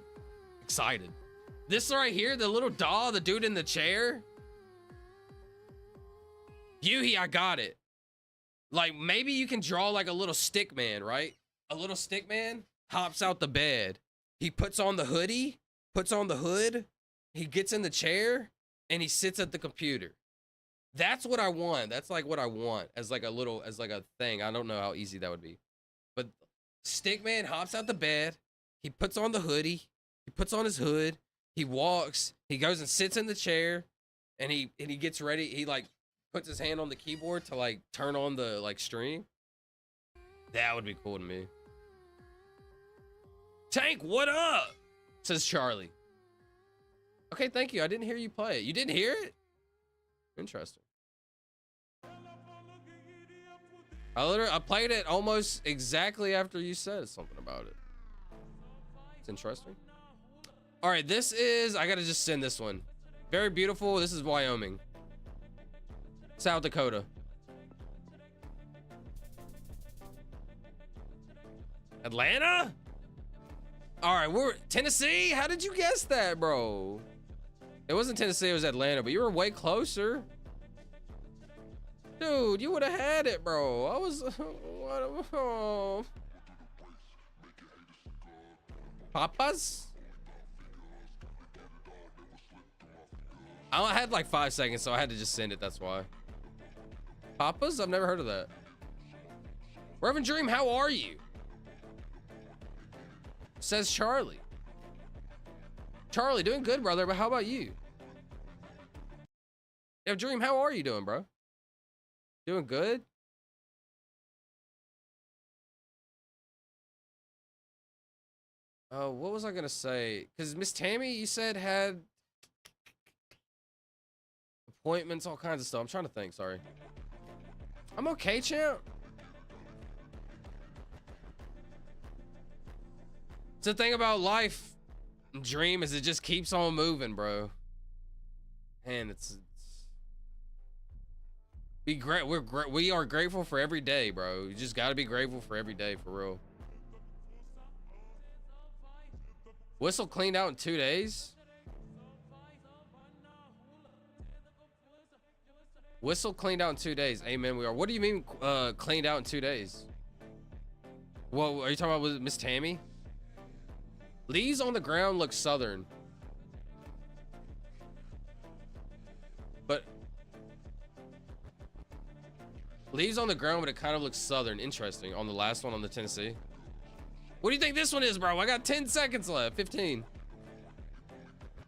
excited. This right here, the little doll, the dude in the chair. Yuhi, I got it. Like, maybe you can draw like a little stick man, right? A little stick man hops out the bed. He puts on the hoodie, puts on the hood, he gets in the chair, and he sits at the computer. That's what I want. That's like what I want as like a thing. I don't know how easy that would be. But Stickman hops out the bed, he puts on the hoodie, he puts on his hood, he walks, he goes and sits in the chair, and he gets ready. He like puts his hand on the keyboard to like turn on the like stream. That would be cool to me. Tank, what up? Says Charlie. Okay, thank you. I didn't hear you play it. You didn't hear it? Interesting. I played it almost exactly after you said something about it. It's interesting. All right, this is, I gotta just send this one. Very beautiful. This is Wyoming. South Dakota. Atlanta? All right, we're Tennessee. How did you guess that, bro? It wasn't Tennessee, it was Atlanta, but you were way closer. Dude, you would have had it, bro. I was, oh. Papas? I had like 5 seconds, so I had to just send it, that's why. Papas? I've never heard of that. Reverend Dream, how are you? Says Charlie. Charlie, doing good, brother, but how about you? Yo, Dream, how are you doing, bro? Doing good? Oh, what was I gonna say? Because Miss Tammy, you said had appointments, all kinds of stuff. I'm trying to think, sorry. I'm okay, champ. It's the thing about life, Dream, is it just keeps on moving, bro. And it's be great. We are grateful for every day, bro. You just gotta be grateful for every day, for real. Whistle cleaned out in 2 days. Whistle cleaned out in 2 days. Amen. We are. What do you mean, cleaned out in 2 days? Well, are you talking about with Miss Tammy? Leaves on the ground look southern. But leaves on the ground, but it kind of looks southern. Interesting. On the last one on the Tennessee. What do you think this one is, bro? I got 10 seconds left. 15.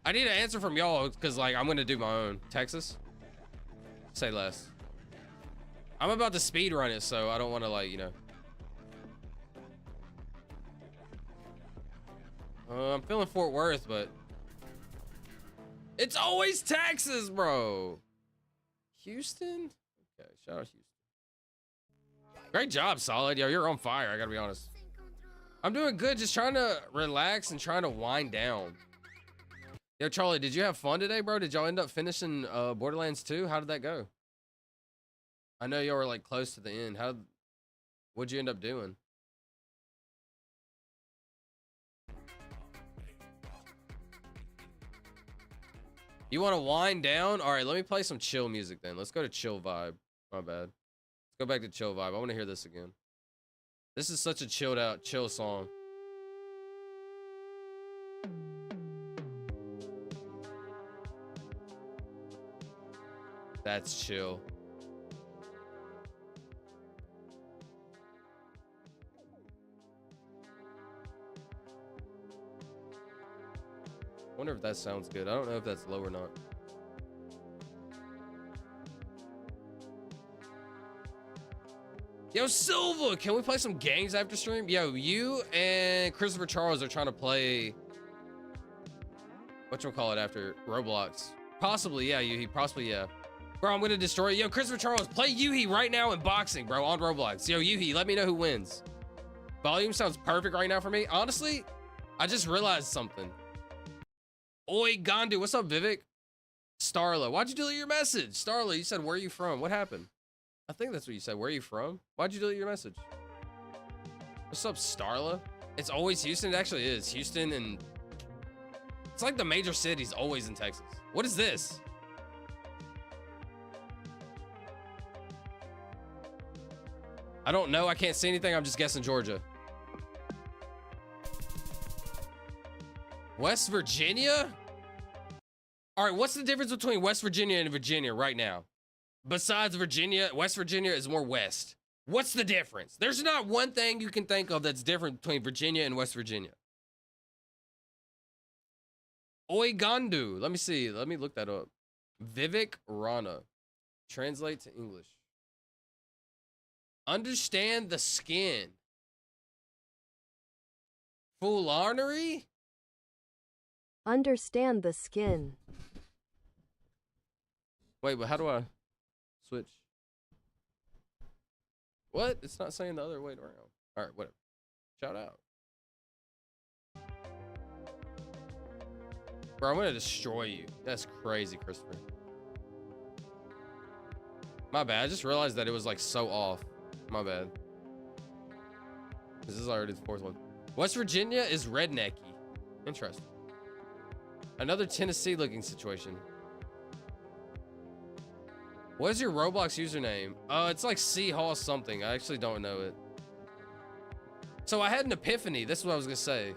I need an answer from y'all because, like, I'm going to do my own. Texas? Say less. I'm about to speed run it, so I don't want to, like, you know. I'm feeling Fort Worth, but it's always Texas, bro. Houston? Okay, shout out Houston. Great job, Solid. Yo, you're on fire. I gotta be honest. I'm doing good, just trying to relax and trying to wind down. Yo, Charlie, did you have fun today, bro? Did y'all end up finishing Borderlands 2? How did that go? I know y'all were like close to the end. What'd you end up doing? You want to wind down? All right, let me play some chill music then. Let's go to chill vibe. My bad. Let's go back to chill vibe. I want to hear this again. This is such a chilled out, chill song. That's chill. Wonder if that sounds good. I don't know if that's low or not. Yo, Silvuh, can we play some games after stream? Yo, you and Christopher Charles are trying to play whatchamacallit after Roblox. Possibly, yeah, Yuhi. Possibly, yeah. Bro, I'm gonna destroy you. Yo, Christopher Charles, play Yuhi right now in boxing, bro, on Roblox. Yo, Yuhi, let me know who wins. Volume sounds perfect right now for me. Honestly, I just realized something. Oi, Gandu, what's up, Vivek? Starla, why'd you delete your message? Starla, you said, where are you from? What happened? I think that's what you said. Where are you from? Why'd you delete your message? What's up, Starla? It's always Houston. It actually is. Houston, and it's like the major cities always in Texas. What is this? I don't know. I can't see anything. I'm just guessing Georgia. West Virginia? All right, what's the difference between West Virginia and Virginia right now? Besides Virginia, West Virginia is more west. What's the difference? There's not one thing you can think of that's different between Virginia and West Virginia. Oigandu. Let me see. Let me look that up. Vivek Rana. Translate to English. Understand the skin. Foolarnery? Understand the skin. Wait, but how do I switch? What? It's not saying the other way around. All right, whatever. Shout out. Bro, I'm gonna destroy you. That's crazy, Christopher. My bad. I just realized that it was like so off. My bad. This is already the fourth one. West Virginia is rednecky. Interesting. Another Tennessee looking situation. What is your Roblox username? It's like C Hall something. I actually don't know it. So I had an epiphany. This is what I was gonna say.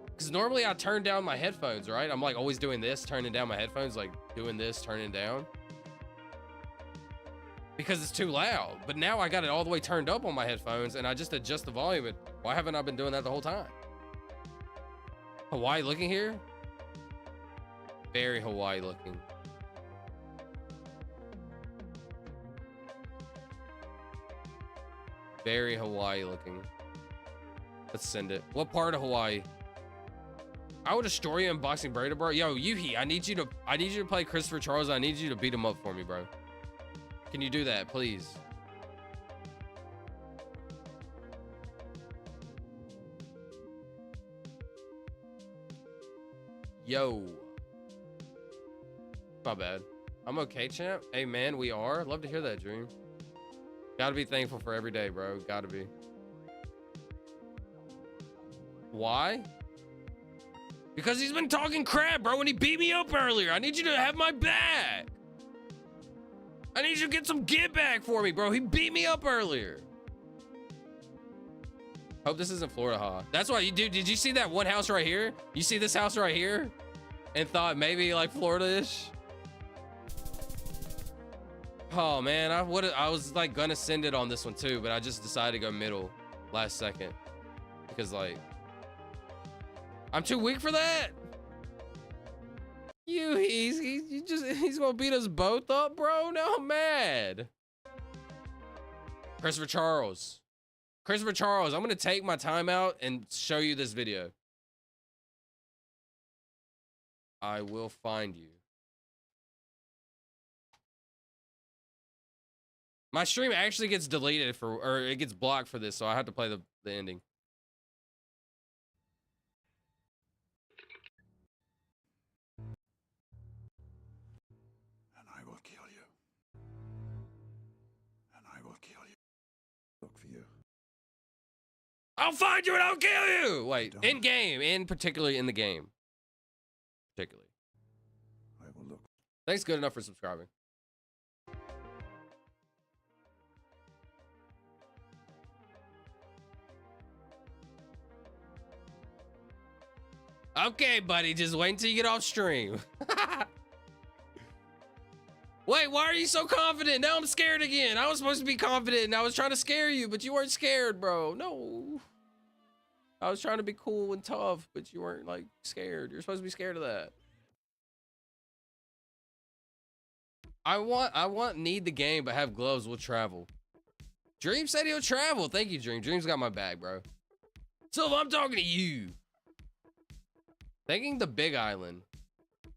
Because normally I turn down my headphones, right? I'm like always doing this, turning down my headphones, like doing this, turning down. Because it's too loud. But now I got it all the way turned up on my headphones and I just adjust the volume. And why haven't I been doing that the whole time? Hawaii looking here? Very Hawaii looking. Very Hawaii looking. Let's send it. What part of Hawaii? I would destroy you unboxing Breda, bro. Yo, Yuhi, I need you to play Christopher Charles. I need you to beat him up for me, bro. Can you do that, please? Yo. My bad. I'm okay, champ. Hey, man, we are. Love to hear that, Dream. Gotta be thankful for every day, bro. Gotta be. Why? Because he's been talking crap, bro, and he beat me up earlier. I need you to have my back. I need you to get some get back for me, bro. He beat me up earlier. Hope this isn't Florida, huh? That's why you do. Did you see that one house right here? You see this house right here? And thought maybe like Florida-ish? Oh man, I was like gonna send it on this one too, but I just decided to go middle last second. Because like, I'm too weak for that. He's gonna beat us both up, bro. Now I'm mad. Christopher Charles, I'm gonna take my time out and show you this video. I will find you. My stream actually gets deleted or it gets blocked for this, so I have to play the ending. And I will kill you. And I will kill you. Look for you. I'll find you and I'll kill you. Wait, in game, particularly in the game. Particularly. I will look. Thanks, good enough for subscribing. Okay, buddy, just wait until you get off stream. Wait, why are you so confident? Now I'm scared again. I was supposed to be confident and I was trying to scare you, but you weren't scared, bro. No. I was trying to be cool and tough, but you weren't like scared. You're supposed to be scared of that. I want need the game, but have gloves will travel. Dream said he'll travel. Thank you, Dream. Dream's got my bag, bro. Silvuh, I'm talking to you. Thinking the Big Island.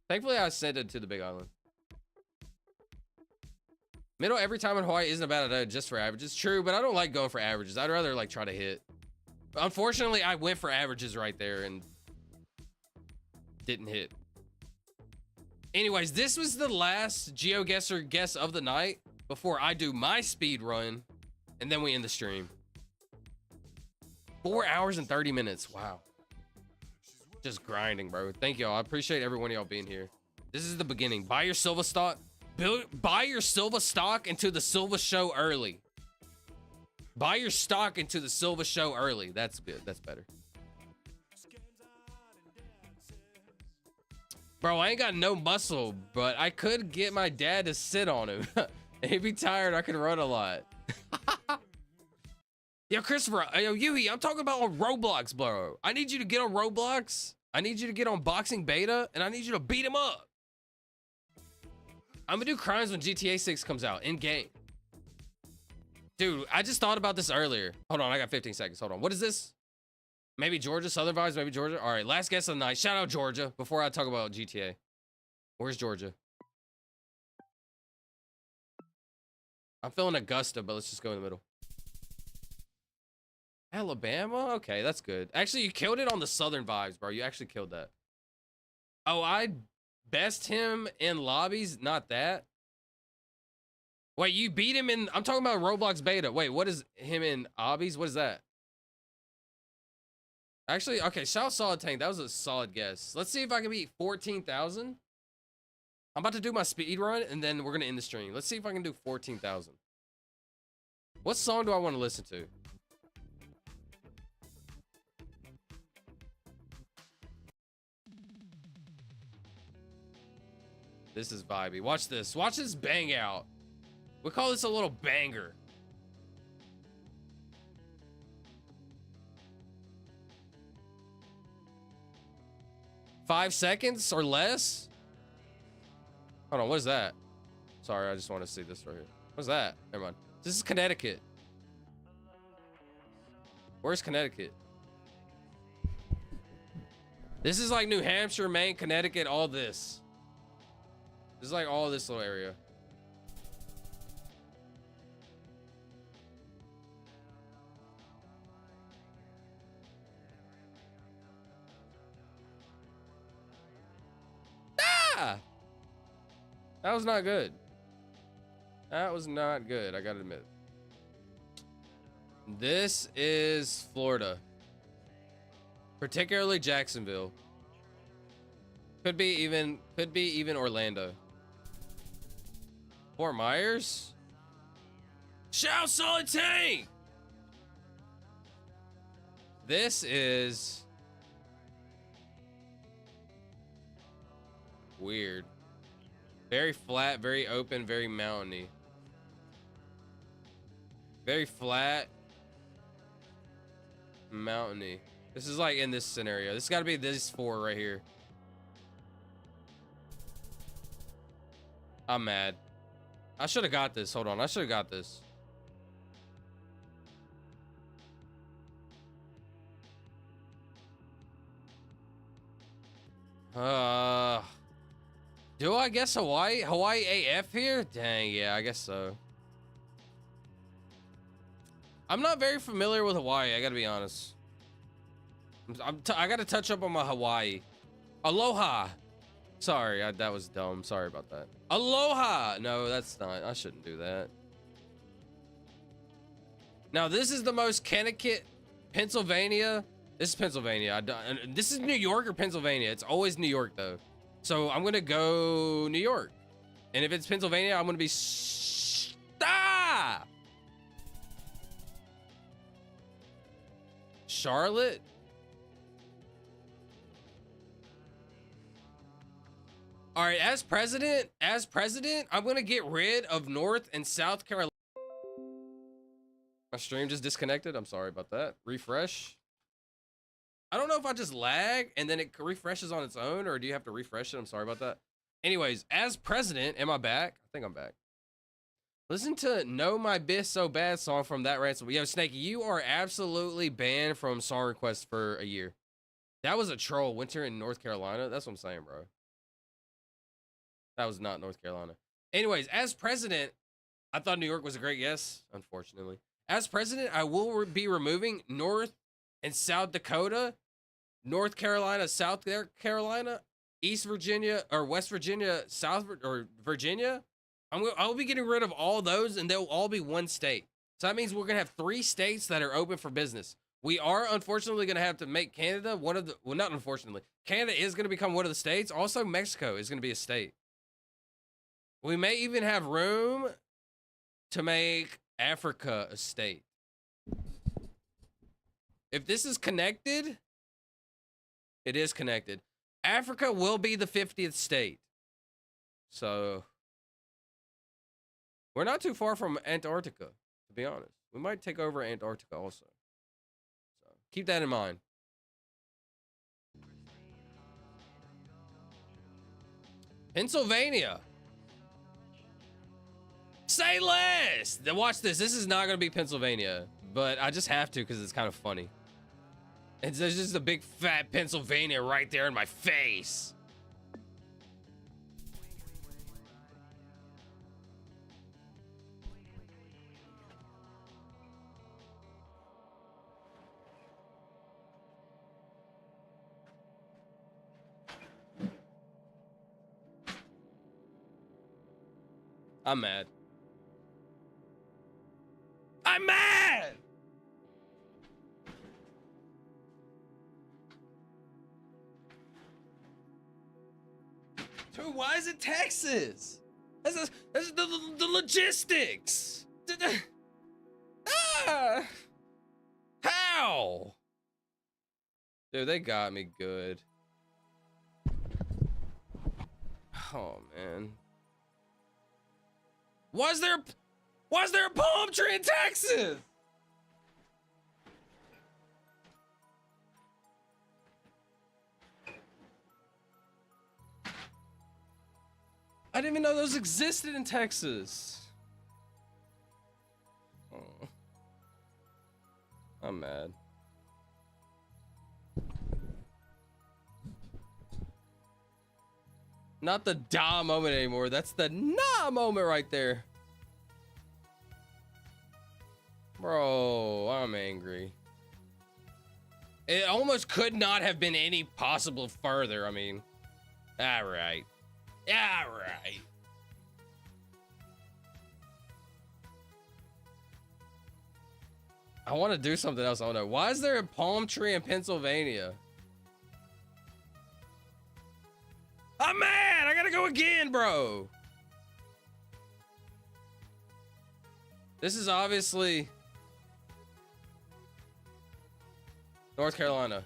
Thankfully, I sent it to the Big Island. Middle every time in Hawaii isn't a bad idea just for averages. True, but I don't like going for averages. I'd rather like try to hit. Unfortunately, I went for averages right there and didn't hit. Anyways, this was the last Geoguessr guess of the night before I do my speed run and then we end the stream. 4 hours and 30 minutes. Wow. Just grinding, bro. Thank y'all. I appreciate every one of y'all being here. This is the beginning. Buy your Silvuh stock. Buy your Silvuh stock into the Silvuh show early. Buy your stock into the Silvuh show early. That's good. That's better. Bro, I ain't got no muscle, but I could get my dad to sit on him. He'd be tired. I could run a lot. Yo, Christopher, yo, Yuhi, I'm talking about on Roblox, bro. I need you to get on Roblox. I need you to get on Boxing Beta, and I need you to beat him up. I'm gonna do crimes when GTA 6 comes out, in-game. Dude, I just thought about this earlier. Hold on, I got 15 seconds. Hold on. What is this? Maybe Georgia, Southern Vibes, maybe Georgia. All right, last guess of the night. Shout out Georgia before I talk about GTA. Where's Georgia? I'm feeling Augusta, but let's just go in the middle. Alabama? Okay, that's good. Actually, you killed it on the Southern Vibes, bro. You actually killed that. Oh, I best him in lobbies? Not that. Wait, you beat him in... I'm talking about Roblox Beta. Wait, what is him in obbies? What is that? Actually, okay, shout Solid Tank. That was a solid guess. Let's see if I can beat 14,000. I'm about to do my speed run, and then we're going to end the stream. Let's see if I can do 14,000. What song do I want to listen to? This is vibey. Watch this. Watch this bang out. We call this a little banger. Five seconds or less? Hold on, what is that? Sorry, I just want to see this right here. What's that? Never mind. This is Connecticut. Where's Connecticut? This is like New Hampshire, Maine, Connecticut, all this. This is like all this little area. Ah! That was not good. That was not good, I gotta admit. This is Florida. Particularly Jacksonville. Could be even Orlando. Fort Myers? Shout Solid Tank! This is weird. Very flat, very open, very mountainy. Very flat, mountainy. This is like in this scenario. This got to be this four right here. I'm mad. I should have got this. Hold on. I should have got this. Do I guess Hawaii? Hawaii AF here? Dang, yeah, I guess so. I'm not very familiar with Hawaii, I gotta be honest. I gotta touch up on my Hawaii. Aloha. Sorry, that was dumb. Sorry about that. Aloha. No, that's not. I shouldn't do that. Now, this is the most Connecticut, Pennsylvania. This is Pennsylvania. This is New York or Pennsylvania. It's always New York, though. So I'm going to go New York. And if it's Pennsylvania, I'm going to be... Charlotte? All right, as president, I'm going to get rid of North and South Carolina. My stream just disconnected. I'm sorry about that. Refresh. I don't know if I just lag and then it refreshes on its own, or do you have to refresh it? I'm sorry about that. Anyways, as president, am I back? I think I'm back. Listen to Know My Biz So Bad song from That Ransom. Yo, Snakey, you are absolutely banned from song requests for a year. That was a troll. Winter in North Carolina. That's what I'm saying, bro. That was not North Carolina. Anyways, as president, I thought New York was a great guess, unfortunately. As president, I will be removing North and South Dakota, North Carolina, South Carolina, East Virginia, or West Virginia, South or Virginia. I'll be getting rid of all those, and they'll all be one state. So that means we're going to have 3 states that are open for business. We are, unfortunately, going to have to make Canada one of the... Well, not unfortunately. Canada is going to become one of the states. Also, Mexico is going to be a state. We may even have room to make Africa a state. If this is connected, it is connected. Africa will be the 50th state. So we're not too far from Antarctica, to be honest. We might take over Antarctica also. So keep that in mind. Pennsylvania. Say less. Watch this. This is not going to be Pennsylvania, but I just have to because it's kind of funny. There's just a big fat Pennsylvania right there in my face. I'm mad. I'm mad! Dude, why is it Texas? That's the logistics. Ah! How? Dude, they got me good. Oh, man. Why is there a palm tree in Texas? I didn't even know those existed in Texas. Oh. I'm mad. Not the da moment anymore. That's the nah moment right there. Bro, I'm angry. It almost could not have been any possible further. I mean, all right. All right. I want to do something else. I don't know. Why is there a palm tree in Pennsylvania? I'm mad. I gotta go again, bro. This is obviously North Carolina.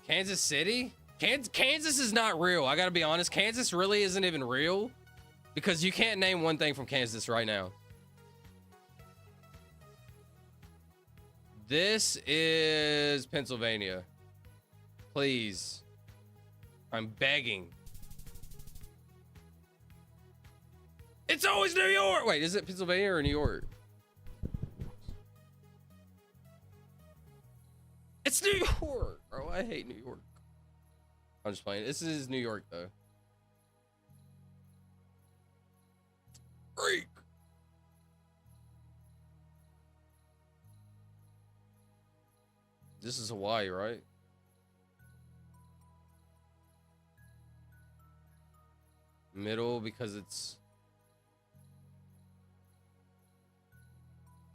Kansas City? Kansas is not real. I gotta be honest. Kansas really isn't even real because you can't name one thing from Kansas right now. This is Pennsylvania. Please. I'm begging. It's always New York. Wait, is it Pennsylvania or New York? It's New York, bro. I hate New York. I'm just playing. This is New York, though. Freak. This is Hawaii, right? Middle because it's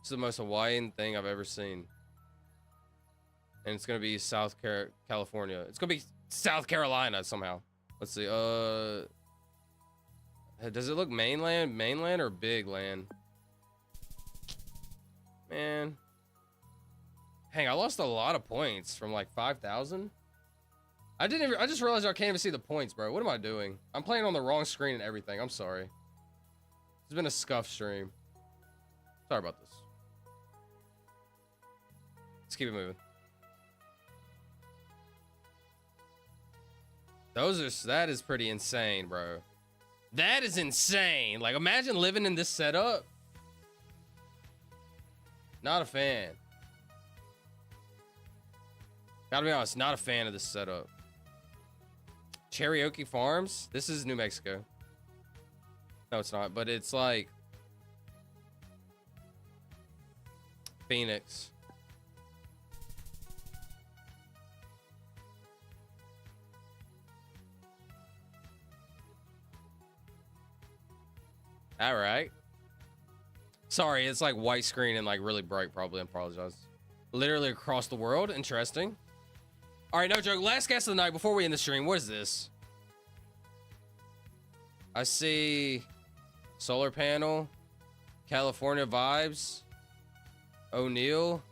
the most Hawaiian thing I've ever seen. And it's gonna be California. It's gonna be South Carolina somehow. Let's see. Does it look mainland or big land? Man. Hang, I lost a lot of points from like 5,000. I just realized I can't even see the points, bro. What am I doing? I'm playing on the wrong screen and everything. I'm sorry. It's been a scuff stream. Sorry about this. Let's keep it moving. That is pretty insane, bro. That is insane. Like, imagine living in this setup. Not a fan. Gotta be honest, not a fan of this setup. Cherokee Farms? This is New Mexico. No, it's not, but it's like Phoenix. All right. Sorry, it's like white screen and like really bright, probably. I apologize. Literally across the world. Interesting. All right, no joke. Last guess of the night before we end the stream. What is this? I see solar panel, California vibes, O'Neill.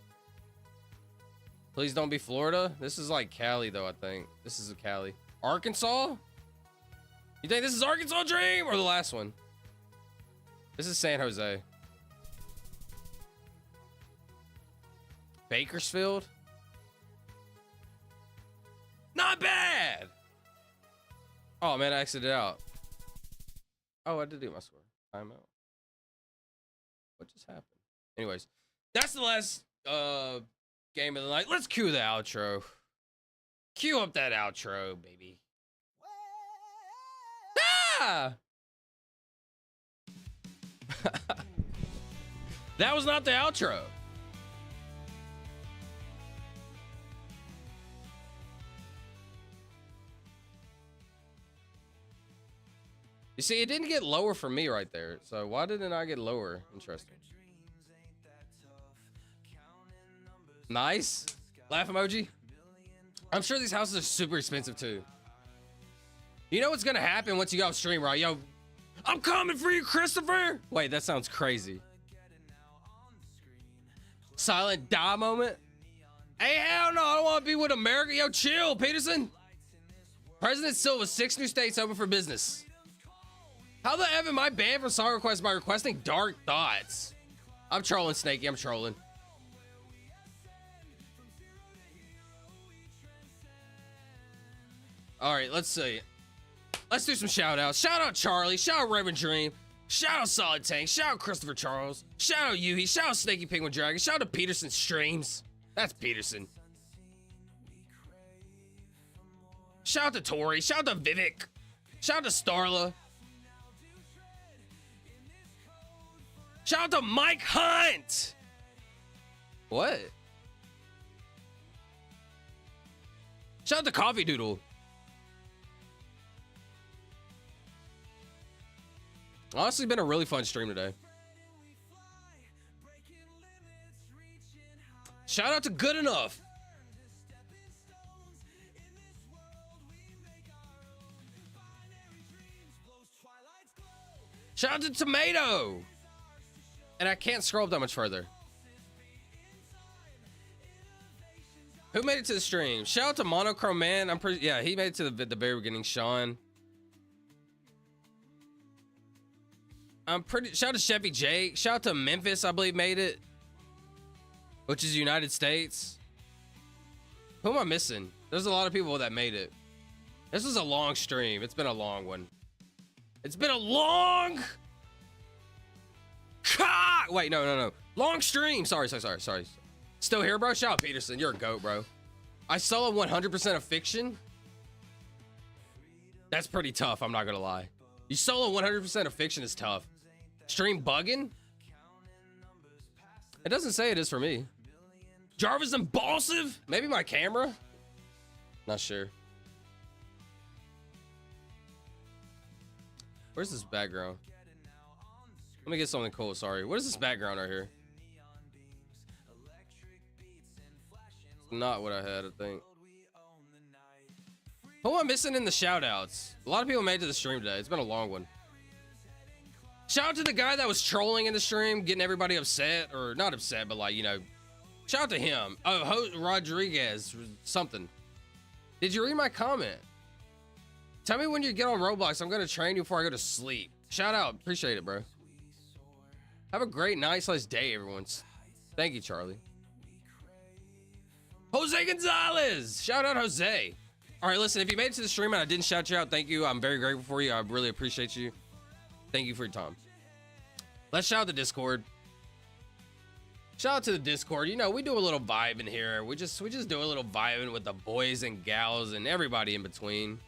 Please don't be Florida. This is like Cali, though, I think. This is a Cali. Arkansas? You think this is Arkansas Dream or the last one? This is San Jose. Bakersfield? Not bad! Oh, man, I exited out. Oh, I did do my score. Time out. What just happened? Anyways, that's the last game of the night. Let's cue the outro. Cue up that outro, baby. Ah! That was not the outro. You see, it didn't get lower for me right there. So why didn't I get lower? Interesting. Nice. Laugh emoji. I'm sure these houses are super expensive too. You know what's gonna happen once you go off stream, right? Yo, I'm coming for you, Christopher. Wait, that sounds crazy. Silent die moment. Hey, hell no, I don't want to be with America. Yo, chill, Peterson. President Silvuh, 6 new states open for business. How the F am I banned from song requests by requesting dark thoughts? I'm trolling, Snakey. I'm trolling. All right, let's see. Let's do some shout outs. Shout out Charlie. Shout out Raven Dream. Shout out Solid Tank. Shout out Christopher Charles. Shout out Yuhi. Shout out Snaky Penguin Dragon. Shout out to Peterson Streams. That's Peterson. Shout out to Tori. Shout out to Vivek. Shout out to Starla. Shout out to Mike Hunt. What? Shout out to Coffee Doodle. Honestly, been a really fun stream today. Shout out to Good Enough. Shout out to Tomato. And I can't scroll up that much further. Who made it to the stream? Shout out to Monochrome Man. Yeah, he made it to the very beginning. Sean. Shout out to Chevy Jake. Shout out to Memphis, I believe made it, which is United States. Who am I missing? There's a lot of people that made it. This was a long stream. It's been a long one. It's been a long. Wait, no. Long stream. Sorry. Still here, bro? Shout out Peterson. You're a goat, bro. I solo 100% of fiction. That's pretty tough. I'm not gonna lie. You solo 100% of fiction is tough. Stream bugging? It doesn't say it is for me. Jarvis Impulsive? Maybe my camera? Not sure. Where's this background? Let me get something cool. Sorry. What is this background right here? Not what I had, I think. Who am I missing in the shout outs? A lot of people made it to the stream today. It's been a long one. Shout out to the guy that was trolling in the stream, getting everybody upset, or not upset, but like, you know, shout out to him. Oh, Rodriguez, something. Did you read my comment? Tell me when you get on Roblox. I'm going to train you before I go to sleep. Shout out. Appreciate it, bro. Have a great night / day, everyone. Thank you, Charlie. Jose Gonzalez. Shout out, Jose. All right, listen, if you made it to the stream and I didn't shout you out, thank you. I'm very grateful for you. I really appreciate you. Thank you for your time. Let's shout out the Discord. Shout out to the Discord. You know, we do a little vibing here. We just do a little vibing with the boys and gals and everybody in between.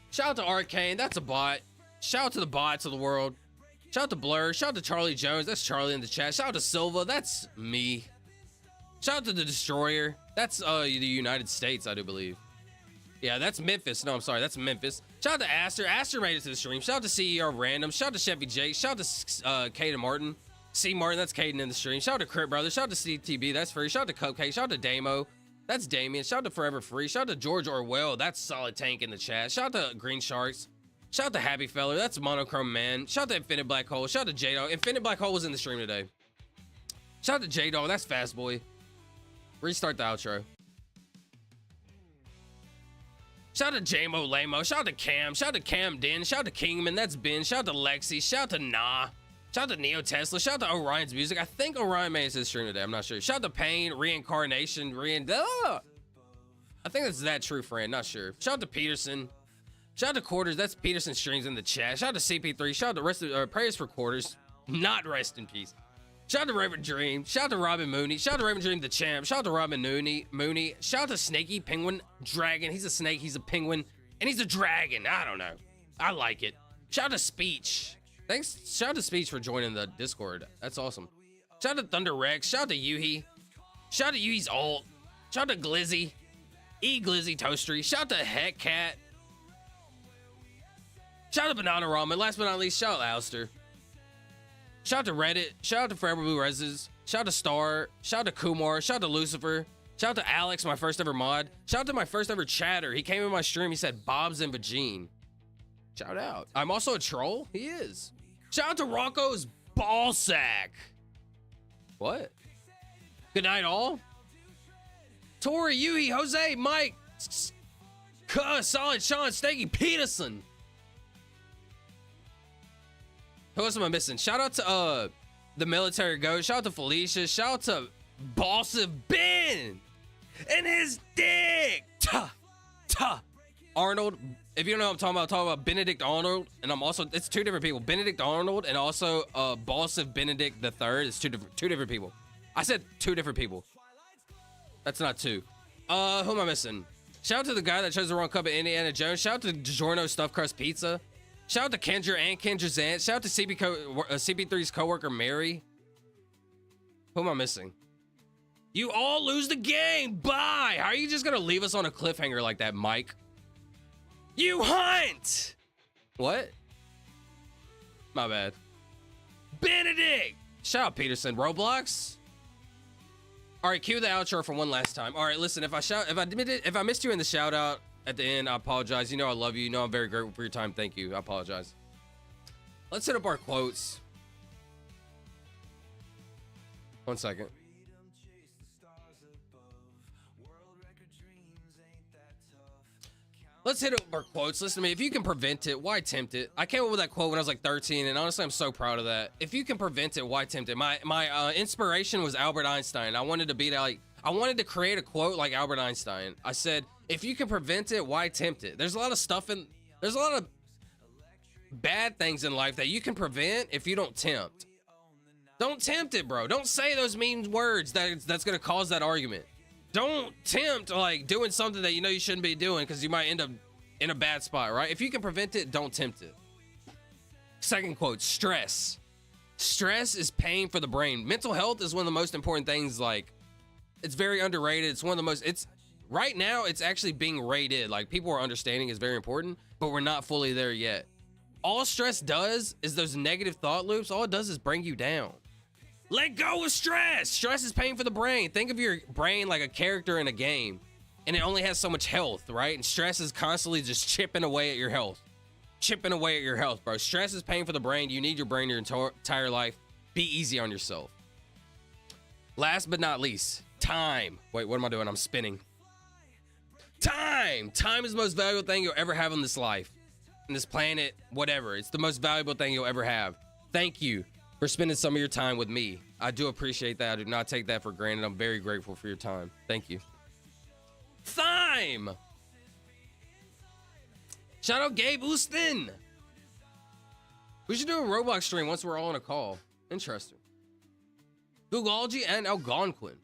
Shout out to Arcane. That's a bot. Shout out to the bots of the world. Shout out to Blur. Shout out to Charlie Jones. That's Charlie in the chat. Shout out to Silvuh. That's me. Shout out to the Destroyer. That's the United States, I do believe. Yeah, that's Memphis. No, I'm sorry. That's Memphis. Shout out to Aster. Aster made it to the stream. Shout out to CEO Random. Shout out to Chevy Jake. Shout out to Caden Martin. C. Martin. That's Caden in the stream. Shout out to Crit Brothers. Shout out to CTB. That's free. Shout out to Cupcake. Shout out to Damo. That's Damien. Shout out to Forever Free. Shout out to George Orwell. That's Solid Tank in the chat. Shout out to Green Sharks. Shout out to Happy Feller. That's Monochrome Man. Shout out to Infinite Black Hole. Shout out to J-Dog. Infinite Black Hole was in the stream today. Shout out to J-Dog. That's Fast Boy. Restart the outro. Shout out to JMO Lamo. Shout out to Cam. Shout out to Camden. Shout out to Kingman. That's Ben. Shout out to Lexi. Shout out to Nah. Shout out to Neo Tesla. Shout out to Orion's Music. I think Orion made his stream today. I'm not sure. Shout out to Pain, Reincarnation, I think that's that true friend. Not sure. Shout out to Peterson. Shout out to Quarters. That's Peterson streams in the chat. Shout out to CP3. Shout out to rest of prayers for Quarters. Not rest in peace. Shout out to Raven Dream. Shout out to Robin Mooney. Shout out to Raven Dream the champ. Shout out to Robin Mooney. Shout out to Snaky Penguin Dragon. He's a snake. He's a penguin. And he's a dragon. I don't know. I like it. Shout out to Speech. Thanks. Shout out to Speech for joining the Discord. That's awesome. Shout out to Thunder Rex. Shout out to Yuhi. Shout out to Yuhi's alt. Shout out to Glizzy. Glizzy Toastery. Shout out to Heck Cat. Shout out to Banana Ramen. Last but not least, shout out to Alistair. Shout out to Reddit. Shout out to Forever Blue Reses. Shout out to Star. Shout out to Kumar. Shout out to Lucifer. Shout out to Alex, my first ever mod. Shout out to my first ever chatter. He came in my stream. He said Bob's and Vagine. Shout out. I'm also a troll. He is. Shout out to Rocco's ballsack. What? Good night, all. Tori, Yuhi, Jose, Mike, Solid, Sean, Snaky, Peterson. Who else am I missing? Shout out to the military ghost. Shout out to Felicia. Shout out to Boss of Ben and his dick. Arnold. If you don't know what I'm talking about Benedict Arnold. And I'm also, it's two different people. Benedict Arnold and also Boss of Benedict the Third. It's two different people. I said two different people. That's not two. Who am I missing? Shout out to the guy that chose the wrong cup of Indiana Jones. Shout out to DiGiorno Stuffed Crust Pizza. Shout out to Kendra and Kendra's aunt. Shout out to CP3's coworker, Mary. Who am I missing? You all lose the game. Bye. How are you just going to leave us on a cliffhanger like that, Mike? You hunt. What? My bad. Benedict. Shout out Peterson. Roblox. All right, cue the outro for one last time. All right, listen, if I missed you in the shout out at the end, I apologize. You know I love you. You know I'm very grateful for your time. Thank you. I apologize. Let's hit up our quotes. 1 second. Let's hit up our quotes. Listen to me. If you can prevent it, why tempt it? I came up with that quote when I was like 13, and honestly, I'm so proud of that. If you can prevent it, why tempt it? My inspiration was Albert Einstein. I wanted to create a quote like Albert Einstein. I said, if you can prevent it, why tempt it? There's a lot of bad things in life that you can prevent if you don't tempt. Don't tempt it, bro. Don't say those mean words that's gonna cause that argument. Don't tempt like doing something that you know you shouldn't be doing because you might end up in a bad spot, right? If you can prevent it, don't tempt it. Second quote, stress. Stress is pain for the brain. Mental health is one of the most important things. Like, it's very underrated. It's one of the most, right now, it's actually being rated. Like, people are understanding is very important, but we're not fully there yet. All stress does is those negative thought loops. All it does is bring you down. Let go of stress. Stress is pain for the brain. Think of your brain like a character in a game, and it only has so much health, right? And stress is constantly just chipping away at your health. Chipping away at your health, bro. Stress is pain for the brain. You need your brain your entire life. Be easy on yourself. Last but not least, time. Wait, what am I doing? I'm spinning. Time. Time is the most valuable thing you'll ever have on this life, on this planet, whatever. It's the most valuable thing you'll ever have. Thank you for spending some of your time with me. I do appreciate that. I do not take that for granted. I'm very grateful for your time. Thank you. Time. Shout out Gabe Ustin. We should do a Roblox stream once we're all on a call. Interesting. Googology and Algonquin.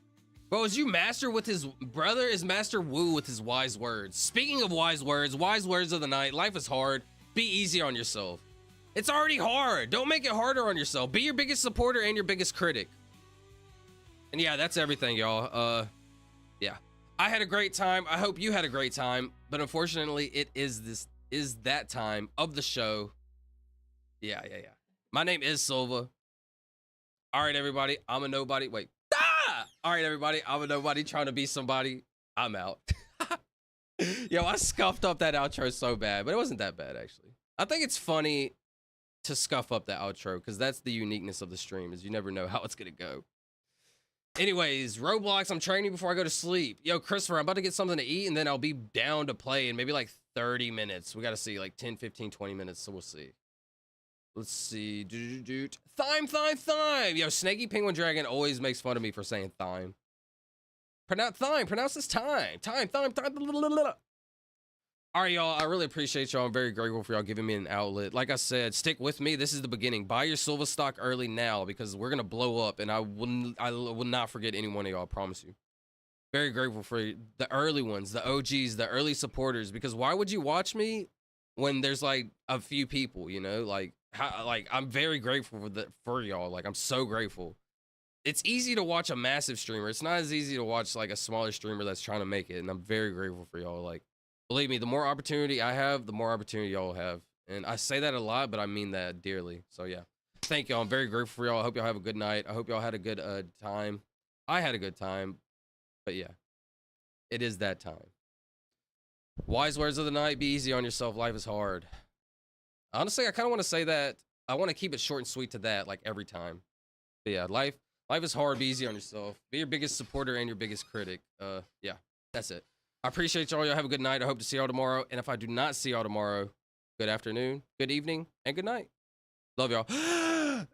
Bro, is you master with his brother is Master Wu with his wise words. Speaking of wise words of the night. Life is hard. Be easy on yourself. It's already hard. Don't make it harder on yourself. Be your biggest supporter and your biggest critic. And yeah, that's everything, y'all. Yeah. I had a great time. I hope you had a great time. But unfortunately, it is that time of the show. Yeah. My name is Silvuh. All right, everybody. I'm a nobody. Wait. All right, everybody. I'm a nobody trying to be somebody. I'm out. Yo, I scuffed up that outro so bad, but it wasn't that bad, actually. I think it's funny to scuff up the outro because that's the uniqueness of the stream is you never know how it's going to go. Anyways, Roblox, I'm training before I go to sleep. Yo, Christopher, I'm about to get something to eat, and then I'll be down to play in maybe like 30 minutes. We got to see, like 10, 15, 20 minutes, so we'll see. Let's see. Thyme. Yo, Snaky Penguin Dragon always makes fun of me for saying thyme. Pronounce this time. Thyme. All right, y'all. I really appreciate y'all. I'm very grateful for y'all giving me an outlet. Like I said, stick with me. This is the beginning. Buy your Silvuh stock early now because we're gonna blow up, and I will not forget any one of y'all. I promise you. Very grateful for the early ones, the OGs, the early supporters. Because why would you watch me when there's like a few people? You know, like I'm very grateful for y'all. Like I'm so grateful. It's easy to watch a massive streamer. It's not as easy to watch like a smaller streamer that's trying to make it. And I'm very grateful for y'all. Like. Believe me, the more opportunity I have, the more opportunity y'all have. And I say that a lot, but I mean that dearly. So, yeah. Thank y'all. I'm very grateful for y'all. I hope y'all have a good night. I hope y'all had a good time. I had a good time. But, yeah. It is that time. Wise words of the night. Be easy on yourself. Life is hard. Honestly, I kind of want to say that. I want to keep it short and sweet to that, like, every time. But, yeah. Life is hard. Be easy on yourself. Be your biggest supporter and your biggest critic. Yeah. That's it. I appreciate y'all. Y'all have a good night. I hope to see y'all tomorrow. And if I do not see y'all tomorrow, good afternoon, good evening, and good night. Love y'all.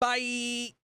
Bye.